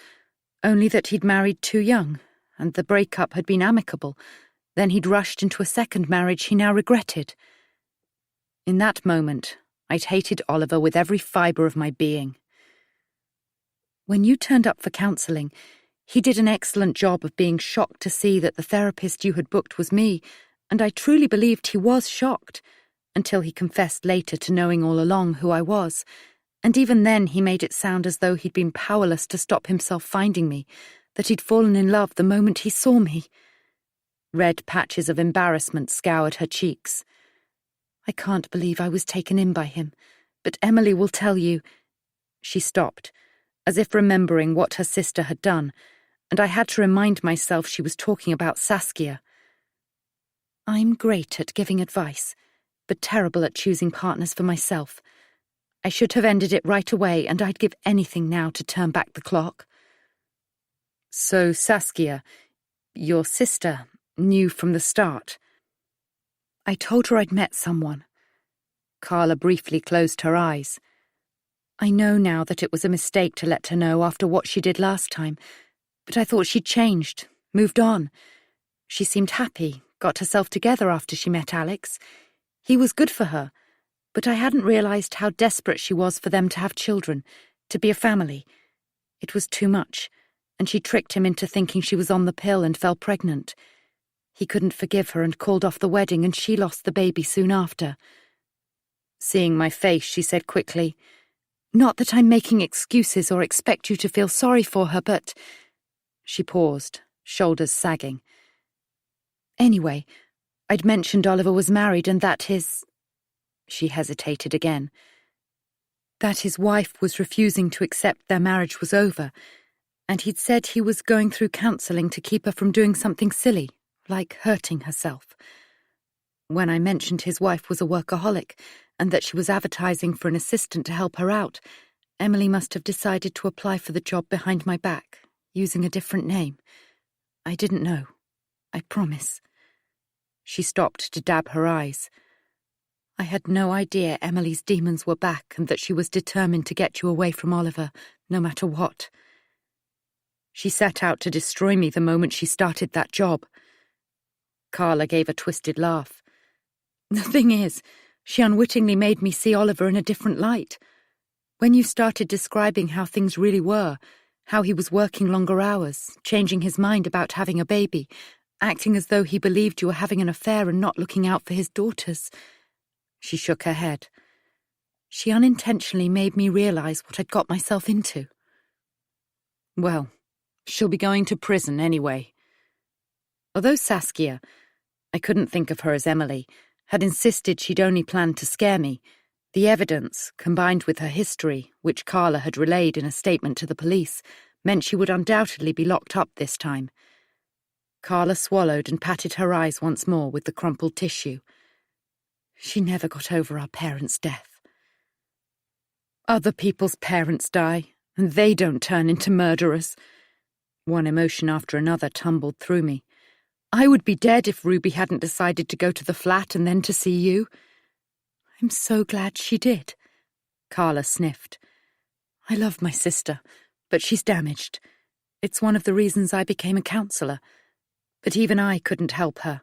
only that he'd married too young, and the breakup had been amicable. Then he'd rushed into a second marriage he now regretted. In that moment, I'd hated Oliver with every fibre of my being. When you turned up for counselling, he did an excellent job of being shocked to see that the therapist you had booked was me, and I truly believed he was shocked. until he confessed later to knowing all along who I was, and even then he made it sound as though he'd been powerless to stop himself finding me, that he'd fallen in love the moment he saw me. Red patches of embarrassment scoured her cheeks. I can't believe I was taken in by him, but Emily will tell you... She stopped, as if remembering what her sister had done, and I had to remind myself she was talking about Saskia. I'm great at giving advice, but terrible at choosing partners for myself. I should have ended it right away, and I'd give anything now to turn back the clock. So Saskia, your sister, knew from the start. I told her I'd met someone. Carla briefly closed her eyes. I know now that it was a mistake to let her know after what she did last time, but I thought she'd changed, moved on. She seemed happy, got herself together after she met Alex. He was good for her, but I hadn't realised how desperate she was for them to have children, to be a family. It was too much, and she tricked him into thinking she was on the pill and fell pregnant. He couldn't forgive her and called off the wedding, and she lost the baby soon after. Seeing my face, she said quickly, "Not that I'm making excuses or expect you to feel sorry for her, but..." She paused, shoulders sagging. Anyway, I'd mentioned Oliver was married and that his... She hesitated again. That his wife was refusing to accept their marriage was over, and he'd said he was going through counselling to keep her from doing something silly, like hurting herself. When I mentioned his wife was a workaholic and that she was advertising for an assistant to help her out, Emily must have decided to apply for the job behind my back, using a different name. I didn't know. I promise. She stopped to dab her eyes. I had no idea Emily's demons were back and that she was determined to get you away from Oliver, no matter what. She set out to destroy me the moment she started that job. Carla gave a twisted laugh. The thing is, she unwittingly made me see Oliver in a different light. When you started describing how things really were, how he was working longer hours, changing his mind about having a baby, acting as though he believed you were having an affair and not looking out for his daughters. She shook her head. She unintentionally made me realise what I'd got myself into. Well, she'll be going to prison anyway. Although Saskia, I couldn't think of her as Emily, had insisted she'd only planned to scare me, the evidence, combined with her history, which Carla had relayed in a statement to the police, meant she would undoubtedly be locked up this time. Carla swallowed and patted her eyes once more with the crumpled tissue. She never got over our parents' death. Other people's parents die, and they don't turn into murderers. One emotion after another tumbled through me. I would be dead if Ruby hadn't decided to go to the flat and then to see you. I'm so glad she did. Carla sniffed. I love my sister, but she's damaged. It's one of the reasons I became a counsellor. But even I couldn't help her.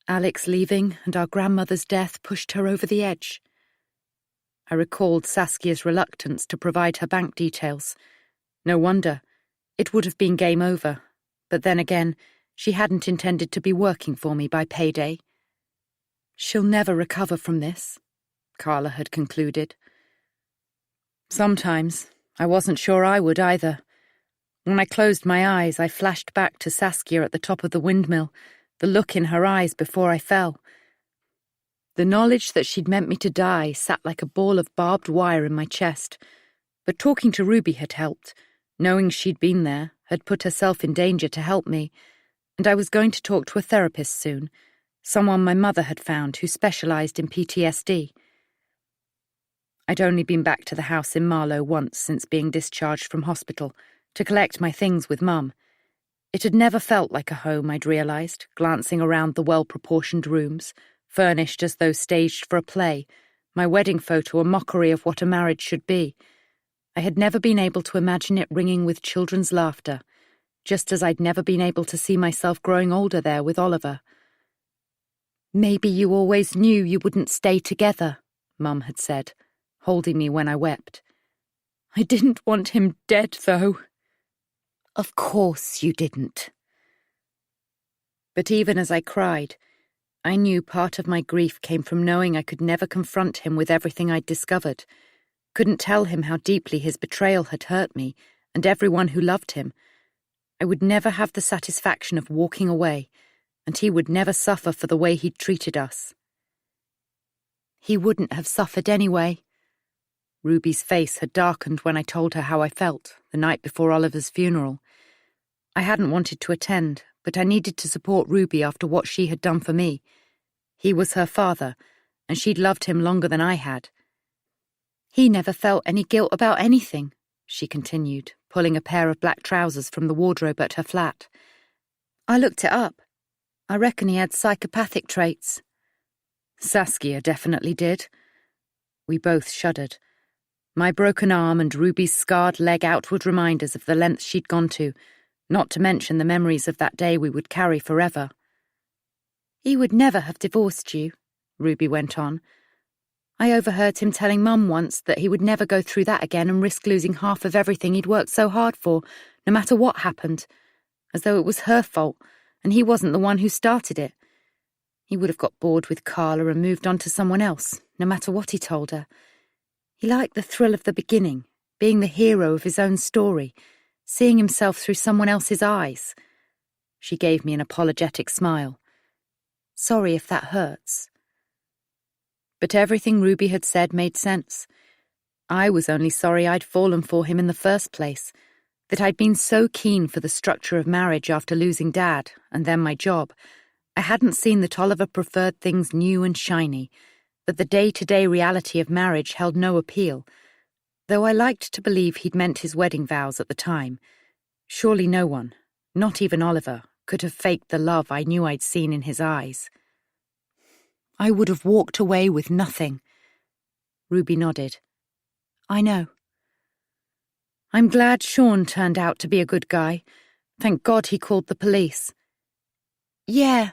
Alex leaving and our grandmother's death pushed her over the edge. I recalled Saskia's reluctance to provide her bank details. No wonder. It would have been game over. But then again, she hadn't intended to be working for me by payday. She'll never recover from this, Carla had concluded. Sometimes I wasn't sure I would either. When I closed my eyes, I flashed back to Saskia at the top of the windmill, the look in her eyes before I fell. The knowledge that she'd meant me to die sat like a ball of barbed wire in my chest, but talking to Ruby had helped. Knowing she'd been there, had put herself in danger to help me, and I was going to talk to a therapist soon, someone my mother had found who specialised in PTSD. I'd only been back to the house in Marlow once since being discharged from hospital, to collect my things with Mum. It had never felt like a home, I'd realised, glancing around the well-proportioned rooms, furnished as though staged for a play, my wedding photo a mockery of what a marriage should be. I had never been able to imagine it ringing with children's laughter, just as I'd never been able to see myself growing older there with Oliver. Maybe you always knew you wouldn't stay together, Mum had said, holding me when I wept. I didn't want him dead, though. Of course you didn't. But even as I cried, I knew part of my grief came from knowing I could never confront him with everything I'd discovered, couldn't tell him how deeply his betrayal had hurt me and everyone who loved him. I would never have the satisfaction of walking away, and he would never suffer for the way he'd treated us. He wouldn't have suffered anyway. Ruby's face had darkened when I told her how I felt the night before Oliver's funeral. I hadn't wanted to attend, but I needed to support Ruby after what she had done for me. He was her father, and she'd loved him longer than I had. He never felt any guilt about anything, she continued, pulling a pair of black trousers from the wardrobe at her flat. I looked it up. I reckon he had psychopathic traits. Saskia definitely did. We both shuddered. My broken arm and Ruby's scarred leg outward reminders of the lengths she'd gone to, not to mention the memories of that day we would carry forever. He would never have divorced you, Ruby went on. I overheard him telling Mum once that he would never go through that again and risk losing half of everything he'd worked so hard for, no matter what happened, as though it was her fault, and he wasn't the one who started it. He would have got bored with Carla and moved on to someone else, no matter what he told her. He liked the thrill of the beginning, being the hero of his own story, seeing himself through someone else's eyes. She gave me an apologetic smile. Sorry if that hurts. But everything Ruby had said made sense. I was only sorry I'd fallen for him in the first place, that I'd been so keen for the structure of marriage after losing Dad and then my job. I hadn't seen that Oliver preferred things new and shiny, that the day-to-day reality of marriage held no appeal, though I liked to believe he'd meant his wedding vows at the time. Surely no one, not even Oliver, could have faked the love I knew I'd seen in his eyes. I would have walked away with nothing. Ruby nodded. I know. I'm glad Sean turned out to be a good guy. Thank God he called the police. Yeah.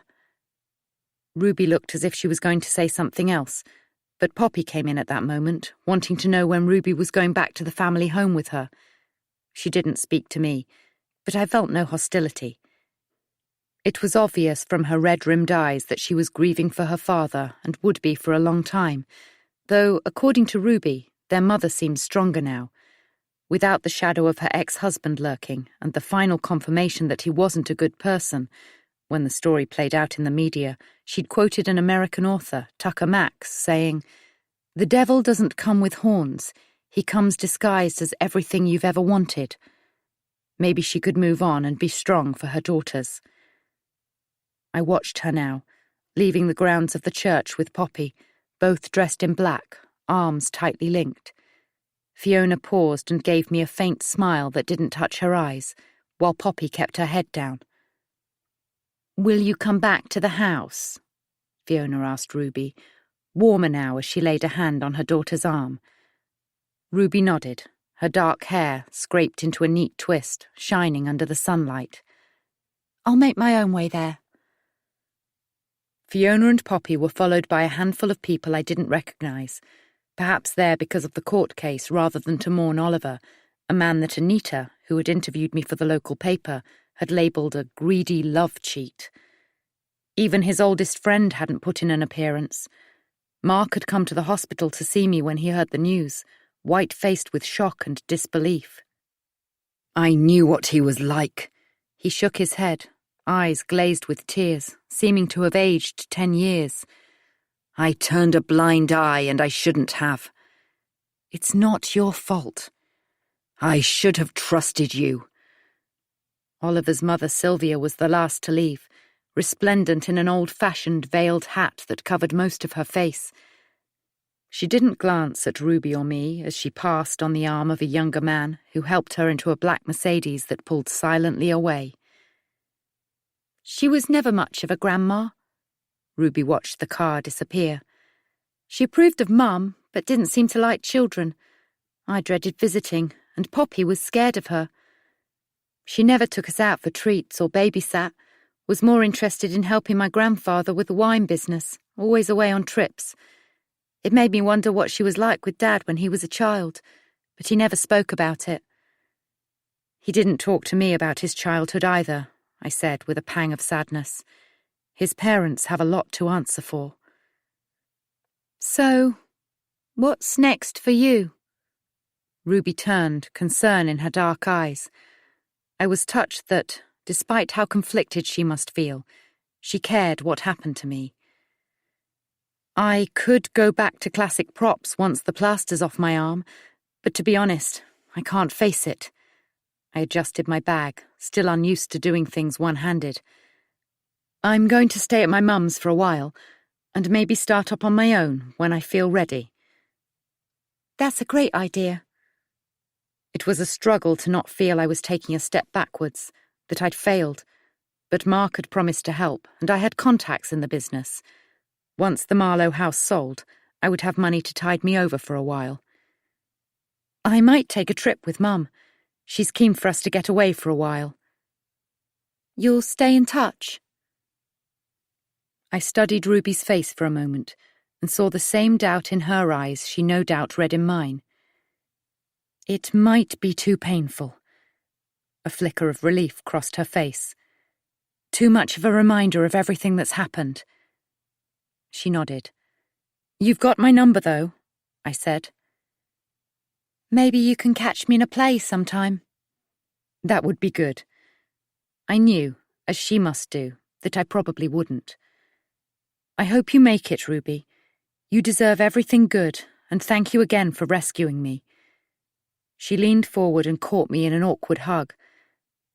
Ruby looked as if she was going to say something else, but Poppy came in at that moment, wanting to know when Ruby was going back to the family home with her. She didn't speak to me, but I felt no hostility. It was obvious from her red-rimmed eyes that she was grieving for her father and would be for a long time, though, according to Ruby, their mother seemed stronger now. Without the shadow of her ex-husband lurking and the final confirmation that he wasn't a good person, when the story played out in the media, she'd quoted an American author, Tucker Max, saying, "The devil doesn't come with horns. He comes disguised as everything you've ever wanted." Maybe she could move on and be strong for her daughters. I watched her now, leaving the grounds of the church with Poppy, both dressed in black, arms tightly linked. Fiona paused and gave me a faint smile that didn't touch her eyes, while Poppy kept her head down. "Will you come back to the house?" Fiona asked Ruby, warmer now as she laid a hand on her daughter's arm. Ruby nodded, her dark hair scraped into a neat twist, shining under the sunlight. "I'll make my own way there." Fiona and Poppy were followed by a handful of people I didn't recognise, perhaps there because of the court case rather than to mourn Oliver, a man that Anita, who had interviewed me for the local paper, had labelled a greedy love cheat. Even his oldest friend hadn't put in an appearance. Mark had come to the hospital to see me when he heard the news, white-faced with shock and disbelief. I knew what he was like. He shook his head, eyes glazed with tears, seeming to have aged 10 years. I turned a blind eye, and I shouldn't have. It's not your fault. I should have trusted you. Oliver's mother, Sylvia, was the last to leave, resplendent in an old-fashioned veiled hat that covered most of her face. She didn't glance at Ruby or me as she passed on the arm of a younger man who helped her into a black Mercedes that pulled silently away. She was never much of a grandma. Ruby watched the car disappear. She approved of Mum, but didn't seem to like children. I dreaded visiting, and Poppy was scared of her. She never took us out for treats or babysat, was more interested in helping my grandfather with the wine business, always away on trips. It made me wonder what she was like with Dad when he was a child, but he never spoke about it. He didn't talk to me about his childhood either, I said with a pang of sadness. His parents have a lot to answer for. So, what's next for you? Ruby turned, concern in her dark eyes. I was touched that, despite how conflicted she must feel, she cared what happened to me. I could go back to classic props once the plaster's off my arm, but to be honest, I can't face it. I adjusted my bag, still unused to doing things one-handed. I'm going to stay at my mum's for a while, and maybe start up on my own when I feel ready. That's a great idea. It was a struggle to not feel I was taking a step backwards, that I'd failed, but Mark had promised to help, and I had contacts in the business. Once the Marlowe house sold, I would have money to tide me over for a while. I might take a trip with Mum. She's keen for us to get away for a while. You'll stay in touch? I studied Ruby's face for a moment and saw the same doubt in her eyes she no doubt read in mine. It might be too painful. A flicker of relief crossed her face. Too much of a reminder of everything that's happened. She nodded. You've got my number, though, I said. Maybe you can catch me in a play sometime. That would be good. I knew, as she must do, that I probably wouldn't. I hope you make it, Ruby. You deserve everything good, and thank you again for rescuing me. She leaned forward and caught me in an awkward hug.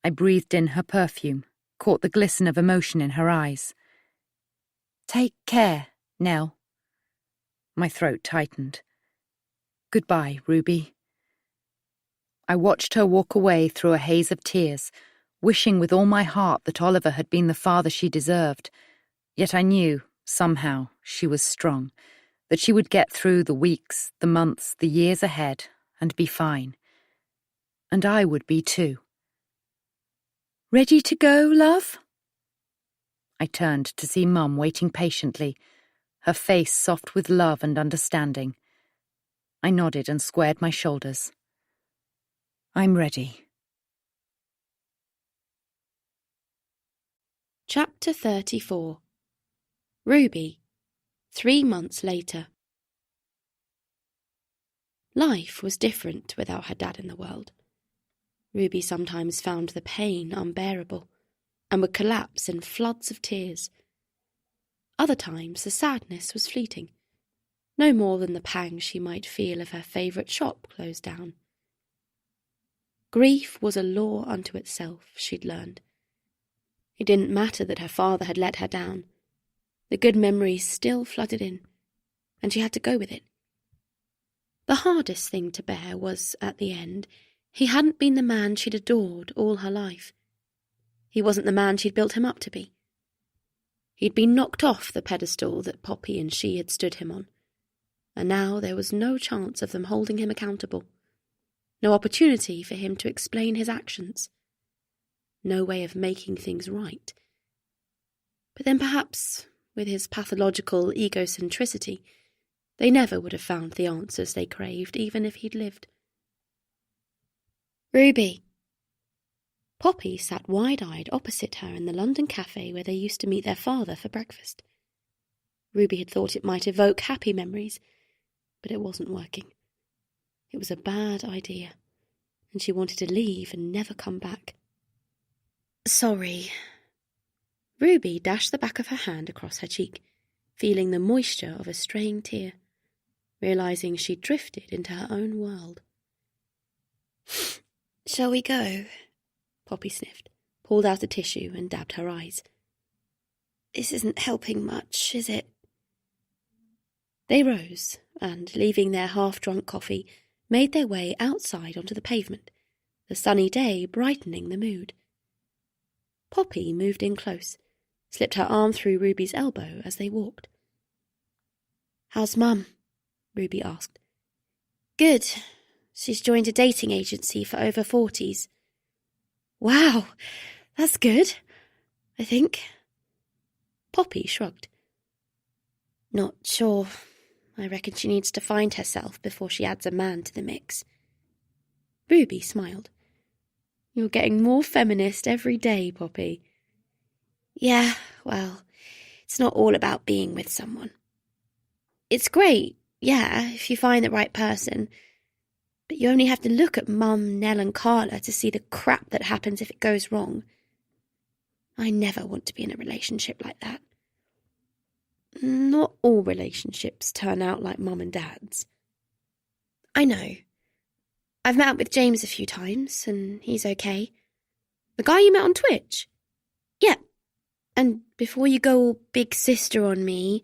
I breathed in her perfume, caught the glisten of emotion in her eyes. Take care, Nell. My throat tightened. Goodbye, Ruby. I watched her walk away through a haze of tears, wishing with all my heart that Oliver had been the father she deserved. Yet I knew, somehow, she was strong, that she would get through the weeks, the months, the years ahead, and be fine. And I would be too. Ready to go, love? I turned to see Mum waiting patiently, her face soft with love and understanding. I nodded and squared my shoulders. I'm ready. Chapter 34. Ruby, 3 months later. Life was different without her dad in the world. Ruby sometimes found the pain unbearable and would collapse in floods of tears. Other times the sadness was fleeting, no more than the pang she might feel if her favourite shop closed down. Grief was a law unto itself, she'd learned. It didn't matter that her father had let her down. The good memories still flooded in, and she had to go with it. The hardest thing to bear was, at the end, he hadn't been the man she'd adored all her life. He wasn't the man she'd built him up to be. He'd been knocked off the pedestal that Poppy and she had stood him on, and now there was no chance of them holding him accountable. No opportunity for him to explain his actions. No way of making things right. But then perhaps, with his pathological egocentricity, they never would have found the answers they craved, even if he'd lived. Ruby. Poppy sat wide-eyed opposite her in the London cafe where they used to meet their father for breakfast. Ruby had thought it might evoke happy memories, but it wasn't working. It was a bad idea, and she wanted to leave and never come back. Sorry. Ruby dashed the back of her hand across her cheek, feeling the moisture of a straying tear, realising she'd drifted into her own world. Shall we go? Poppy sniffed, pulled out a tissue and dabbed her eyes. This isn't helping much, is it? They rose and, leaving their half-drunk coffee, made their way outside onto the pavement, the sunny day brightening the mood. Poppy moved in close, slipped her arm through Ruby's elbow as they walked. How's Mum? Ruby asked. Good. She's joined a dating agency for over 40s. Wow, that's good, I think. Poppy shrugged. Not sure. I reckon she needs to find herself before she adds a man to the mix. Ruby smiled. You're getting more feminist every day, Poppy. Yeah, well, it's not all about being with someone. It's great, yeah, if you find the right person, but you only have to look at Mum, Nell and Carla to see the crap that happens if it goes wrong. I never want to be in a relationship like that. Not all relationships turn out like Mum and Dad's. I know. I've met up with James a few times, and he's okay. The guy you met on Twitch? Yeah. And before you go all big sister on me,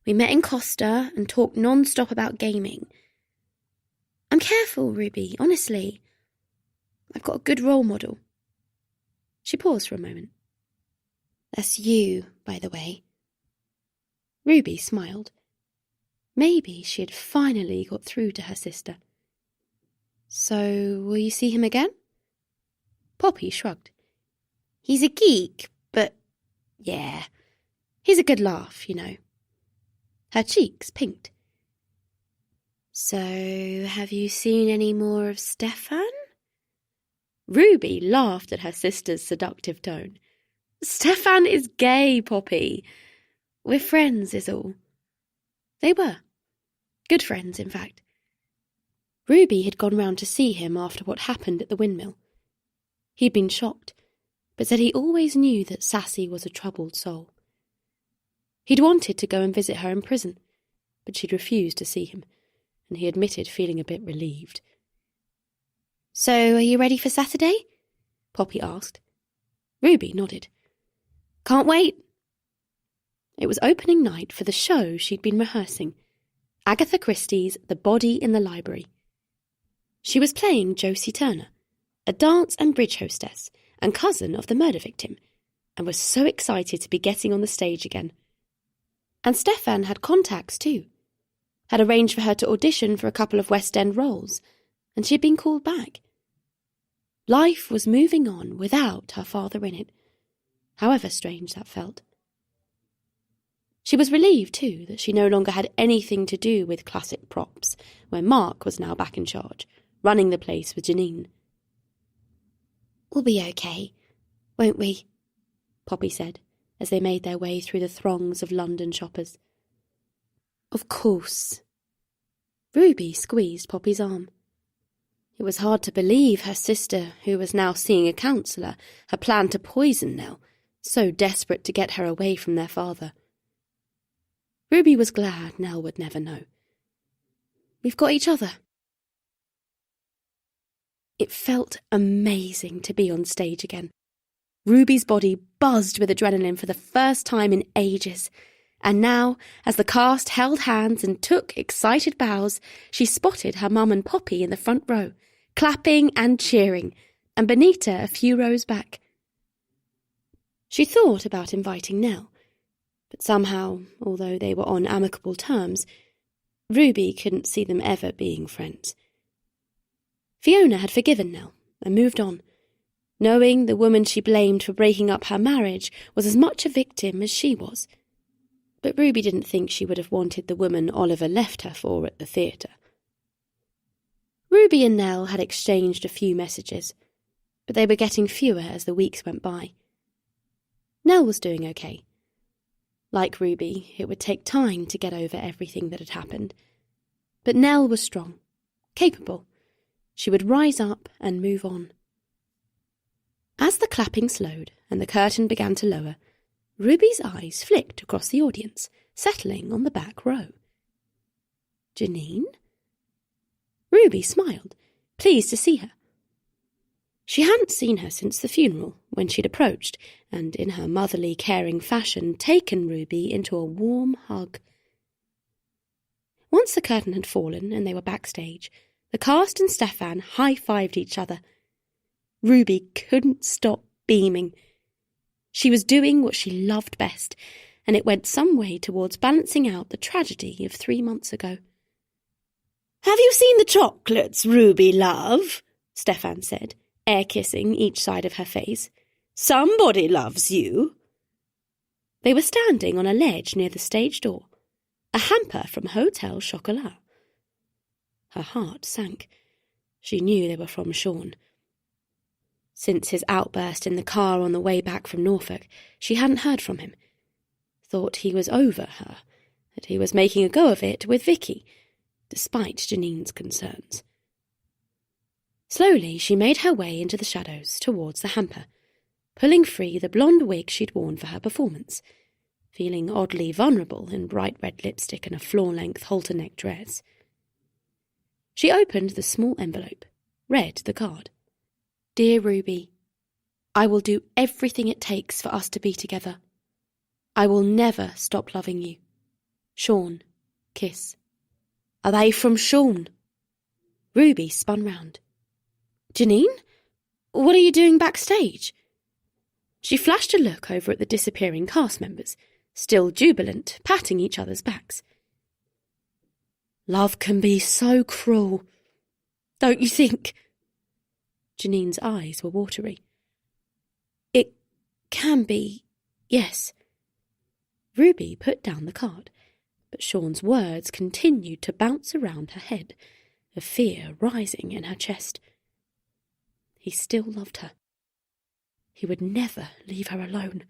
we met in Costa and talked non-stop about gaming. I'm careful, Ruby, honestly. I've got a good role model. She paused for a moment. That's you, by the way. Ruby smiled. Maybe she had finally got through to her sister. So, will you see him again? Poppy shrugged. He's a geek, but yeah, he's a good laugh, you know. Her cheeks pinked. So, have you seen any more of Stefan? Ruby laughed at her sister's seductive tone. Stefan is gay, Poppy. We're friends, is all. They were. Good friends, in fact. Ruby had gone round to see him after what happened at the windmill. He'd been shocked, but said he always knew that Sassy was a troubled soul. He'd wanted to go and visit her in prison, but she'd refused to see him, and he admitted feeling a bit relieved. So, are you ready for Saturday? Poppy asked. Ruby nodded. Can't wait. It was opening night for the show she'd been rehearsing, Agatha Christie's The Body in the Library. She was playing Josie Turner, a dance and bridge hostess and cousin of the murder victim, and was so excited to be getting on the stage again. And Stefan had contacts too, had arranged for her to audition for a couple of West End roles, and she had been called back. Life was moving on without her father in it, however strange that felt. She was relieved, too, that she no longer had anything to do with classic props, where Mark was now back in charge, running the place with Janine. We'll be okay, won't we? Poppy said, as they made their way through the throngs of London shoppers. Of course. Ruby squeezed Poppy's arm. It was hard to believe her sister, who was now seeing a counsellor, had planned to poison Nell, so desperate to get her away from their father. Ruby was glad Nell would never know. We've got each other. It felt amazing to be on stage again. Ruby's body buzzed with adrenaline for the first time in ages, and now, as the cast held hands and took excited bows, she spotted her mum and Poppy in the front row, clapping and cheering, and Benita a few rows back. She thought about inviting Nell, but somehow, although they were on amicable terms, Ruby couldn't see them ever being friends. Fiona had forgiven Nell and moved on, knowing the woman she blamed for breaking up her marriage was as much a victim as she was. But Ruby didn't think she would have wanted the woman Oliver left her for at the theatre. Ruby and Nell had exchanged a few messages, but they were getting fewer as the weeks went by. Nell was doing okay. Like Ruby, it would take time to get over everything that had happened. But Nell was strong, capable. She would rise up and move on. As the clapping slowed and the curtain began to lower, Ruby's eyes flicked across the audience, settling on the back row. Janine? Ruby smiled, pleased to see her. She hadn't seen her since the funeral, when she'd approached, and in her motherly, caring fashion, taken Ruby into a warm hug. Once the curtain had fallen and they were backstage, the cast and Stefan high-fived each other. Ruby couldn't stop beaming. She was doing what she loved best, and it went some way towards balancing out the tragedy of 3 months ago. "Have you seen the chocolates, Ruby, love?" Stefan said, air-kissing each side of her face. "Somebody loves you." They were standing on a ledge near the stage door, a hamper from Hotel Chocolat. Her heart sank. She knew they were from Sean. Since his outburst in the car on the way back from Norfolk, she hadn't heard from him. thought he was over her, that he was making a go of it with Vicky, despite Janine's concerns. Slowly she made her way into the shadows towards the hamper, pulling free the blonde wig she'd worn for her performance, feeling oddly vulnerable in bright red lipstick and a floor-length halter-neck dress. She opened the small envelope, read the card. "Dear Ruby, I will do everything it takes for us to be together. I will never stop loving you. Sean, kiss." "Are they from Sean?" Ruby spun round. "Janine? What are you doing backstage?" She flashed a look over at the disappearing cast members, still jubilant, patting each other's backs. "Love can be so cruel, don't you think?" Janine's eyes were watery. "It can be, yes." Ruby put down the card, but Sean's words continued to bounce around her head, a fear rising in her chest. He still loved her. He would never leave her alone.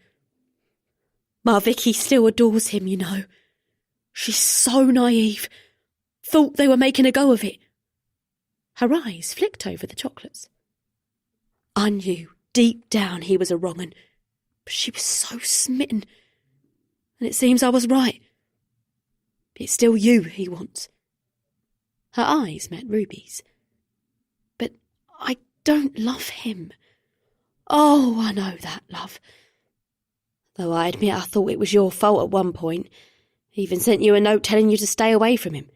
"My Vicky still adores him, you know. She's so naive. Thought they were making a go of it." Her eyes flicked over the chocolates. "I knew deep down he was a wrong 'un, but she was so smitten. And it seems I was right. It's still you he wants." Her eyes met Ruby's. "But I don't love him." "Oh, I know that, love. Though I admit I thought it was your fault at one point. Even sent you a note telling you to stay away from him."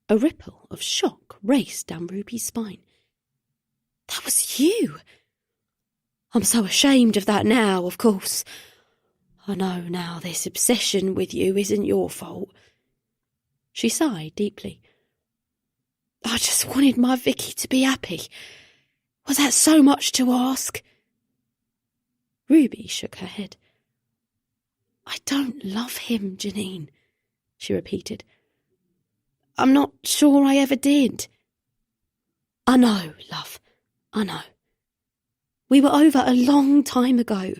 A ripple of shock raced down Ruby's spine. "That was you! I'm so ashamed of that now, of course. I know now this obsession with you isn't your fault." She sighed deeply. "I just wanted my Vicky to be happy. Was that so much to ask?" Ruby shook her head. "I don't love him, Janine," she repeated. "I'm not sure I ever did." "I know, love, I know. We were over a long time ago.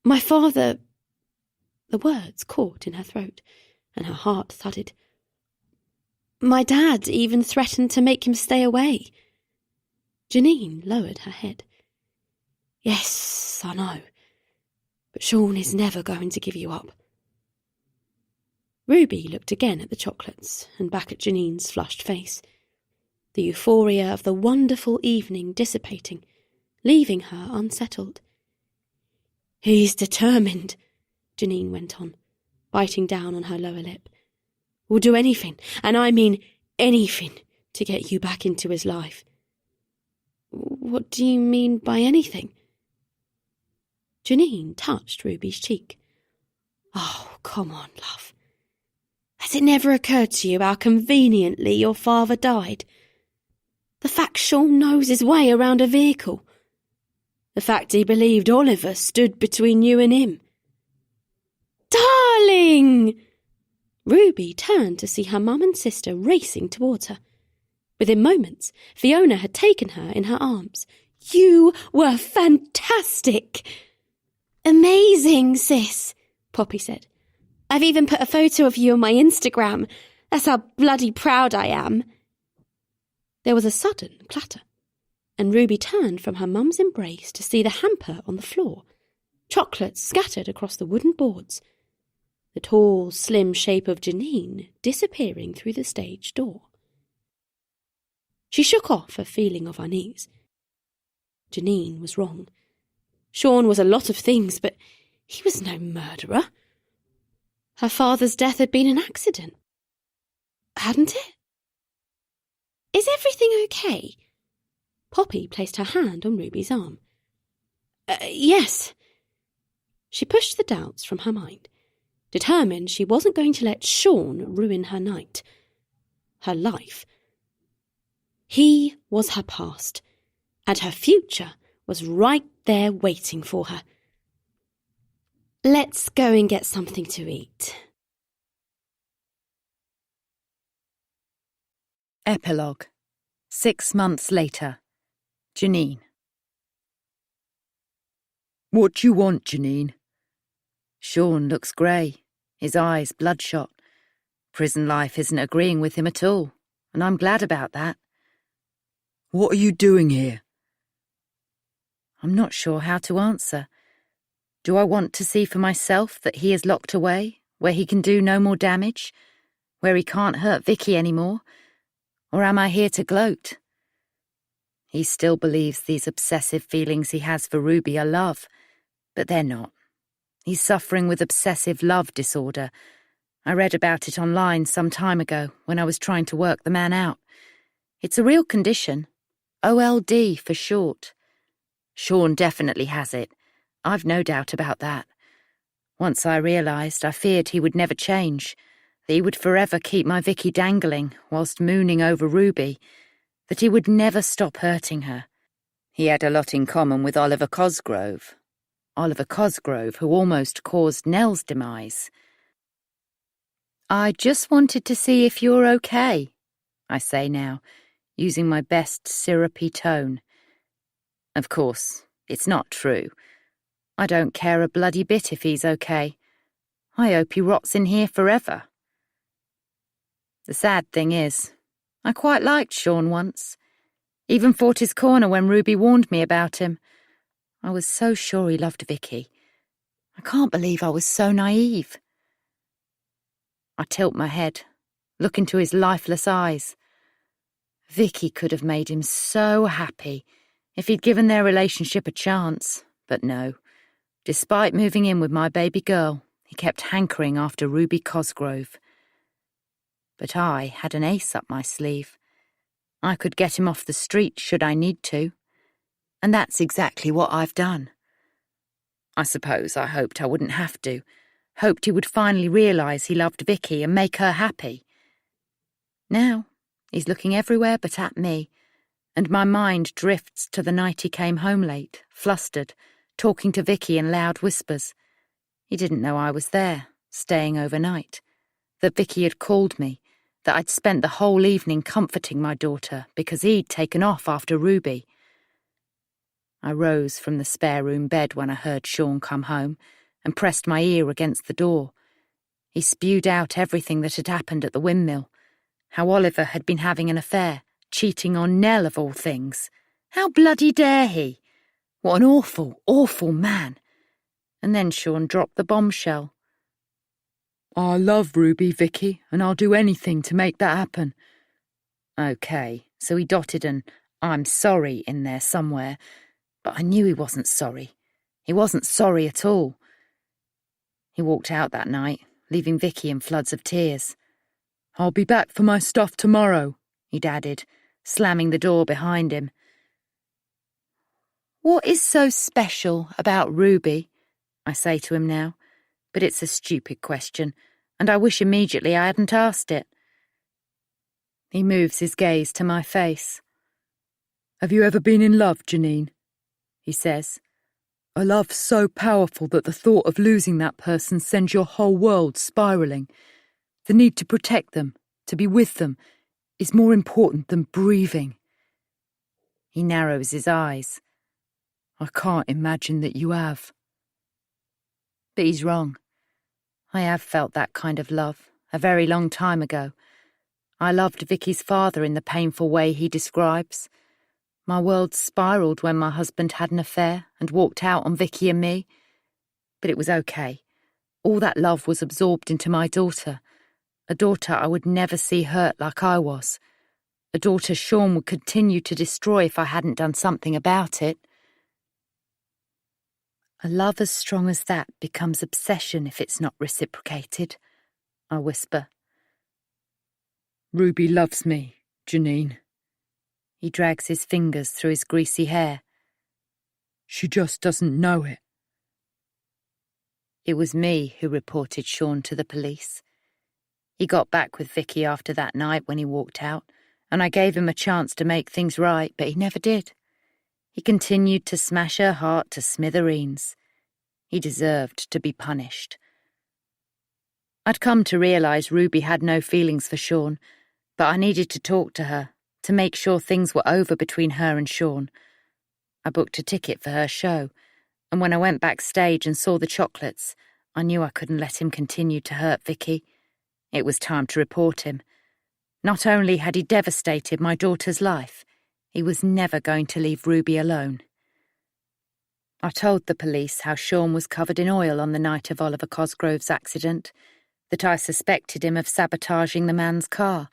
My father—" The words caught in her throat, and her heart thudded. "My dad even threatened to make him stay away." Janine lowered her head. "Yes, I know. But Sean is never going to give you up." Ruby looked again at the chocolates and back at Janine's flushed face, the euphoria of the wonderful evening dissipating, leaving her unsettled. "He's determined," Janine went on, biting down on her lower lip. "Will do anything, and I mean anything, to get you back into his life." "What do you mean by anything?" Janine touched Ruby's cheek. "Oh, come on, love. Has it never occurred to you how conveniently your father died? The fact Sean knows his way around a vehicle. The fact he believed Oliver stood between you and him." "Darling!" Ruby turned to see her mum and sister racing towards her. Within moments, Fiona had taken her in her arms. "You were fantastic!" "Amazing, sis," Poppy said. "I've even put a photo of you on my Instagram. That's how bloody proud I am." There was a sudden clatter, and Ruby turned from her mum's embrace to see the hamper on the floor, chocolates scattered across the wooden boards, the tall, slim shape of Janine disappearing through the stage door. She shook off a feeling of unease. Janine was wrong. Sean was a lot of things, but he was no murderer. Her father's death had been an accident, hadn't it? "Is everything okay?" Poppy placed her hand on Ruby's arm. Yes." She pushed the doubts from her mind, determined she wasn't going to let Sean ruin her night, her life. He was her past, and her future was right there waiting for her. "Let's go and get something to eat." Epilogue. 6 months later. Janine. "What do you want, Janine?" Sean looks grey, his eyes bloodshot. Prison life isn't agreeing with him at all, and I'm glad about that. What are you doing here? I'm not sure how to answer. Do I want to see for myself that he is locked away, where he can do no more damage, where he can't hurt Vicky anymore? Or am I here to gloat? He still believes these obsessive feelings he has for Ruby are love, but they're not. He's suffering with obsessive love disorder. I read about it online some time ago when I was trying to work the man out. It's a real condition. OLD for short. Sean definitely has it. I've no doubt about that. Once I realised, I feared he would never change, that he would forever keep my Vicky dangling whilst mooning over Ruby, that he would never stop hurting her. He had a lot in common with Oliver Cosgrove. Oliver Cosgrove, who almost caused Nell's demise. I just wanted to see if you're okay, I say now, using my best syrupy tone. Of course, it's not true. I don't care a bloody bit if he's okay. I hope he rots in here forever. The sad thing is, I quite liked Sean once. Even fought his corner when Ruby warned me about him. I was so sure he loved Vicky. I can't believe I was so naive. I tilt my head, look into his lifeless eyes. Vicky could have made him so happy if he'd given their relationship a chance, but no. Despite moving in with my baby girl, he kept hankering after Ruby Cosgrove. But I had an ace up my sleeve. I could get him off the street should I need to. And that's exactly what I've done. I suppose I hoped I wouldn't have to. Hoped he would finally realise he loved Vicky and make her happy. Now, he's looking everywhere but at me, and my mind drifts to the night he came home late, flustered, talking to Vicky in loud whispers. He didn't know I was there, staying overnight, that Vicky had called me, that I'd spent the whole evening comforting my daughter because he'd taken off after Ruby. I rose from the spare room bed when I heard Sean come home and pressed my ear against the door. He spewed out everything that had happened at the windmill, how Oliver had been having an affair, cheating on Nell of all things. How bloody dare he? What an awful, awful man. And then Sean dropped the bombshell. I love Ruby, Vicky, and I'll do anything to make that happen. OK, so he dotted an "I'm sorry" in there somewhere, but I knew he wasn't sorry. He wasn't sorry at all. He walked out that night, leaving Vicky in floods of tears. I'll be back for my stuff tomorrow, he'd added, slamming the door behind him. What is so special about Ruby? I say to him now, but it's a stupid question, and I wish immediately I hadn't asked it. He moves his gaze to my face. Have you ever been in love, Janine? He says. A love so powerful that the thought of losing that person sends your whole world spiralling. The need to protect them, to be with them, is more important than breathing. He narrows his eyes. I can't imagine that you have. But he's wrong. I have felt that kind of love, a very long time ago. I loved Vicky's father in the painful way he describes. My world spiralled when my husband had an affair and walked out on Vicky and me. But it was okay. All that love was absorbed into my daughter, a daughter I would never see hurt like I was, a daughter Sean would continue to destroy if I hadn't done something about it. A love as strong as that becomes obsession if it's not reciprocated, I whisper. Ruby loves me, Janine. He drags his fingers through his greasy hair. She just doesn't know it. It was me who reported Sean to the police. He got back with Vicky after that night when he walked out, and I gave him a chance to make things right, but he never did. He continued to smash her heart to smithereens. He deserved to be punished. I'd come to realise Ruby had no feelings for Sean, but I needed to talk to her, to make sure things were over between her and Sean. I booked a ticket for her show, and when I went backstage and saw the chocolates, I knew I couldn't let him continue to hurt Vicky. It was time to report him. Not only had he devastated my daughter's life, he was never going to leave Ruby alone. I told the police how Sean was covered in oil on the night of Oliver Cosgrove's accident, that I suspected him of sabotaging the man's car.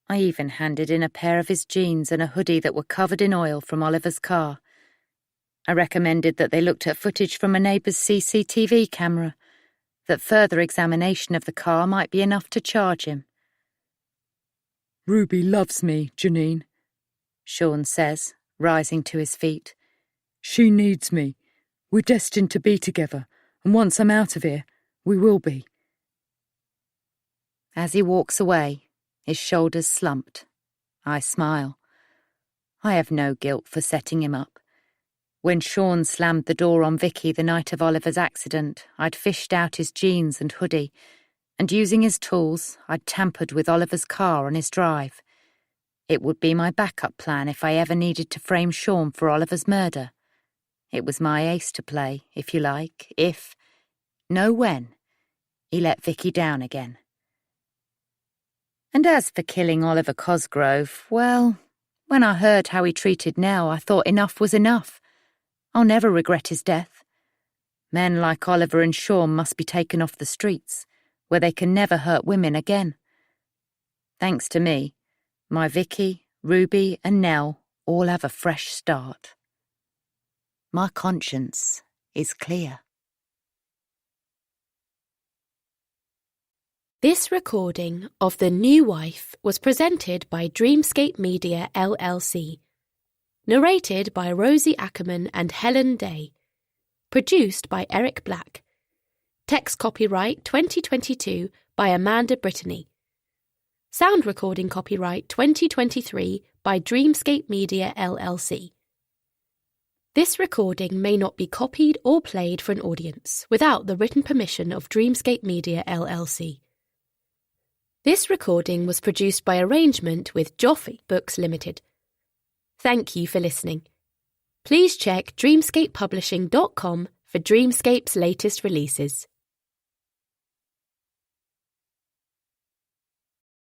I even handed in a pair of his jeans and a hoodie that were covered in oil from Oliver's car. I recommended that they looked at footage from a neighbour's CCTV camera, that further examination of the car might be enough to charge him. Ruby loves me, Janine, Sean says, rising to his feet. She needs me. We're destined to be together, and once I'm out of here, we will be. As he walks away, his shoulders slumped. I smile. I have no guilt for setting him up. When Sean slammed the door on Vicky the night of Oliver's accident, I'd fished out his jeans and hoodie, and using his tools, I'd tampered with Oliver's car on his drive. It would be my backup plan if I ever needed to frame Sean for Oliver's murder. It was my ace to play, if you like, when he let Vicky down again. And as for killing Oliver Cosgrove, well, when I heard how he treated Nell, I thought enough was enough. I'll never regret his death. Men like Oliver and Sean must be taken off the streets, where they can never hurt women again. Thanks to me, my Vicky, Ruby and Nell all have a fresh start. My conscience is clear. This recording of The New Wife was presented by Dreamscape Media LLC. Narrated by Rosie Ackerman and Helen Day. Produced by Eric Black. Text copyright 2022 by Amanda Brittany. Sound recording copyright 2023 by Dreamscape Media LLC. This recording may not be copied or played for an audience without the written permission of Dreamscape Media LLC. This recording was produced by arrangement with Joffrey Books Limited. Thank you for listening. Please check dreamscapepublishing.com for Dreamscape's latest releases.